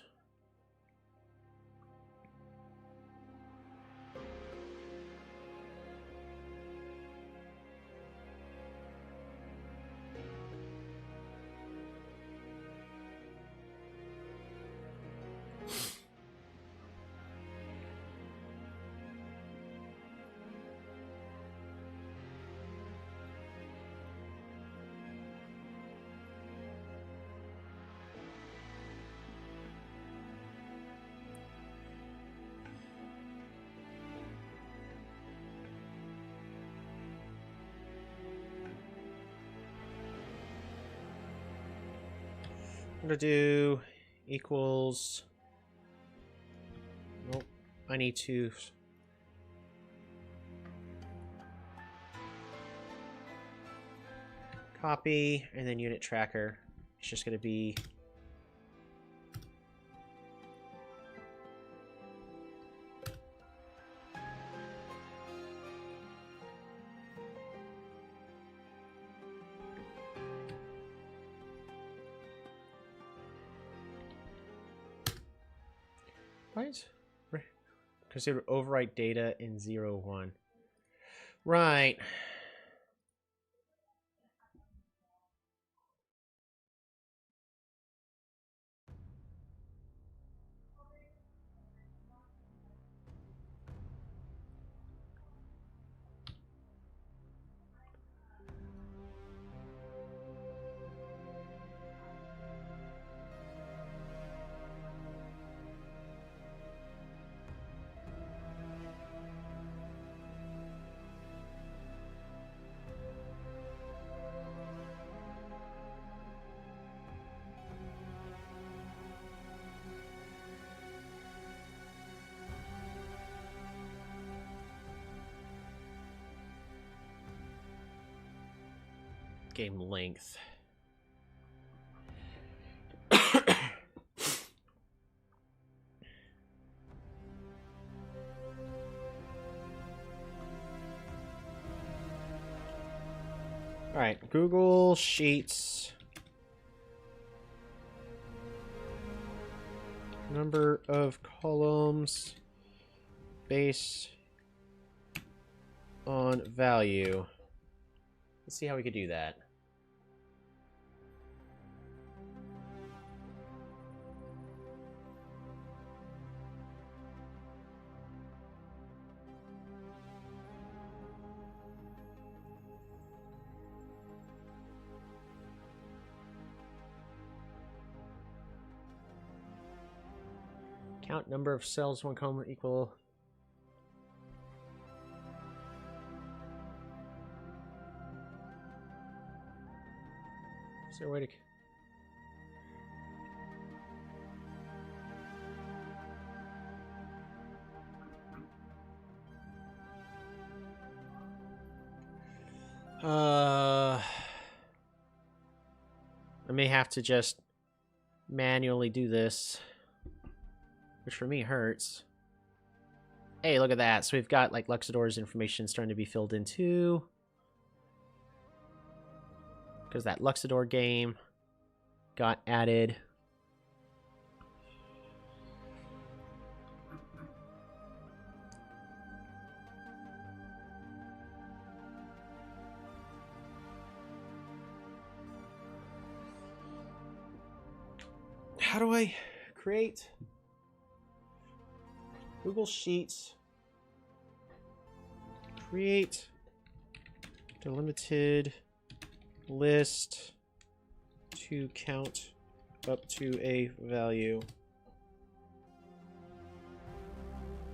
Speaker 3: I'm gonna do equals. Nope. I need to. Copy, and then unit tracker. It's just gonna be. Right? Because it would overwrite data in 0, 1. Right. Game length. All right, Google Sheets. Number of columns based on value. Let's see how we could do that. Count number of cells, one column equal. Is there a way to... I may have to just manually do this, which for me hurts. Hey, look at that. So we've got like Luxador's information starting to be filled in too. Because that Luxador game got added. How do I create Google Sheets? Create delimited list to count up to a value.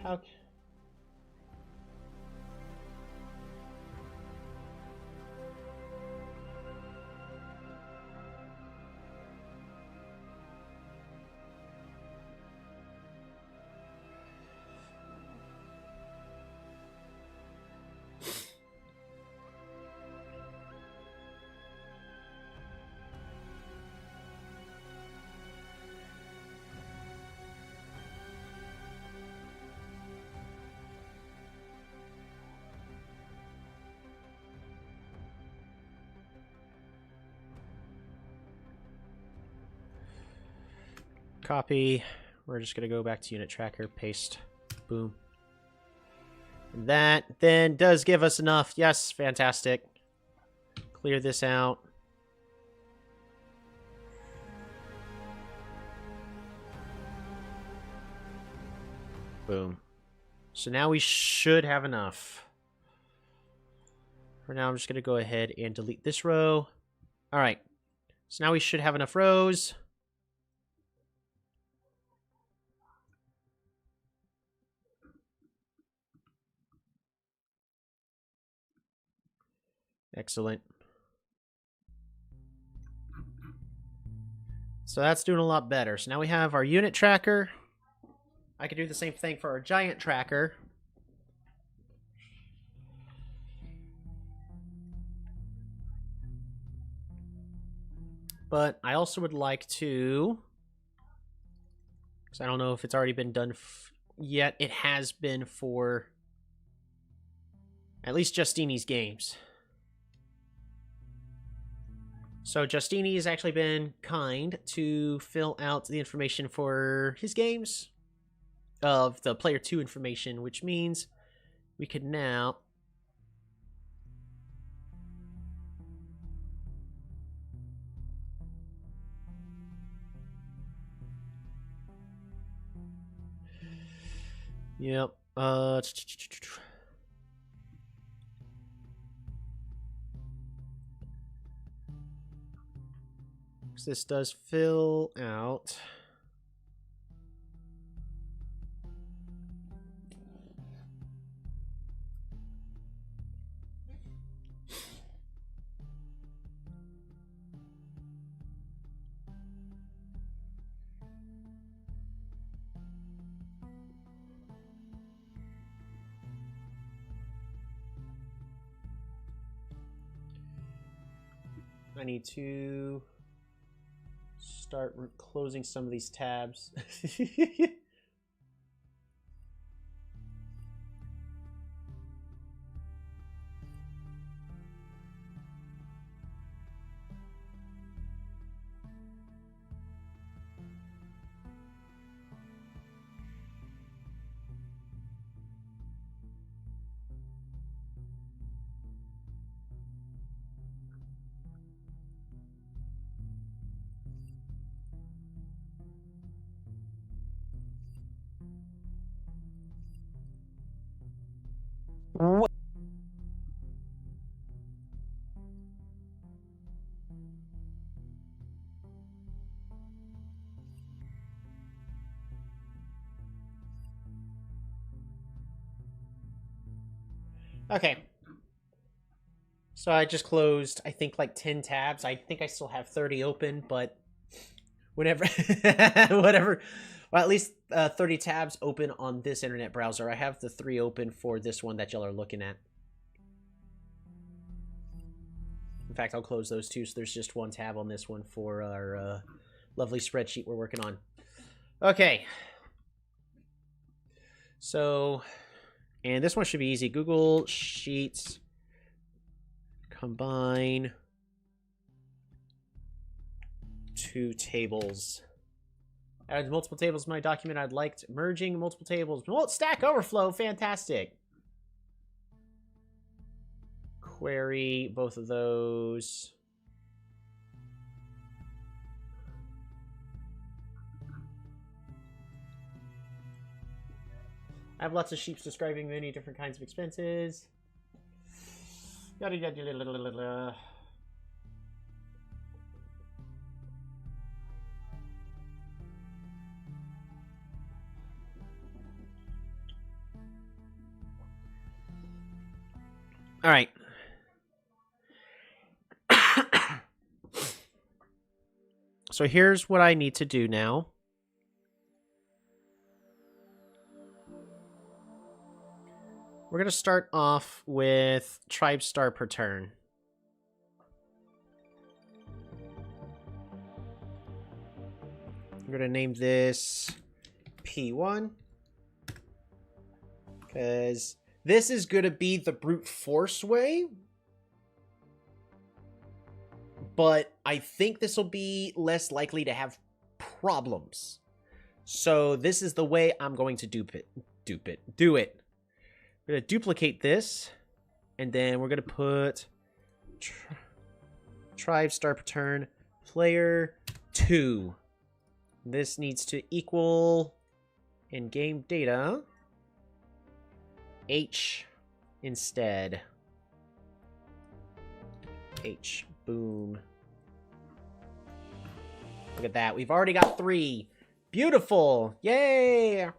Speaker 3: How? Copy. We're just going to go back to unit tracker, paste, boom. And that then does give us enough. Yes, fantastic. Clear this out. Boom. So now we should have enough. For now, I'm just going to go ahead and delete this row. All right. So now we should have enough rows. Excellent. So that's doing a lot better. So now we have our unit tracker. I could do the same thing for our giant tracker. But I also would like to, because I don't know if it's already been done yet. It has been for at least Justini's games. So Justini has actually been kind to fill out the information for his games of the player 2 information, which means we could now yep. This does fill out. I need to start closing some of these tabs. What? Okay. So I just closed, I think, like 10 tabs. I think I still have 30 open, but whenever, whatever. Well, at least 30 tabs open on this internet browser. I have the 3 open for this one that y'all are looking at. In fact, I'll close those two, so there's just 1 tab on this one for our lovely spreadsheet we're working on. Okay. So, and this one should be easy. Google Sheets, combine 2 tables. Add multiple tables to my document. I'd like to merging multiple tables. Well, Stack Overflow, fantastic. Query both of those. I have lots of sheets describing many different kinds of expenses. Yada yada yada yada yada. All right. So here's what I need to do now. We're going to start off with tribe star per turn. I'm going to name this P1. Because this is going to be the brute force way. But I think this will be less likely to have problems. So this is the way I'm going to do it. We're going to duplicate this. And then we're going to put tribe star per turn player 2. This needs to equal in game data H instead. H. Boom. Look at that. We've already got 3. Beautiful. Yay. All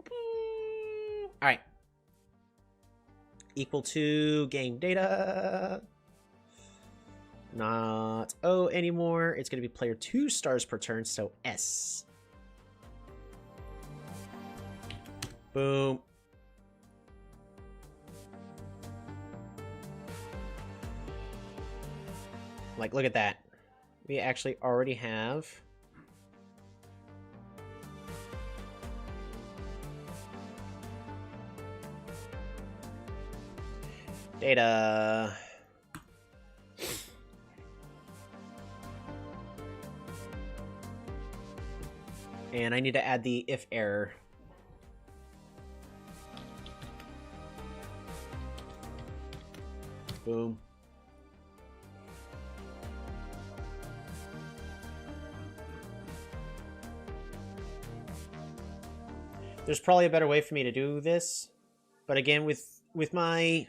Speaker 3: right. Equal to game data. Not O anymore. It's going to be player 2 stars per turn, so S. Boom. Like, look at that. We actually already have... data. And I need to add the if error. Boom. There's probably a better way for me to do this, but again, with my,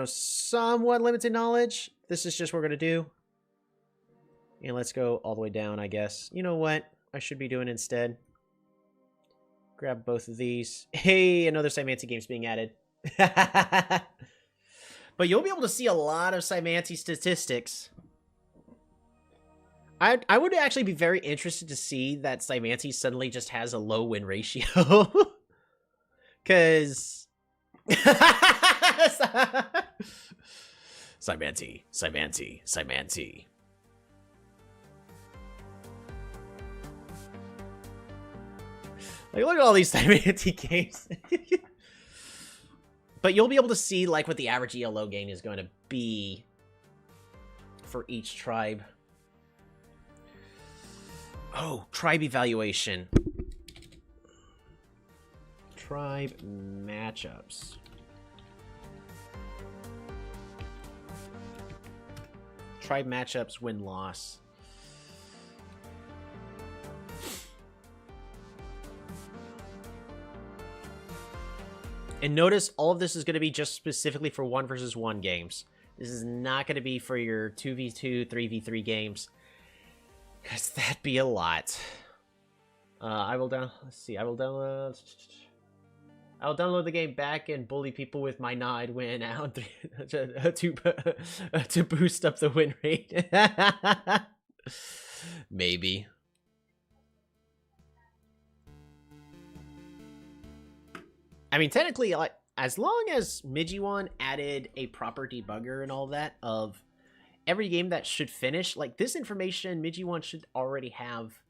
Speaker 3: somewhat limited knowledge, this is just what we're gonna do. And let's go all the way down, I guess. You know what I should be doing instead? Grab both of these. Hey, another Cymancy game's being added. But you'll be able to see a lot of Cymancy statistics. I would actually be very interested to see that Cymancy suddenly just has a low win ratio. Because... Cymancy. Like, look at all these Cymancy games. But you'll be able to see, like, what the average ELO gain is going to be for each tribe. Oh, tribe evaluation. Tribe matchups. Tribe matchups, win-loss. And notice all of this is going to be just specifically for 1 versus 1 games. This is not going to be for your 2v2, 3v3 games. Because that'd be a lot. I will download the game back and bully people with my Nide win out to boost up the win rate. Maybe. I mean, technically, like, as long as Mijiwan added a proper debugger and all that of every game that should finish, like, this information Mijiwan should already have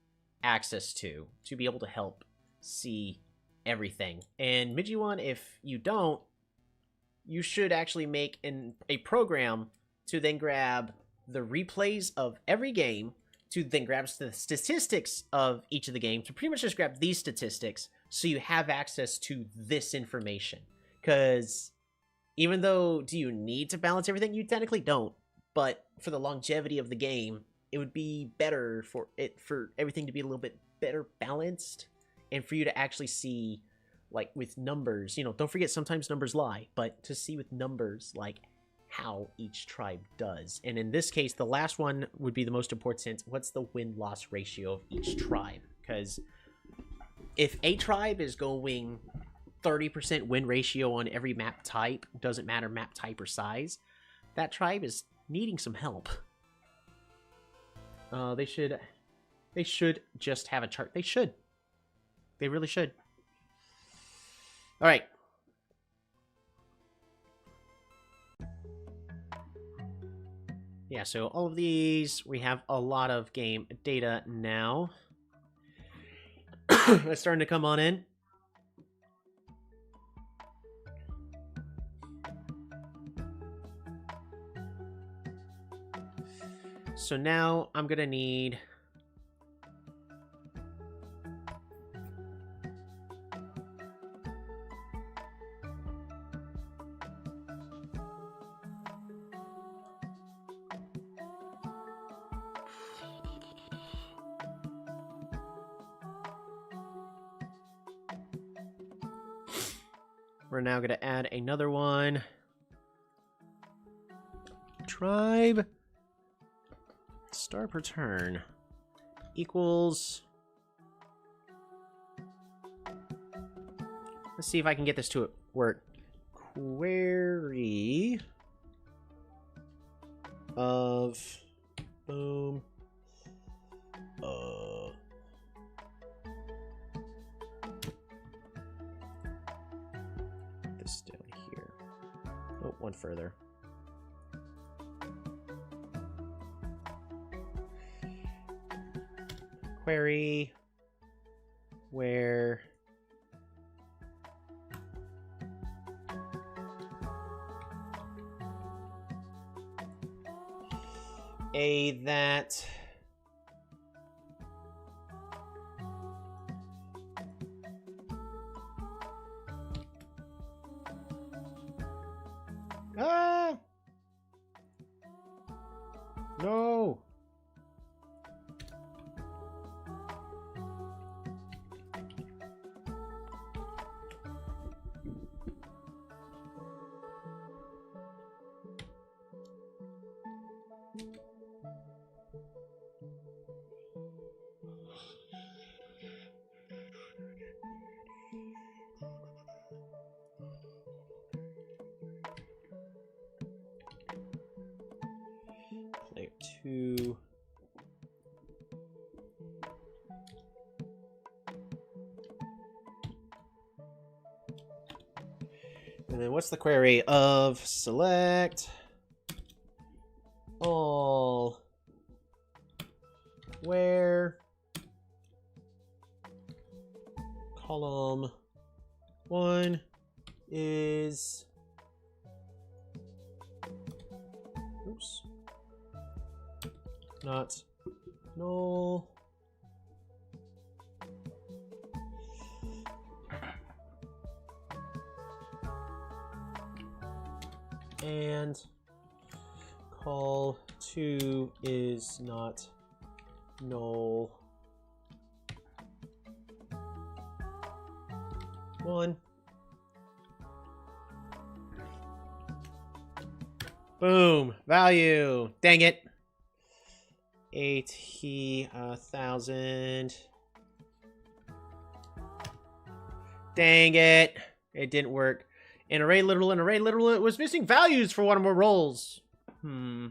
Speaker 3: access to be able to help see everything. And Mijiwan, if you don't, you should actually make a program to then grab the replays of every game, to then grab the statistics of each of the games, to pretty much just grab these statistics so you have access to this information. Because even though do you need to balance everything, you technically don't. But for the longevity of the game, it would be better for everything to be a little bit better balanced, and for you to actually see, like, with numbers, don't forget sometimes numbers lie, but to see with numbers, like, how each tribe does. And in this case, the last one would be the most important. What's the win-loss ratio of each tribe? Because if a tribe is going 30% win ratio on every map type, doesn't matter map type or size, that tribe is needing some help. They should just have a chart. They should. They really should. All right. Yeah, so all of these, we have a lot of game data now. It's starting to come on in. So now I'm gonna need we're now gonna add another one. Tribe star per turn equals, let's see if I can get this to work. Query
Speaker 2: of boom this down here. Oh, one further. Query where that no. Layer 2. And then what's the query of select all where column 1 is not null and call 2 is not null 1. Boom. Value. Dang it. 80,000. Dang it. It didn't work. An array literal, it was missing values for one of my rolls. I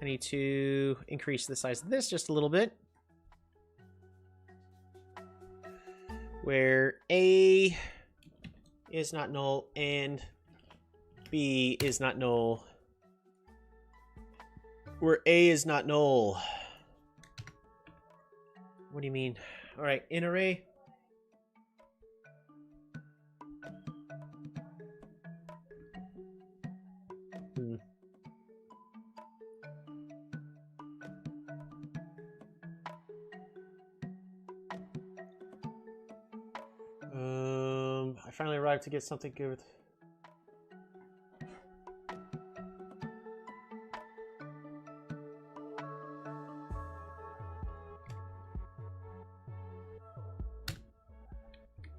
Speaker 2: need to increase the size of this just a little bit. Where A is not null and B is not null. Where A is not null. What do you mean? All right, in array. I finally arrived to get something good.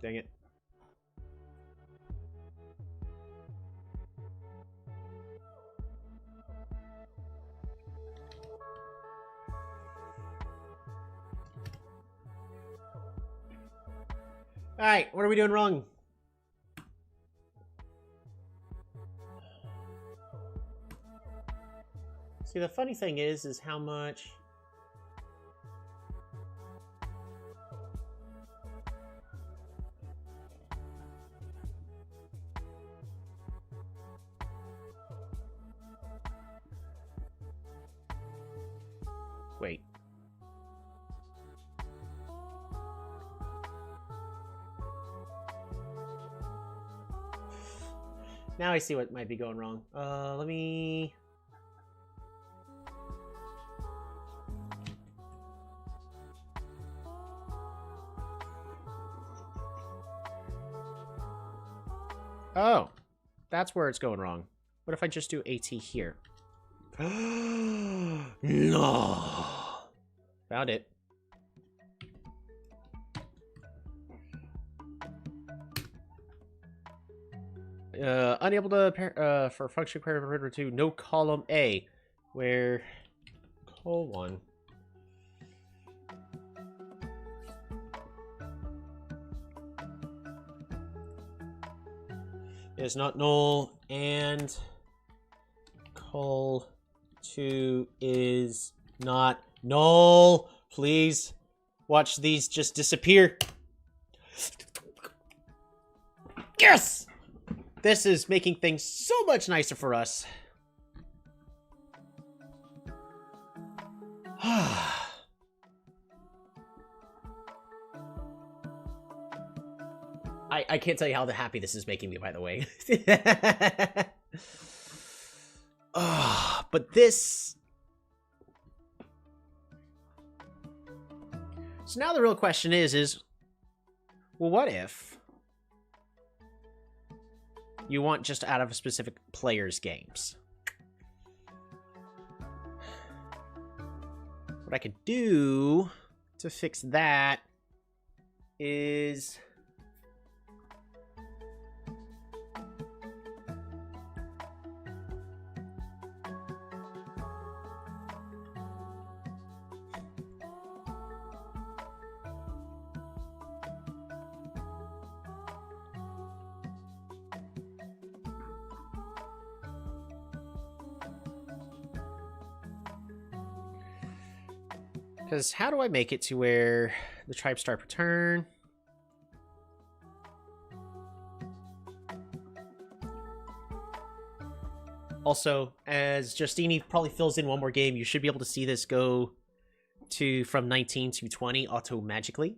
Speaker 2: Dang it. All right, what are we doing wrong? See, the funny thing is how much... Wait. Now I see what might be going wrong. Let me... Oh, that's where it's going wrong. What if I just do AT here? No. Found it. Unable to for function query to no column A, where colon.
Speaker 3: is not null, and call to is not null. Please watch these just disappear. Yes! This is making things so much nicer for us. I can't tell you how happy this is making me, by the way. But this... So now the real question is, well, what if you want just out of a specific player's games? What I could do to fix that is... Because how do I make it to where the tribes start per turn? Also, as Justini probably fills in one more game, you should be able to see this go to from 19 to 20 auto-magically.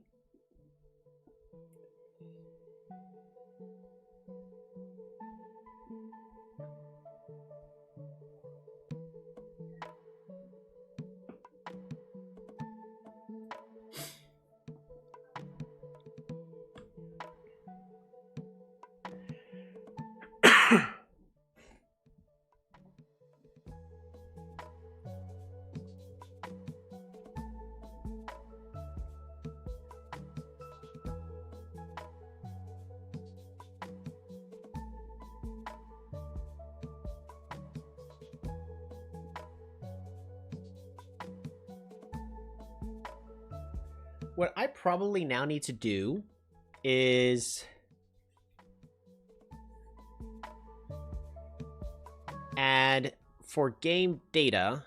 Speaker 3: What I probably now need to do is add for game data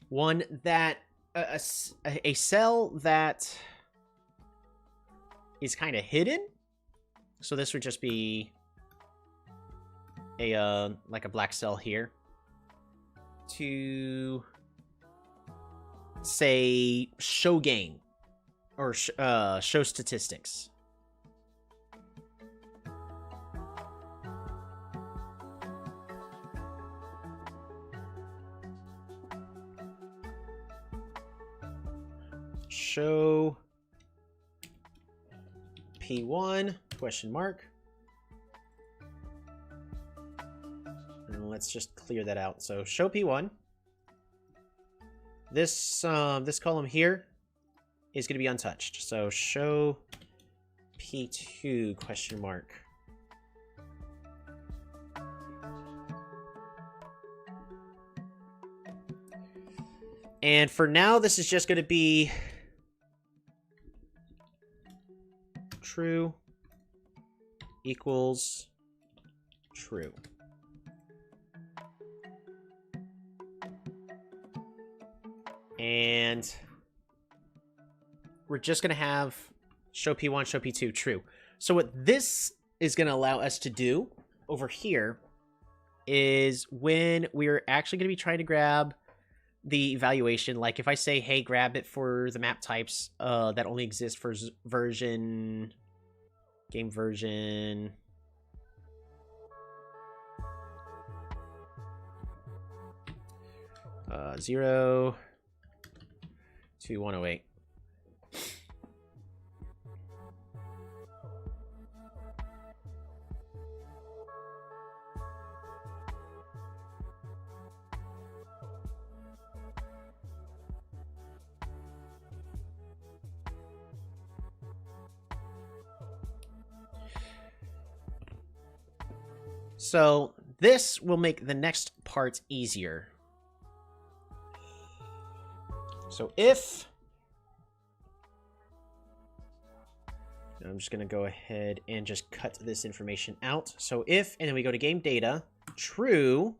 Speaker 3: one that a cell that is kind of hidden. So this would just be a like a black cell here to say show game or show statistics. Show P1 question mark. And let's just clear that out. So show P1. This this column here is going to be untouched. So show P2 question mark. And for now, this is just going to be true equals true. And we're just going to have show P1, show P2, true. So what this is going to allow us to do over here is when we're actually going to be trying to grab the evaluation, like if I say, hey, grab it for the map types that only exist for game version 0 to 108. So this will make the next part easier. So if I'm just going to go ahead and just cut this information out. So if, and then we go to game data, true,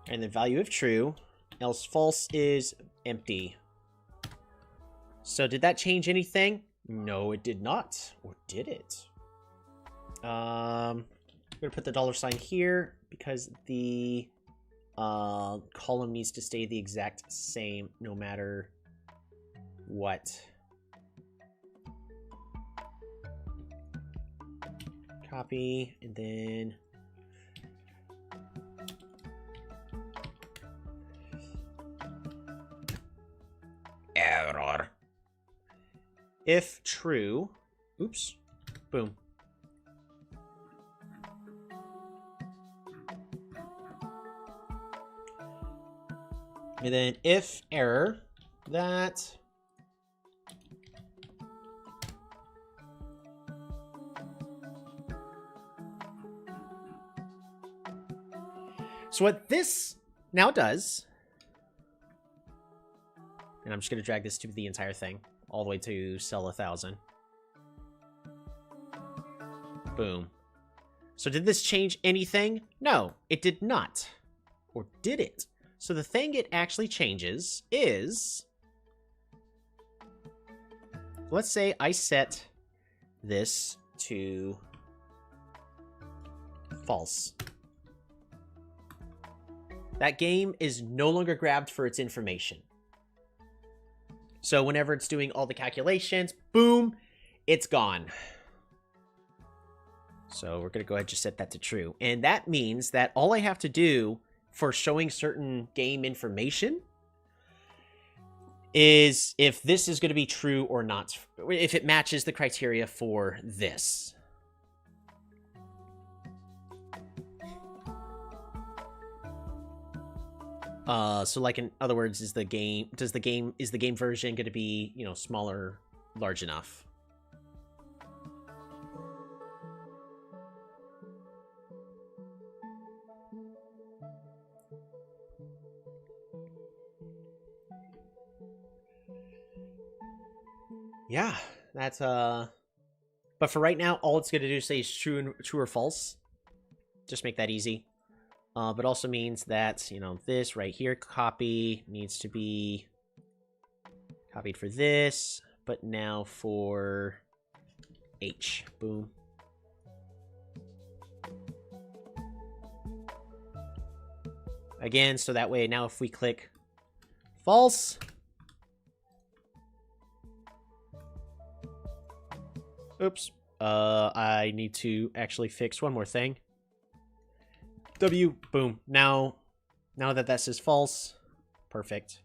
Speaker 3: and then value of true, else false is empty. So did that change anything? No, it did not. Or did it? I'm going to put the $sign here because the column needs to stay the exact same no matter what. Copy, and then error. If true, oops, boom. And then if error, that so what this now does, and I'm just going to drag this to the entire thing, all the way to cell 1000. Boom. So did this change anything? No, it did not. Or did it? So the thing it actually changes is, let's say I set this to false. That game is no longer grabbed for its information. So whenever it's doing all the calculations, boom, it's gone. So we're going to go ahead and just set that to true. And that means that all I have to do for showing certain game information is if this is going to be true or not, if it matches the criteria for this. So like in other words, is the game version going to be, you know, smaller, large enough? Yeah, that's but for right now, all it's going to do is say is true or false. Just make that easy. But also means that, you know, this right here, copy, needs to be copied for this, but now for H. Boom. Again, so that way now if we click false, oops, I need to actually fix one more thing. W, boom. Now that says false, perfect.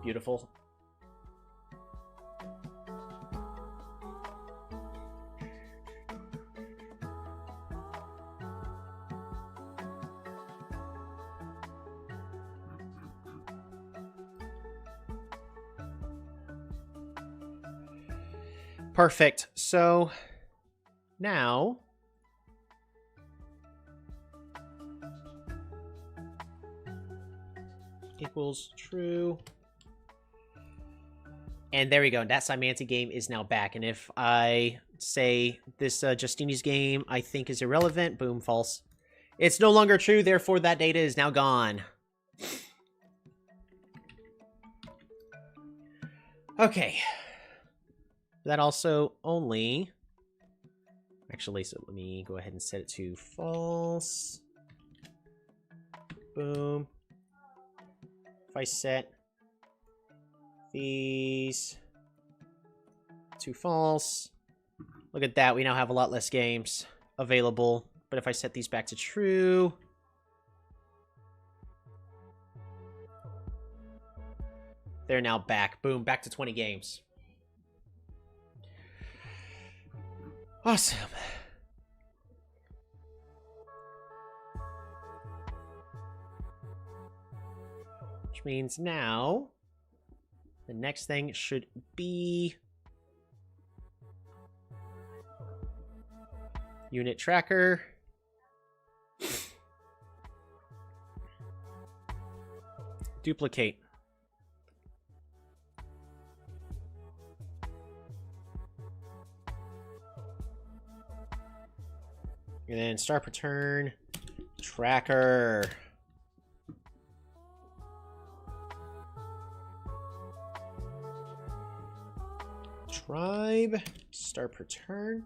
Speaker 3: Beautiful. Perfect. So now equals true. And there we go. That Simanti game is now back. And if I say this Justini's game I think is irrelevant, boom, false. It's no longer true, therefore that data is now gone. Okay. That also only... Actually, so let me go ahead and set it to false. Boom. If I set these to false, look at that, we now have a lot less games available. But if I set these back to true, they're now back. Boom, back to 20 games. Awesome. Which means now the next thing should be unit tracker. Duplicate. And then start return tracker. Tribe, start return.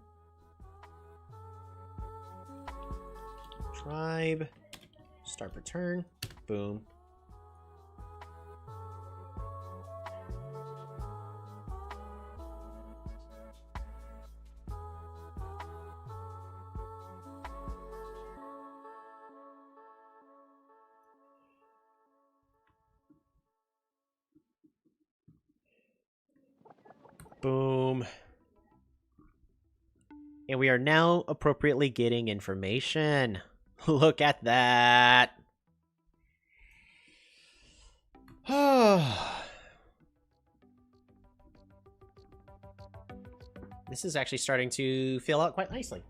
Speaker 3: Tribe, start return. Boom. Boom. And we are now appropriately getting information. Look at that. This is actually starting to fill out quite nicely.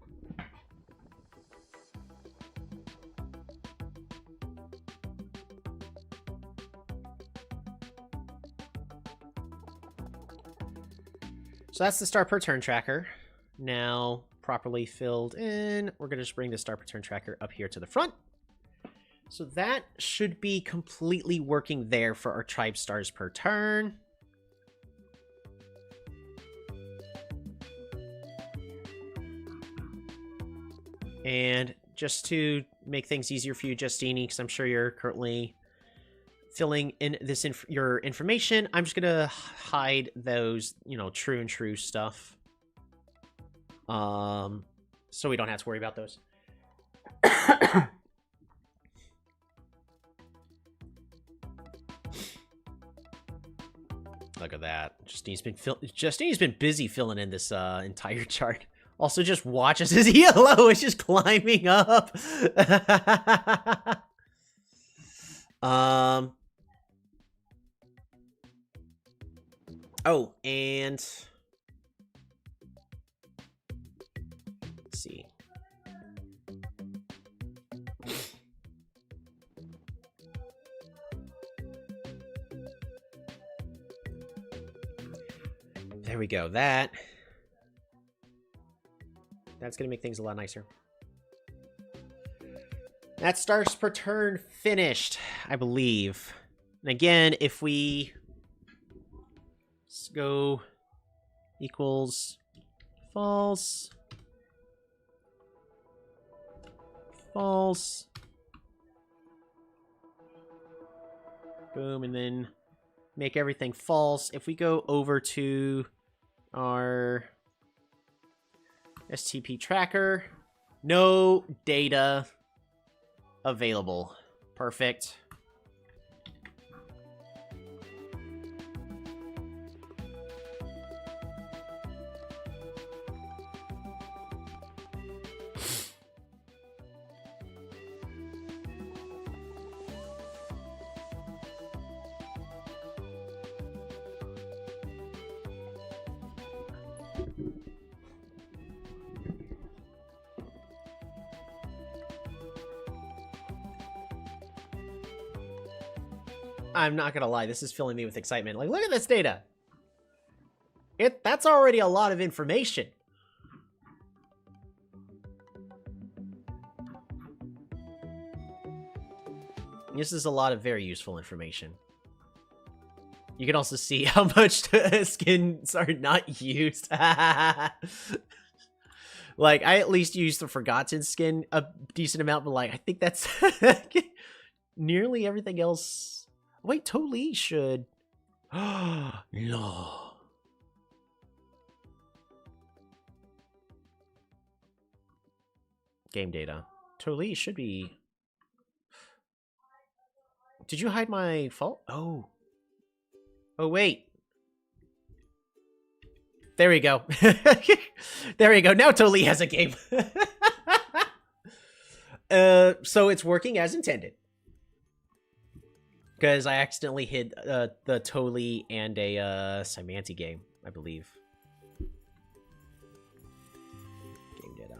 Speaker 3: So that's the start per turn tracker. Now properly filled in. We're going to just bring the start per turn tracker up here to the front. So that should be completely working there for our tribe stars per turn. And just to make things easier for you, Justini, because I'm sure you're currently filling in this your information, I'm just gonna hide those, you know, true and true stuff, so we don't have to worry about those. Look at that. Justini's been busy filling in this entire chart. Also, just watch as his ELO is just climbing up. Oh, and let's see. There we go. That's going to make things a lot nicer. That starts per turn finished, I believe. And again, if we go equals false, false, boom, and then make everything false. If we go over to our STP tracker, no data available. Perfect. I'm not gonna lie, this is filling me with excitement. Like, look at this data. That's already a lot of information. This is a lot of very useful information. You can also see how much skins are not used. Like, I at least used the Forgotten skin a decent amount, but like, I think that's nearly everything else. Wait, Totally should. No. Game data. Totally should be. Did you hide my fault? Oh. Oh, wait. There we go. There we go. Now Totally has a game. So it's working as intended. Because I accidentally hid the Toli and a Symanti game, I believe. Game data.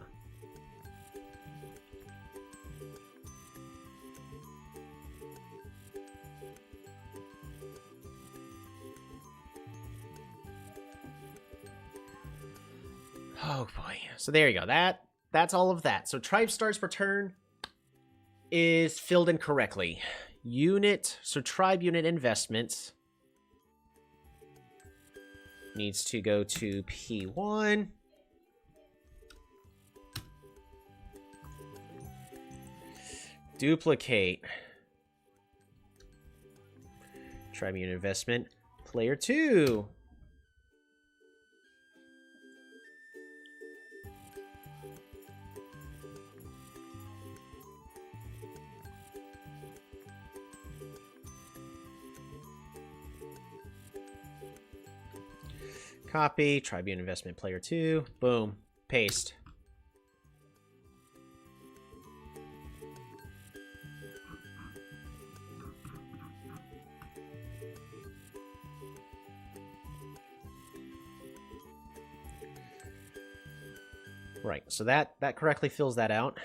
Speaker 3: Oh boy. So there you go. That's all of that. So tribe stars per turn is filled in correctly. So tribe unit investments needs to go to P1. Duplicate. Tribe unit investment. Player 2. Copy, Tribune Investment Player 2, boom, paste. Right, so that correctly fills that out.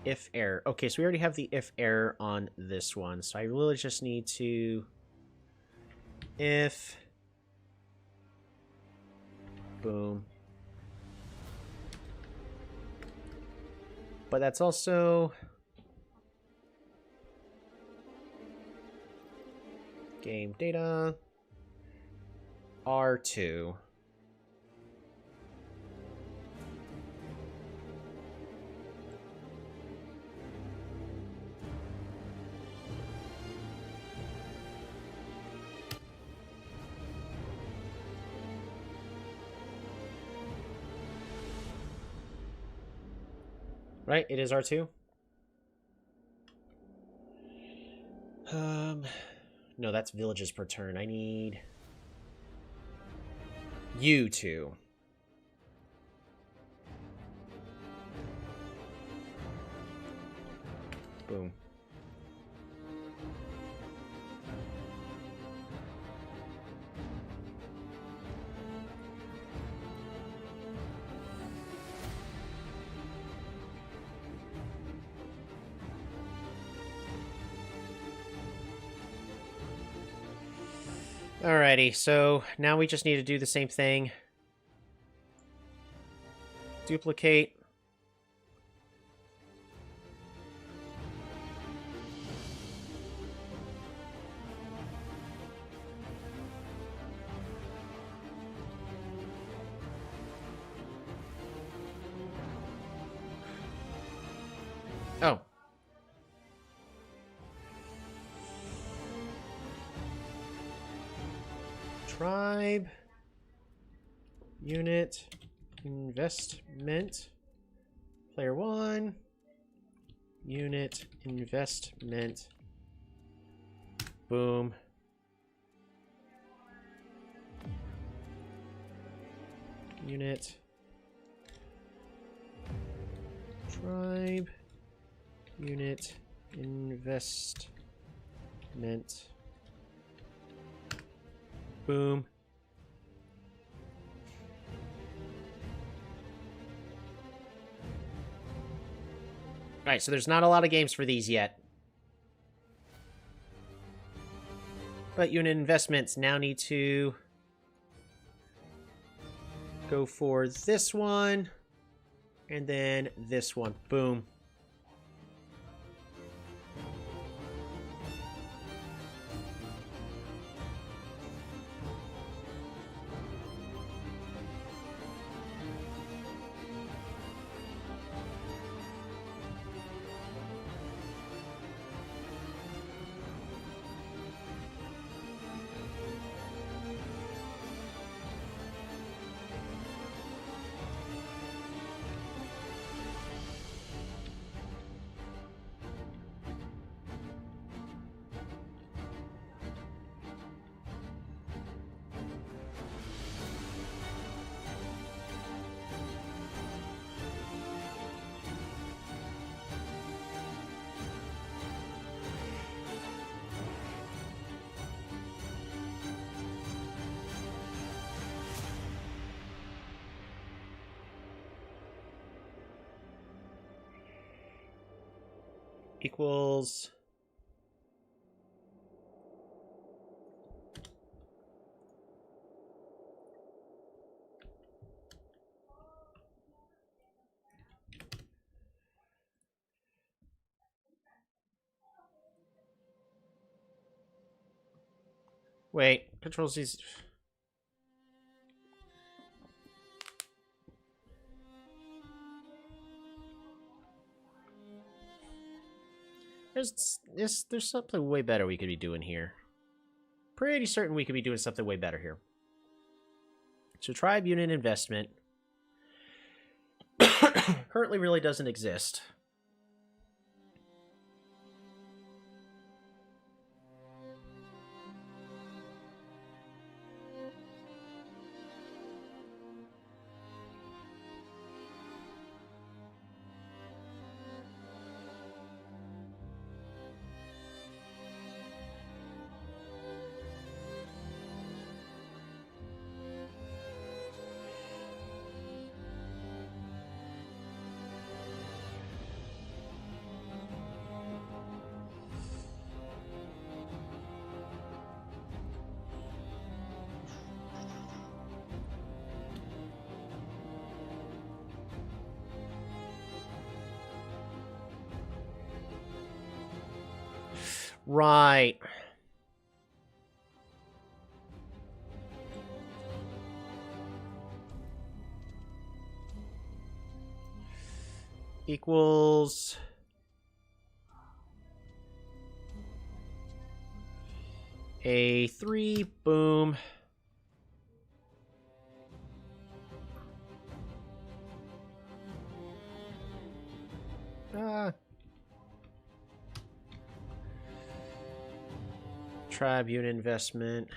Speaker 3: If error. Okay, so we already have the if error on this one. So I really just need to if boom. But that's also game data R2. Right, it is R2. No, that's villages per turn. I need U2. Boom. Alrighty, so now we just need to do the same thing. Duplicate. Oh. Tribe unit investment player 1 unit investment boom unit tribe unit investment boom. Alright, so there's not a lot of games for these yet. But unit investments now need to go for this one and then this one. Boom. equals... Wait, control Z's... There's something way better we could be doing here. Pretty certain we could be doing something way better here. So tribe unit investment currently really doesn't exist. Right. Equals... a 3, boom. Tribe unit investment.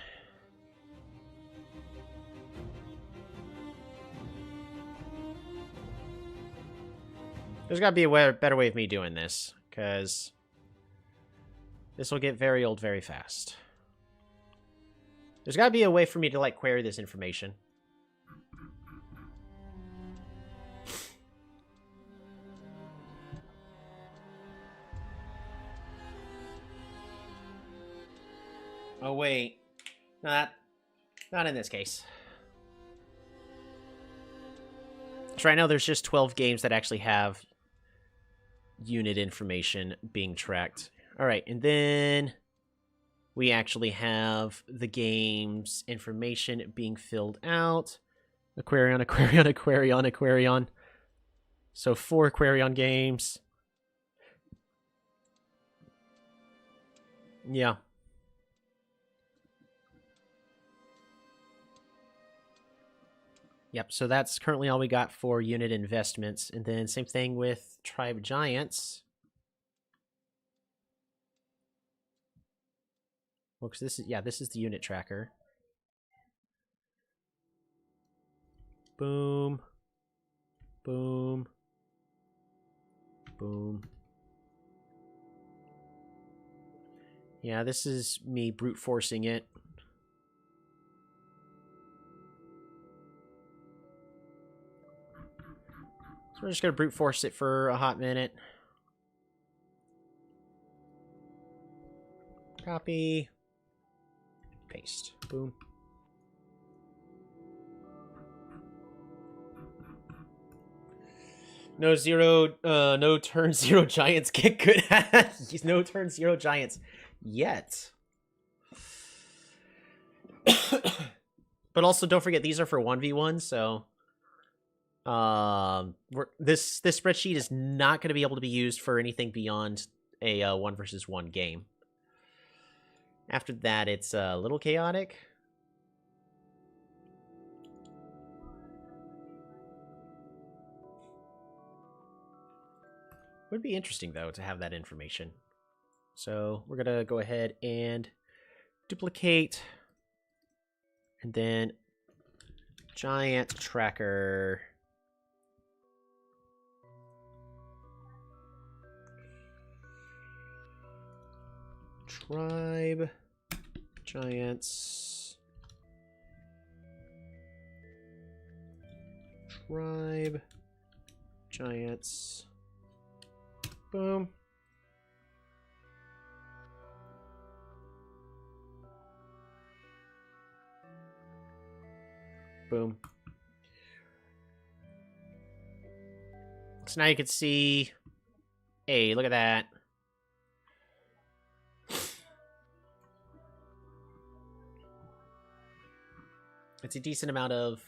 Speaker 3: There's got to be a better way of me doing this, because this will get very old very fast. There's got to be a way for me to, like, query this information. Oh, wait. Not in this case. So right now there's just 12 games that actually have unit information being tracked. All right, and then we actually have the game's information being filled out. Aquarion, Aquarion, Aquarion, Aquarion. So 4 Aquarion games. Yeah. Yep, so that's currently all we got for unit investments. And then same thing with Tribe Giants. Well, because this is the unit tracker. Boom. Boom. Boom. Yeah, this is me brute forcing it. So we're just going to brute force it for a hot minute. Copy. Paste. Boom. No turn 0 giants get good at. No turn 0 giants yet. But also don't forget these are for 1v1, so this spreadsheet is not going to be able to be used for anything beyond a 1 versus 1 game. After that, it's a little chaotic. Would be interesting, though, to have that information. So we're going to go ahead and duplicate. And then giant tracker. Tribe Giants. Tribe Giants. Boom. Boom. So now you can see... Hey, look at that. It's a decent amount of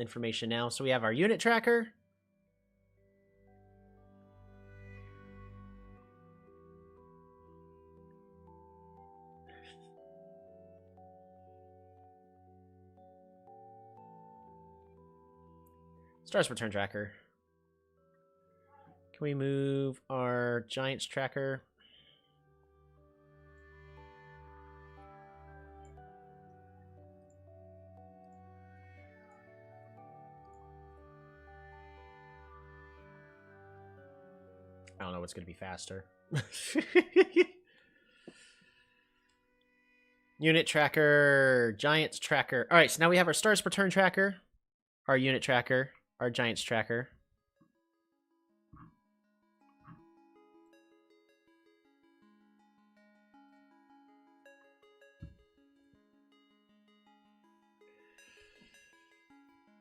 Speaker 3: information now. So we have our unit tracker. Stars per turn tracker. Can we move our Giants tracker? I don't know what's going to be faster. Unit tracker, Giants tracker. All right, so now we have our stars per turn tracker, our unit tracker, our Giants tracker.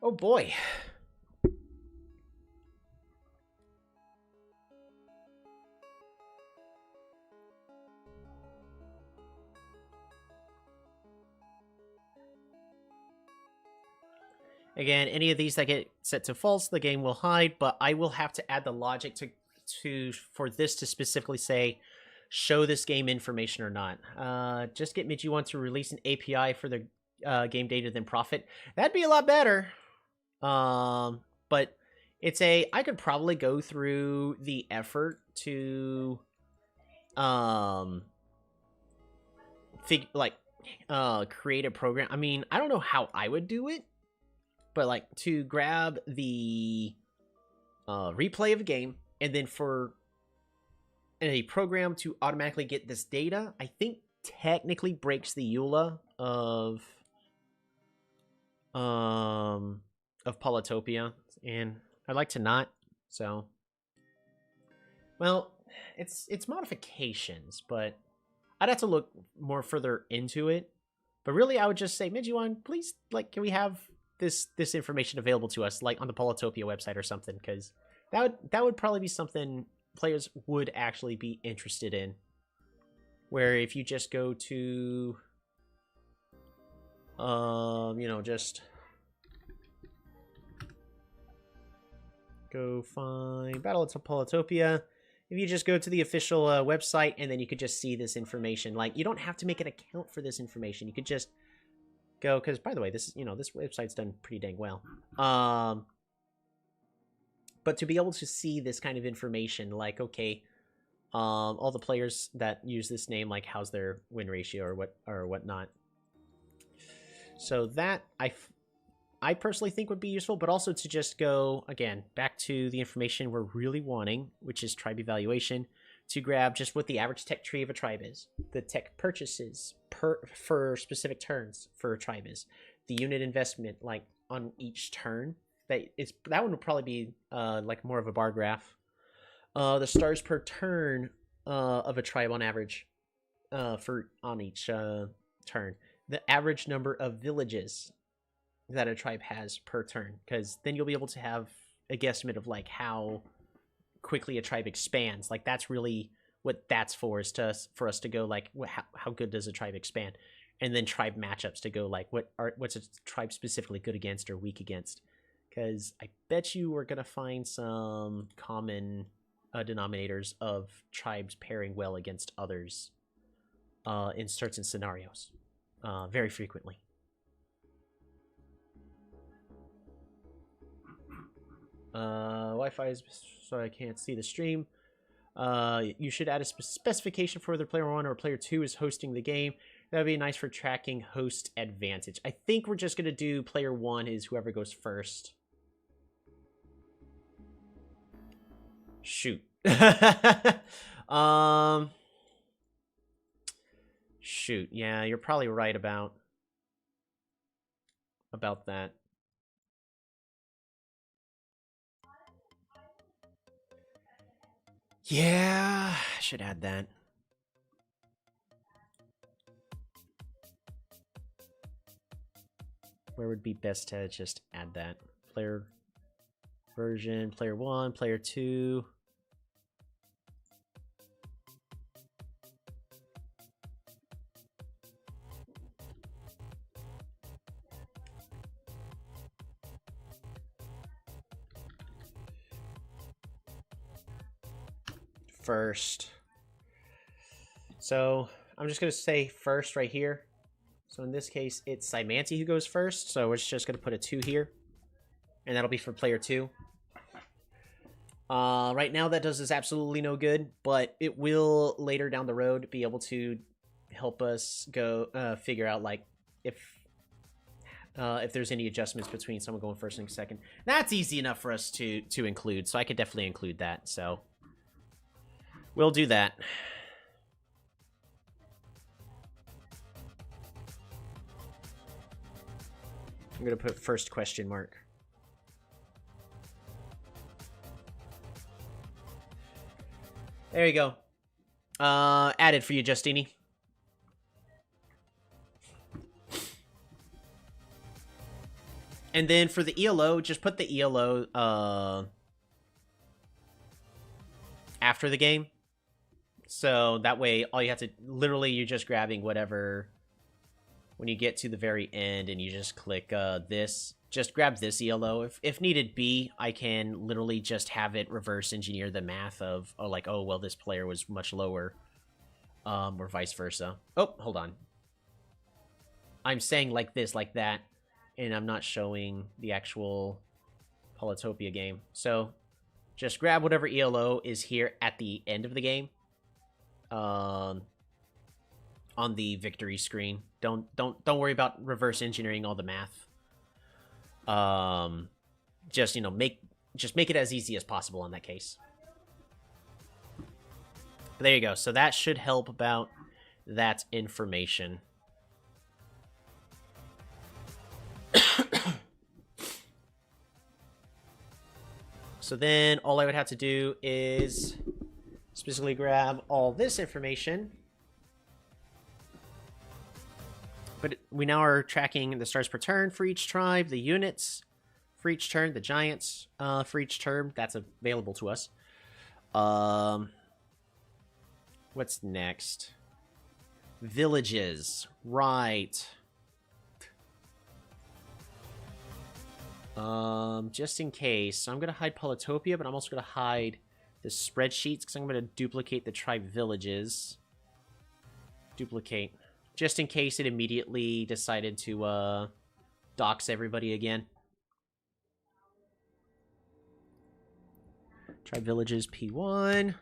Speaker 3: Oh boy. Again, any of these that get set to false, the game will hide, but I will have to add the logic for this to specifically say, show this game information or not. Just get Midge1 to release an API for the game data then profit. That'd be a lot better. But it's I could probably go through the effort to create a program. I mean, I don't know how I would do it, but like to grab the replay of a game and then for a program to automatically get this data, I think technically breaks the EULA of Polytopia, and I'd like to not. So, well, it's modifications, but I'd have to look more further into it. But really, I would just say, Midge1, please, like, can we have this information available to us, like on the Polytopia website or something? Because that would probably be something players would actually be interested in. Where if you just go to, just go find Battle of Polytopia. If you just go to the official website, and then you could just see this information. Like, you don't have to make an account for this information. You could just go, because by the way, this website's done pretty dang well. But to be able to see this kind of information, like, okay, all the players that use this name, like, how's their win ratio or whatnot. So that I personally think would be useful, but also to just go, again, back to the information we're really wanting, which is tribe evaluation, to grab just what the average tech tree of a tribe is, the tech purchases for specific turns for a tribe is, the unit investment, like, on each turn. That one would probably be like more of a bar graph. The stars per turn of a tribe on average on each turn. The average number of villages that a tribe has per turn, because then you'll be able to have a guesstimate of like how quickly a tribe expands. Like, that's really what that's for, is for us to go like, how good does a tribe expand, and then tribe matchups to go like, what's a tribe specifically good against or weak against. Because I bet you we're gonna find some common denominators of tribes pairing well against others in certain scenarios very frequently. Wi-Fi is so I can't see the stream. You should add a specification for whether player 1 or player 2 is hosting the game. That would be nice for tracking host advantage. I think we're just gonna do player 1 is whoever goes first. Shoot. Shoot. Yeah, you're probably right about that. Yeah, I should add that. Where would be best to just add that? Player version, player 1, player 2. First. So I'm just going to say first right here. So in this case, it's Simanti who goes first. So we're just going to put a 2 here. And that'll be for player 2. Right now that does us absolutely no good, but it will later down the road be able to help us go figure out like if there's any adjustments between someone going first and second. That's easy enough for us to include, so I could definitely include that. So we'll do that. I'm gonna put first question mark. There you go. Added for you, Justini. And then for the ELO, just put the ELO after the game. So that way, all you have to... Literally, you're just grabbing whatever... When you get to the very end and you just click this, just grab this ELO. If needed be, I can literally just have it reverse engineer the math of, oh, like, oh, well, this player was much lower, or vice versa. Oh, hold on. I'm saying like this, like that, and I'm not showing the actual Polytopia game. So just grab whatever ELO is here at the end of the game. On the victory screen. Don't worry about reverse engineering all the math. Just, you know, make it as easy as possible in that case. But there you go. So that should help about that information. So then all I would have to do is specifically grab all this information. But we now are tracking the stars per turn for each tribe, the units for each turn, the giants for each turn. That's available to us. What's next? Villages. Right. Just in case. So I'm going to hide Polytopia, but I'm also going to hide the spreadsheets because I'm going to duplicate the tribe villages. Duplicate. Just in case it immediately decided to dox everybody again. Tribe villages P1.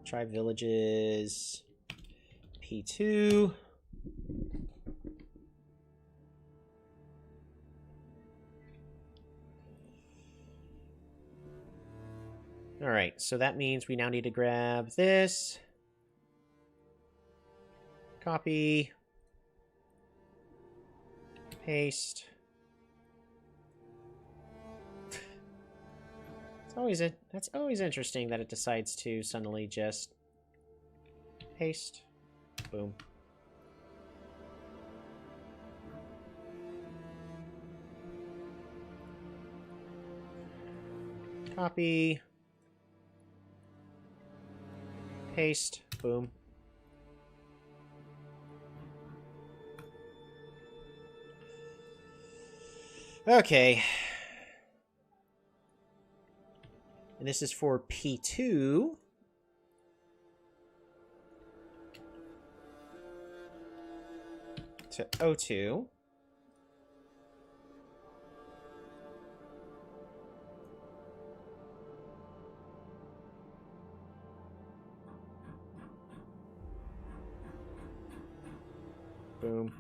Speaker 3: Tribe villages P2. All right, so that means we now need to grab this. Copy. Paste. That's always interesting that it decides to suddenly just paste. Boom. Copy. Paste. Boom. Okay. And this is for P2. To O2. Boom.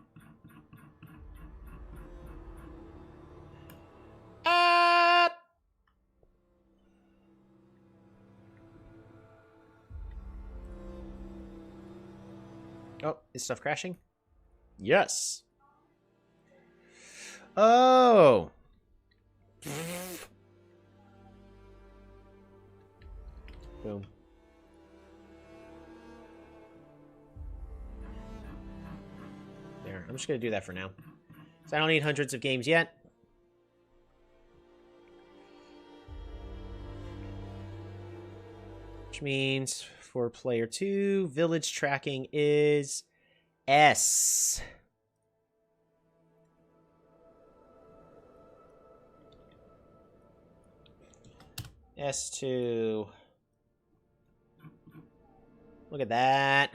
Speaker 3: Oh, is stuff crashing? Yes. Oh. Boom. I'm just going to do that for now. So I don't need hundreds of games yet. Which means for player 2, village tracking is S. S2. Look at that.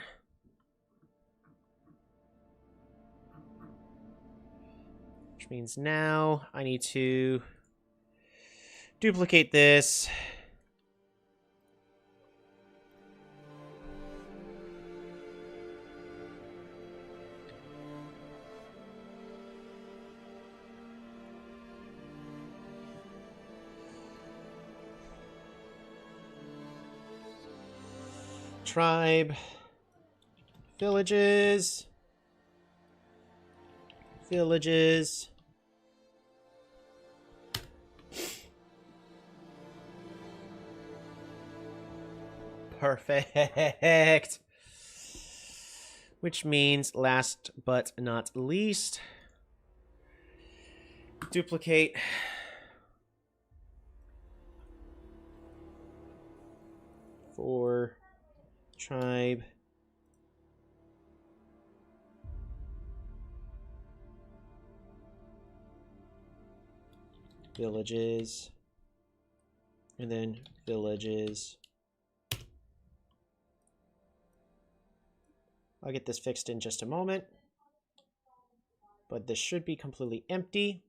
Speaker 3: Which means now I need to duplicate this. Tribe, villages, villages. Perfect. Which means, last but not least, duplicate for tribe, villages, and then villages. I'll get this fixed in just a moment, but this should be completely empty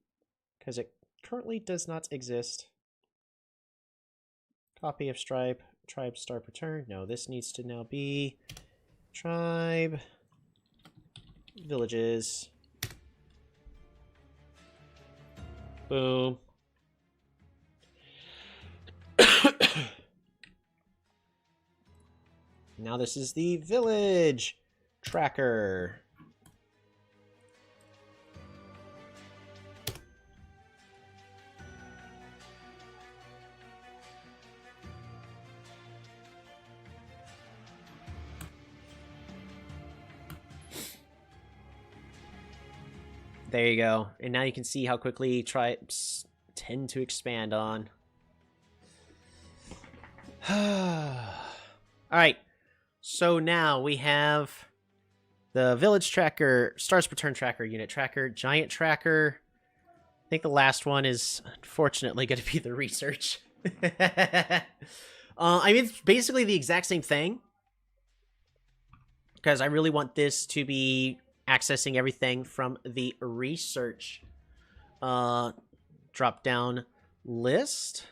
Speaker 3: because it currently does not exist. Copy of tribe start return. No, this needs to now be tribe, villages. Boom. Now this is the village tracker. There you go. And now you can see how quickly tribes tend to expand on. Alright. So now we have the village tracker, stars per turn tracker, unit tracker, giant tracker. I think the last one is unfortunately going to be the research. I mean, it's basically the exact same thing. Because I really want this to be accessing everything from the research drop-down list.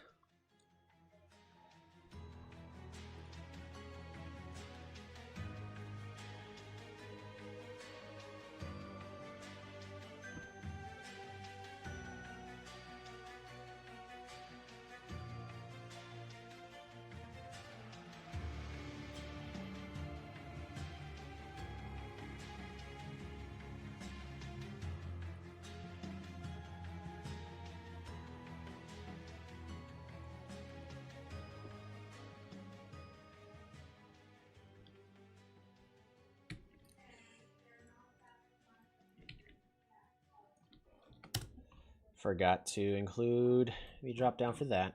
Speaker 3: Forgot to include the drop down for that.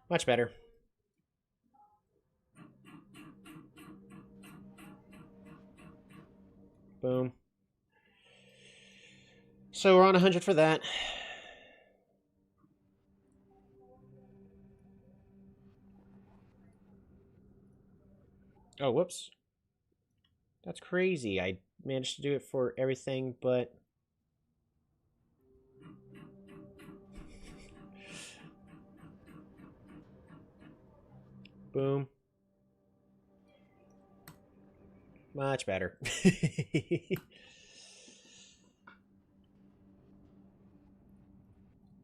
Speaker 3: Much better. Boom. So we're on 100 for that. Oh, whoops. That's crazy. I managed to do it for everything but... Boom. Much better.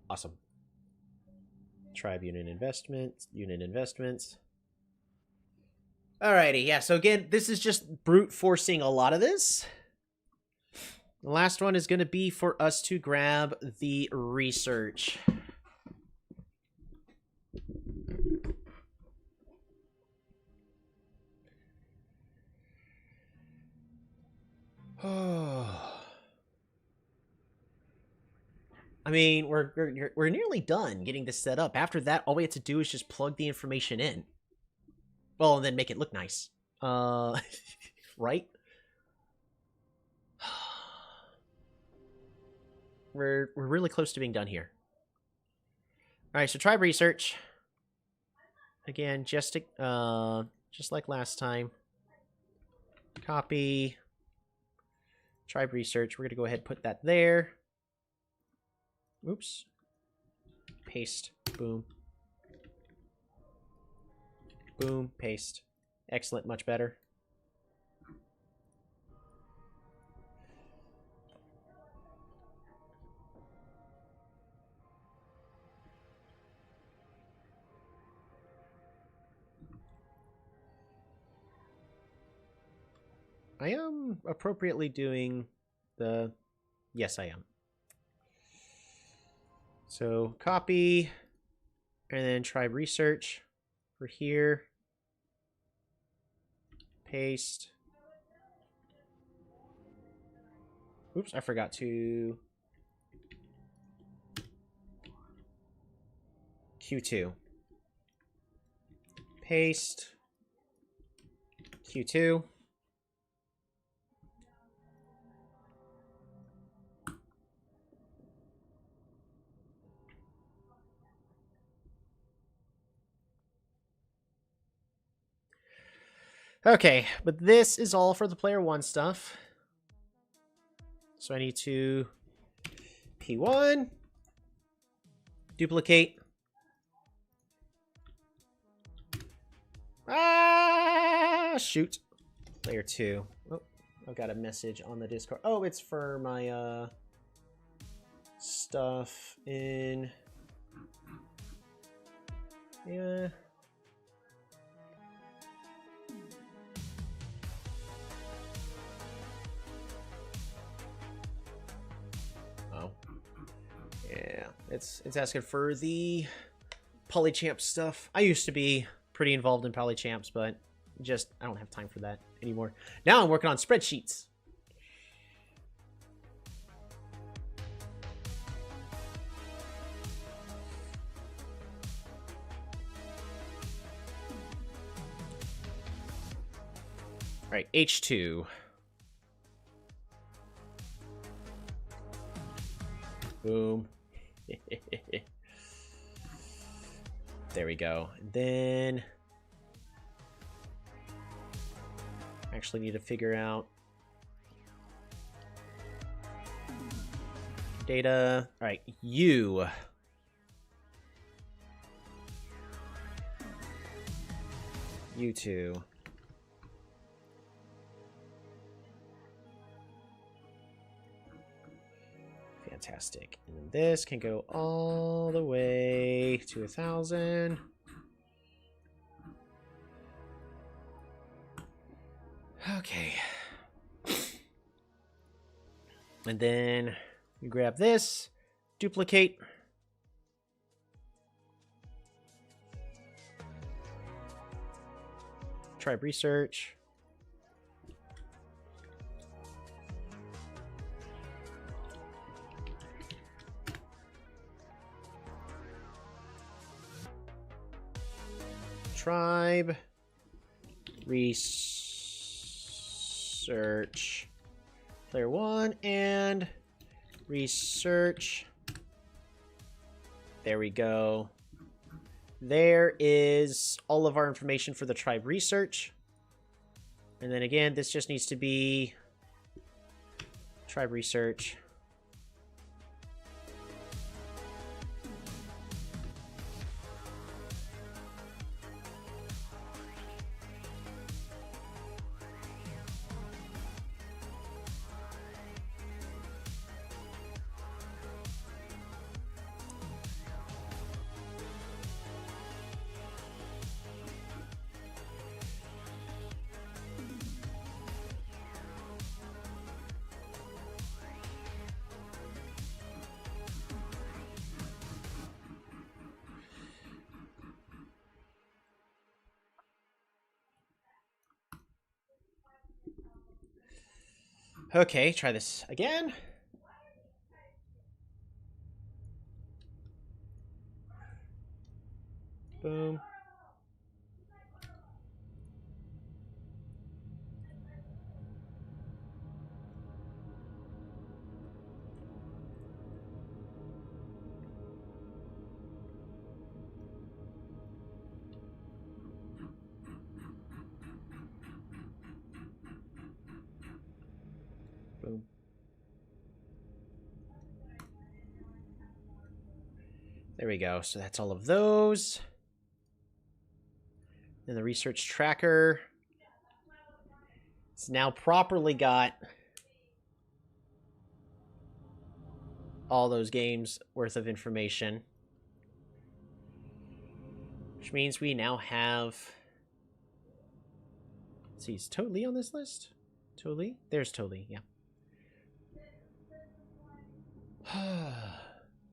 Speaker 3: Awesome. Tribe unit investments. Alrighty, yeah, so again, this is just brute forcing a lot of this. The last one is going to be for us to grab the research. mean, we're nearly done getting this set up. After that, all we have to do is just plug the information in. Well, and then make it look nice. Right? We're really close to being done here. All right, so tribe research. Again, just like last time. Copy. Tribe research. We're gonna go ahead and put that there. Oops. Paste. Boom. Boom. Paste. Excellent. Much better. I am appropriately doing the... Yes, I am. So, copy, and then tribe research for here. Paste. Oops, I forgot to... Q2. Paste. Q2. Okay, but this is all for the player 1 stuff. So I need to P1, duplicate. Ah, shoot. Player 2. Oh, I've got a message on the Discord. Oh, it's for my stuff in... Yeah... Yeah, it's asking for the Polychamp stuff. I used to be pretty involved in Polychamps, but just I don't have time for that anymore. Now I'm working on spreadsheets. All right, H2. Boom. There we go. And then actually need to figure out data. All right, U. U2. Fantastic. And then this can go all the way to 1,000. Okay. And then you grab this, duplicate. Tribe research. Tribe research player 1 and research. There we go. There is all of our information for the tribe research. And then again, this just needs to be tribe research. Okay, try this again. Boom. Boom. There we go. So that's all of those. And the research tracker. It's now properly got all those games worth of information. Which means we now have... Let's see, is Toadlee on this list? Toadlee? There's Toadlee, yeah.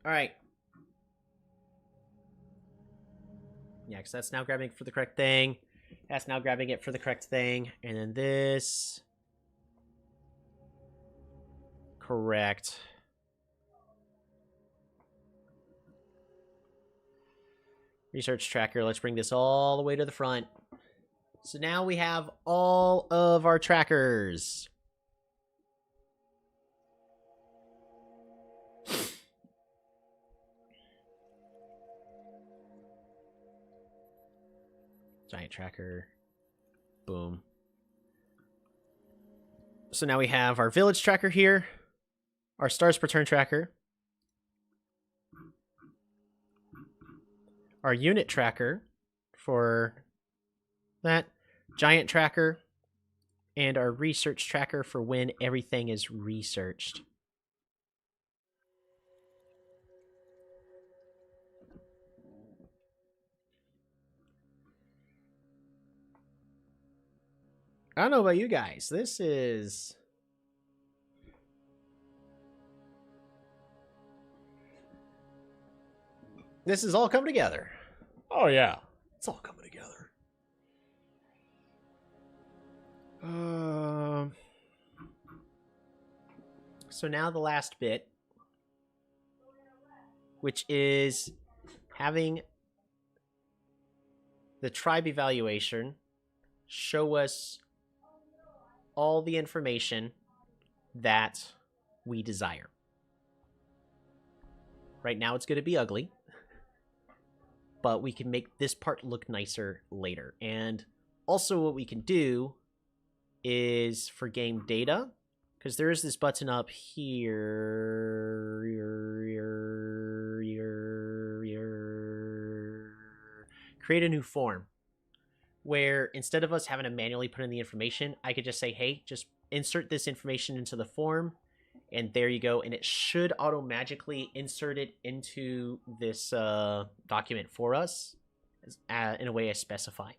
Speaker 3: Alright. Yeah, because that's now grabbing it for the correct thing. That's now grabbing it for the correct thing. And then this. Correct. Research tracker. Let's bring this all the way to the front. So now we have all of our trackers. Giant tracker. Boom. So now we have our village tracker here. Our stars per turn tracker. Our unit tracker for that. Giant tracker. And our research tracker for when everything is researched. I don't know about you guys. This is all coming together.
Speaker 2: Oh, yeah.
Speaker 3: It's all coming together. So now the last bit, which is having the tribe evaluation show us all the information that we desire. Right now it's going to be ugly, but we can make this part look nicer later. And also what we can do is for game data, because there is this button up here, create a new form, where instead of us having to manually put in the information, I could just say, hey, just insert this information into the form, and there you go. And it should auto-magically insert it into this document for us in a way I specify.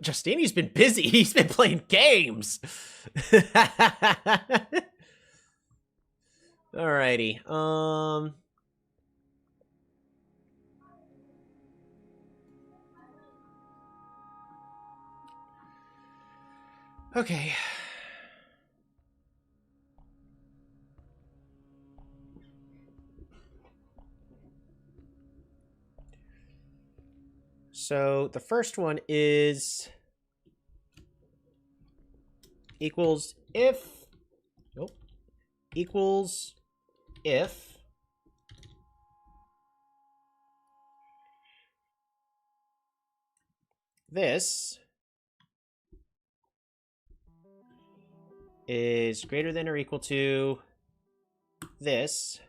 Speaker 3: Justini's been busy. He's been playing games. Alrighty. Okay. So the first one is equals if, equals if this is greater than or equal to this,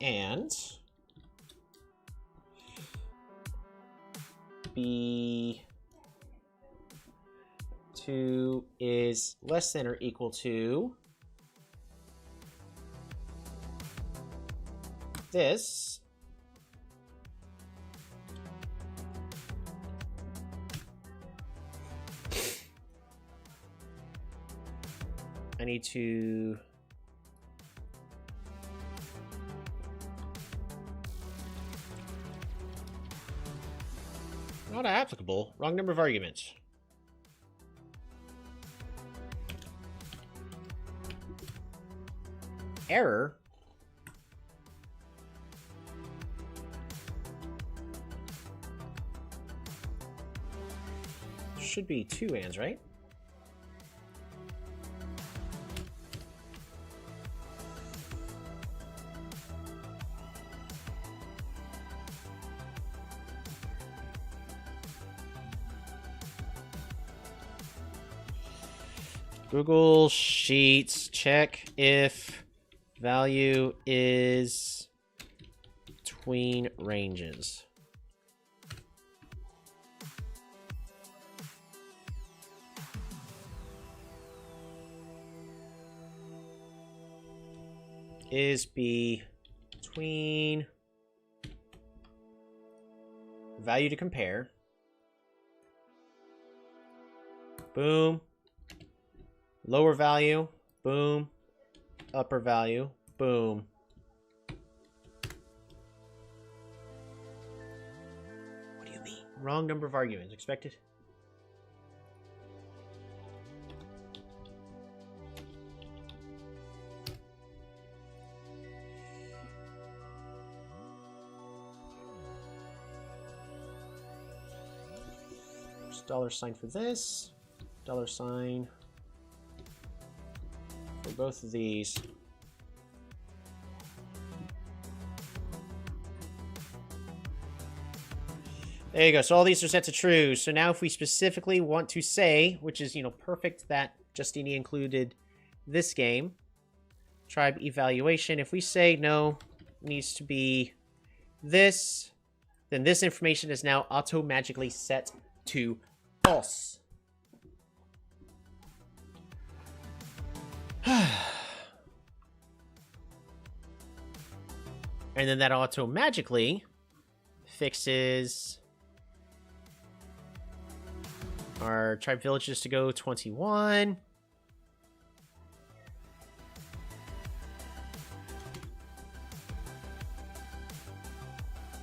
Speaker 3: and B2 is less than or equal to this, I need to Not applicable. Wrong number of arguments. Error? Should be 2 ands, right? Google Sheets, check if value is between ranges. Is between value to compare. Boom. Lower value. Boom. Upper value. Boom. What do you mean? Wrong number of arguments. Expected? $sign for this. $sign for both of these. There you go. So all these are set to true. So now if we specifically want to say, which is, perfect that Justini included this game, tribe evaluation, if we say no, needs to be this, then this information is now auto-magically set to false. And then that auto-magically fixes our tribe villages to go 21.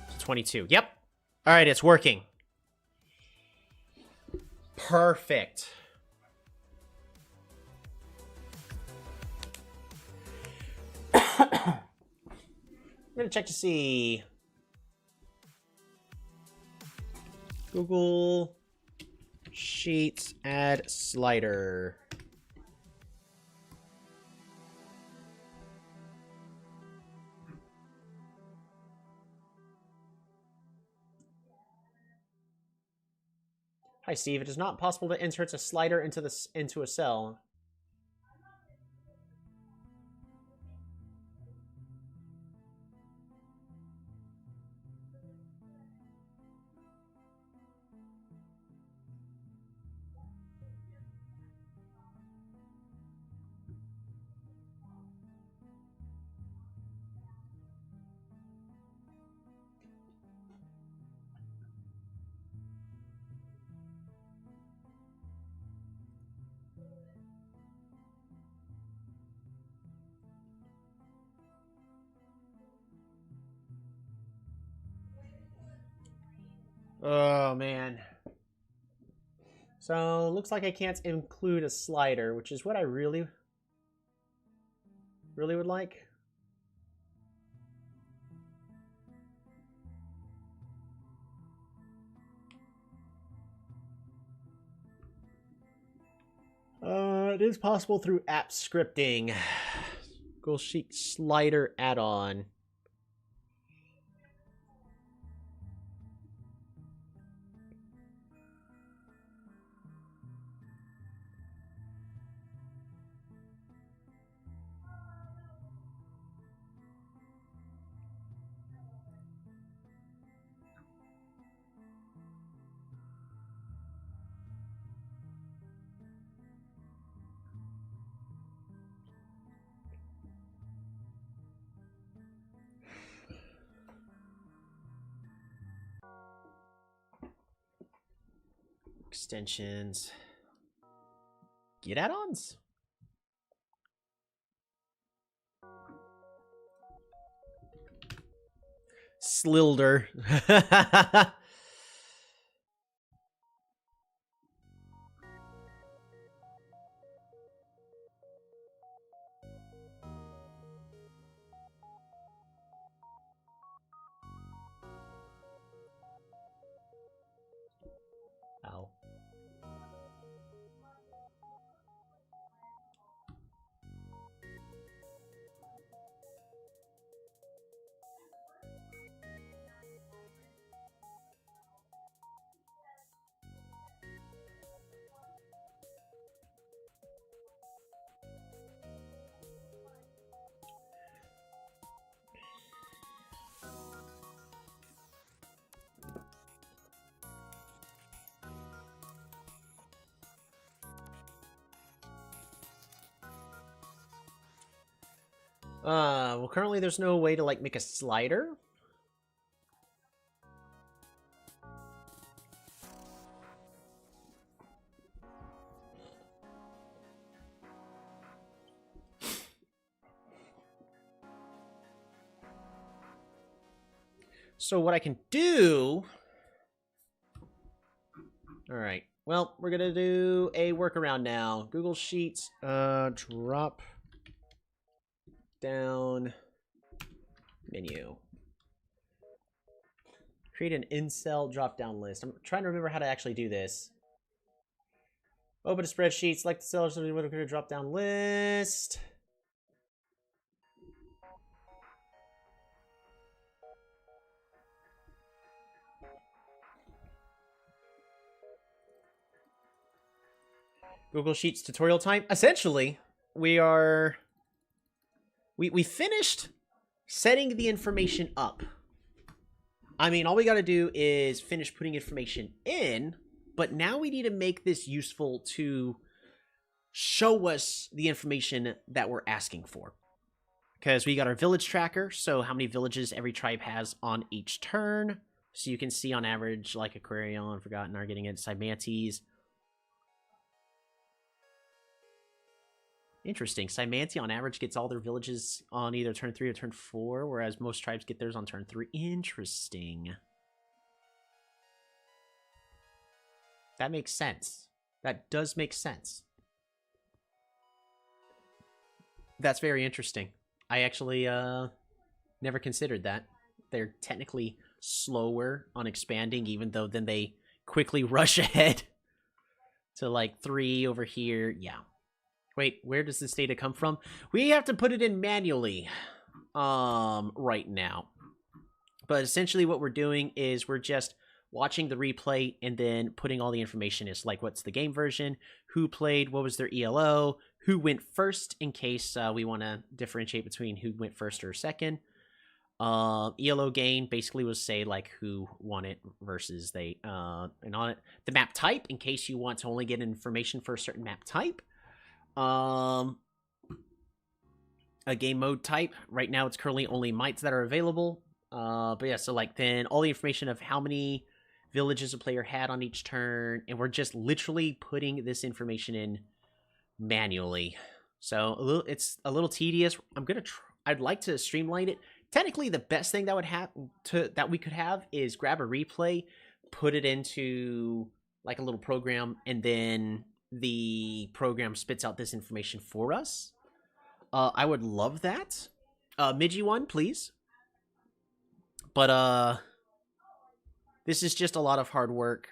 Speaker 3: To 22. Yep. All right, it's working. Perfect. I'm going to check to see. Google Sheets, add slider. Hi, Steve. It is not possible to insert a slider into a cell. Oh, man. So, looks like I can't include a slider, which is what I really would like. It is possible through app scripting. Google Sheet slider add-on. Extensions. Get add-ons? Slilder. Well, currently there's no way to, like, make a slider. So what I can do... Alright. Well, we're gonna do a workaround now. Google Sheets, drop down menu. Create an in-cell drop-down list. I'm trying to remember how to actually do this. Open a spreadsheet, select the cell, create a drop-down list. Google Sheets tutorial time. Essentially, we finished setting the information up. I mean, all we got to do is finish putting information in, but now we need to make this useful to show us the information that we're asking for. Because we got our village tracker, so how many villages every tribe has on each turn. So you can see on average, like Aquarion, Forgotten, are getting it, Cymantes. Interesting. Cymanti on average gets all their villages on either turn 3 or turn 4, whereas most tribes get theirs on turn 3. Interesting. That makes sense. That does make sense. That's very interesting. I actually never considered that. They're technically slower on expanding, even though then they quickly rush ahead to like 3 over here. Yeah. Wait, where does this data come from? We have to put it in manually right now. But essentially what we're doing is we're just watching the replay and then putting all the information in. Like, what's the game version, who played, what was their ELO, who went first, in case we want to differentiate between who went first or second. ELO gain basically was say like who won it versus they and on it. The map type, in case you want to only get information for a certain map type. A game mode type. Right now it's currently only mites that are available. But yeah, so like then all the information of how many villages a player had on each turn, and we're just literally putting this information in manually. So it's a little tedious. I'd like to streamline it. Technically, the best thing that would that we could have is grab a replay, put it into like a little program, and then the program spits out this information for us. I would love that. Midgie one, please. But this is just a lot of hard work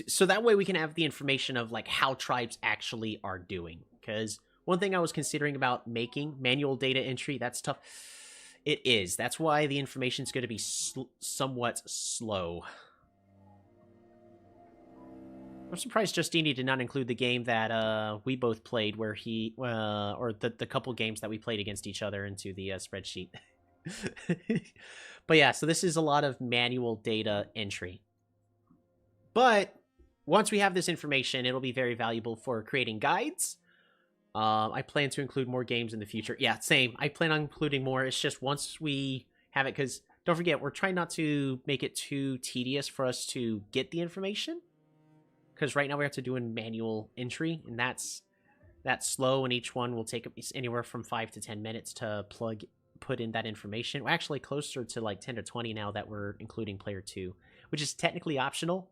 Speaker 3: so that way we can have the information of like how tribes actually are doing. Because one thing I was considering about making manual data entry, that's tough. It is. That's why the information is going to be somewhat slow. I'm surprised Justini did not include the game that we both played, where he or the couple games that we played against each other into the spreadsheet. But yeah, so this is a lot of manual data entry. But once we have this information, it'll be very valuable for creating guides. I plan to include more games in the future. Yeah, same. I plan on including more. It's just once we have it, because don't forget, we're trying not to make it too tedious for us to get the information. Because right now we have to do a manual entry, and that's slow, and each one will take anywhere from 5 to 10 minutes to put in that information. We're actually closer to like 10 to 20 now that we're including player 2, which is technically optional.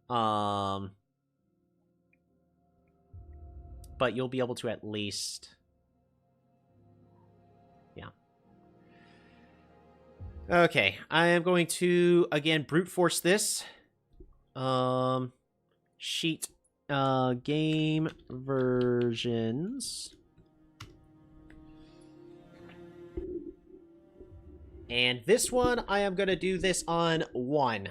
Speaker 3: But you'll be able to at least... Yeah. Okay, I am going to, again, brute force this. Sheet game versions. And this one, I am going to do this on 1.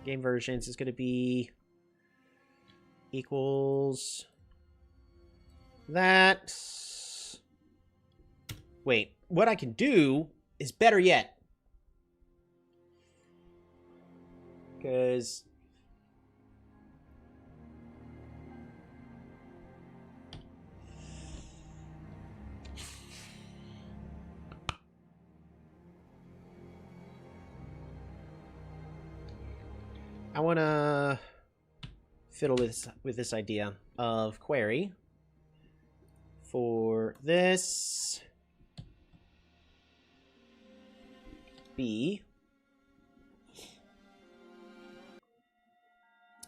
Speaker 3: Game versions is going to be equals that. Wait, what I can do is better yet. Because I want to fiddle with this idea of query for this B.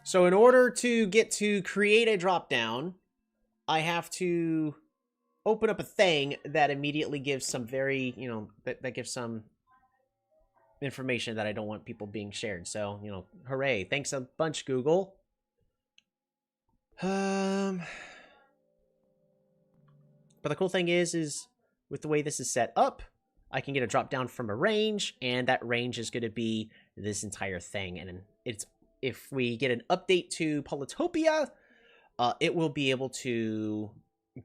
Speaker 3: So in order to get to create a dropdown, I have to open up a thing that immediately gives some very, that gives some information that I don't want people being shared. So, hooray. Thanks a bunch, Google. But the cool thing is with the way this is set up, I can get a drop down from a range, and that range is going to be this entire thing. And if we get an update to Polytopia, it will be able to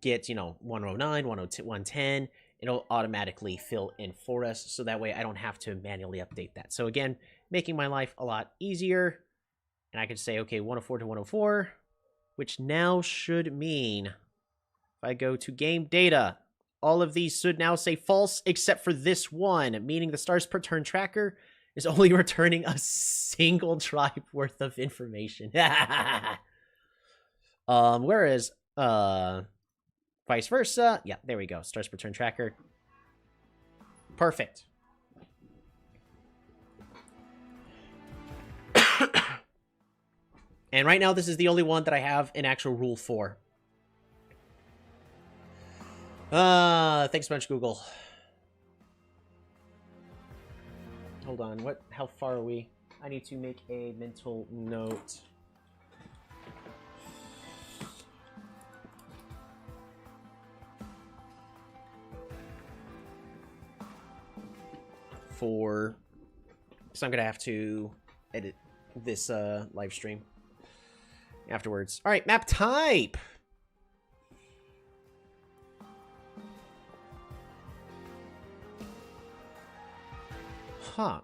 Speaker 3: get, 109, 102, 110. It'll automatically fill in for us, so that way I don't have to manually update that. So again, making my life a lot easier. And I can say, okay, 104 to 104, which now should mean if I go to game data, all of these should now say false except for this one, meaning the stars per turn tracker is only returning a single tribe worth of information. Whereas vice versa, yeah, there we go. Stars per turn tracker. Perfect. And right now, this is the only one that I have an actual rule for. Thanks so much, Google. Hold on, how far are we? I need to make a mental note. Because I'm gonna have to edit this live stream afterwards. All right, map type. Huh.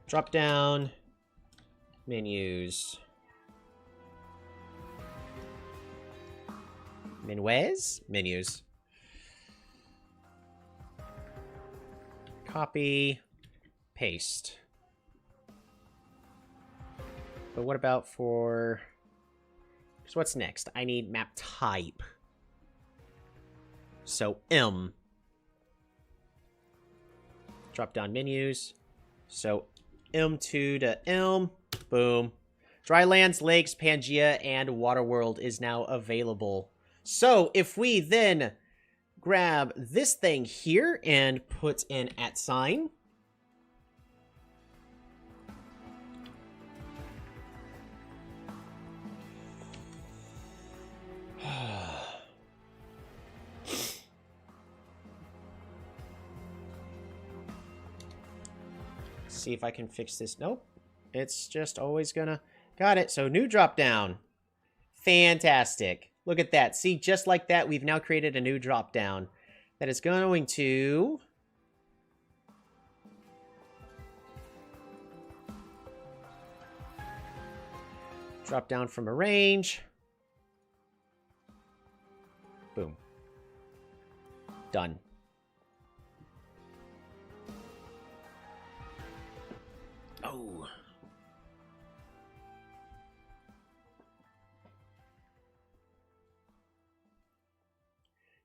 Speaker 3: Drop down menus. Menus. Copy, paste. But what about for... So what's next? I need map type. So M. Drop down menus. So M2 to M. Boom. Drylands, lakes, Pangea, and Waterworld is now available. So if we then grab this thing here and put an @. See if I can fix this. Nope. It's just always gonna... Got it. So new drop down. Fantastic. Look at that. See, just like that, we've now created a new drop down that is going to... drop down from a range. Boom. Done. Oh.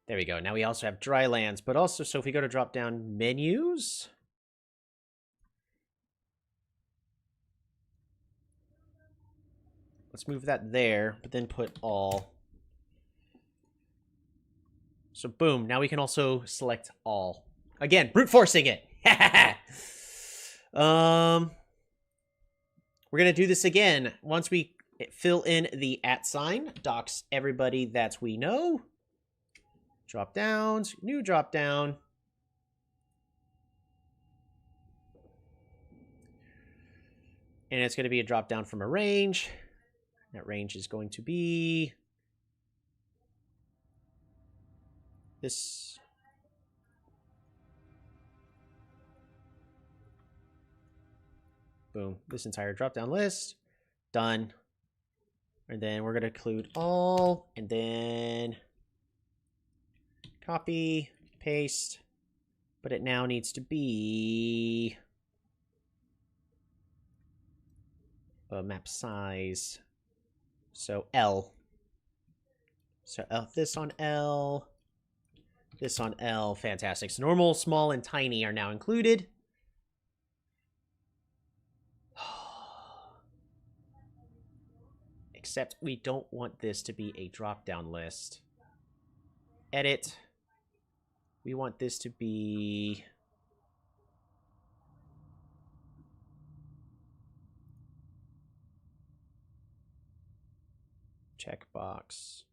Speaker 3: There we go. Now we also have Drylands, but also, so if we go to drop down menus, let's move that there, but then put all. So boom, now we can also select all. Again, brute forcing it. We're gonna do this again. Once we fill in the @ docs everybody that we know. Drop downs, new drop down. And it's going to be a drop down from a range. That range is going to be this. Boom. This entire drop down list. Done. And then we're going to include all, and then copy, paste, But it now needs to be a map size. So L. So this on L. This on L. Fantastic. So normal, small, and tiny are now included. Except we don't want this to be a drop-down list. Edit. We want this to be... checkbox.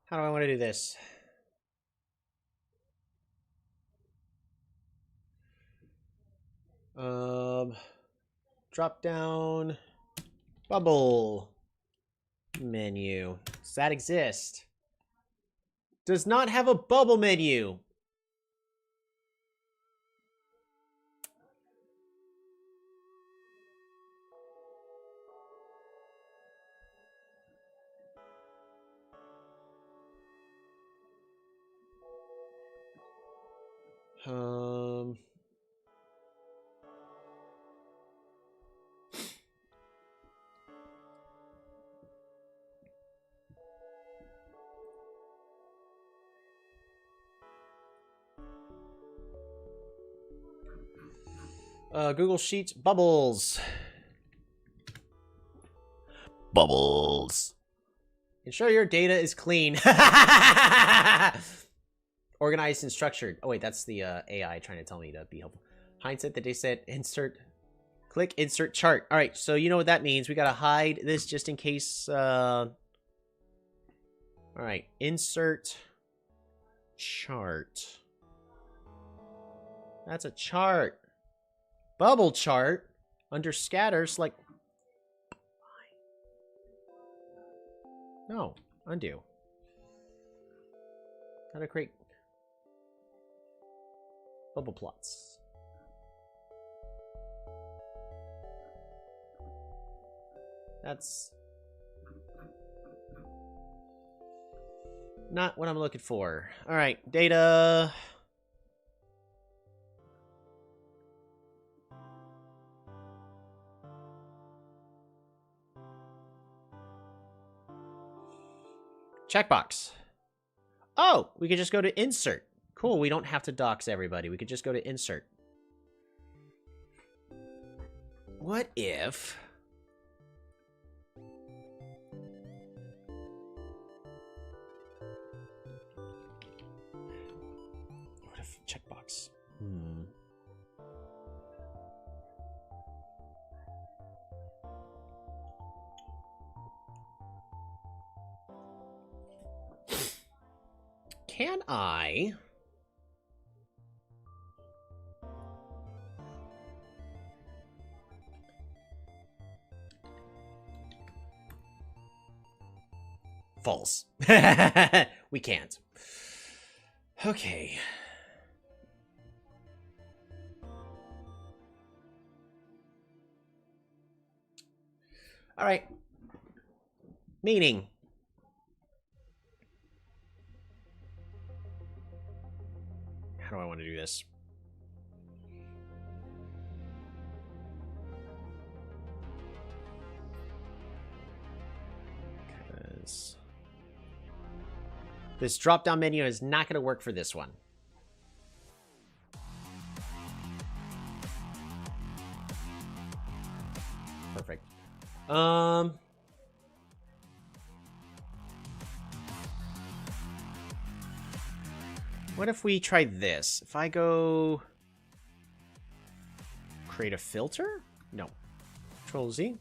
Speaker 3: How do I want to do this? Drop down bubble menu. Does that exist? Does not have a bubble menu. Google Sheets bubbles.
Speaker 2: Bubbles.
Speaker 3: Ensure your data is clean. Organized and structured. Oh wait, that's the AI trying to tell me to be helpful. Hindsight that they said insert. Click insert chart. All right, so you know what that means. We gotta hide this just in case. All right, insert chart. That's a chart. Bubble chart under scatters, like. No, undo. How to create bubble plots. That's not what I'm looking for. All right, data. Checkbox. Oh, we could just go to insert. Cool, we don't have to dox everybody. We could just go to insert. What if... What if checkbox? Can I... False. We can't. Okay. All right. Meaning. How do I want to do this? Because this drop-down menu is not going to work for this one. Perfect. What if we try this? If I go create a filter? No. Control Z.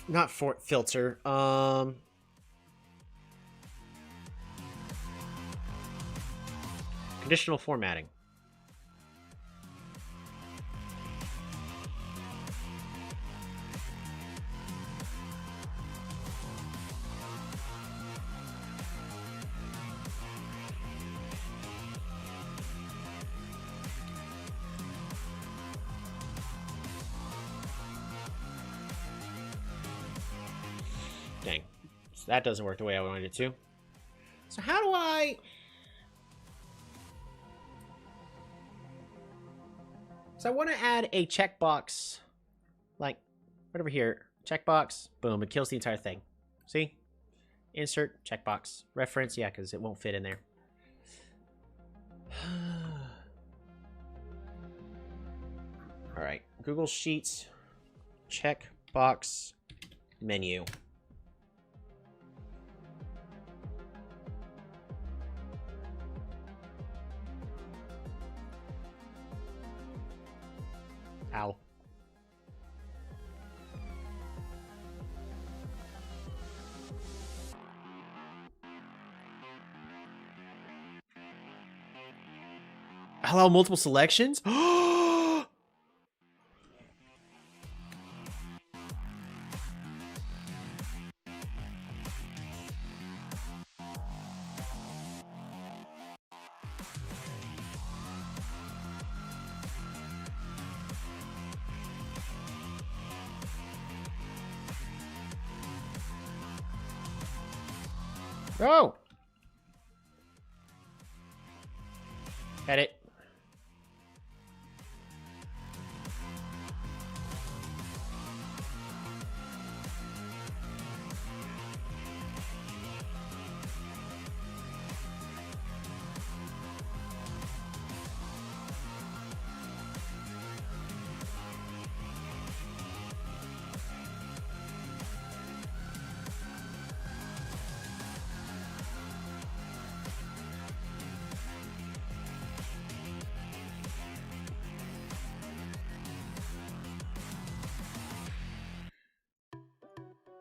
Speaker 3: not for filter. Conditional formatting. Dang. So that doesn't work the way I wanted it to. So how do I... So I want to add a checkbox, like, right over here. Checkbox, boom, it kills the entire thing. See? Insert, checkbox. Reference, yeah, because it won't fit in there. Alright, Google Sheets, checkbox, menu. Ow. Allow multiple selections? Oh! Edit.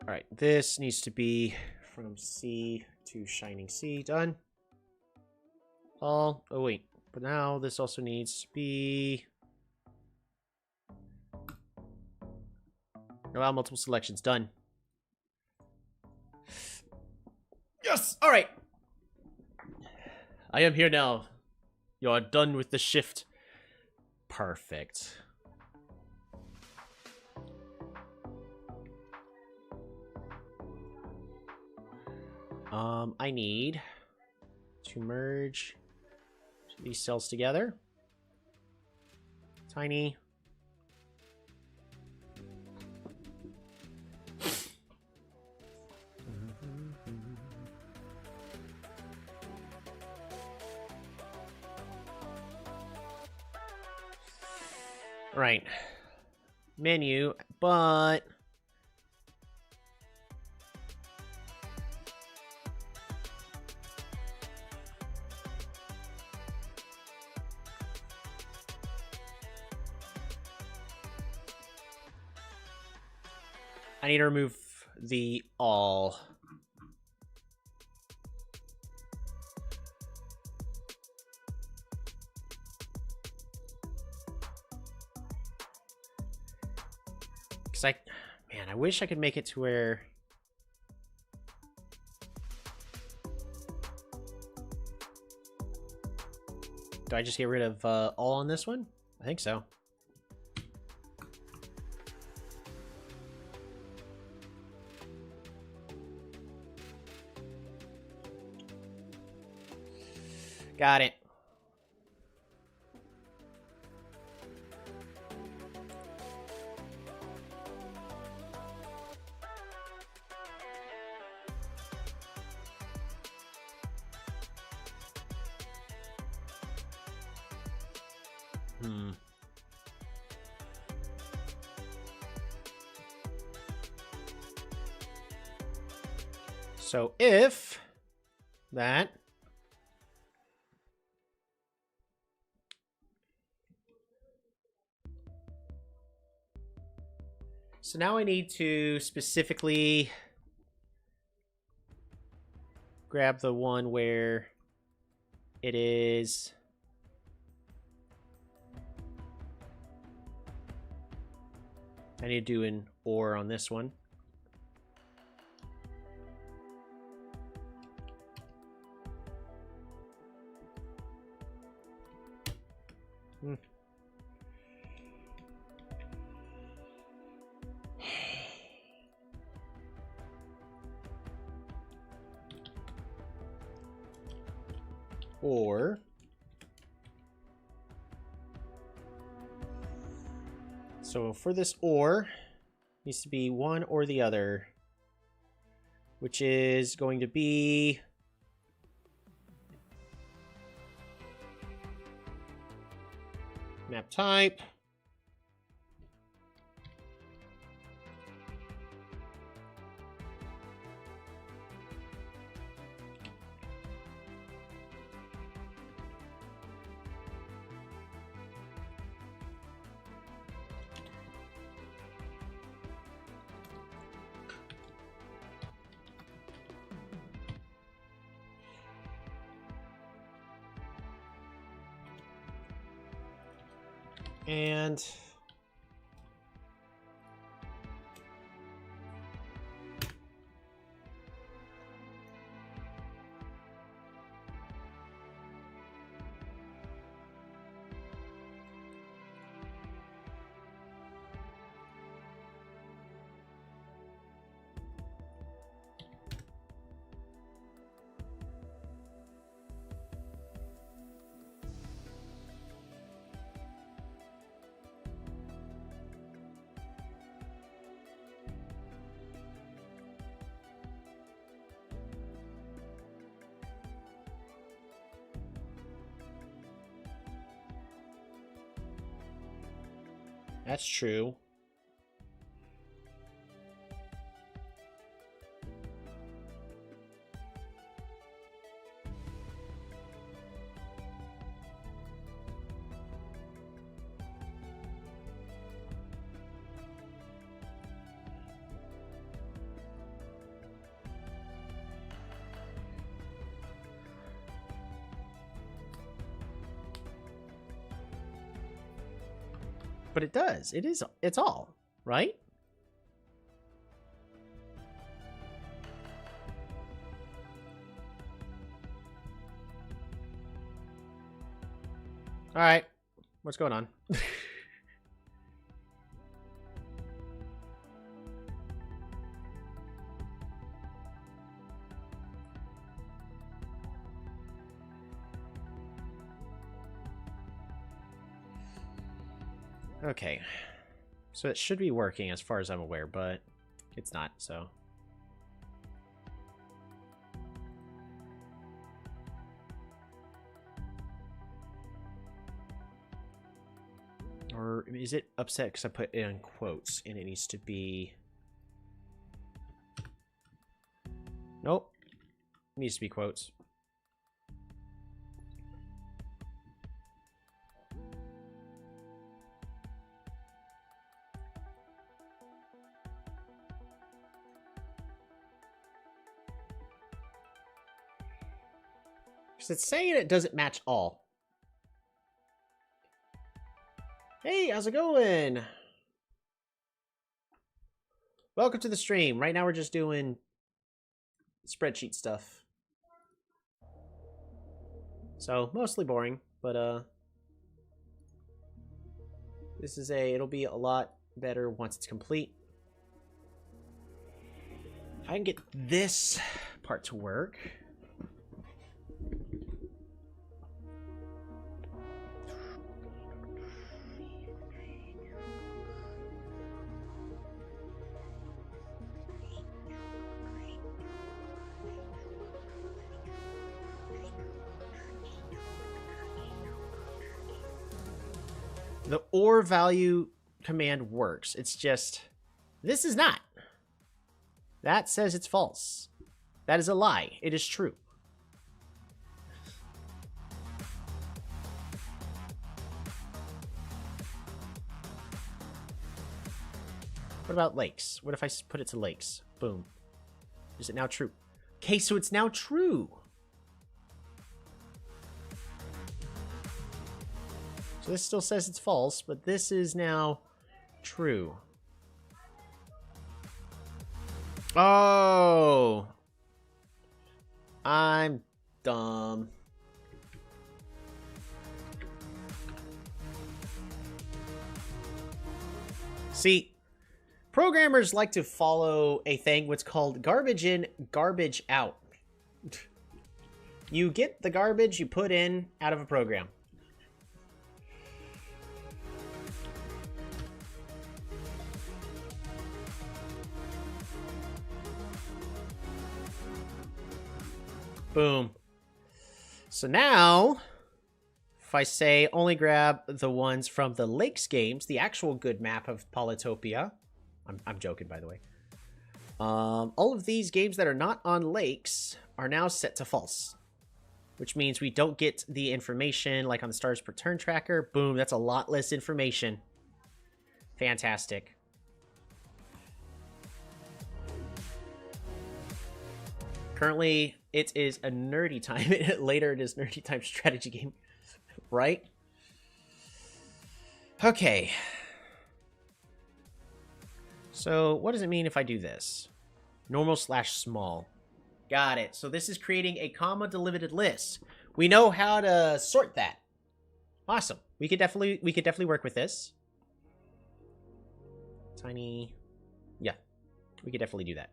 Speaker 3: All right, this needs to be from C to Shining Sea. Done. All. Oh, wait. But now this also needs to be... Allow multiple selections. Done. Yes! All right. I am here now. You are done with the shift. Perfect. I need to merge these cells together. Tiny. Right. Menu, but... I need to remove the all. Because man, I wish I could make it to where... Do I just get rid of all on this one? I think so. Got it. So if that So now I need to specifically grab the one where it is... I need to do an ore on this one. Or so for this ore needs to be one or the other, which is going to be map type. And that's true. But it does. It's all, right? All right. What's going on? Okay, so it should be working as far as I'm aware, but it's not, so. Or is it upset because I put it in quotes and it needs to be... Nope, it needs to be quotes. It's saying it doesn't match all. Hey, how's it going? Welcome to the stream. Right now we're just doing spreadsheet stuff. So, mostly boring, but it'll be a lot better once it's complete. I can get this part to work. The ore value command works. It's just, this is not. That says it's false. That is a lie. It is true. What about lakes? What if I put it to lakes? Boom. Is it now true? Okay, so it's now true. So this still says it's false, but this is now true. Oh. I'm dumb. See, programmers like to follow a thing what's called garbage in, garbage out. You get the garbage you put in out of a program. Boom. So now, if I say only grab the ones from the Lakes games, the actual good map of Polytopia, I'm joking, by the way. All of these games that are not on Lakes are now set to false, which means we don't get the information like on the stars per turn tracker. Boom, that's a lot less information. Fantastic. Currently, it is a nerdy time. Later, it is nerdy time strategy game, right? Okay. So, what does it mean if I do this? Normal / small. Got it. So this is creating a comma delimited list. We know how to sort that. Awesome. We could definitely work with this. Tiny. Yeah. We could definitely do that.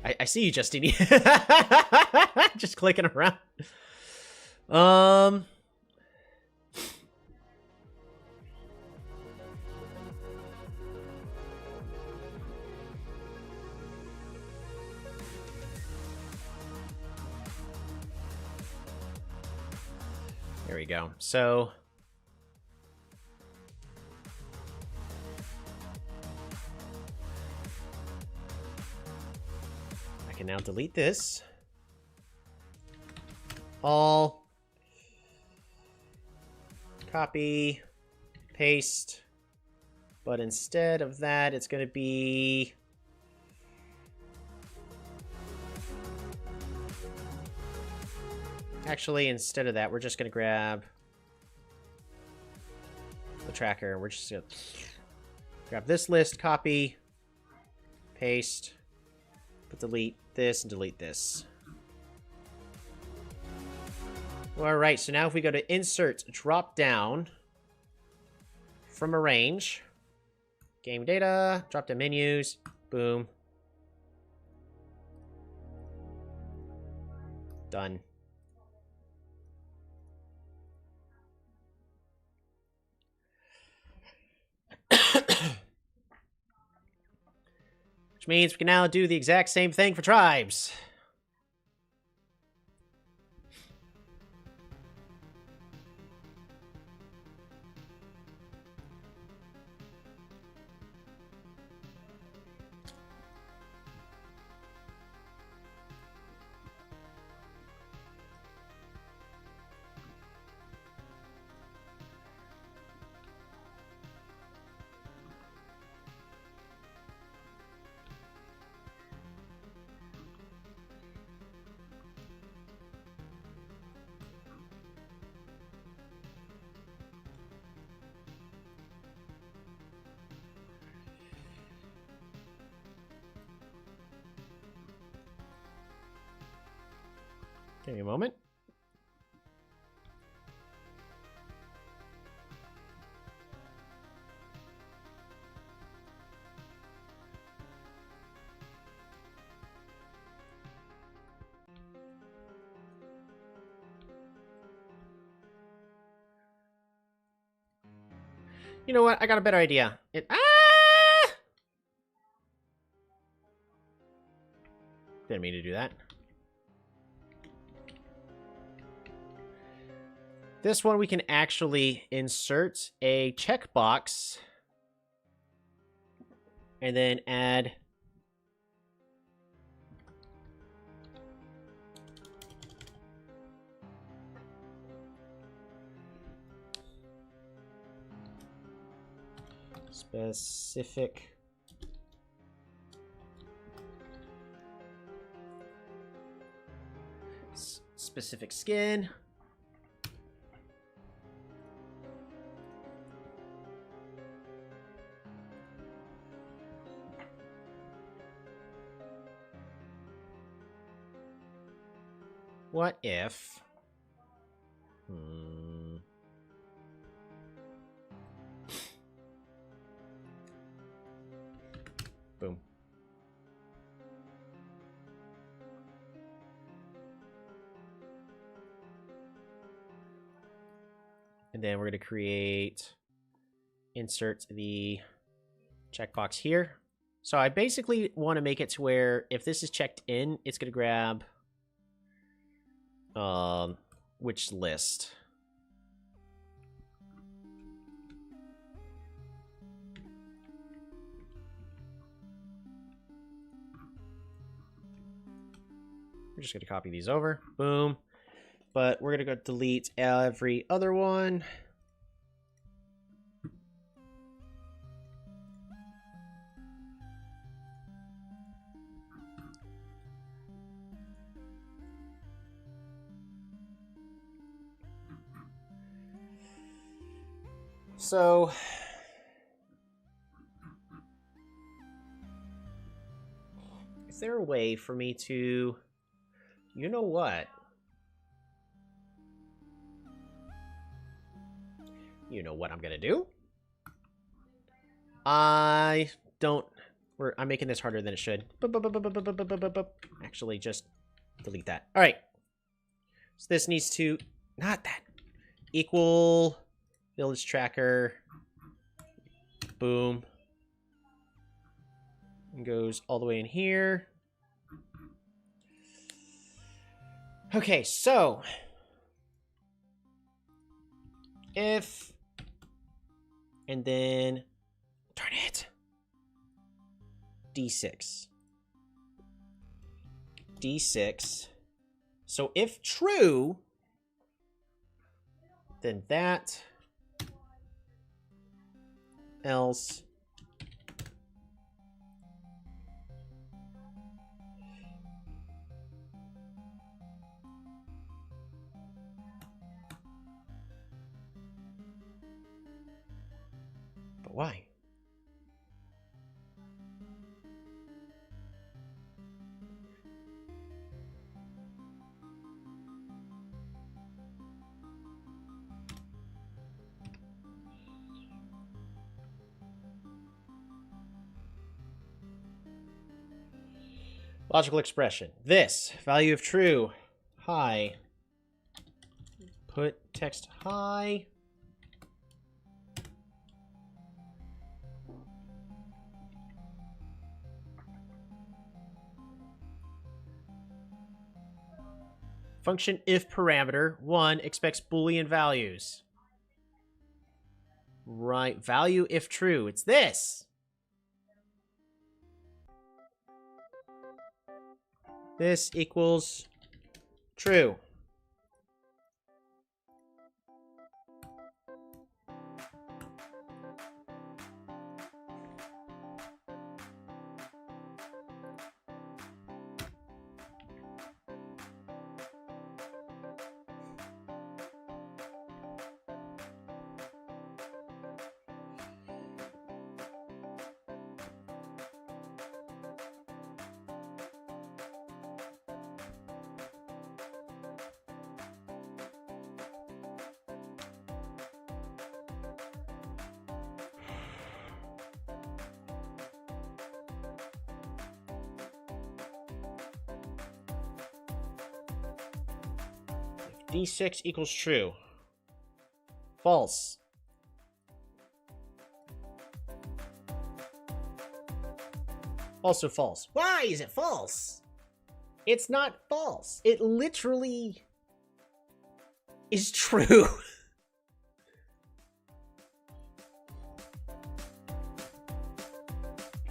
Speaker 3: I see you, Justini. Just clicking around. There we go. So I can now delete this. All. Copy. Paste. But instead of that, it's going to be... Actually, instead of that, we're just going to grab the tracker. We're just going to grab this list, copy, paste, but delete this and delete this. All right, so now if we go to Insert, Drop Down from Arrange, Game Data, Drop Down Menus, boom. Done. Which means we can now do the exact same thing for tribes. Give me a moment. You know what? I got a better idea. Didn't mean to do that. This one we can actually insert a checkbox and then add Specific specific skin. What if... Boom. And then we're going to create, insert the checkbox here. So I basically want to make it to where if this is checked in, it's going to grab which list? We're just going to copy these over. Boom. But we're going to go delete every other one. So is there a way for me to, you know what? You know what I'm gonna do? I'm making this harder than it should. Actually, just delete that. All right. So this needs to, not that, equal village tracker. Boom. And goes all the way in here. Okay, so if, and then, darn it, D6. D6. So if true, then that, else, but why? Logical expression. This, value of true, high. Put text high. Function if parameter 1 expects Boolean values. Right, value if true. It's this. This equals true. D6 equals true. False. Also false. Why is it false? It's not false. It literally is true.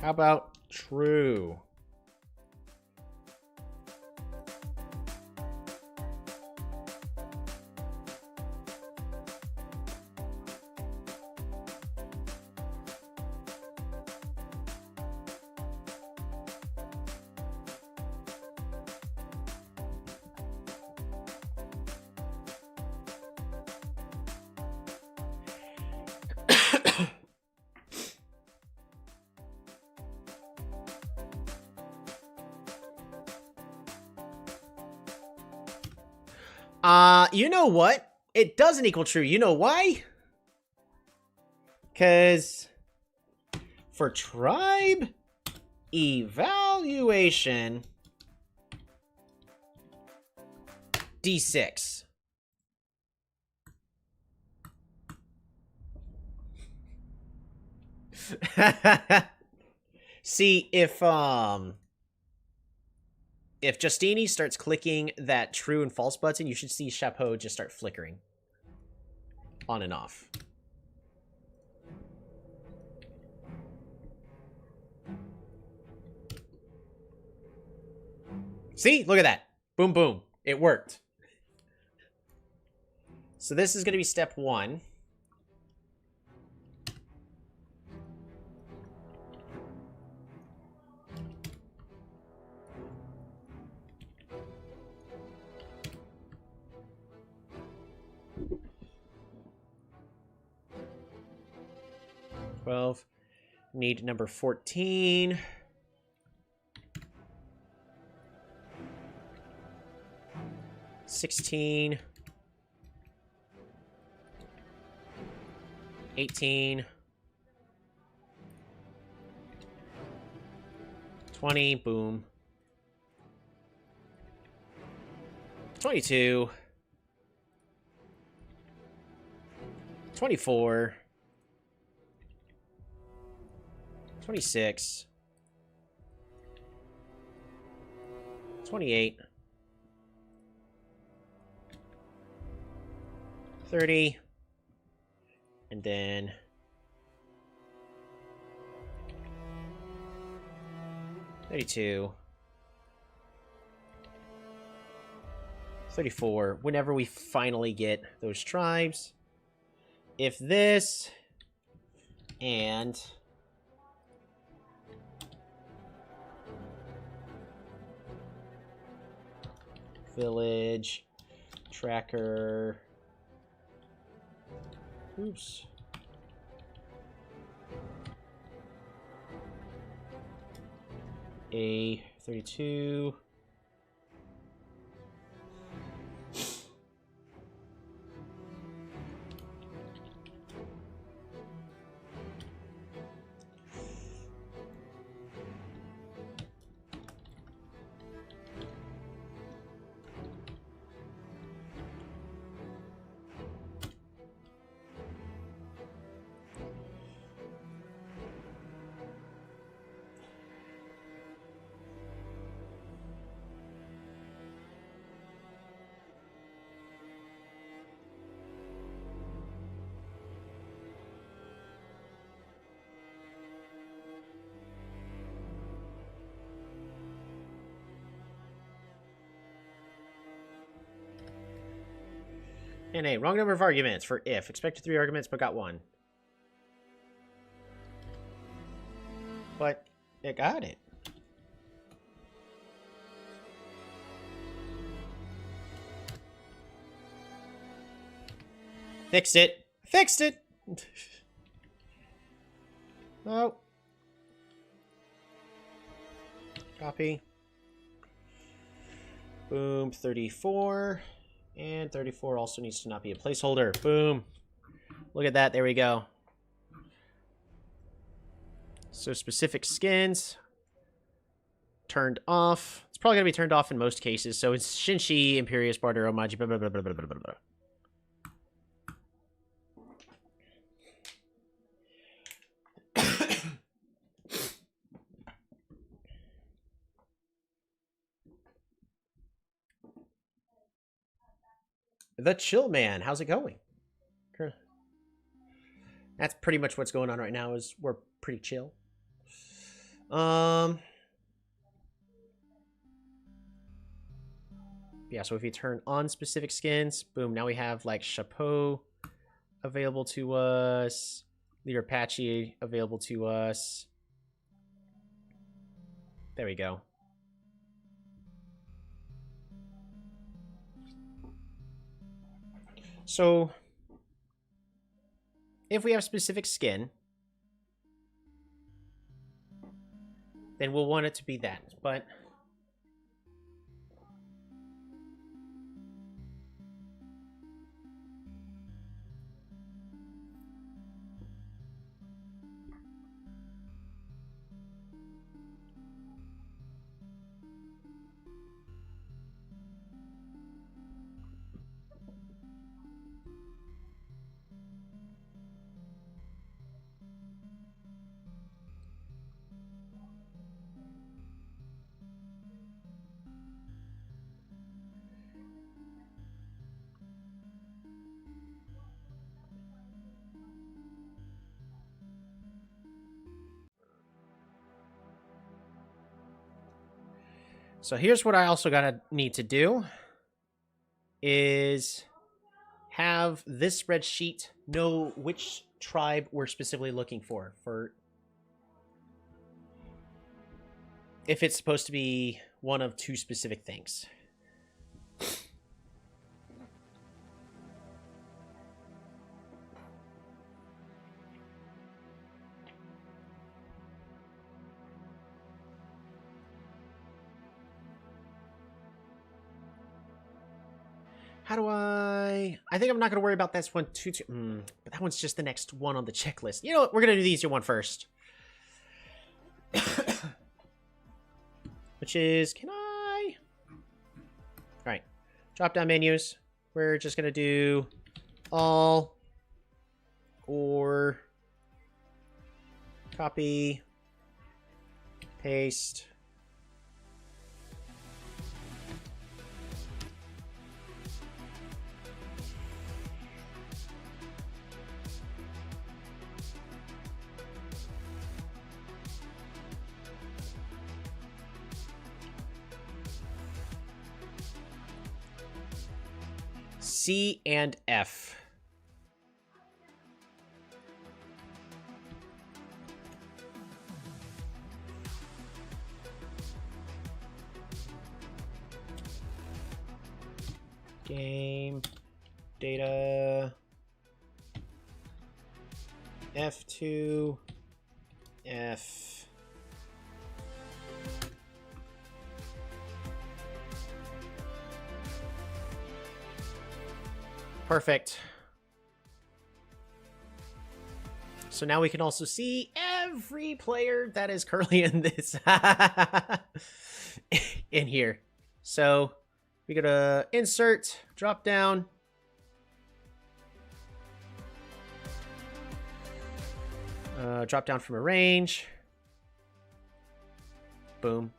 Speaker 3: How about true? You know what? It doesn't equal true. You know why? Because for tribe evaluation, D6. See, if Justini starts clicking that true and false button, you should see Chapeau just start flickering on and off. See? Look at that. Boom, boom. It worked. So this is going to be step 1. Need number 14. $16. 18. 20. Boom. 22. 24. 26. 28. 30. And then 32. 34. Whenever we finally get those tribes. If this and village tracker, oops, A32. And a wrong number of arguments for if. Expected 3 arguments, but got 1. But it got it. Fixed it. Fixed it! Oh. Copy. Boom, 34. And 34 also needs to not be a placeholder. Boom. Look at that. There we go. So specific skins. Turned off. It's probably going to be turned off in most cases. So it's Shinshi, Imperious, Barter, Omaji, blah, blah, blah, blah, blah, blah, blah. The Chill Man, how's it going? That's pretty much what's going on right now. Is we're pretty chill. Yeah. So if you turn on specific skins, boom. Now we have like Chapeau available to us, Leader Apache available to us. There we go. So, if we have specific skin, then we'll want it to be that. But So here's what I also need to do is have this spreadsheet know which tribe we're specifically looking for if it's supposed to be one of two specific things. How do I think I'm not going to worry about this one too but that one's just the next one on the checklist. You know what? We're going to do the easier one first. Which is, can I? All right. Drop down menus. We're just going to do all or copy, paste. C and F. Game data F2 F. Perfect. So now we can also see every player that is currently in this in here. So we go to insert, drop down. Drop down from arrange. Boom.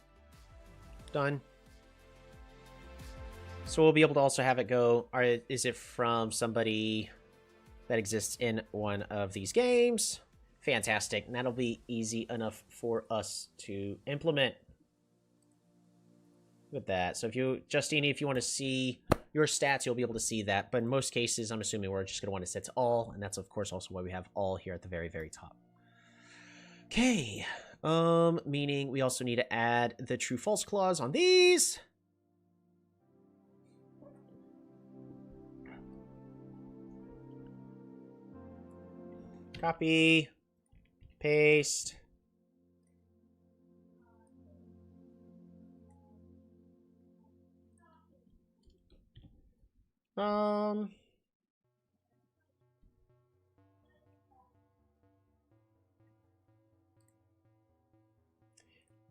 Speaker 3: Done. So we'll be able to also have it go, is it from somebody that exists in one of these games? Fantastic. And that'll be easy enough for us to implement. With that. So if you, Justini, if you want to see your stats, you'll be able to see that. But in most cases, I'm assuming we're just going to want to set to all. And that's, of course, also why we have all here at the very, very top. Okay. Meaning we also need to add the true-false clause on these. Copy, paste.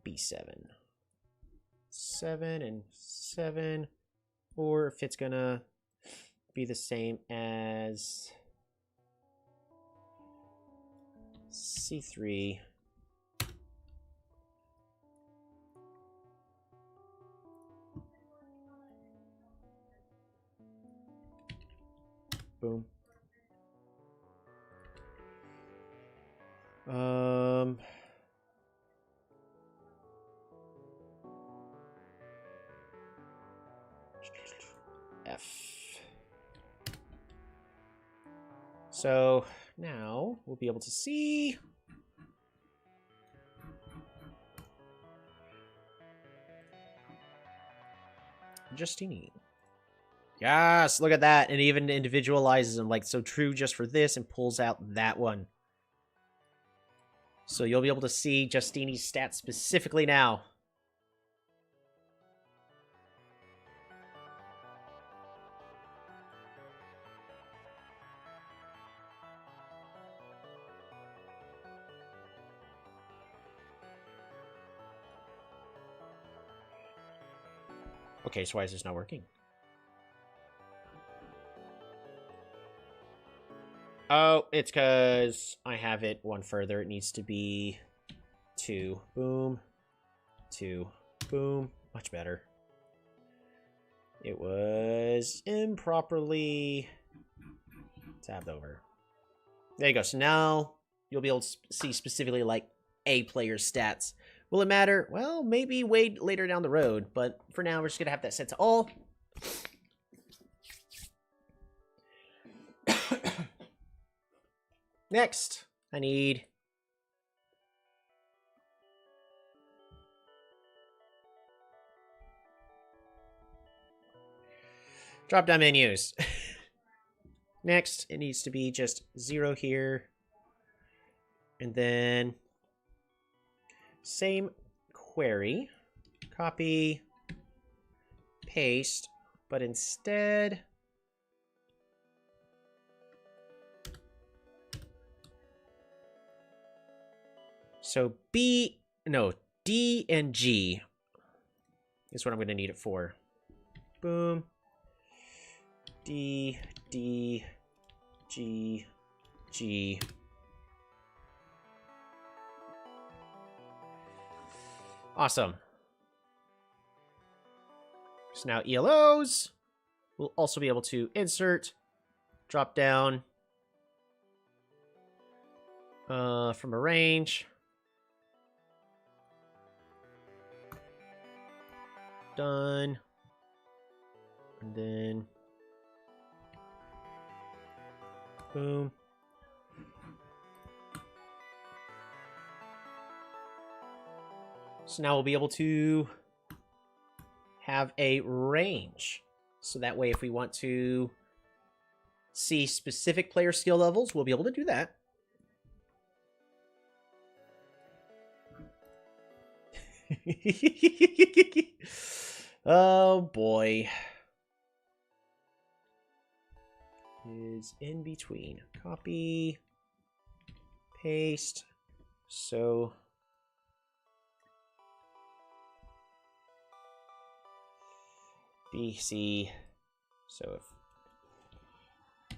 Speaker 3: B7. 7 and 7. Or if it's gonna be the same as C3. Boom. F. So now we'll be able to see Justini. Yes, look at that. It even individualizes them, like, so true just for this and pulls out that one. So you'll be able to see Justini's stats specifically now. Okay, so why is this not working? Oh, it's because I have it one further. It needs to be 2. Boom. 2. Boom. Much better. It was improperly tabbed over. There you go. So now you'll be able to see specifically like a player's stats Will it matter? Well, maybe way later down the road, but for now, we're just going to have that set to all. Next, I need... drop-down menus. Next, it needs to be just 0 here. And then same query. Copy, paste, but instead... so D and G is what I'm going to need it for. Boom. D, G, G. Awesome. So now ELOs will also be able to insert, drop down from a range. Done. And then boom. So now we'll be able to have a range. So that way, if we want to see specific player skill levels, we'll be able to do that. Oh boy. Is in between. Copy. Paste. So BC. So if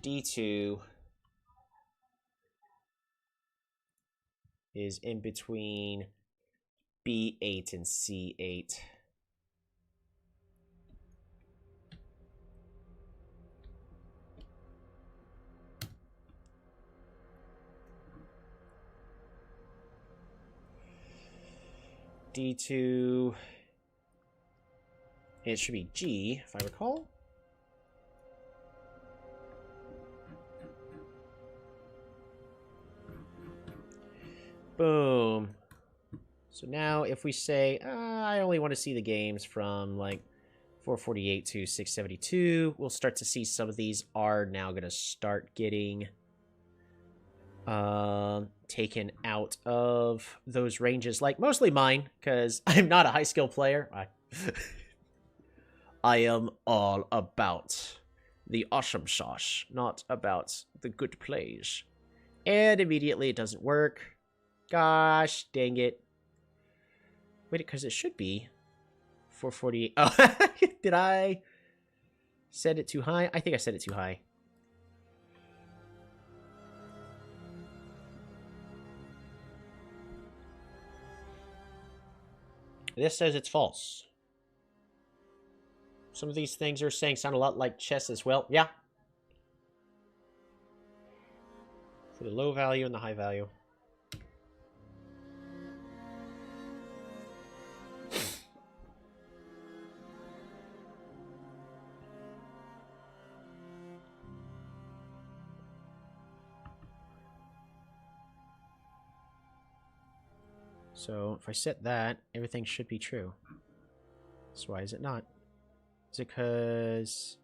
Speaker 3: D2 is in between B8 and C8. D2, it should be G, if I recall. Boom. So now if we say, I only want to see the games from like 448 to 672, we'll start to see some of these are now going to start getting taken out of those ranges, like mostly mine, because I'm not a high skill player. I am all about the awesome sauce, not about the good plays. And immediately it doesn't work. Gosh, dang it. Wait, because it should be 448. Oh, did I set it too high? I think I set it too high. This says it's false. Some of these things are saying sound a lot like chess as well. Yeah. For the low value and the high value. So if I set that, everything should be true. So why is it not? Is it because...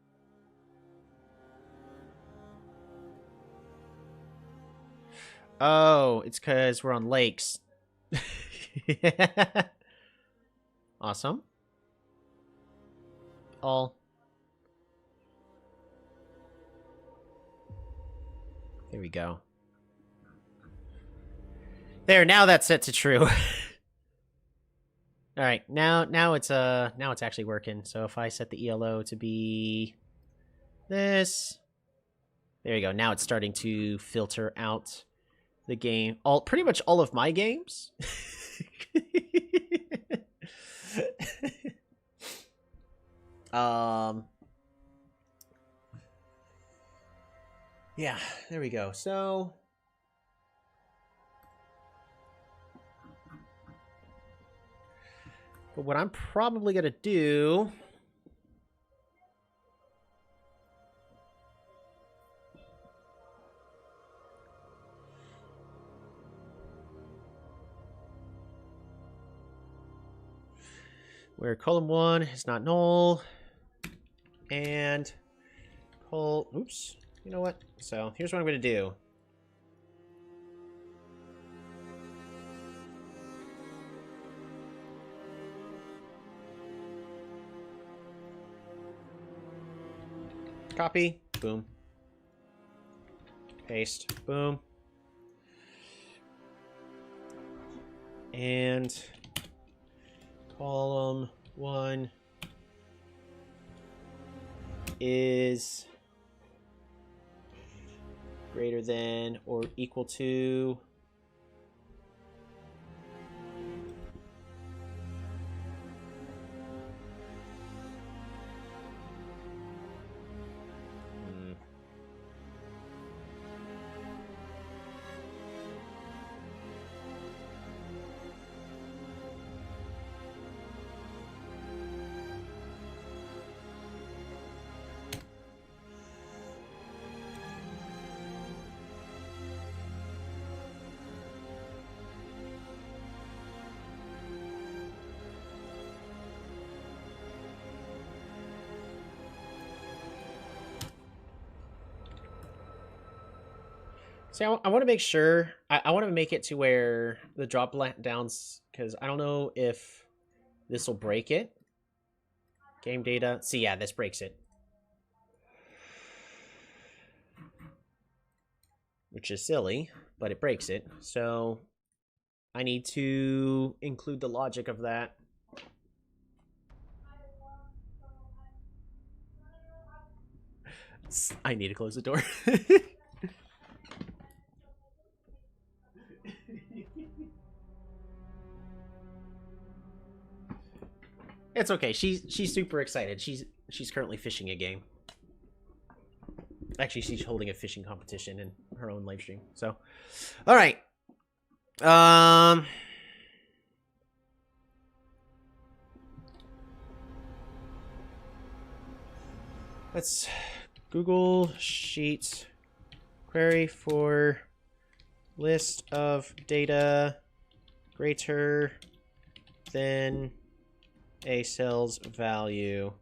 Speaker 3: oh, it's because we're on lakes. Awesome. All. There we go. There, now that's set to true. All right, now it's actually working. So if I set the ELO to be this, there you go. Now it's starting to filter out the game. Pretty much all of my games. Yeah, there we go. So But what I'm probably going to do... where column 1 is not null, and oops, you know what? So here's what I'm going to do. Copy, boom, paste, boom, and column 1 is greater than or equal to See, I want to make sure, I want to make it to where the drop downs, because I don't know if this will break it. Game data. See, yeah, this breaks it. Which is silly, but it breaks it. So I need to include the logic of that. I need to close the door. It's okay. She's super excited. She's currently fishing a game. Actually, she's holding a fishing competition in her own live stream. So, all right. Let's Google Sheets query for list of data greater than a cell's value.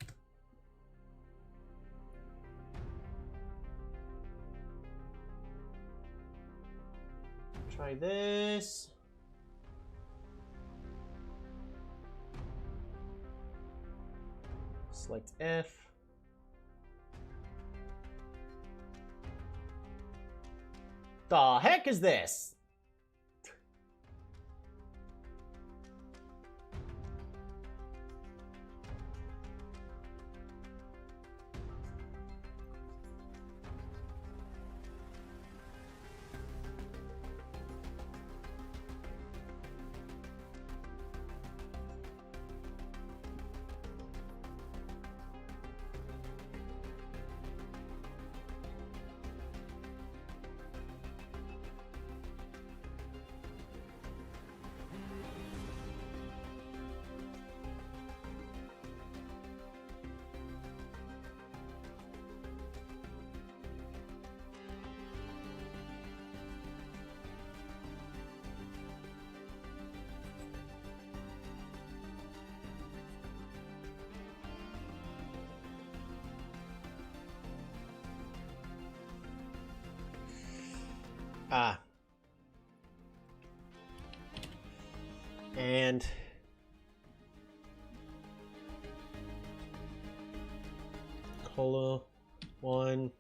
Speaker 3: Try this. Select F. The heck is this? And colon 1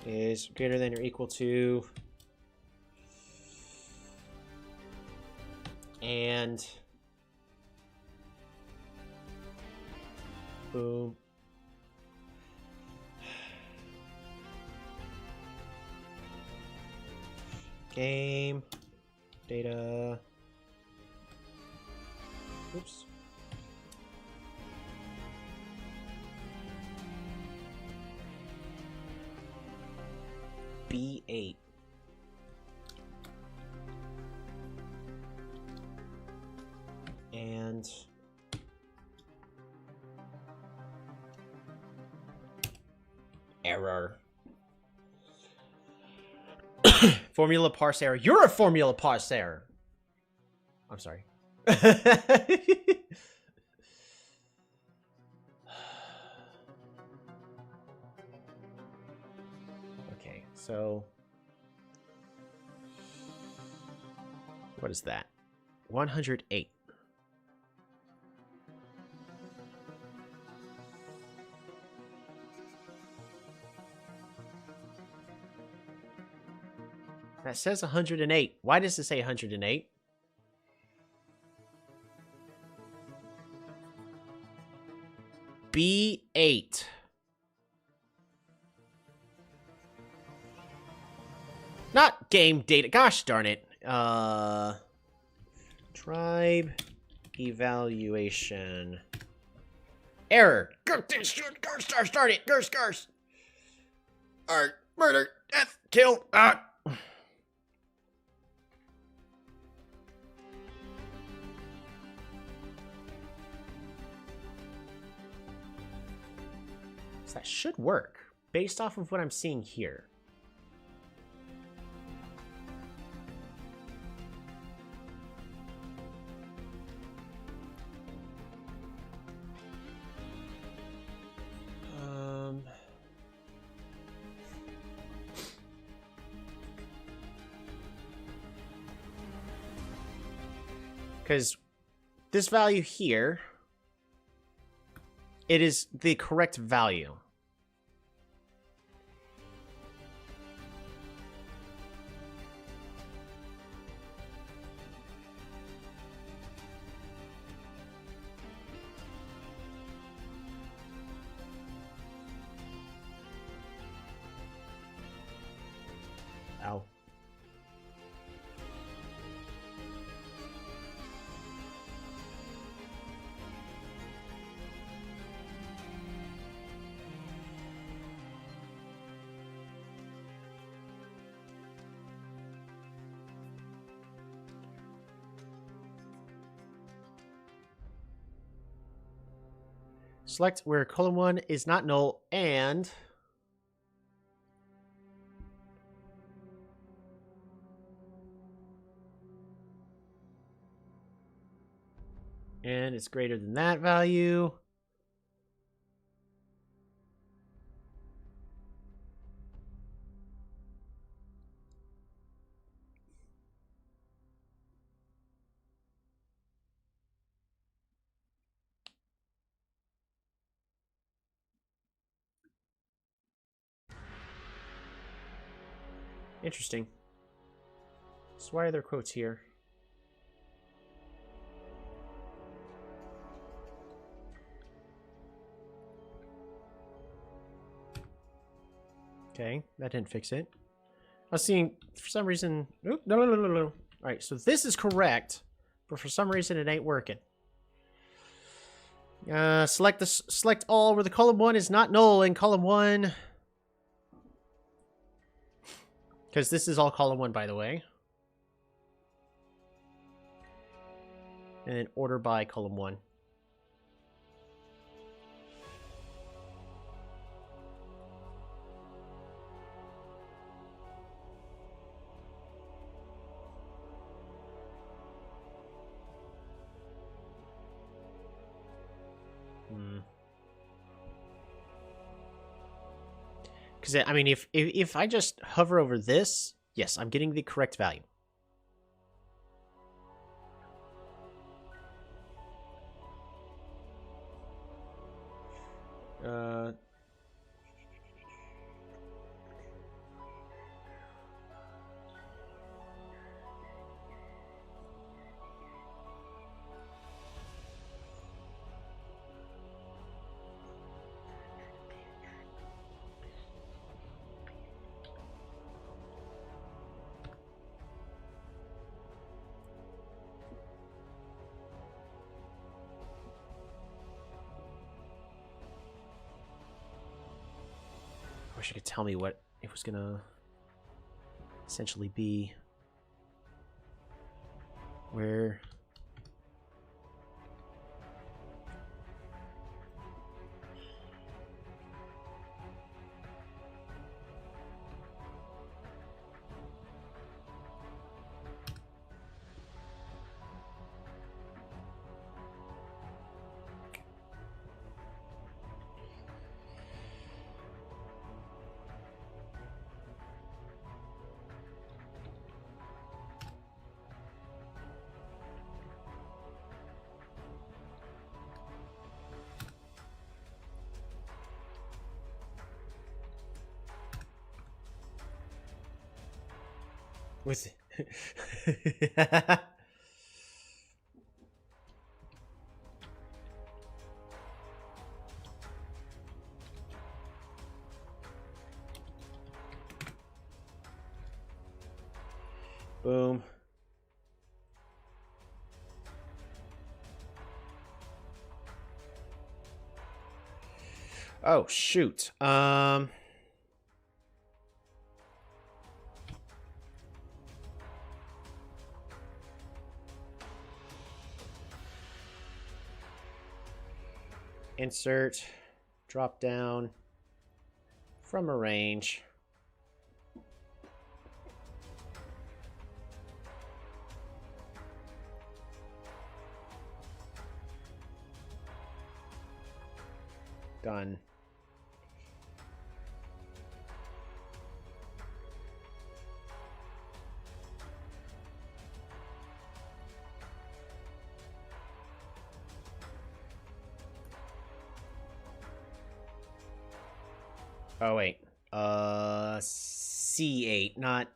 Speaker 3: is greater than or equal to, and boom. Game data. Oops. B8. And error. Formula parse error. You're a formula parse error. I'm sorry. Okay, so what is that? 108. That says 108. Why does it say 108? B8. Not game data. Gosh darn it. Tribe evaluation. Error. Start it. Gurs. Alright. Murder. Death. Kill. So that should work, based off of what I'm seeing here. Because this value here, it is the correct value. Ow. Select where column 1 is not null and it's greater than that value. Interesting. So why are there quotes here? Okay, that didn't fix it. I was seeing, for some reason... Oop, no. Alright, so this is correct, but for some reason it ain't working. Select all where the column 1 is not null in column 1. Because this is all column 1, by the way. And then order by column 1. Because, I mean, if I just hover over this, yes, I'm getting the correct value. I wish you could tell me what it was gonna... essentially be where with boom. Oh shoot. Insert, drop down from a range. Done. Oh wait. C8, not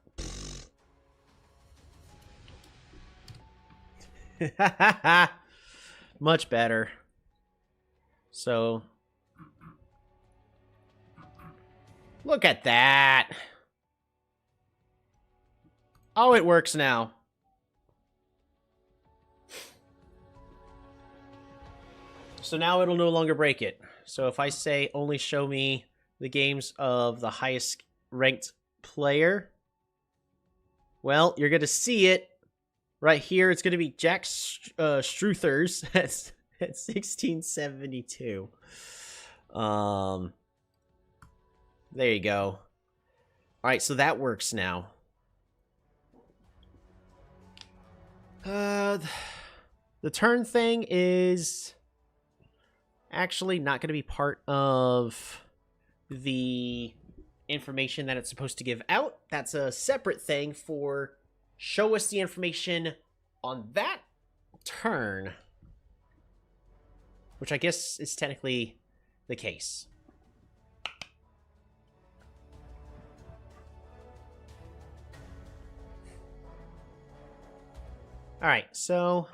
Speaker 3: much better. So look at that. Oh, it works now. So now it'll no longer break it. So if I say only show me the games of the highest ranked player, well, you're going to see it right here. It's going to be Jack Struthers at 1672. There you go. All right, so that works now. The turn thing is actually not going to be part of the information that it's supposed to give out. That's a separate thing for show us the information on that turn, which I guess is technically the case. All right, so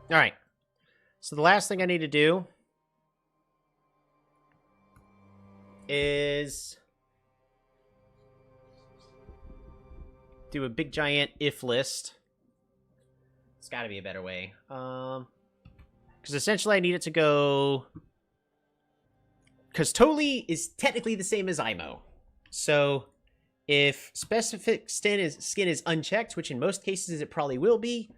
Speaker 3: all right. So the last thing I need to do is do a big giant if list. It's got to be a better way. Because essentially I need it to go... Because Totally is technically the same as IMO. So if specific skin is unchecked, which in most cases it probably will be,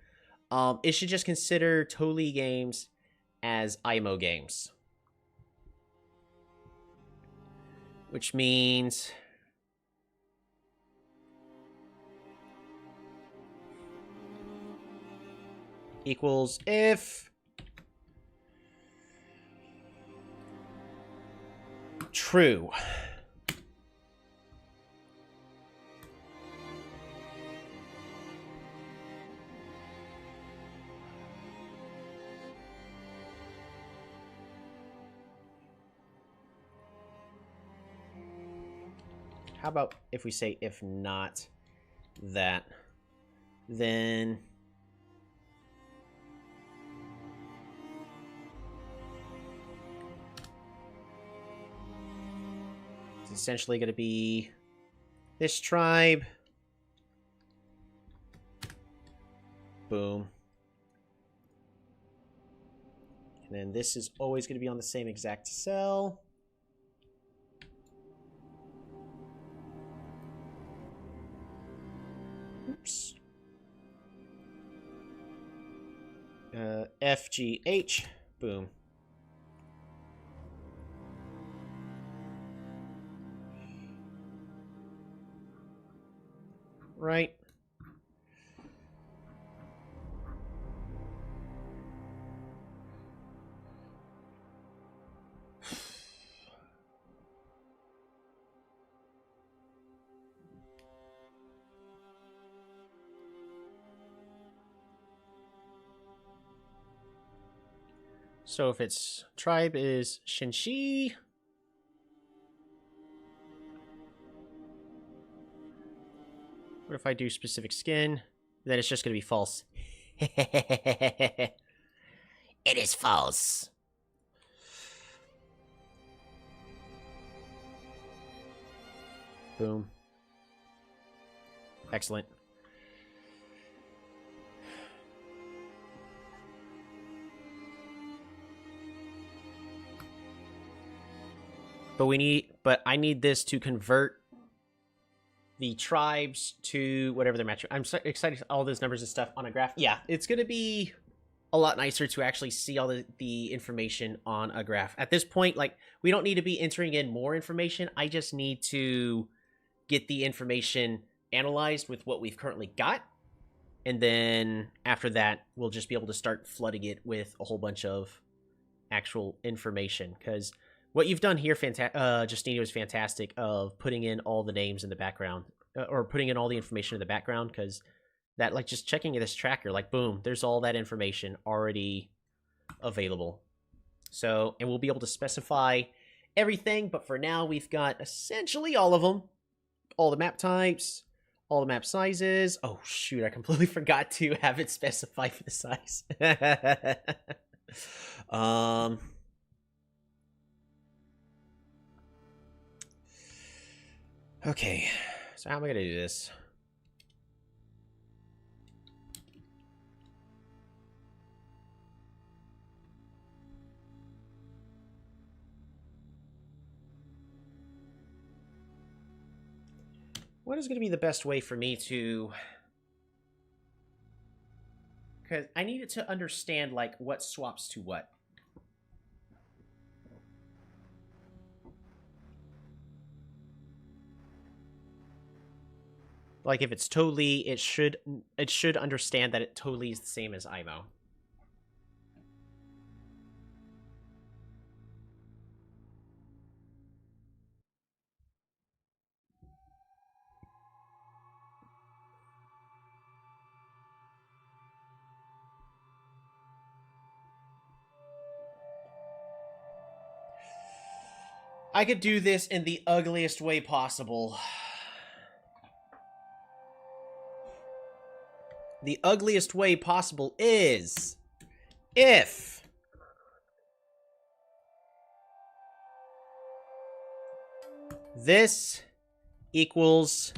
Speaker 3: it should just consider Totally games as IMO games. Which means... equals if true. how about if we say if not that, then it's essentially going to be this tribe. Boom. And then this is always going to be on the same exact cell. Oops. FGH. Boom. Right. So if its tribe is Shinshi, what if I do specific skin? Then it's just going to be false. It is false. Boom. Excellent. But I need this to convert the tribes to whatever they're matching. I'm so excited all those numbers and stuff on a graph. Yeah, it's going to be a lot nicer to actually see all the information on a graph. At this point, like, we don't need to be entering in more information. I just need to get the information analyzed with what we've currently got. And then after that, we'll just be able to start flooding it with a whole bunch of actual information. Because what you've done here, Justino, is fantastic of putting in all the names in the background, or putting in all the information in the background, because that, like, just checking this tracker, like, boom, there's all that information already available. So, and we'll be able to specify everything, but for now, we've got essentially all of them. All the map types, all the map sizes. Oh, shoot, I completely forgot to have it specify for the size. Okay, so how am I gonna do this? What is gonna be the best way for me to... Because I needed to understand, like, what swaps to what. Like, if it's totally, it should understand that it totally is the same as IMO. I could do this in the ugliest way possible. The ugliest way possible is if this equals,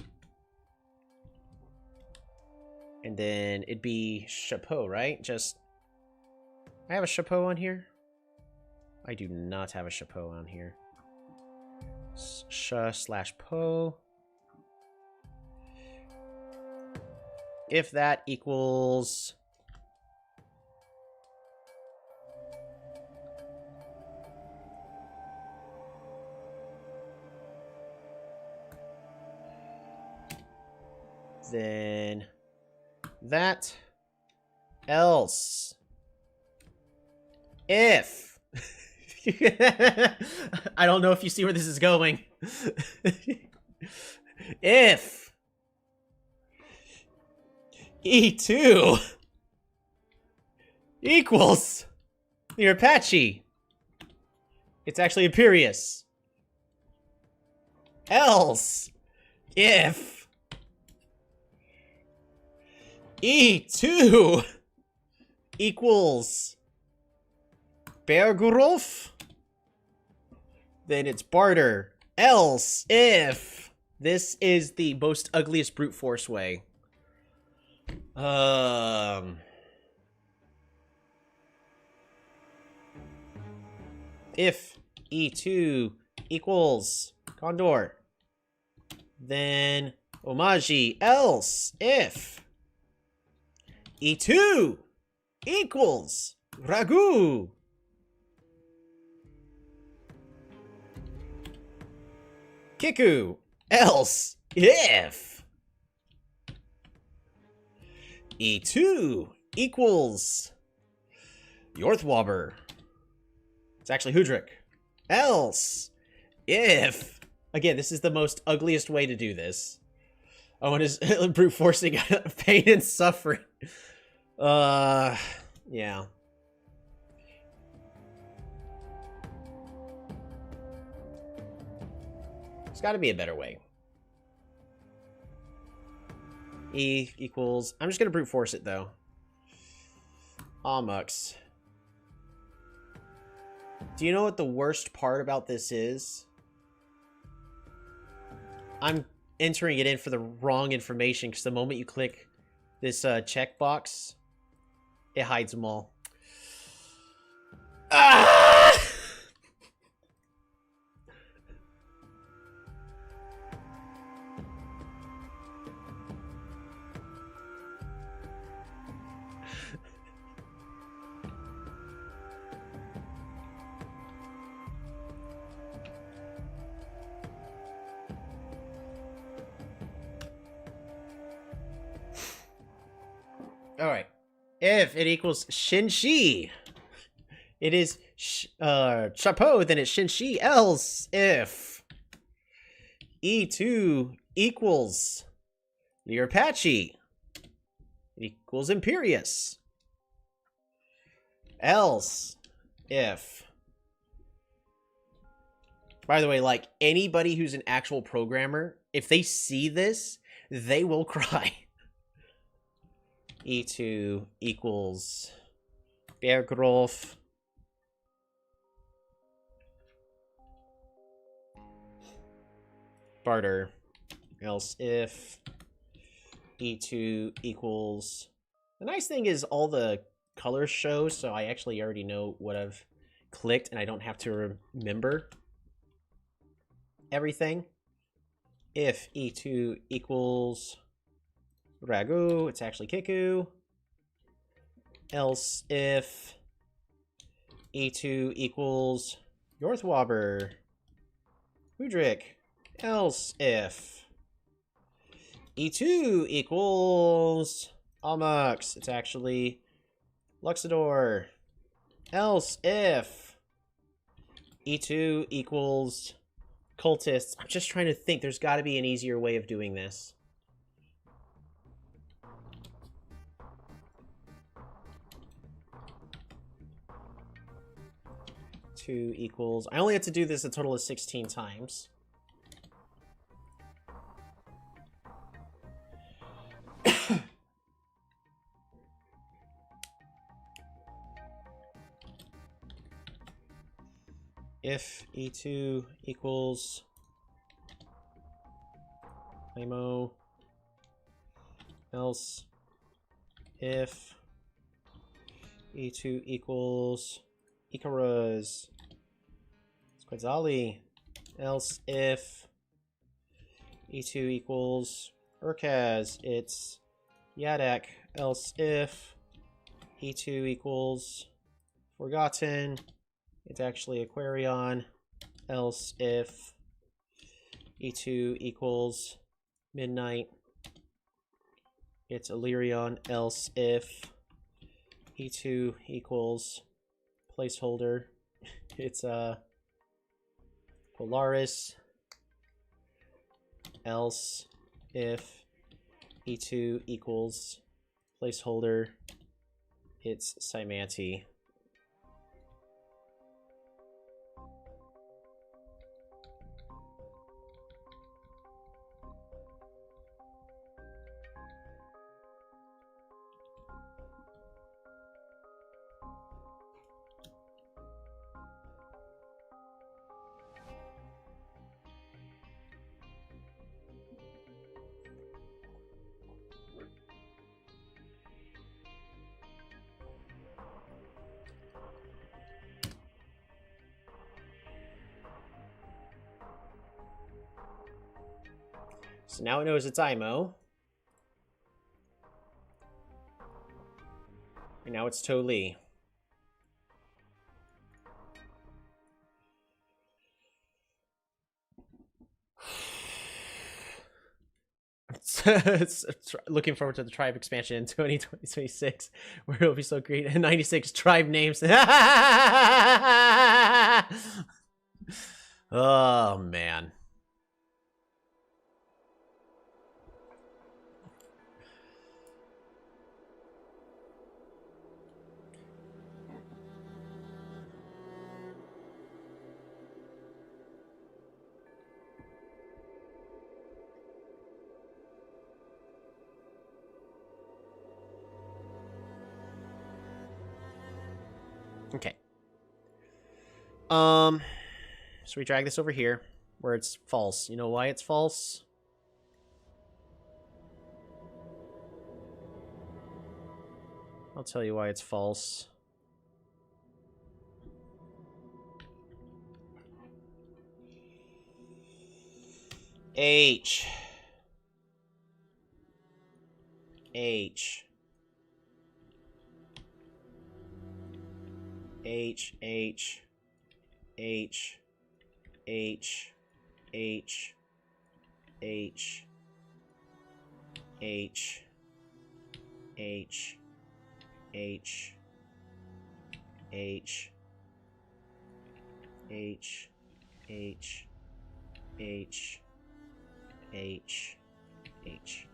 Speaker 3: and then it'd be chapeau, right? Just, I have a chapeau on here? I do not have a chapeau on here. Sh/po. If that equals then that, else if I don't know if you see where this is going. If E2 equals your Apache, it's actually Imperius. Else
Speaker 2: if E2 equals Bergurulf, then it's barter. Else, if this is the most ugliest brute force way. If E2 equals Condor, then Omaji. Else, if E2 equals Ragu, Kiku. Else, if E2 equals Yorthwobber, it's actually Hudrik. Else, if... Again, this is the most ugliest way to do this. Oh, and is brute forcing pain and suffering. Yeah. There's got to be a better way. E equals... I'm just going to brute force it, though. Amux. Do you know what the worst part about this is? I'm entering it in for the wrong information, because the moment you click this checkbox, it hides them all. Ah! Alright. If it equals Shinshi, it is Chapeau, then it's Shinshi. Else, if E2 equals Learpachi, it equals Imperius. Else, if... By the way, like, anybody who's an actual programmer, if they see this, they will cry. E2 equals Bergrolf. Barter. Else if E2 equals... The nice thing is all the colors show, so I actually already know what I've clicked, and I don't have to remember everything. If E2 equals Ragu, it's actually Kiku. Else if E2 equals Yorthwobber, Hudrik. Else if E2 equals Almux, it's actually Luxador. Else if E2 equals Cultists. I'm just trying to think. There's got to be an easier way of doing this. Two equals... I only have to do this a total of 16 times. If E2 equals Imo, else if E2 equals Icarus, Squazzali, else if E2 equals Urkaz, it's Yadak, else if E2 equals Forgotten, it's actually Aquarion. Else if E2 equals Midnight, it's Illyrion. Else if E2 equals Placeholder, it's Polaris. Else if E2 equals Placeholder, it's Cymanti.
Speaker 3: So now it knows it's IMO. And now it's To Lee. Looking forward to the tribe expansion in 2026, where it'll be so great. And 96 tribe names. Oh, man. Okay. So we drag this over here where it's false. You know why it's false? I'll tell you why it's false. H. H. H. H. H. H. H. H. H. H. H. H. H. H. H. H. H.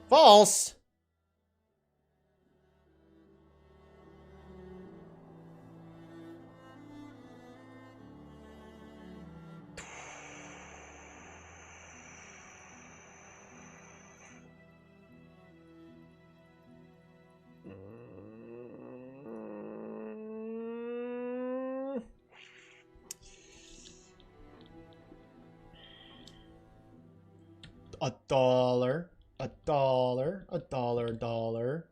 Speaker 3: False! $1, $1, $1, $1, $1.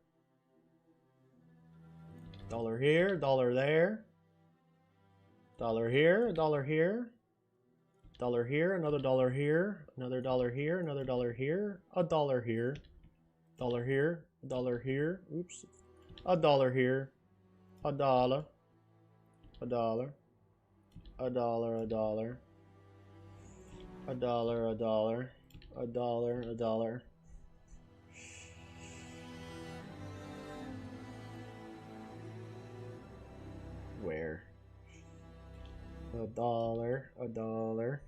Speaker 3: Dollar here, dollar there. Dollar here, dollar here. Dollar here, another dollar here, another dollar here, another dollar here, $1 here. Dollar here, dollar here. Oops. $1 here. $1. $1. $1, $1. $1, $1. $1, $1. Where? $1, $1.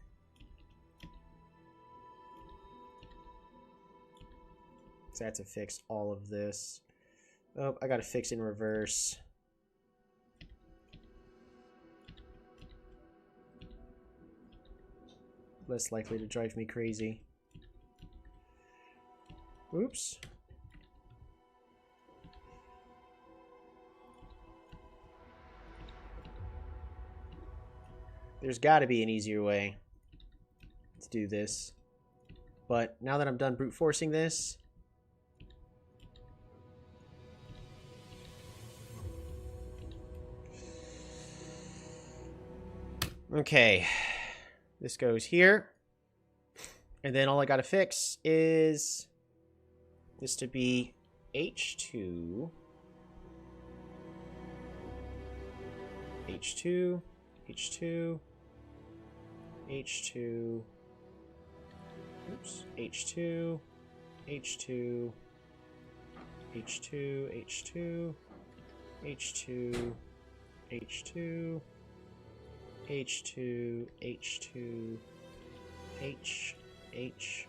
Speaker 3: So I have to fix all of this. Oh, I gotta fix in reverse. Less likely to drive me crazy. Oops. There's gotta be an easier way to do this. But now that I'm done brute forcing this, okay, this goes here, and then all I gotta fix is this to be H2, H2, H2, H2, oops, H2, H2, H2, H2, H2, H2, H2, H2, H, H,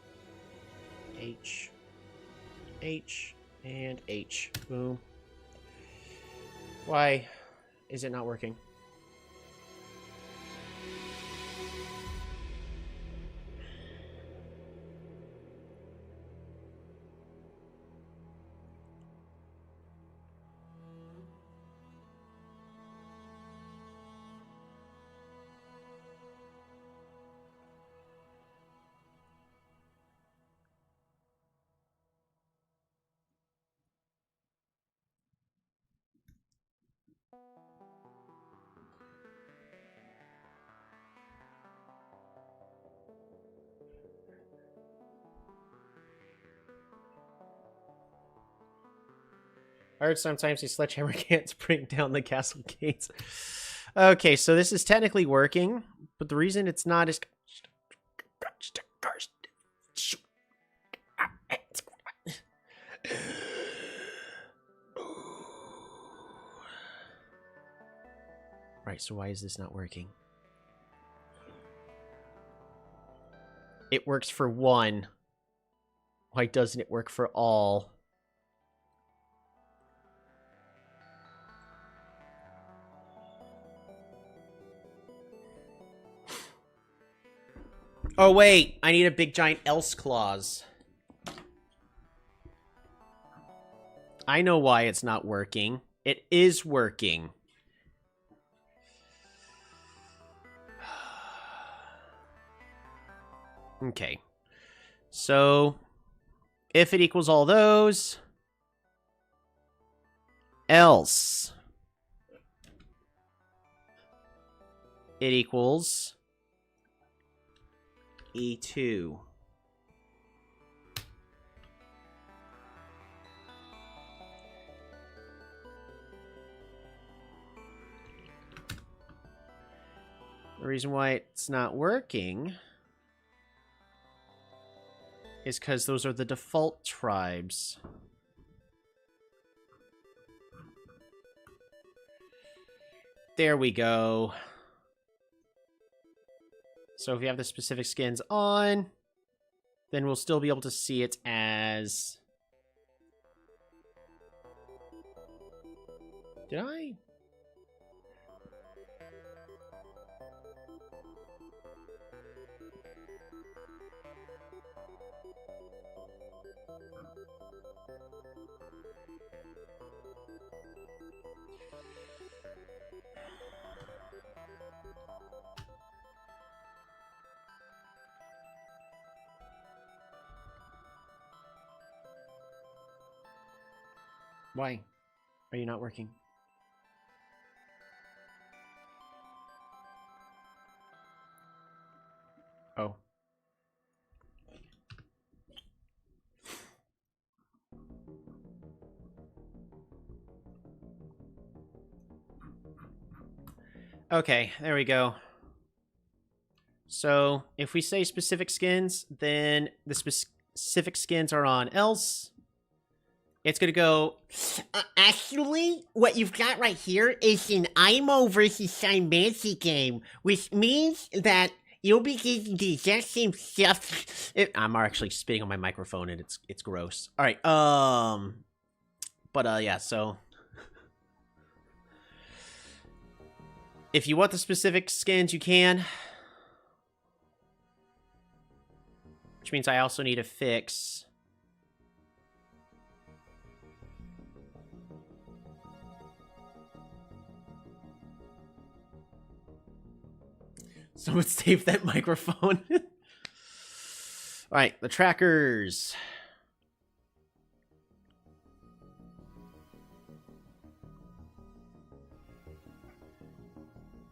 Speaker 3: H, H, and H. Boom. Why is it not working? I heard sometimes these sledgehammer can't bring down the castle gates. Okay, so this is technically working, but the reason it's not is... Right, so why is this not working? It works for one. Why doesn't it work for all? Oh, wait. I need a big giant else clause. I know why it's not working. It is working. Okay. So, if it equals all those, else it equals E2. The reason why it's not working is because those are the default tribes. There we go. So if you have the specific skins on, then we'll still be able to see it as... Did I? Why are you not working? Oh. Okay, there we go. So, if we say specific skins, then the specific skins are on else. It's gonna go...
Speaker 4: Actually, what you've got right here is an IMO versus Cymancy game, which means that you'll be getting the exact same stuff.
Speaker 3: I'm actually spitting on my microphone and it's gross. Alright, yeah, so... If you want the specific skins, you can. Which means I also need to fix... Someone save that microphone. Alright, the trackers.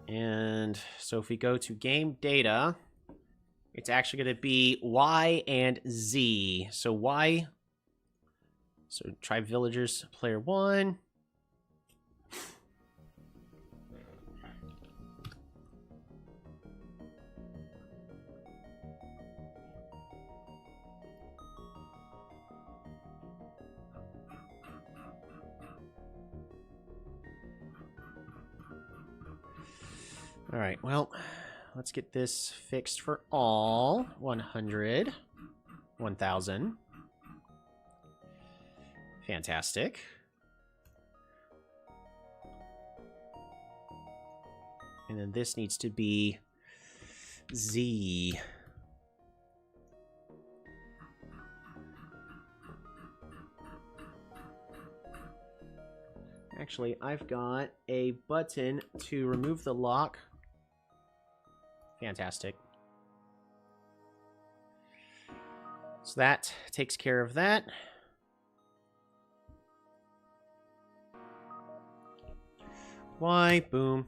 Speaker 3: And so if we go to game data, it's actually going to be Y and Z. So Y, so tribe villagers, player 1. All right, well, let's get this fixed for all. 100. 1,000. Fantastic. And then this needs to be Z. Actually, I've got a button to remove the lock. Fantastic. So that takes care of that. Y, boom.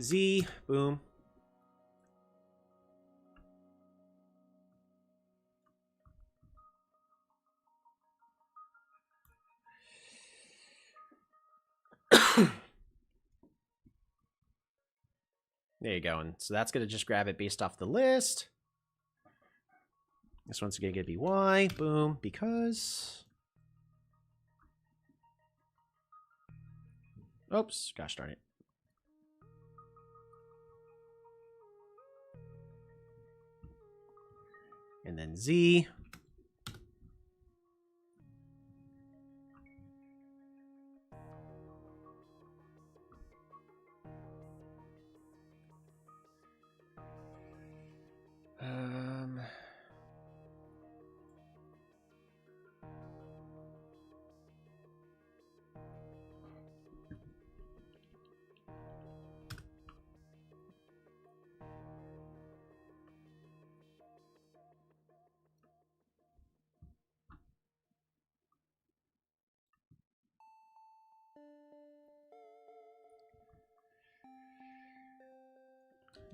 Speaker 3: Z, boom. There you go. And so that's going to just grab it based off the list. This one's going to be Y. Boom. Because... Oops. Gosh darn it. And then Z.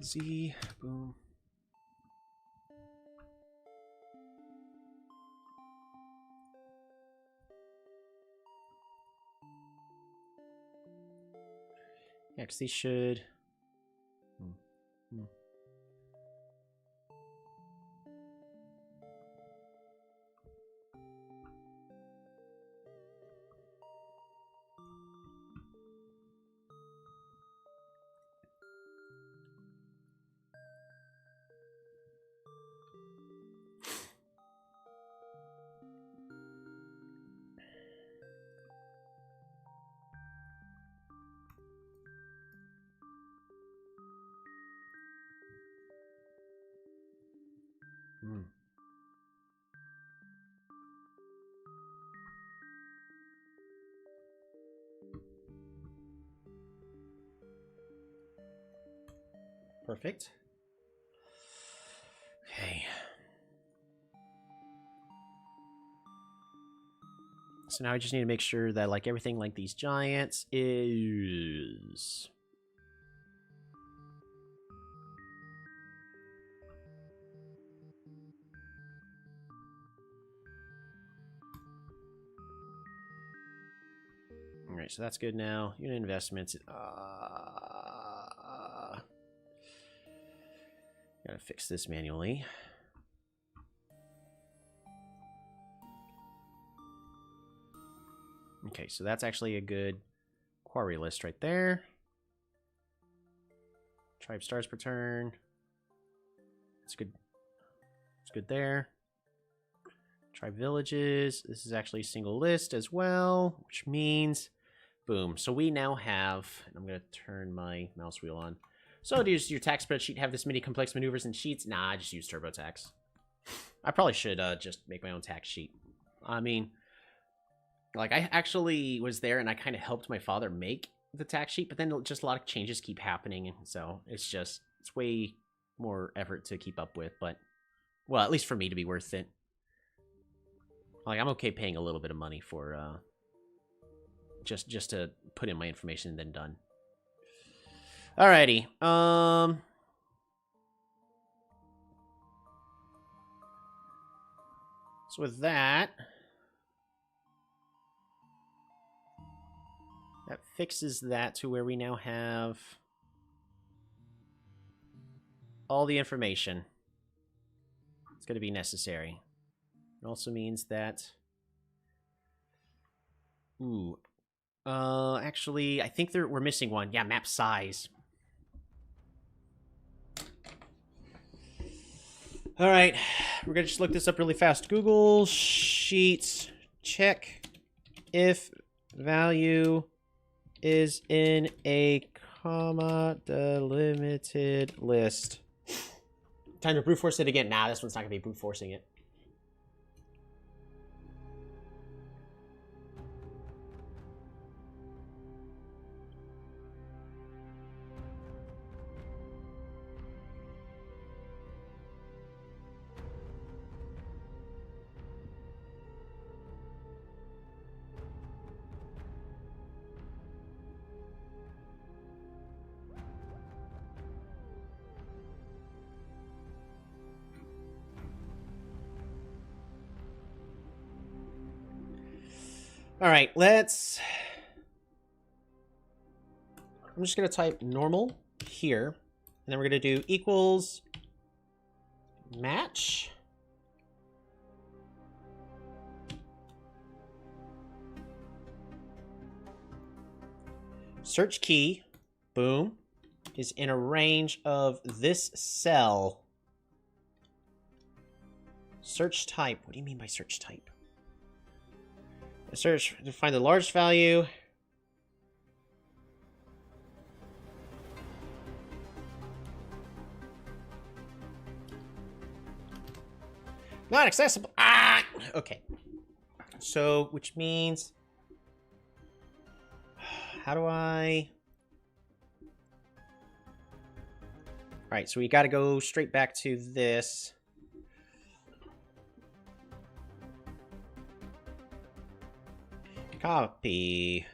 Speaker 3: Z, boom. Yeah, because these should... Perfect. Okay. So now I just need to make sure that like everything like these giants is... All right, so that's good now. Unit investments. Gotta fix this manually. Okay, so that's actually a good quarry list right there. Tribe stars per turn. It's good. It's good there. Tribe villages. This is actually a single list as well, which means, boom. So we now have, and I'm going to turn my mouse wheel on. So does your tax spreadsheet have this many complex maneuvers and sheets? Nah, I just use TurboTax. I probably should just make my own tax sheet. I mean, like I actually was there and I kind of helped my father make the tax sheet, but then just a lot of changes keep happening. And so it's way more effort to keep up with, but well, at least for me to be worth it. Like I'm okay paying a little bit of money for just to put in my information and then done. Alrighty. So with that fixes that to where we now have all the information it's going to be necessary. It also means that... Ooh. Actually, I think we're missing one. Yeah, map size. All right, we're gonna just look this up really fast. Google Sheets, check if value is in a comma delimited list. Time to brute force it again. Nah, this one's not gonna be brute forcing it. All right, let's... I'm just going to type normal here. And then we're going to do equals match. Search key, boom, is in a range of this cell. Search type. What do you mean by search type? Search to find the largest value. Not accessible. Ah! Okay. So, which means... How do I... Alright, so we gotta go straight back to this. Copy.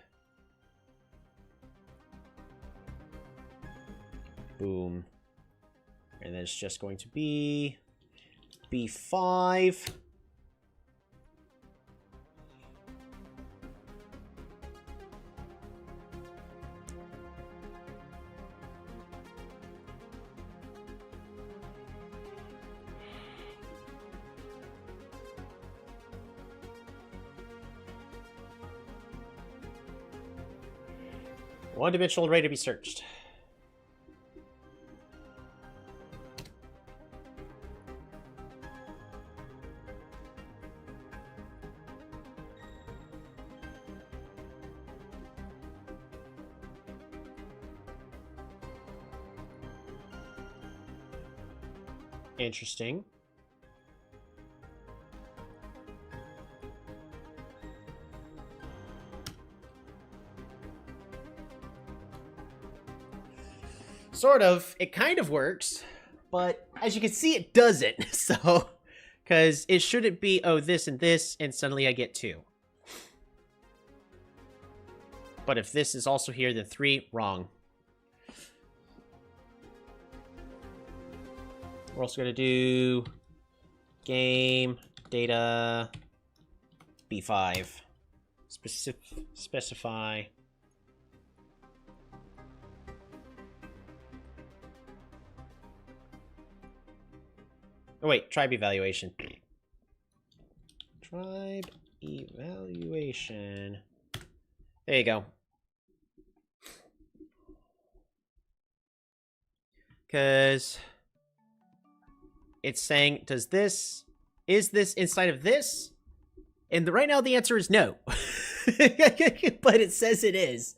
Speaker 3: Boom. And then it's just going to be B5. One-dimensional array to be searched. Interesting. Sort of. It kind of works, but as you can see, it doesn't. So, because it shouldn't be, oh, this, and suddenly I get 2. But if this is also here, then 3, wrong. We're also going to do game data B5. Specify. Oh, wait, tribe evaluation. Tribe evaluation. There you go. Because it's saying, is this inside of this? And right now the answer is no. But it says it is.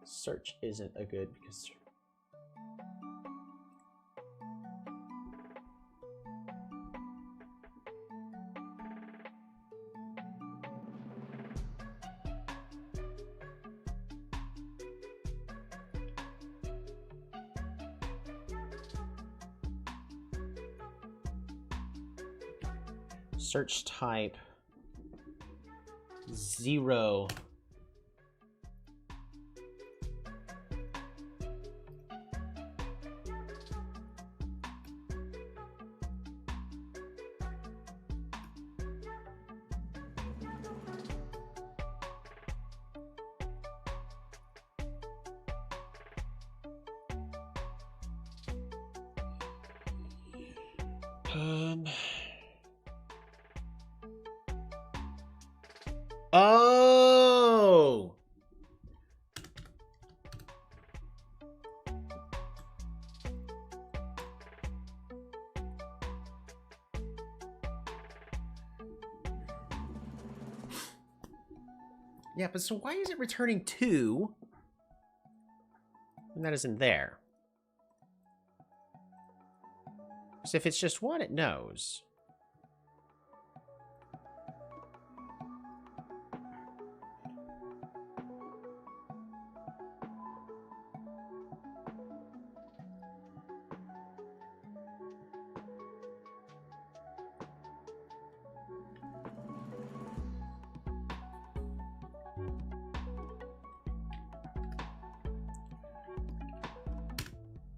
Speaker 3: Search isn't a good because search type 0. Oh! Yeah, but so why is it returning 2? And that isn't there. Because if it's just 1, it knows.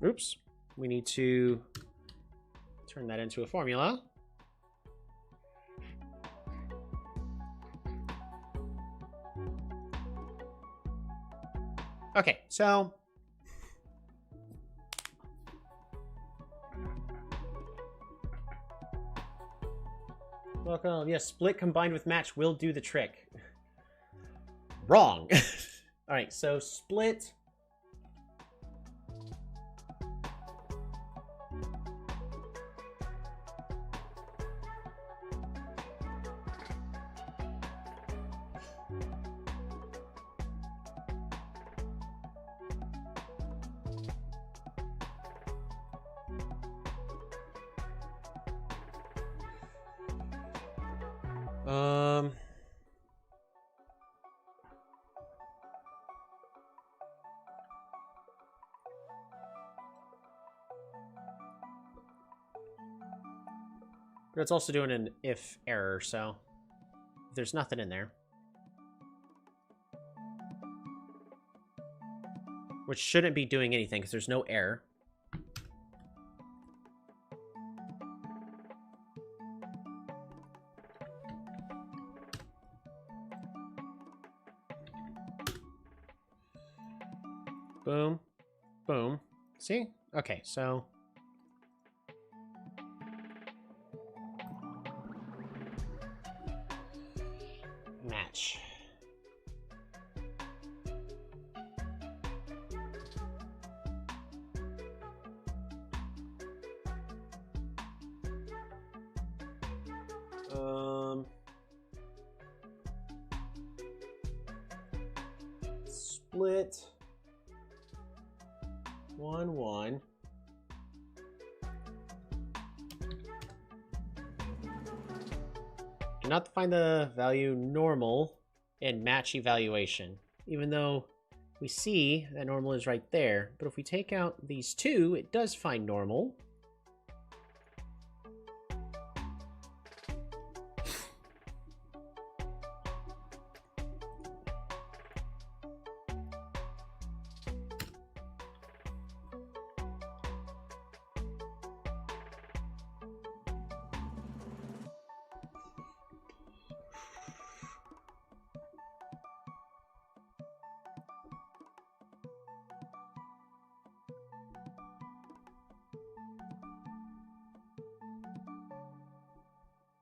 Speaker 3: Oops. We need to turn that into a formula. Okay, so welcome. Yes, split combined with match will do the trick. Wrong. All right, so split. But it's also doing an if error, so there's nothing in there. Which shouldn't be doing anything because there's no error. Boom. Boom. See? Okay, so... match. Split 1-1. Not to find the value normal in match evaluation, even though we see that normal is right there. But if we take out these two, it does find normal.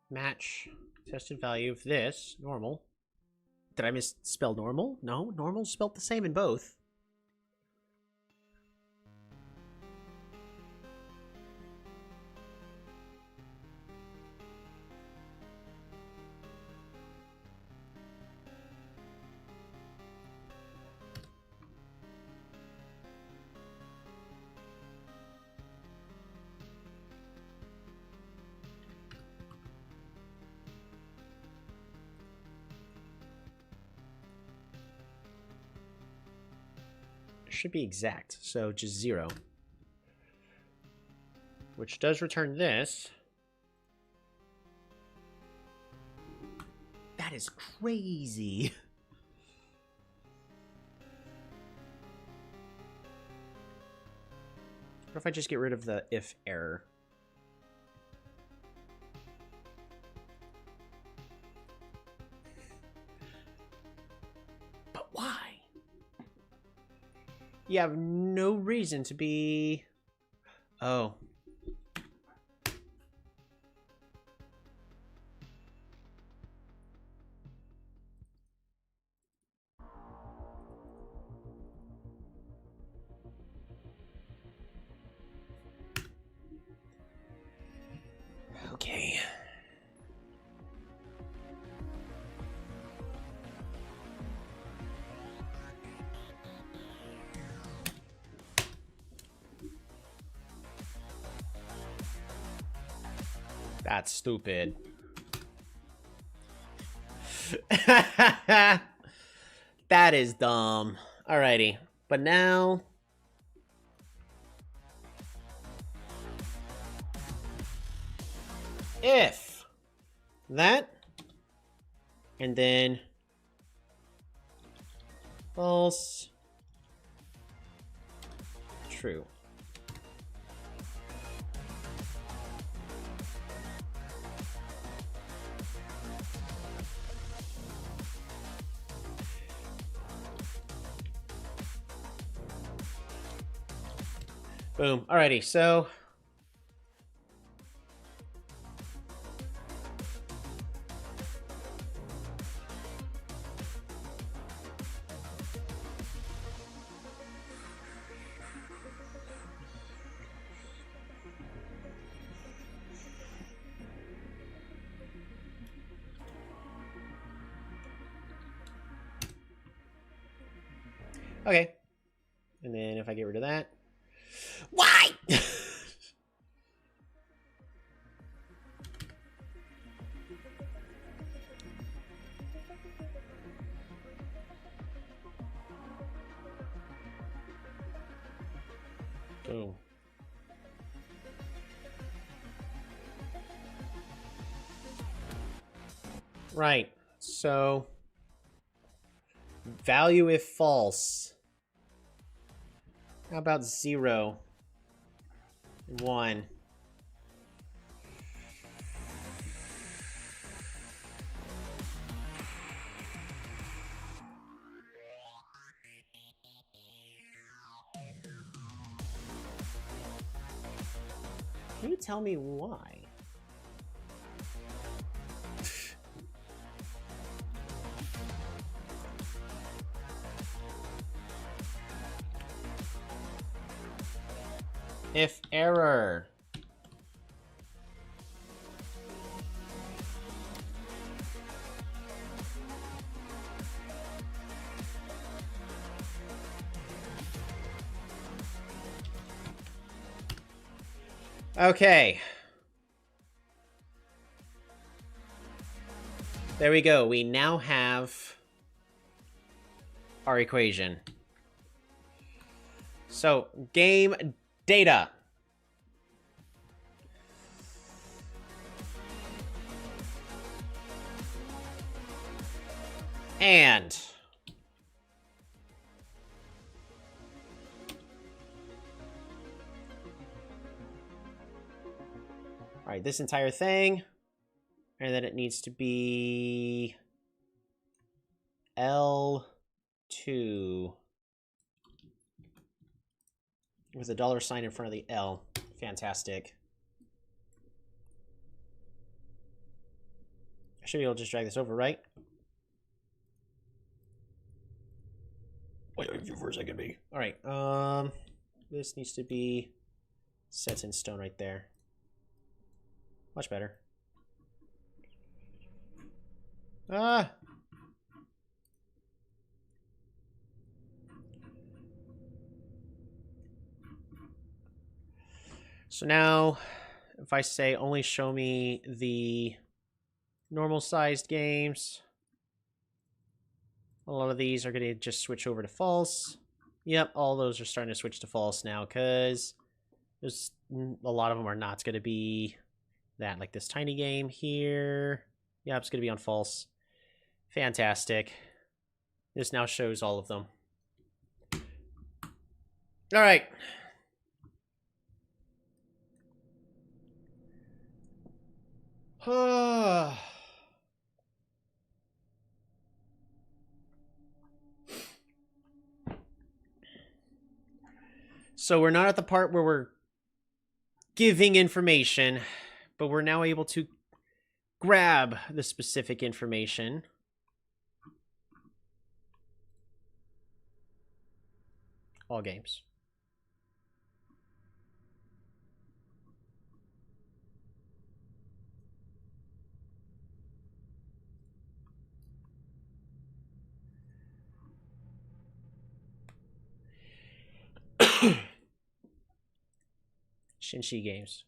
Speaker 3: Match tested value of this normal. Did I misspell normal? No, normal's spelled the same in both. Should be exact, so just 0. Which does return this. That is crazy. What if I just get rid of the if error? But why? You have no reason to be... Oh. Okay. That's stupid. That is dumb. Alrighty. But now... if that, and then false, true. Boom. Alrighty, so... Okay. And then if I get rid of that... Why? Boom. Right. So... value if false. How about 0? 1. Can you tell me why? If error. Okay. There we go. We now have our equation. So, game data. And all right, this entire thing, and then it needs to be L2 with a $sign in front of the L. Fantastic. I should be able to just drag this over, right?
Speaker 2: Wait for a second, B.
Speaker 3: All right. This needs to be set in stone right there. Much better. Ah. So now, if I say only show me the normal sized games, a lot of these are going to just switch over to false. Yep, all those are starting to switch to false now because there's a lot of them are not going to be that. Like this tiny game here. Yep, it's going to be on false. Fantastic. This now shows all of them. All right. So we're not at the part where we're giving information, but we're now able to grab the specific information. All games. Shinshi games.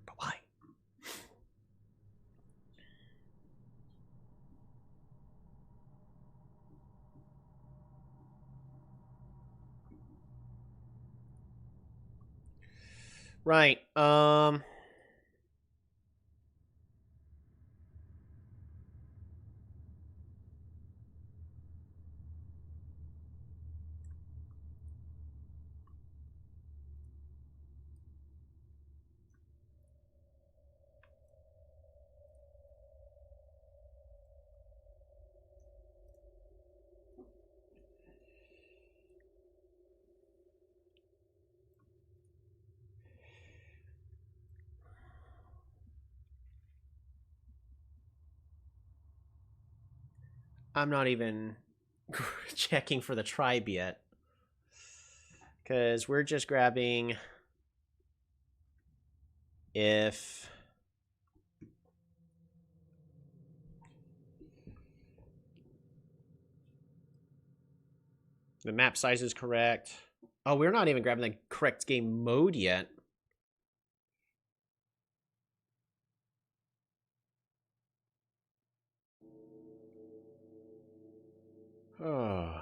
Speaker 3: But why? Right. I'm not even checking for the tribe yet. Because we're just grabbing if the map size is correct. Oh, we're not even grabbing the correct game mode yet. Oh.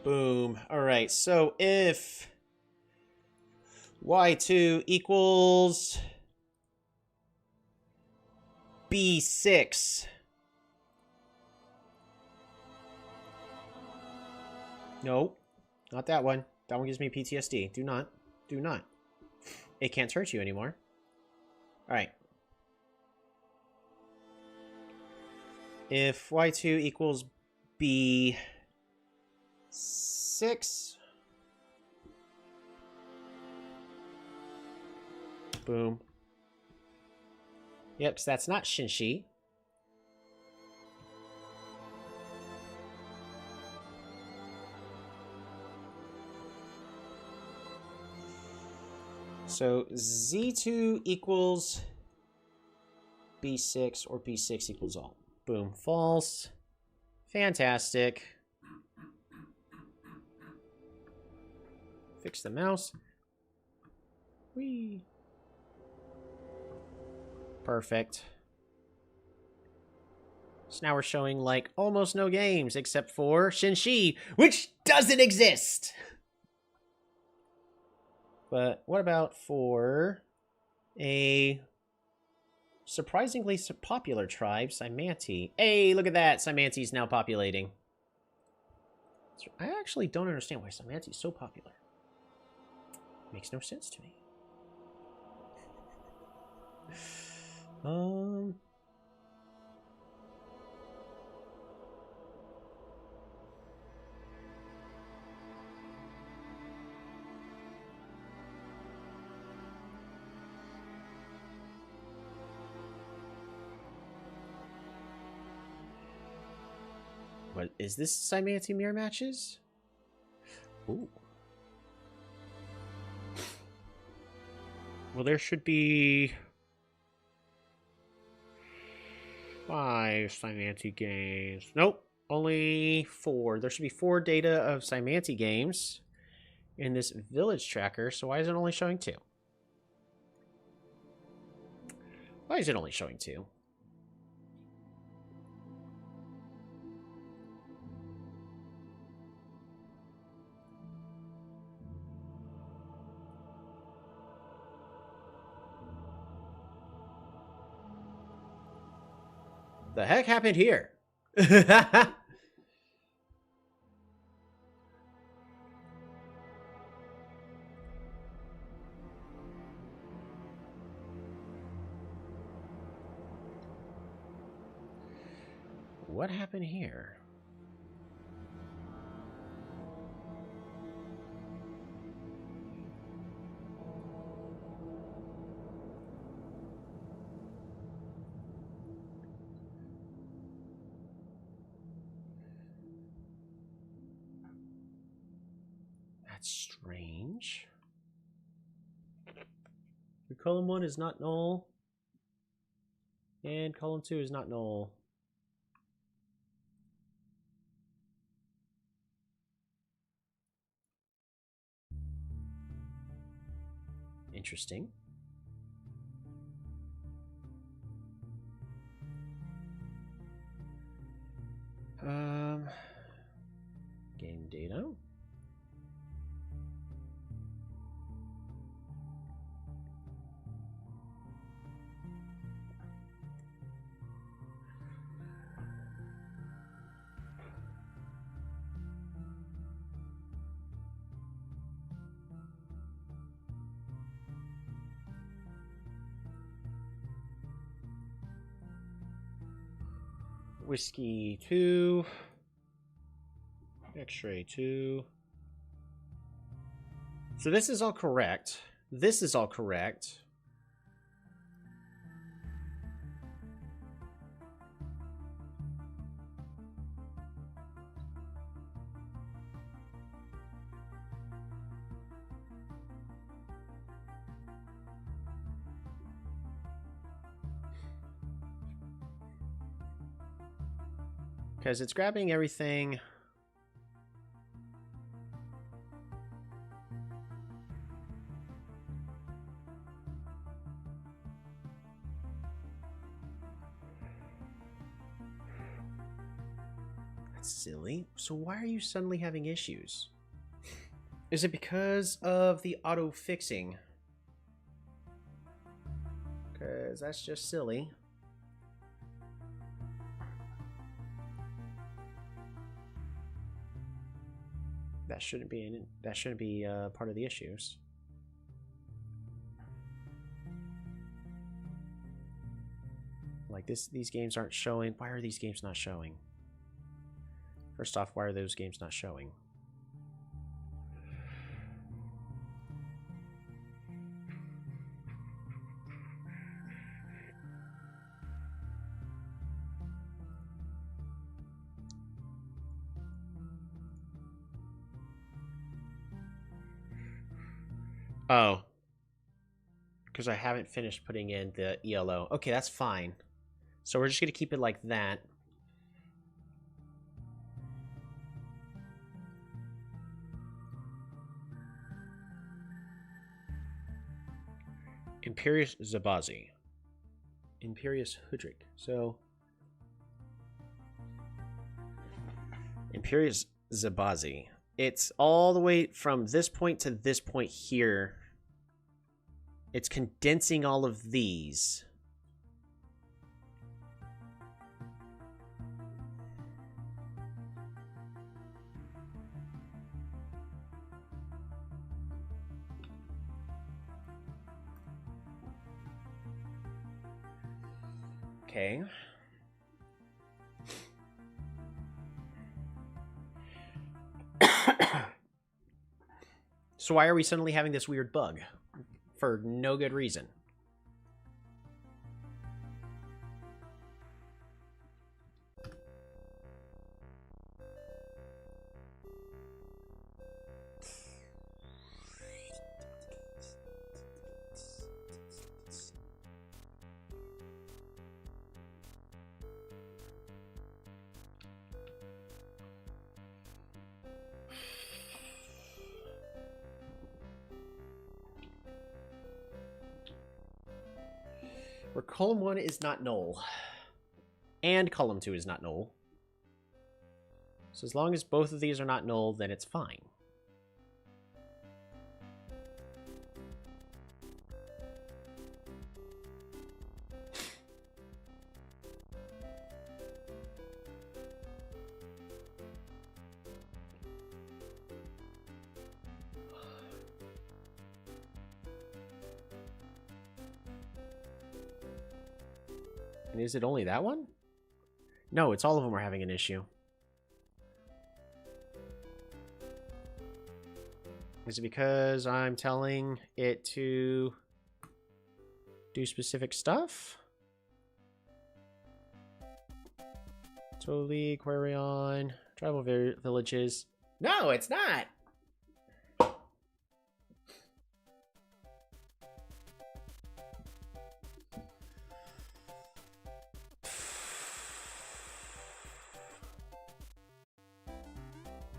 Speaker 3: Boom. All right. So if y2 equals b6. No, not that one. That one gives me PTSD. Do not. Do not. It can't hurt you anymore. All right. If y2 equals b6. Boom. Yep, so that's not Shinshi. So Z2 equals B6 or B6 equals all. Boom. False. Fantastic. Fix the mouse. Whee. Perfect. So now we're showing like almost no games except for Shinshi, which doesn't exist. But what about for a surprisingly popular tribe, Symanti? Hey, look at that. Symanti's now populating. I actually don't understand why Symanti's so popular. Makes no sense to me. What is this? Symanti mirror matches? Ooh. Well, there should be 5 Symanti games. Nope, only 4. There should be 4 data of Symanti games in this village tracker. So why is it only showing 2? Why is it only showing 2? The heck happened here? What happened here? That's strange. Column 1 is not null. And column 2 is not null. Interesting. Game data. Whiskey 2. X-ray 2. So this is all correct. This is all correct. Because it's grabbing everything. That's silly. So why are you suddenly having issues? Is it because of the auto fixing? Because that's just silly. That shouldn't be part of the issues. Like these games aren't showing. Why are these games not showing? First off, why are those games not showing? Oh. Because I haven't finished putting in the ELO. Okay, that's fine. So we're just going to keep it like that. Imperious Zabazi. Imperious Hudrick. So... Imperious Zabazi. It's all the way from this point to this point here. It's condensing all of these. Okay. So why are we suddenly having this weird bug? For no good reason. Where column 1 is not null. And column 2 is not null. So as long as both of these are not null, then it's fine. And is it only that one? No, it's all of them are having an issue. Is it because I'm telling it to do specific stuff? Totally, Quarion, tribal villages. No, it's not!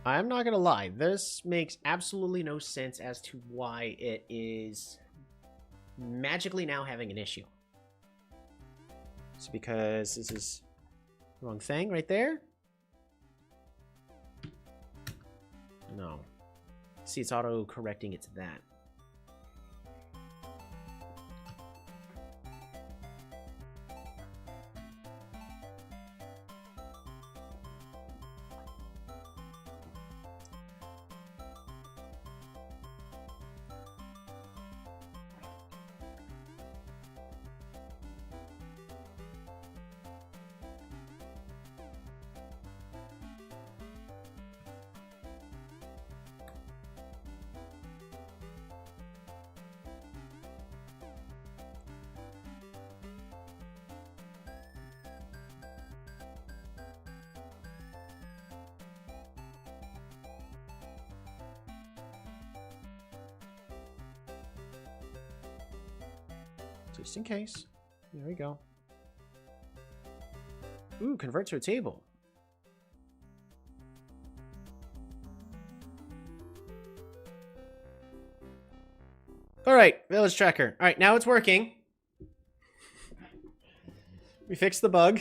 Speaker 3: I'm not gonna lie, this makes absolutely no sense as to why it is magically now having an issue. It's because this is the wrong thing right there? No. See, it's auto-correcting it to that. Just in case. There we go. Ooh, convert to a table. All right, village tracker. All right, now it's working. We fixed the bug.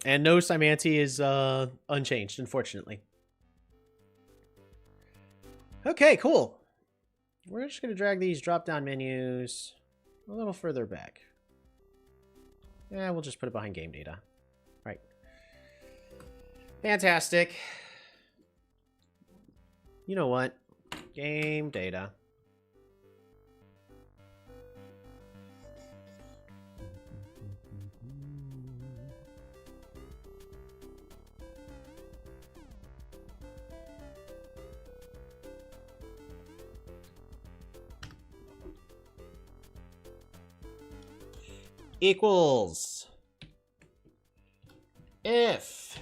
Speaker 3: And no Cymanti is unchanged, unfortunately. Okay, cool. We're just going to drag these drop-down menus a little further back. Yeah, we'll just put it behind game data. Right. Fantastic. You know what? Game data. Equals if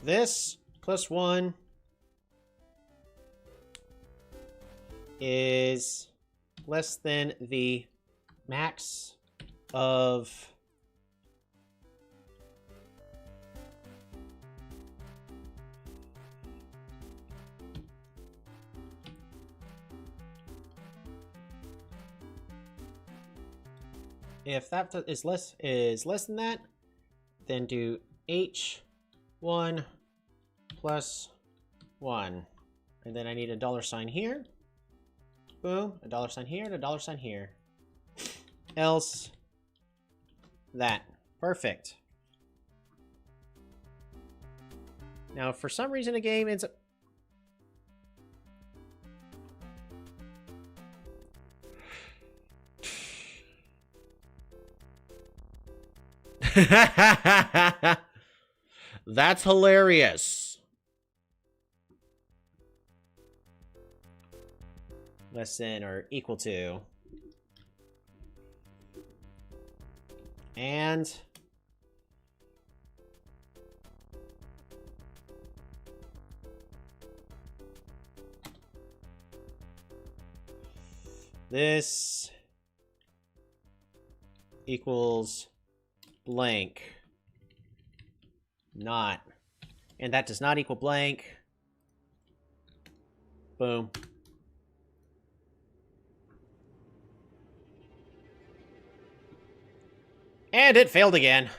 Speaker 3: this plus 1 is less than the max of if that is less than that, then do h1 plus 1. And then I need a $sign here. Boom, a $sign here and a $sign here. Else that. Perfect. Now, if for some reason a game ends up... That's hilarious. Less than or equal to. And this equals blank. Not. And that does not equal blank. Boom. And it failed again.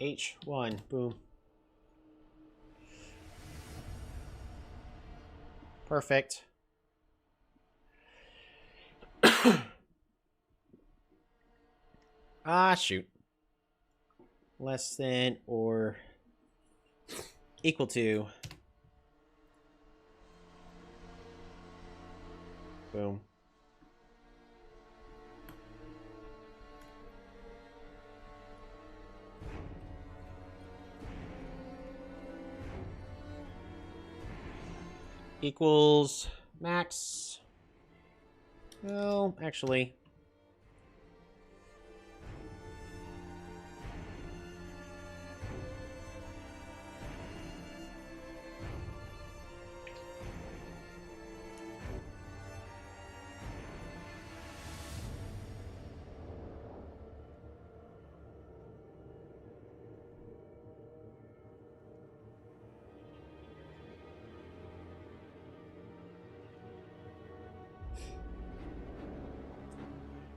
Speaker 3: H1, boom. Perfect. Ah, shoot. Less than or equal to. Boom. Equals max. Well, actually.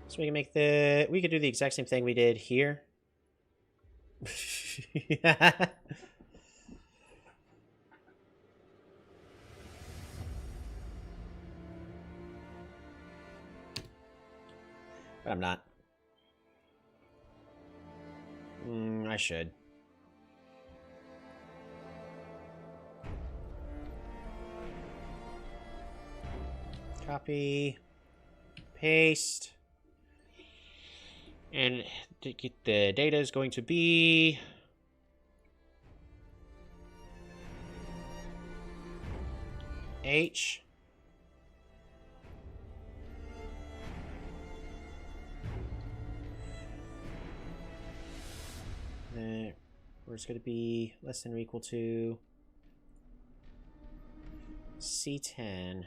Speaker 3: So we can make we could do the exact same thing we did here. But I'm not. I should. Copy. paste. And to get the data is going to be H. Then where it's going to be less than or equal to C10.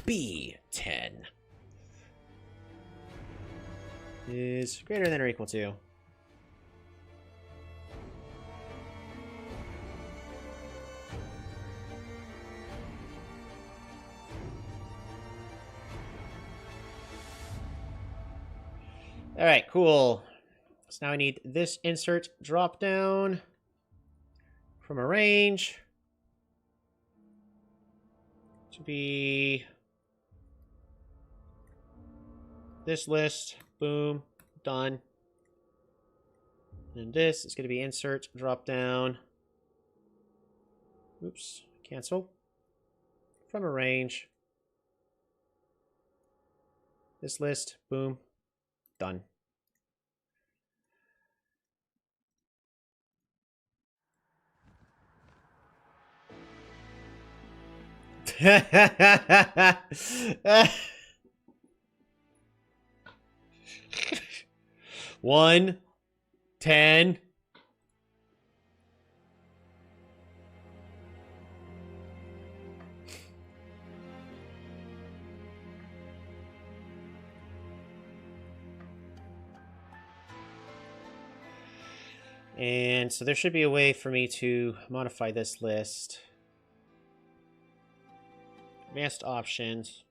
Speaker 3: B10 is greater than or equal to all right, cool. So now I need this insert drop down from a range to be this list. Boom, done. And this is going to be insert drop down. Oops, cancel. From a range. This list, boom, done. One, 10. And so there should be a way for me to modify this list. Advanced options.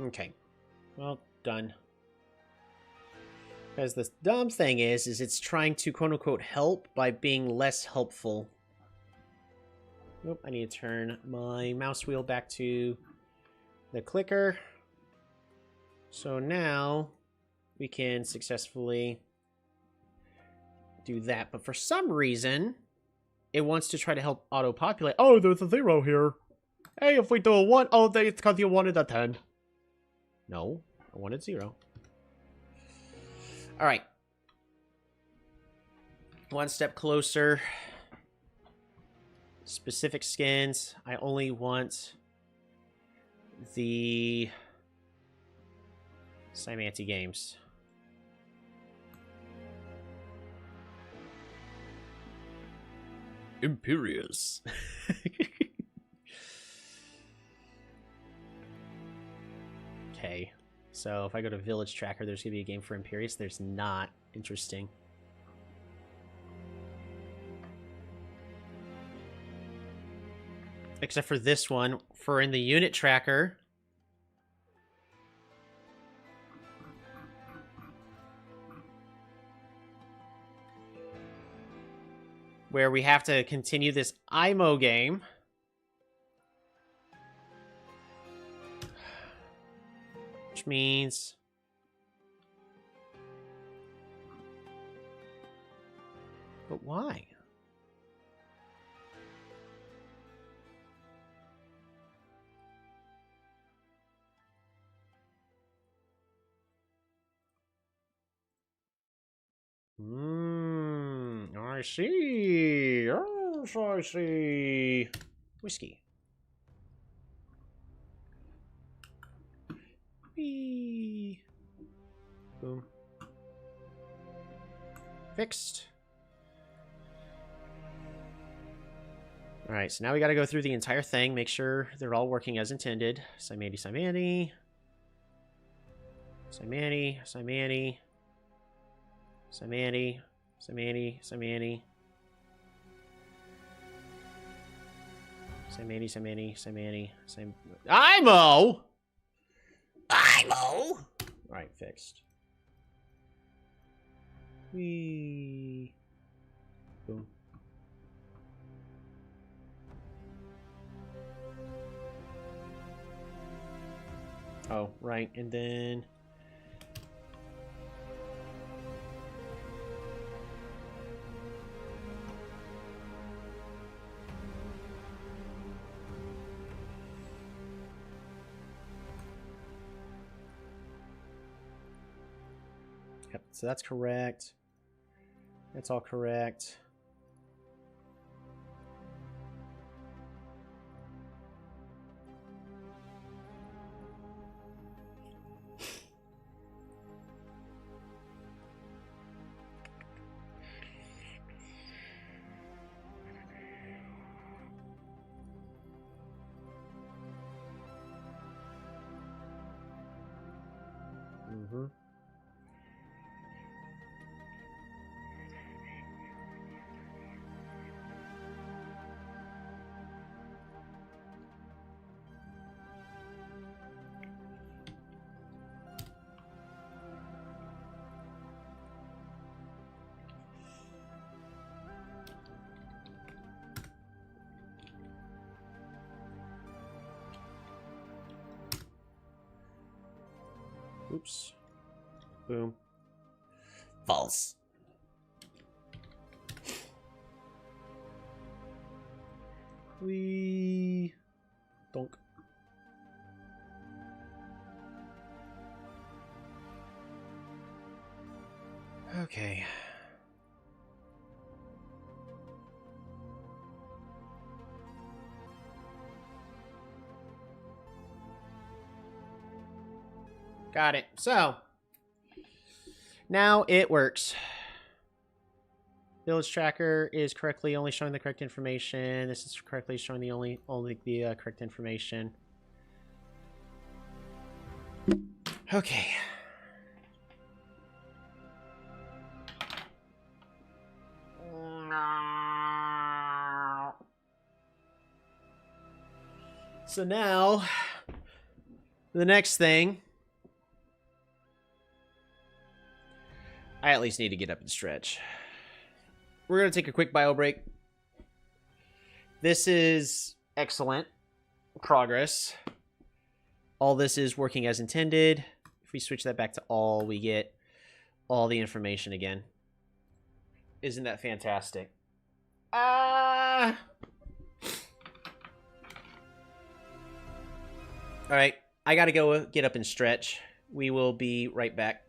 Speaker 3: Okay. Well, done. Because the dumb thing is it's trying to quote-unquote help by being less helpful. Nope, I need to turn my mouse wheel back to the clicker. So now we can successfully do that. But for some reason, it wants to try to help auto-populate. Oh, there's a 0 here. Hey, if we do a 1, oh, it's because you wanted a 10. No, I wanted 0. All right. One step closer. Specific skins. I only want the Cymanti games.
Speaker 2: Imperious.
Speaker 3: Okay. So if I go to Village Tracker, there's going to be a game for Imperious. There's not. Interesting. Except for this one, for in the unit tracker. Where we have to continue this IMO game. Which means... But why? I see. Yes, I see. Whiskey. Boom. Fixed. Alright, so now we gotta go through the entire thing, make sure they're all working as intended. Simani, Simani. Simani, Simani. Simani, Simani, Simani. Simani, Simani, Simani, Sim... IMO!
Speaker 4: IMO!
Speaker 3: Alright, fixed. Whee. Boom. Oh, right, and then... Yep, so that's correct. That's all correct. Mm-hmm. Oops. Boom.
Speaker 4: False.
Speaker 3: Whee. Donk. Okay. Got it. So, now it works. Village tracker is correctly only showing the correct information. This is correctly showing the only the correct information. Okay. So now, the next thing, I at least need to get up and stretch. We're going to take a quick bio break. This is excellent progress. All this is working as intended. If we switch that back to all, we get all the information again. Isn't that fantastic? All right, I got to go get up and stretch. We will be right back.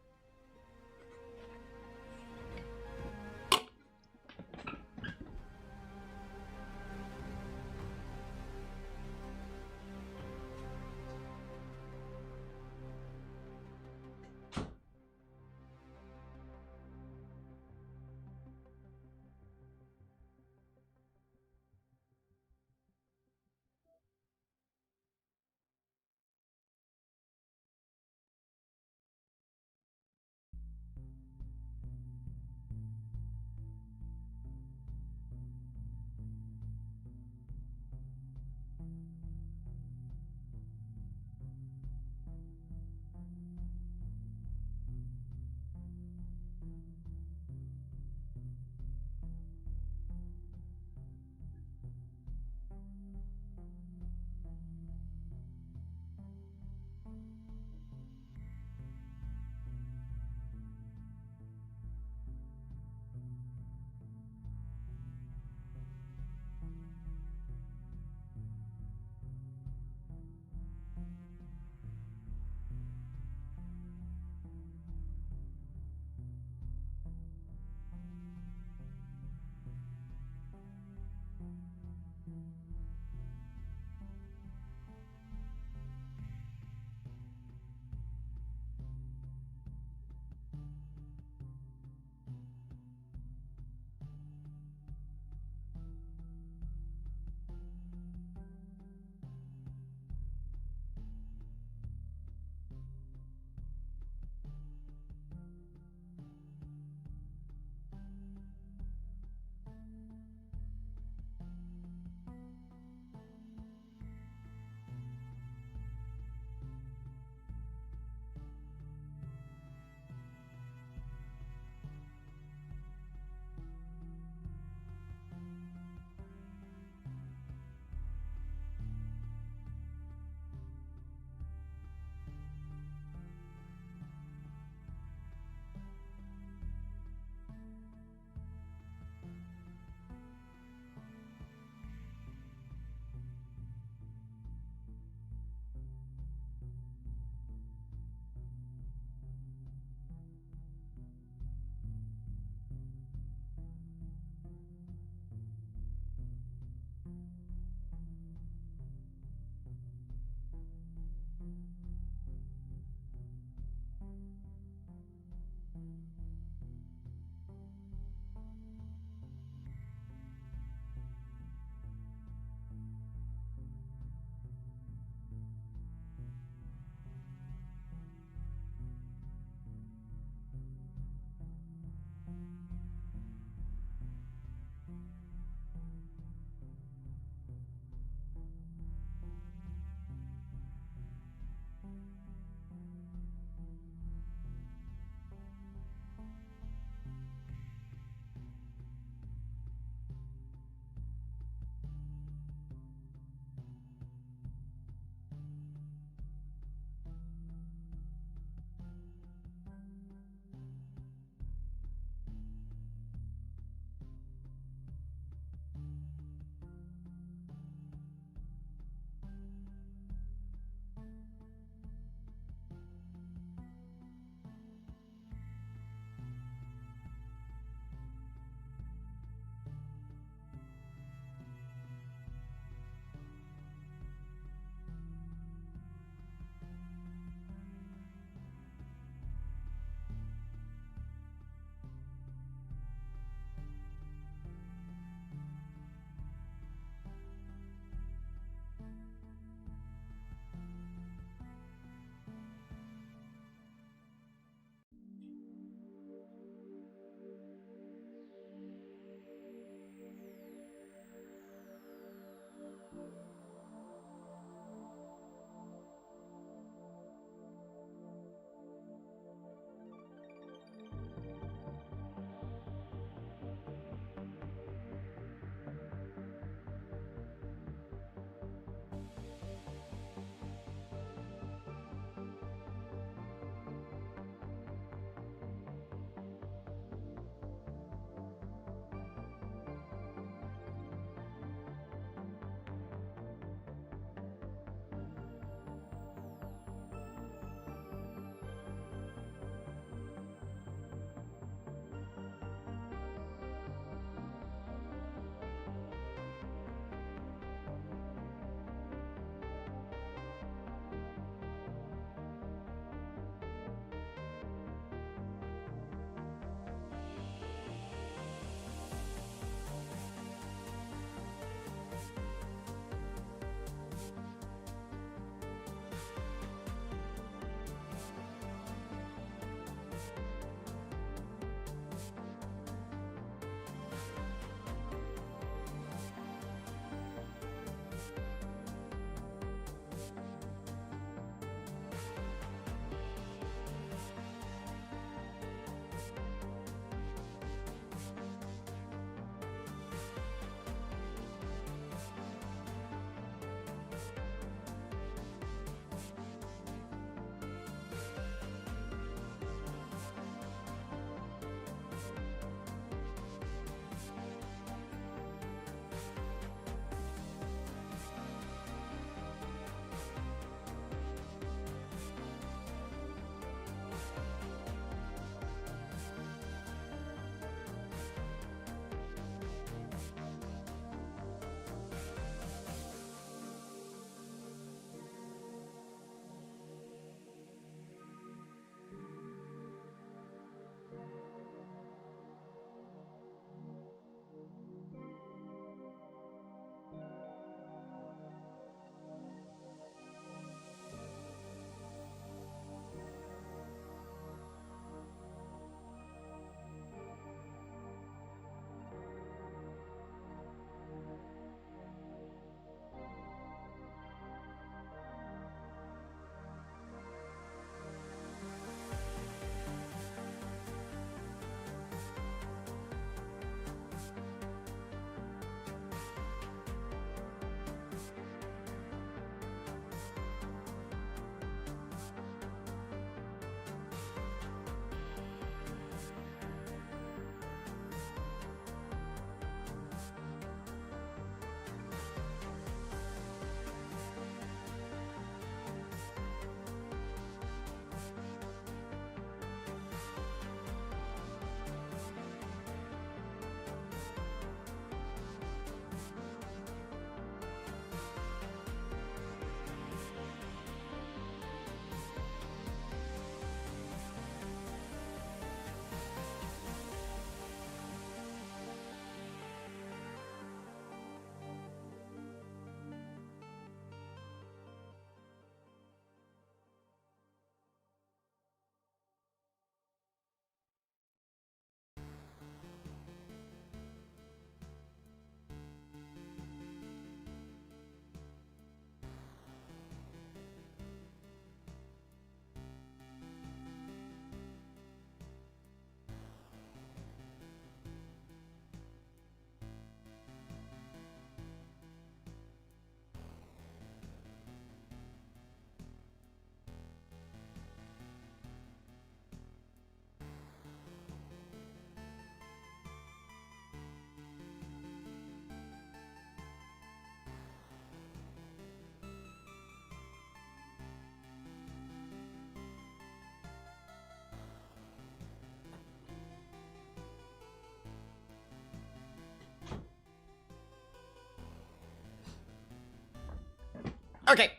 Speaker 3: Okay.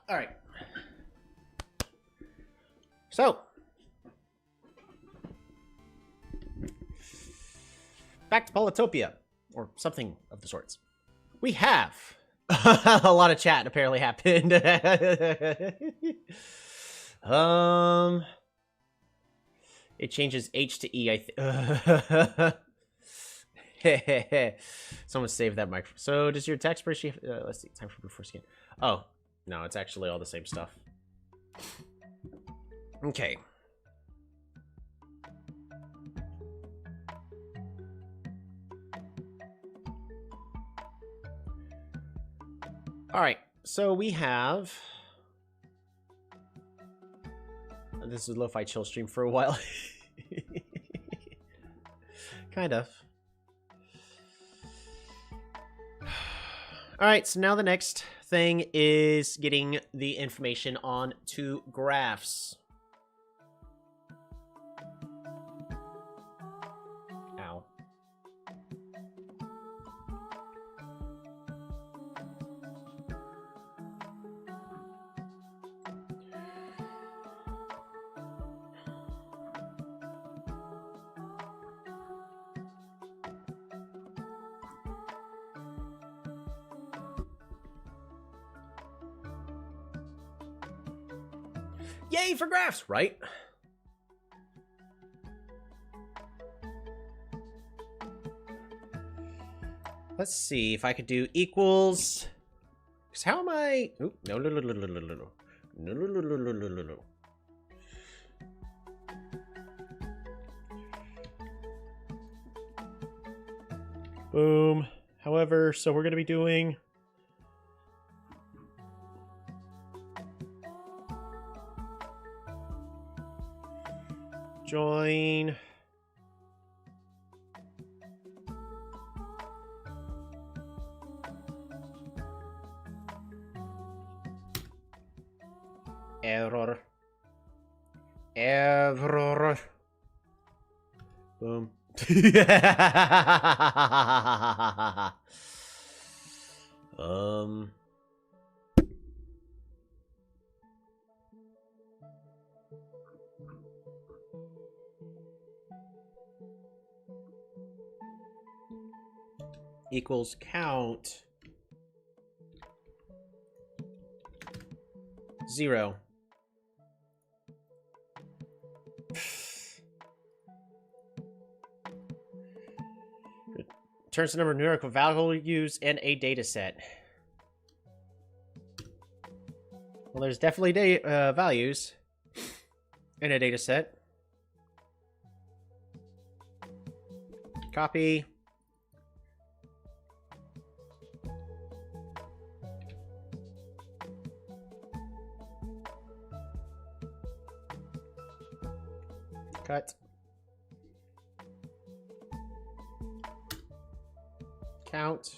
Speaker 3: All right. So, back to Polytopia, or something of the sorts. We have a lot of chat apparently happened. It changes H to E. Someone saved that microphone. So does your text spreadsheet? Let's see. Time for before scan. Oh no, it's actually all the same stuff. Okay. All right. So we have. This is a lo-fi chill stream for a while. Kind of. All right, so now the next thing is getting the information on two graphs. Ow. Yay for graphs, right? Let's see if I could do equals. Because how am I? Oop, no. Boom. However, so we're going to be doing. Join. Error. Boom. Equals count 0. Returns the number of numerical values in a data set. Well, there's definitely values in a data set. Copy. Cut. Count.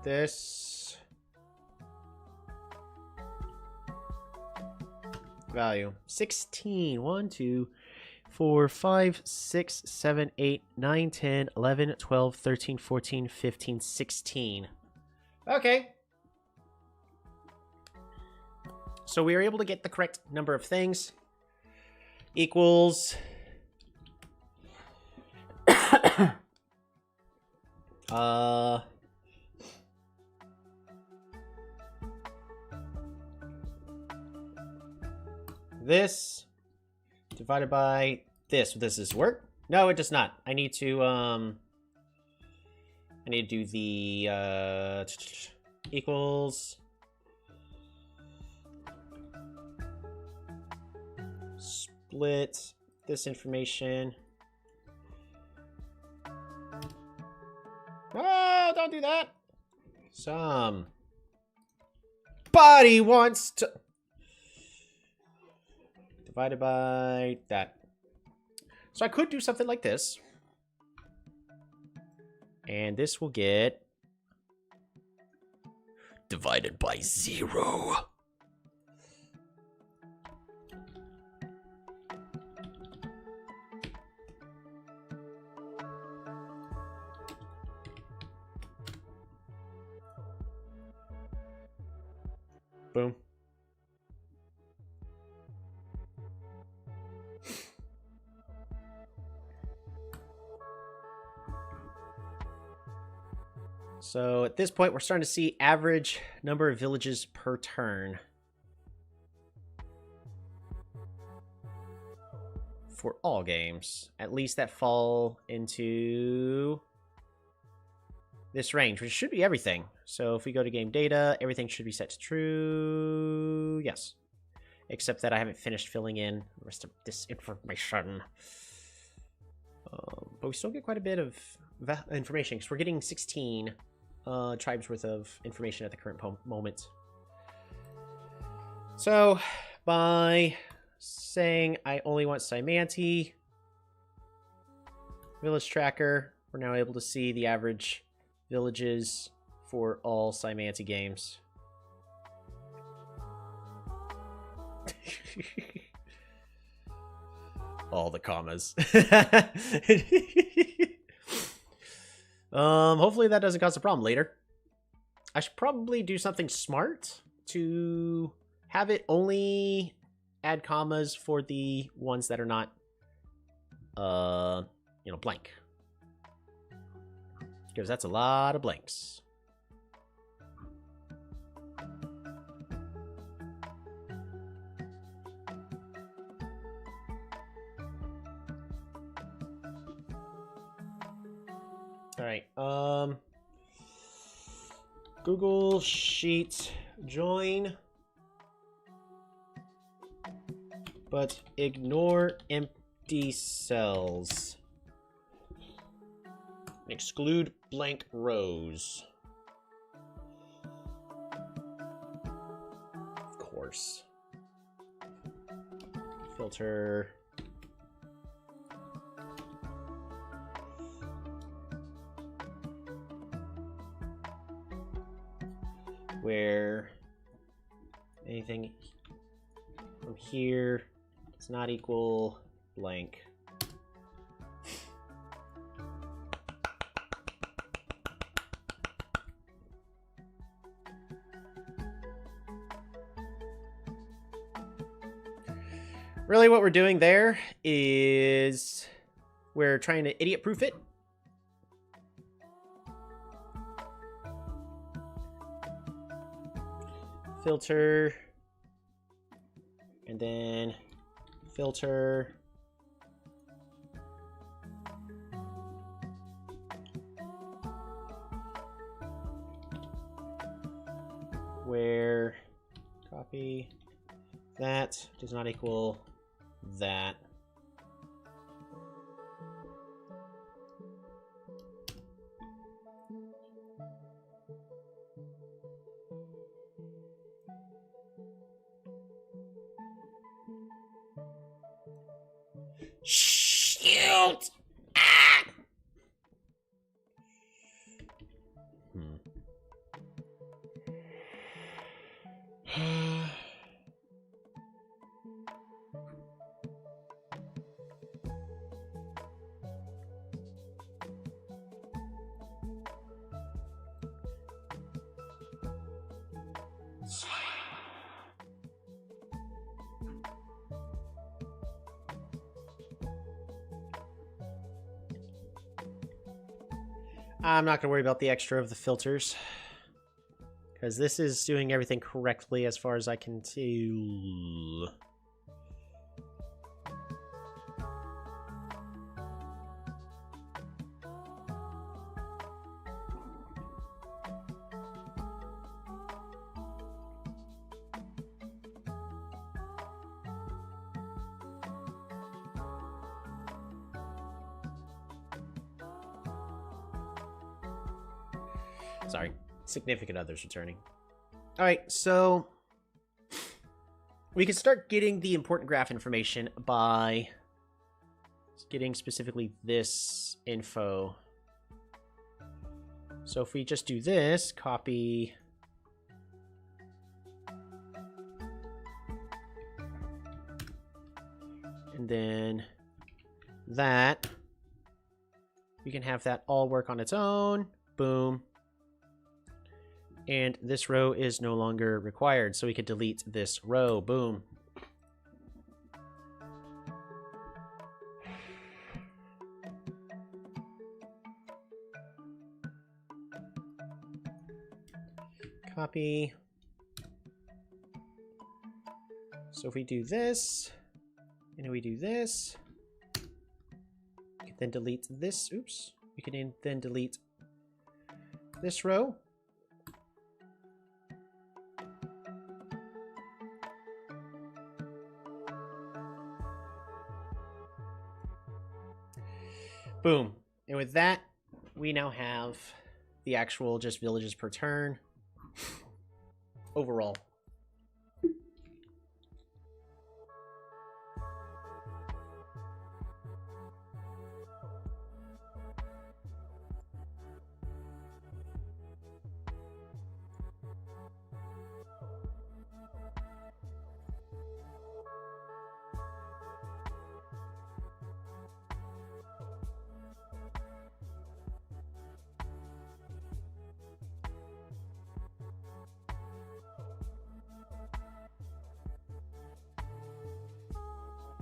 Speaker 3: This. Value. 16. 1, 2, 4, 5, 6, 7, 8, 9, 10, 11, 12, 13, 14, 15, 16. Okay. So we were able to get the correct number of things. Equals this divided by this. Does this work? No, it does not. I need to do the equals split this information. Oh, don't do that. Somebody wants to divided by that. So I could do something like this. And this will get divided by 0. Boom. So at this point, we're starting to see average number of villages per turn. For all games, at least that fall into this range, which should be everything. So if we go to game data, everything should be set to true. Yes. Except that I haven't finished filling in the rest of this information. But we still get quite a bit of information because we're getting 16 tribes worth of information at the current moment. So by saying I only want Symanti village tracker, we're now able to see the average villages for all Symanti games. All the commas. Hopefully that doesn't cause a problem later. I should probably do something smart to have it only add commas for the ones that are not, blank. Because that's a lot of blanks. All right. Google Sheet join, but ignore empty cells. Exclude blank rows. Of course. Filter. Where anything from here does not equal blank. Really what we're doing there is we're trying to idiot-proof it. Filter, and then filter, where copy that does not equal that. Shoot! Ah! I'm not going to worry about the extra of the filters, because this is doing everything correctly as far as I can tell. Sorry, significant others returning. All right, so we can start getting the important graph information by getting specifically this info. So if we just do this, copy and then that, we can have that all work on its own. Boom. And this row is no longer required, so we could delete this row. Boom. Copy. So if we do this, and we do this, we can then delete this. Oops. We can then delete this row. Boom. And with that, we now have the actual just villages per turn overall.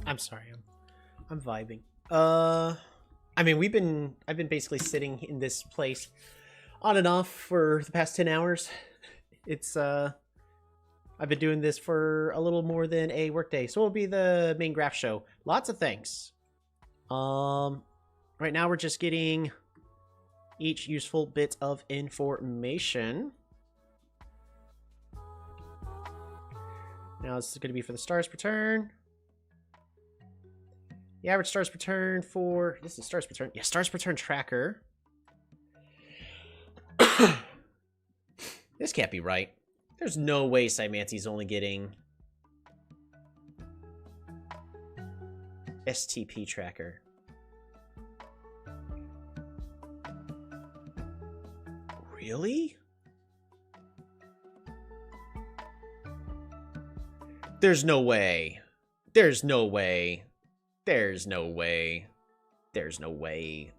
Speaker 3: I'm sorry, I'm vibing. I mean, I've been basically sitting in this place on and off for the past 10 hours. It's I've been doing this for a little more than a workday, so it'll be the main graph show. Lots of things. Right now we're just getting each useful bit of information. Now this is going to be for the stars per turn. The average stars per turn for... This is stars per turn. Yeah, stars per turn tracker. This can't be right. There's no way Cymancy's only getting... STP tracker. Really? There's no way. There's no way. There's no way. There's no way.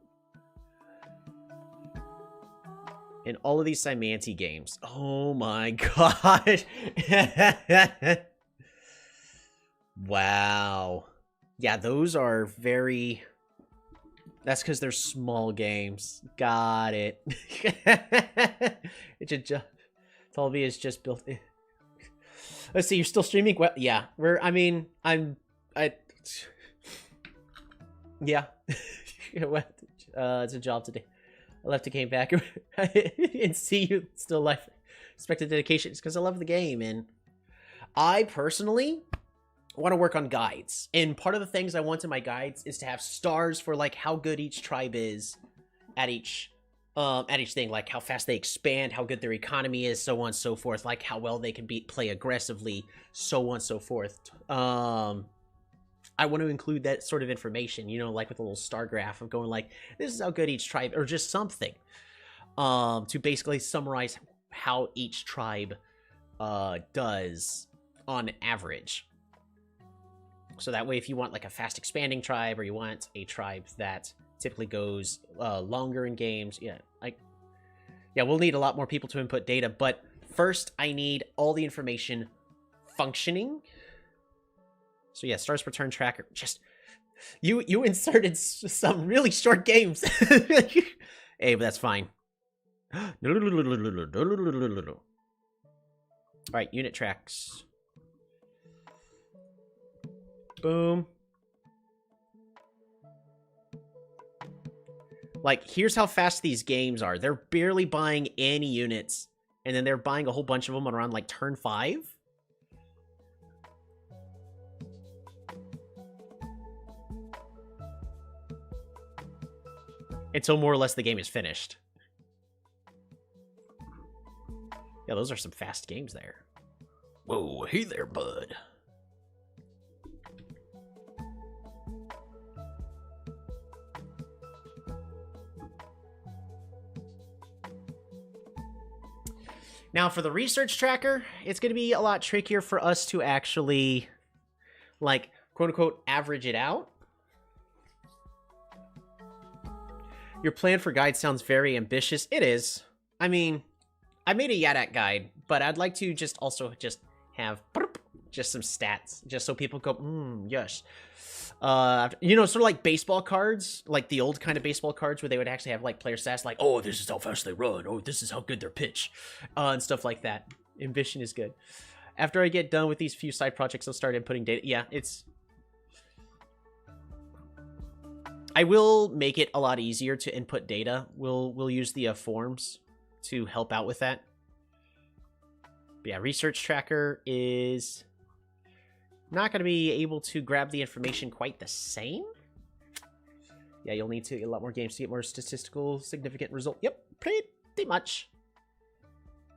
Speaker 3: In all of these Cymancy games. Oh my god. Wow. Yeah, those are very... That's because they're small games. Got it. It's just... Tolby is just built in. Let's see, you're still streaming? Well, yeah. Yeah. It's a job today. I left and came back and see you still life. Expected dedication. It's because I love the game, and I personally want to work on guides. And part of the things I want in my guides is to have stars for like how good each tribe is at each thing, like how fast they expand, how good their economy is, so on and so forth, like how well they can play aggressively, so on and so forth. I want to include that sort of information, you know, like with a little star graph of going like, this is how good each tribe, or just something, to basically summarize how each tribe does on average. So that way, if you want like a fast expanding tribe, or you want a tribe that typically goes longer in games, yeah, we'll need a lot more people to input data, but first I need all the information functioning. So yeah, stars per turn tracker. Just you inserted some really short games. Hey, but that's fine. All right, unit tracks. Boom. Like, here's how fast these games are. They're barely buying any units, and then they're buying a whole bunch of them around like turn 5. Until more or less the game is finished. Yeah, those are some fast games there. Whoa, hey there, bud. Now, for the research tracker, it's going to be a lot trickier for us to actually, like, quote-unquote, average it out. Your plan for guide sounds very ambitious. It is. I mean, I made a Yadak guide, but I'd like to just also just have just some stats, just so people go, yes. You know, sort of like baseball cards, like the old kind of baseball cards where they would actually have like player stats, like, oh, this is how fast they run, oh, this is how good their pitch, and stuff like that. Ambition is good. After I get done with these few side projects, I'll start inputting data. Yeah, I will make it a lot easier to input data. We'll use the forms to help out with that. But yeah, research tracker is not going to be able to grab the information quite the same. Yeah, you'll need to get a lot more games to get more statistical significant result. Yep, pretty much.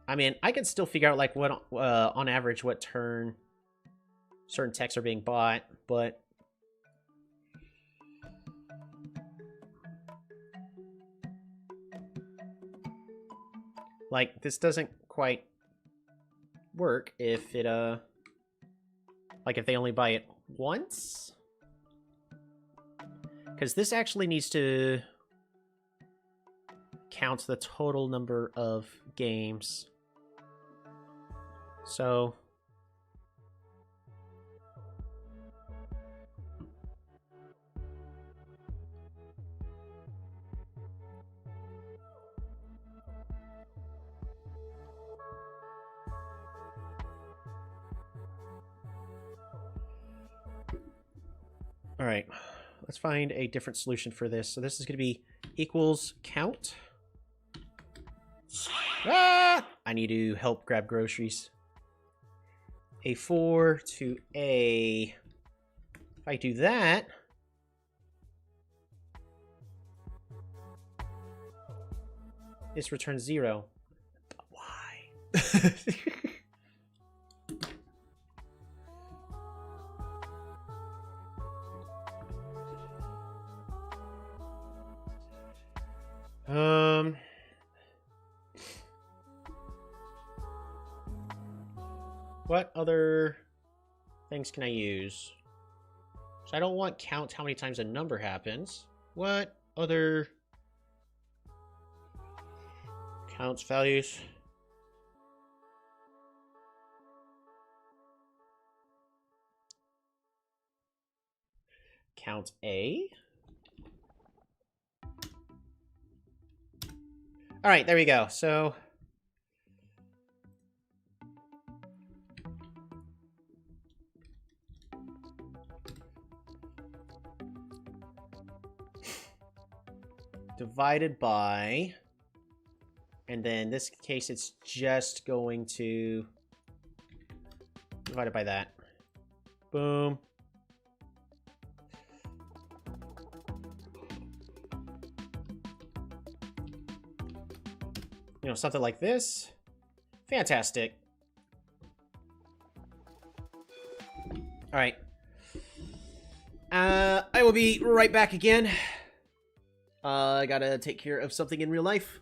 Speaker 3: I mean, I can still figure out like what on average what turn certain techs are being bought, but like this doesn't quite work if it like if they only buy it once, because this actually needs to count the total number of games. So all right, let's find a different solution for this. So this is going to be equals count. Ah! I need to help grab groceries. A4 to A. If I do that, this returns 0. But why? What other things can I use? So I don't want count how many times a number happens. What other counts values? Count A. All right, there we go. So divided by, and then in this case it's just going to divide it by that. Boom. You know, something like this. Fantastic. All right. I will be right back again. I gotta take care of something in real life.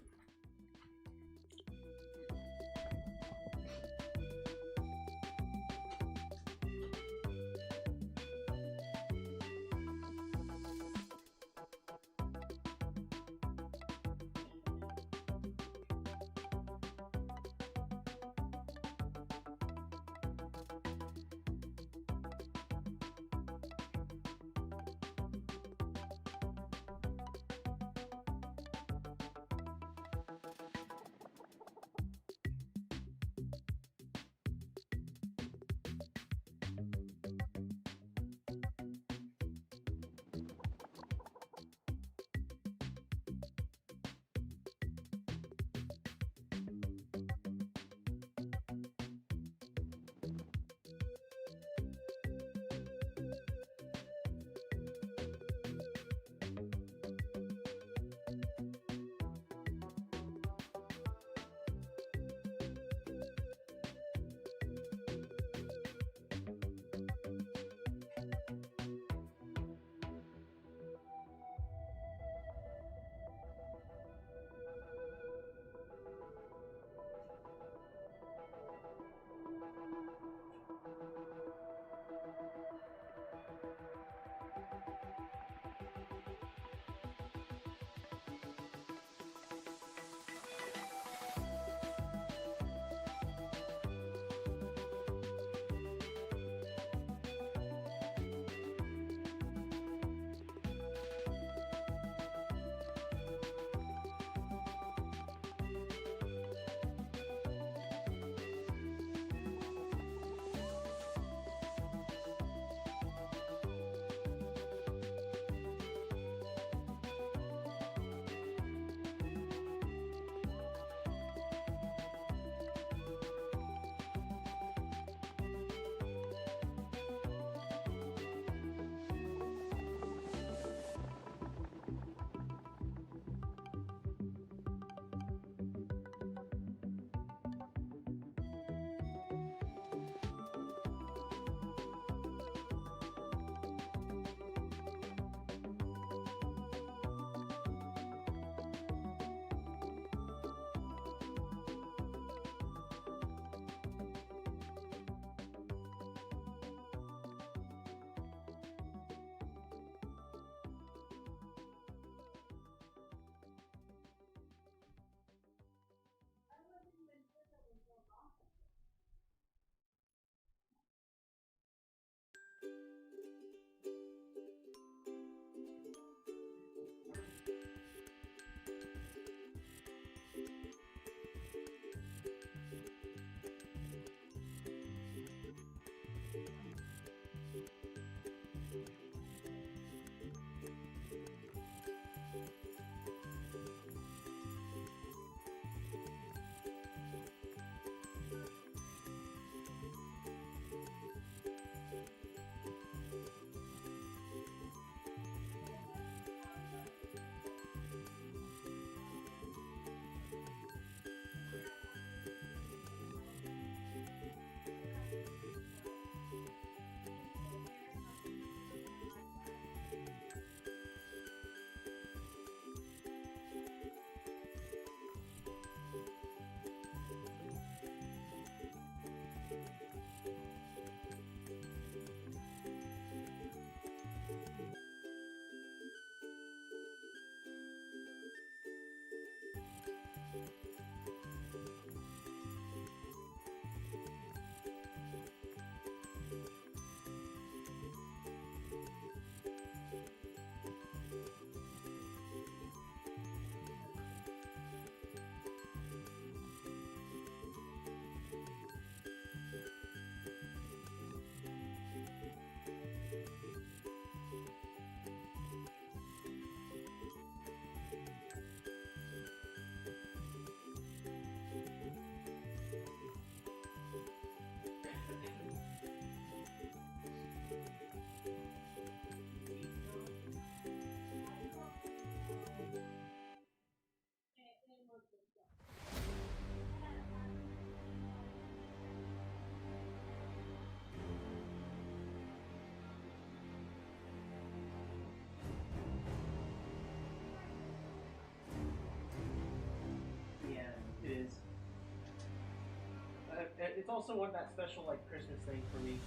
Speaker 3: it's also one that special like Christmas thing for me.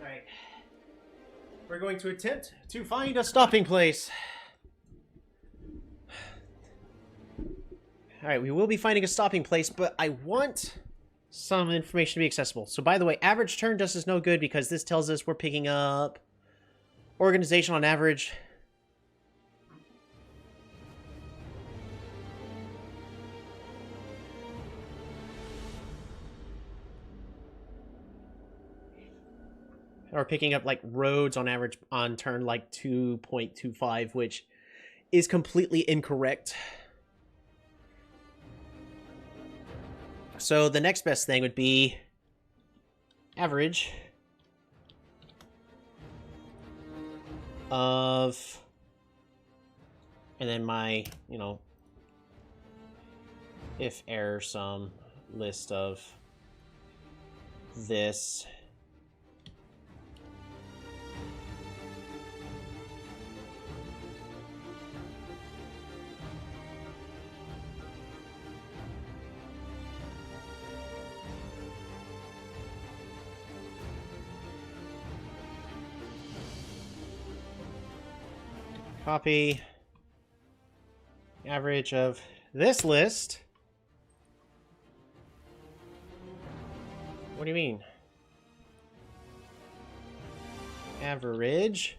Speaker 3: All right, we're going to attempt to find a stopping place. All right, we will be finding a stopping place, but I want some information to be accessible. So, by the way, average turn does us no good because this tells us we're picking up organization on average. Or picking up like roads on average on turn like 2.25, which is completely incorrect. So the next best thing would be average of, and then my, you know, if error sum list of this. Copy average of this list. What do you mean? Average.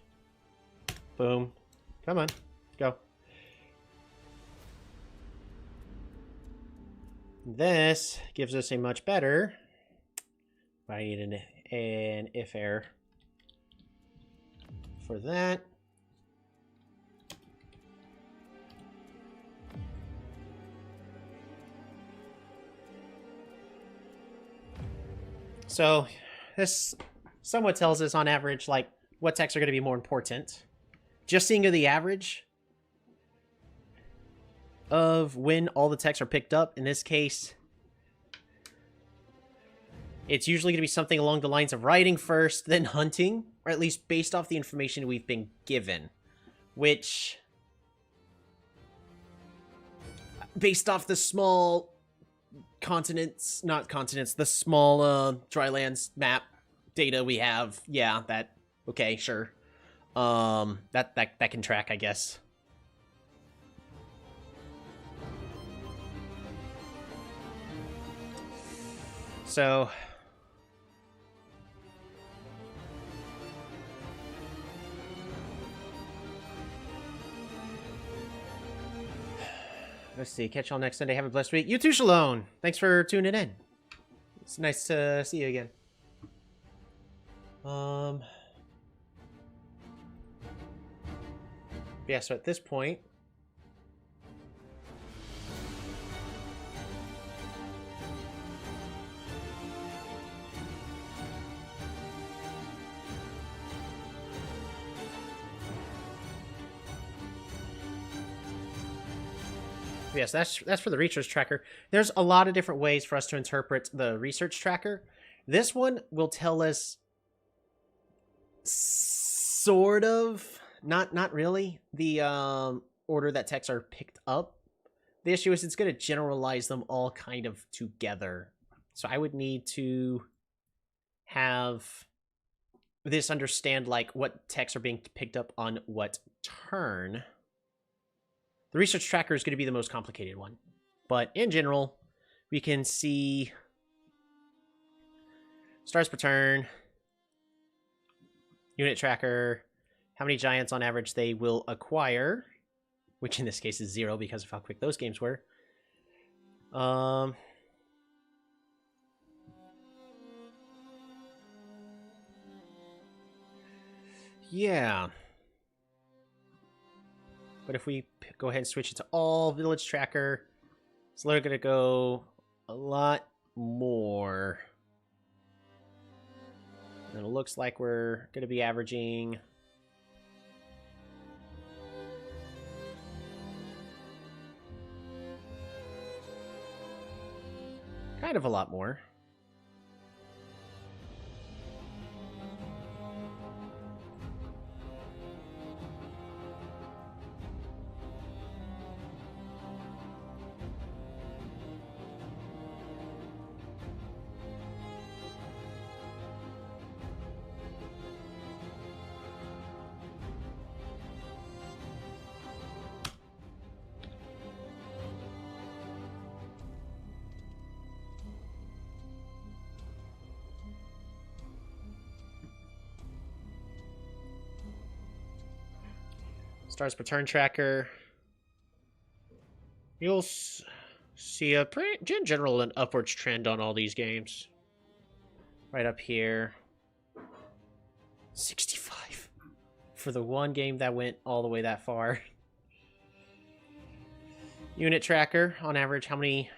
Speaker 3: Boom. Come on. Go. This gives us a much better. I need an if error for that. So this somewhat tells us on average, like, what texts are going to be more important. Just seeing the average of when all the texts are picked up. In this case, it's usually going to be something along the lines of writing first, then hunting, or at least based off the information we've been given. Which, based off the small continents, not continents, the small drylands map data we have, yeah, that, okay, sure. That can track, I guess. So let's see. Catch y'all next Sunday. Have a blessed week. You too, Shalom. Thanks for tuning in. It's nice to see you again. Yeah, so at this point, yes, that's for the research tracker. There's a lot of different ways for us to interpret the research tracker. This one will tell us sort of, not really, the order that texts are picked up. The issue is it's going to generalize them all kind of together. So I would need to have this understand like what texts are being picked up on what turn. The research tracker is going to be the most complicated one. But in general, we can see stars per turn, unit tracker, how many giants on average they will acquire, which in this case is 0 because of how quick those games were. Yeah. But if we go ahead and switch it to all village tracker, it's literally going to go a lot more. And it looks like we're going to be averaging kind of a lot more. Stars per turn tracker. You'll see a pretty, in general, an upwards trend on all these games. Right up here. 65. For the one game that went all the way that far. Unit tracker, on average, how many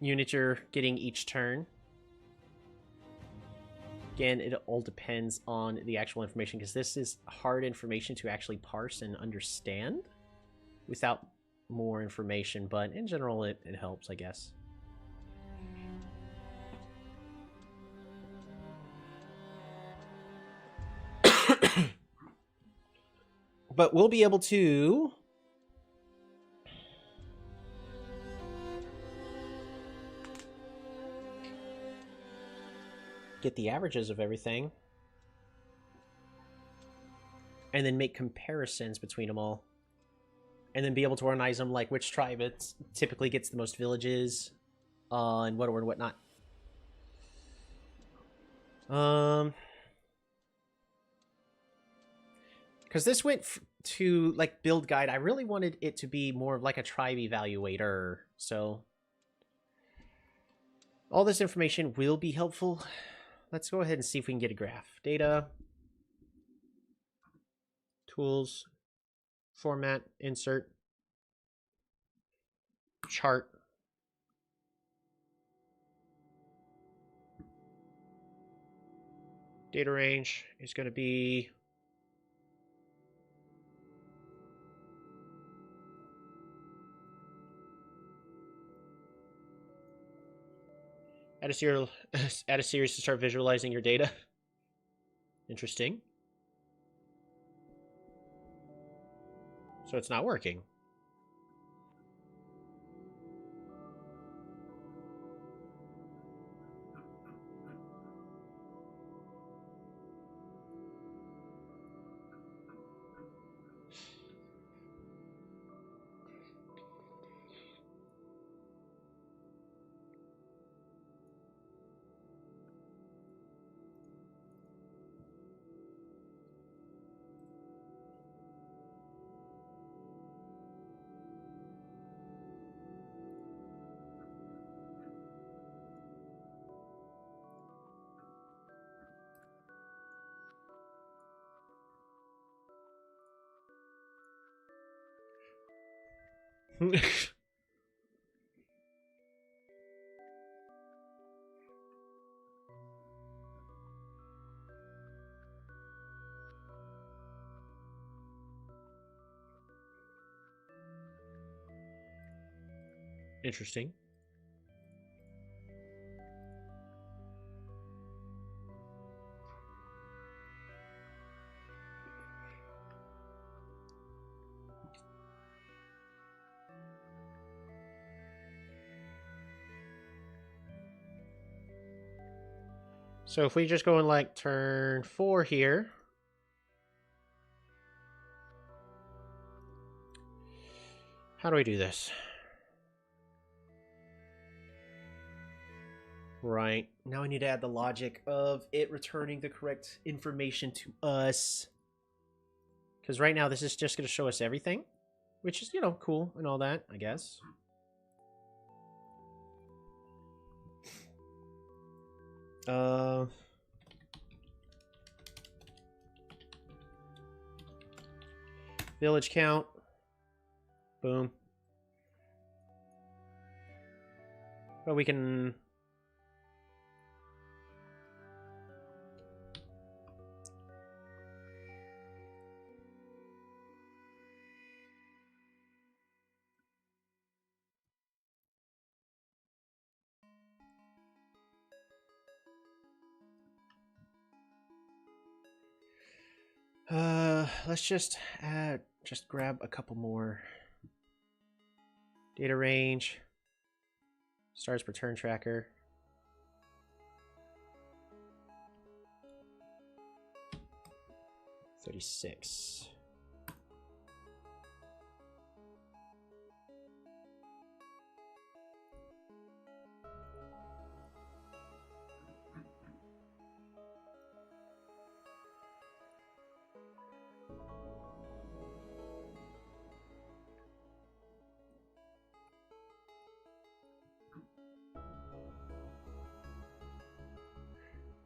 Speaker 3: units you're getting each turn. Again, it all depends on the actual information, because this is hard information to actually parse and understand without more information, but in general, it helps, I guess. But we'll be able to get the averages of everything and then make comparisons between them all, and then be able to organize them, like which tribe it typically gets the most villages and what or whatnot. Because this went to like build guide, I really wanted it to be more of like a tribe evaluator, so all this information will be helpful. Let's go ahead and see if we can get a graph. Data, tools, format, insert, chart. Data range is going to be add a series to start visualizing your data. Interesting. So it's not working. Interesting. So if we just go in like turn 4 here. How do we do this? Right. Now I need to add the logic of it returning the correct information to us. Because right now this is just going to show us everything. Which is, you know, cool and all that, I guess. Village count. Boom. But we can... let's just grab a couple more. Data range. Stars per turn tracker. $36.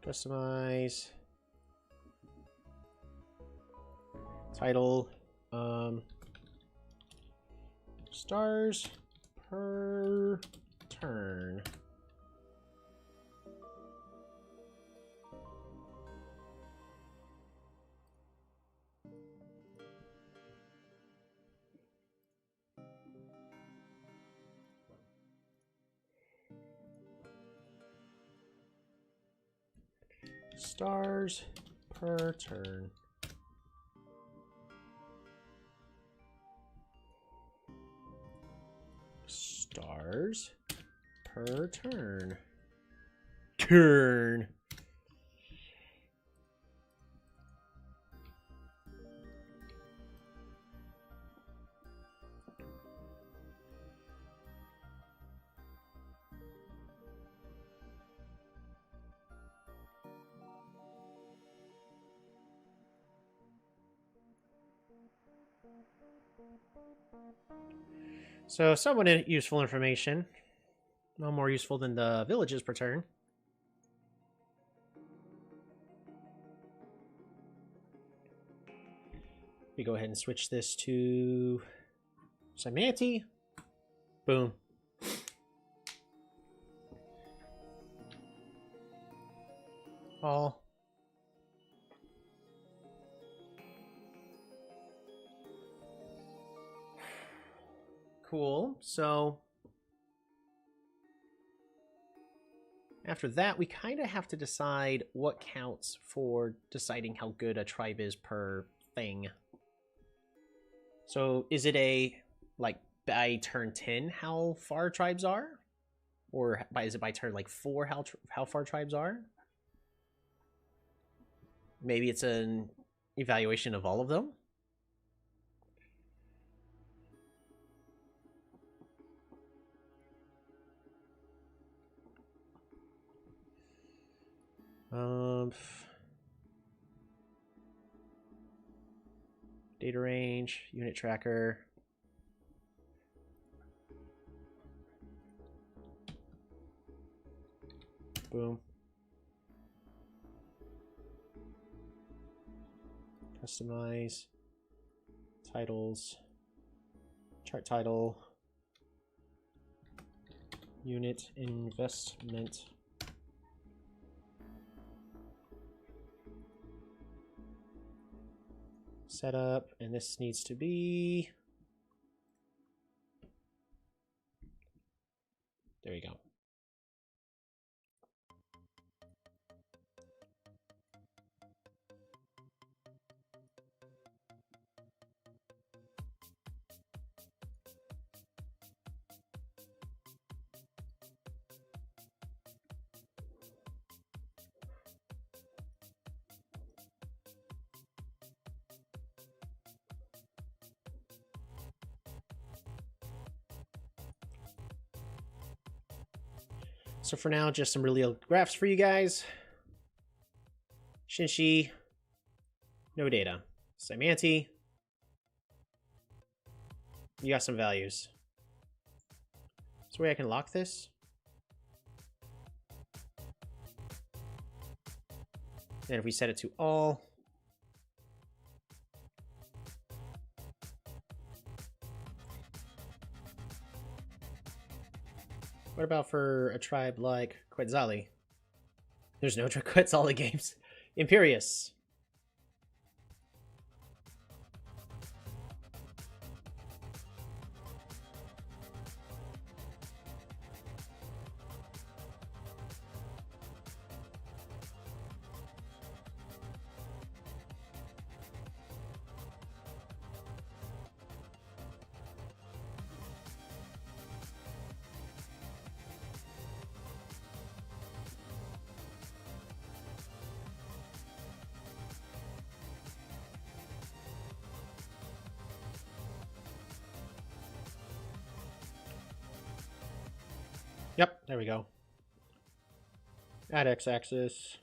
Speaker 3: Customize. Title. Stars per turn. Stars per turn. Stars per turn. Turn. So, somewhat useful information. No more useful than the villages per turn. We go ahead and switch this to Simanti. Boom. All. Cool. So after that, we kind of have to decide what counts for deciding how good a tribe is per thing. So is it a, like, by turn 10 how far tribes are? Or is it by turn, like, 4 how far tribes are? Maybe it's an evaluation of all of them? Data range, unit tracker. Boom. Customize. Titles. Chart title. Unit investment. Setup, and this needs to be, there you go. So for now, just some really old graphs for you guys. Shinshi, no data. Simanti, you got some values. Is there a way I can lock this? And if we set it to all, what about for a tribe like Quetzali? There's no Quetzali games. Imperius. Yep, there we go. Add x-axis.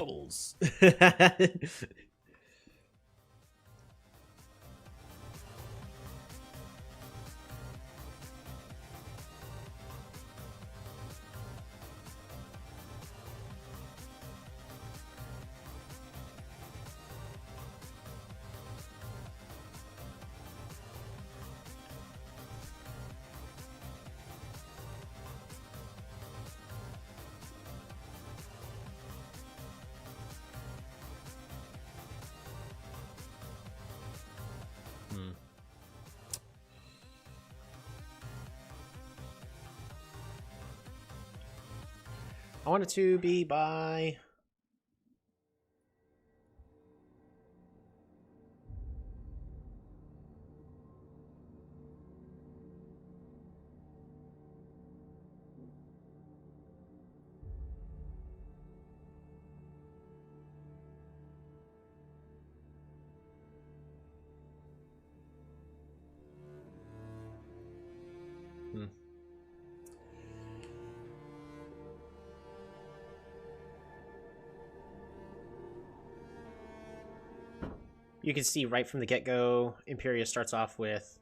Speaker 3: bubbles. I want it to be by... You can see right from the get-go, Imperia starts off with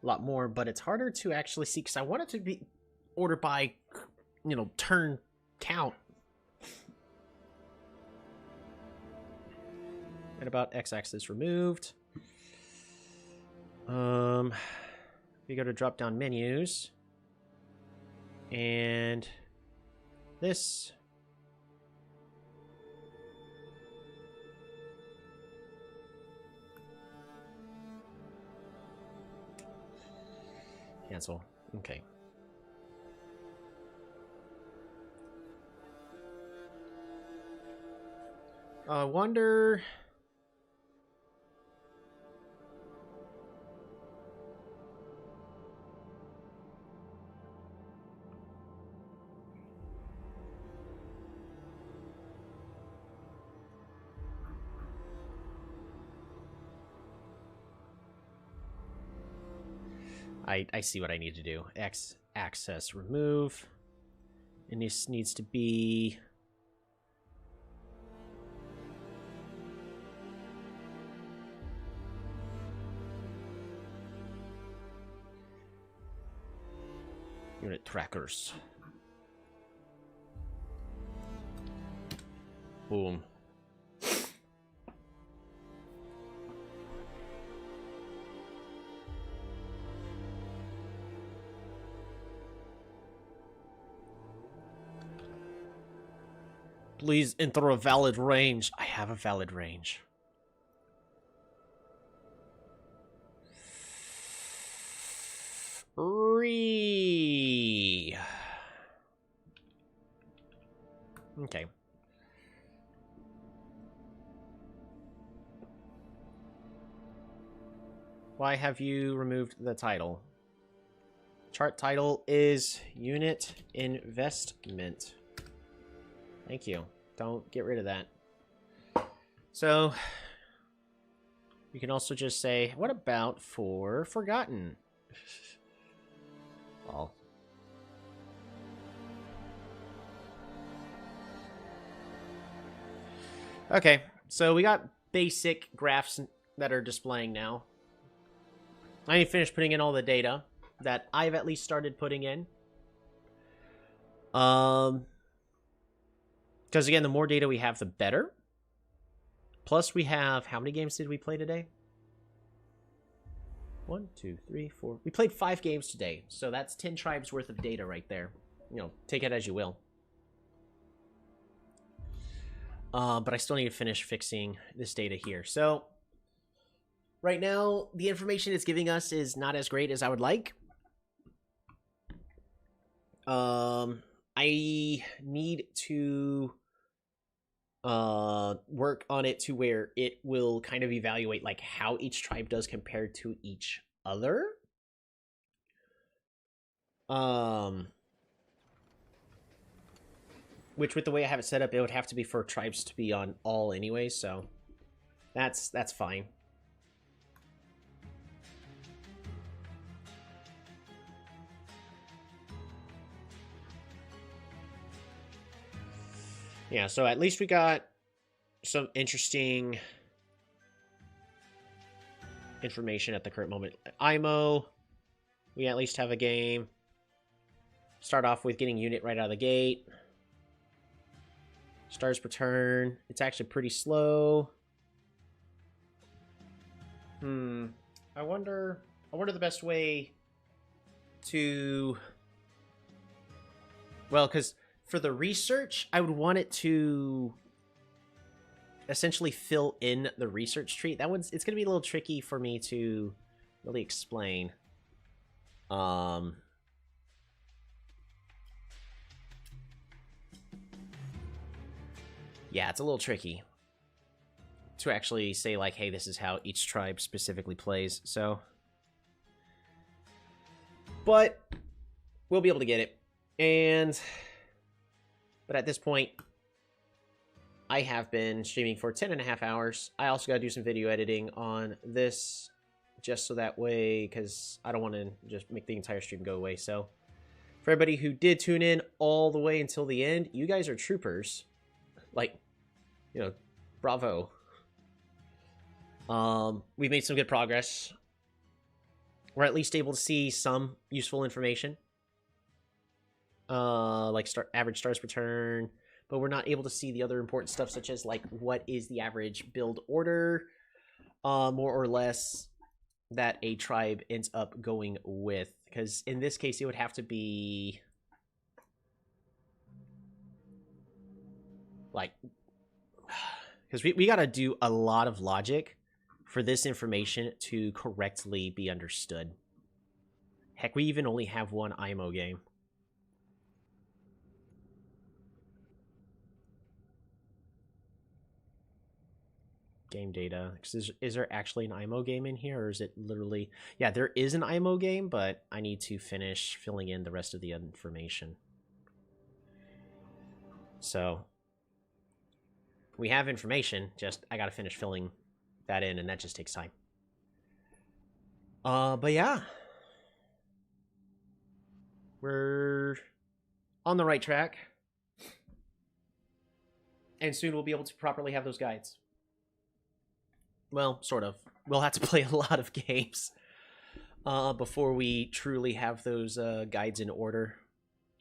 Speaker 3: a lot more, but it's harder to actually see because I want it to be ordered by, you know, turn count. And about x-axis removed. We go to drop-down menus, and this. Cancel. Okay. I wonder... I see what I need to do. X-axis remove. And this needs to be... unit trackers. Boom. Please enter a valid range. I have a valid range. Okay. Why have you removed the title? Chart title is Unit Investment. Thank you. Don't get rid of that. So, you can also just say, what about for Forgotten? All. Okay, so we got basic graphs that are displaying now. I need to finish putting in all the data that I've at least started putting in. Because again, the more data we have, the better. Plus we have, how many games did we play today? 1, 2, 3, 4. We played 5 games today, so that's 10 tribes worth of data right there. You know, take it as you will. But I still need to finish fixing this data here. So, right now, the information it's giving us is not as great as I would like. I need to work on it to where it will kind of evaluate like how each tribe does compared to each other. Which with the way I have it set up, it would have to be for tribes to be on all anyway, so that's fine. Yeah, so at least we got some interesting information at the current moment. IMO, we at least have a game. Start off with getting unit right out of the gate. Stars per turn. It's actually pretty slow. I wonder the best way to... Well, because for the research, I would want it to essentially fill in the research tree. That one's... It's going to be a little tricky for me to really explain. Yeah, it's a little tricky to actually say, like, hey, this is how each tribe specifically plays, so... But we'll be able to get it. But at this point, I have been streaming for 10.5 hours. I also got to do some video editing on this, just so that way, because I don't want to just make the entire stream go away. So for everybody who did tune in all the way until the end, you guys are troopers. Like, you know, bravo. We've made some good progress. We're at least able to see some useful information. Like average stars per turn. But we're not able to see the other important stuff, such as, like, what is the average build order, more or less, that a tribe ends up going with. Because in this case, it would have to be... like... Because we got to do a lot of logic for this information to correctly be understood. Heck, we even only have one IMO game. Game data. Is there actually an IMO game in here, or is it literally... Yeah, there is an IMO game, but I need to finish filling in the rest of the information. So... we have information, just I gotta finish filling that in, and that just takes time. But yeah. We're on the right track. And soon we'll be able to properly have those guides. Well, sort of. We'll have to play a lot of games before we truly have those guides in order.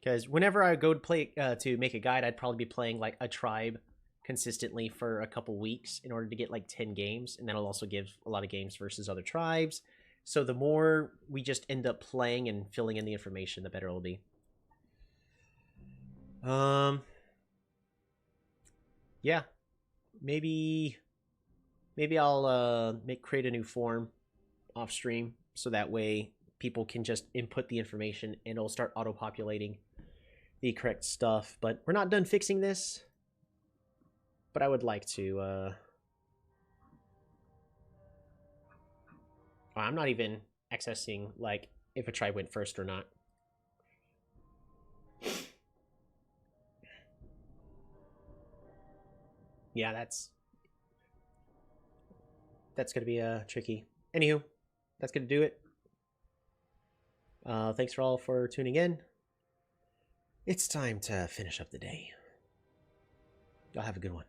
Speaker 3: Because whenever I go to play to make a guide, I'd probably be playing like a tribe consistently for a couple weeks in order to get like 10 games, and that'll also give a lot of games versus other tribes. So the more we just end up playing and filling in the information, the better it'll be. Yeah, maybe I'll create a new form off stream, so that way people can just input the information and it'll start auto-populating the correct stuff. But we're not done fixing this. But I would like to, I'm not even accessing, like, if a tribe went first or not. Yeah, that's gonna be, tricky. Anywho, that's gonna do it. Thanks for all for tuning in. It's time to finish up the day. Y'all have a good one.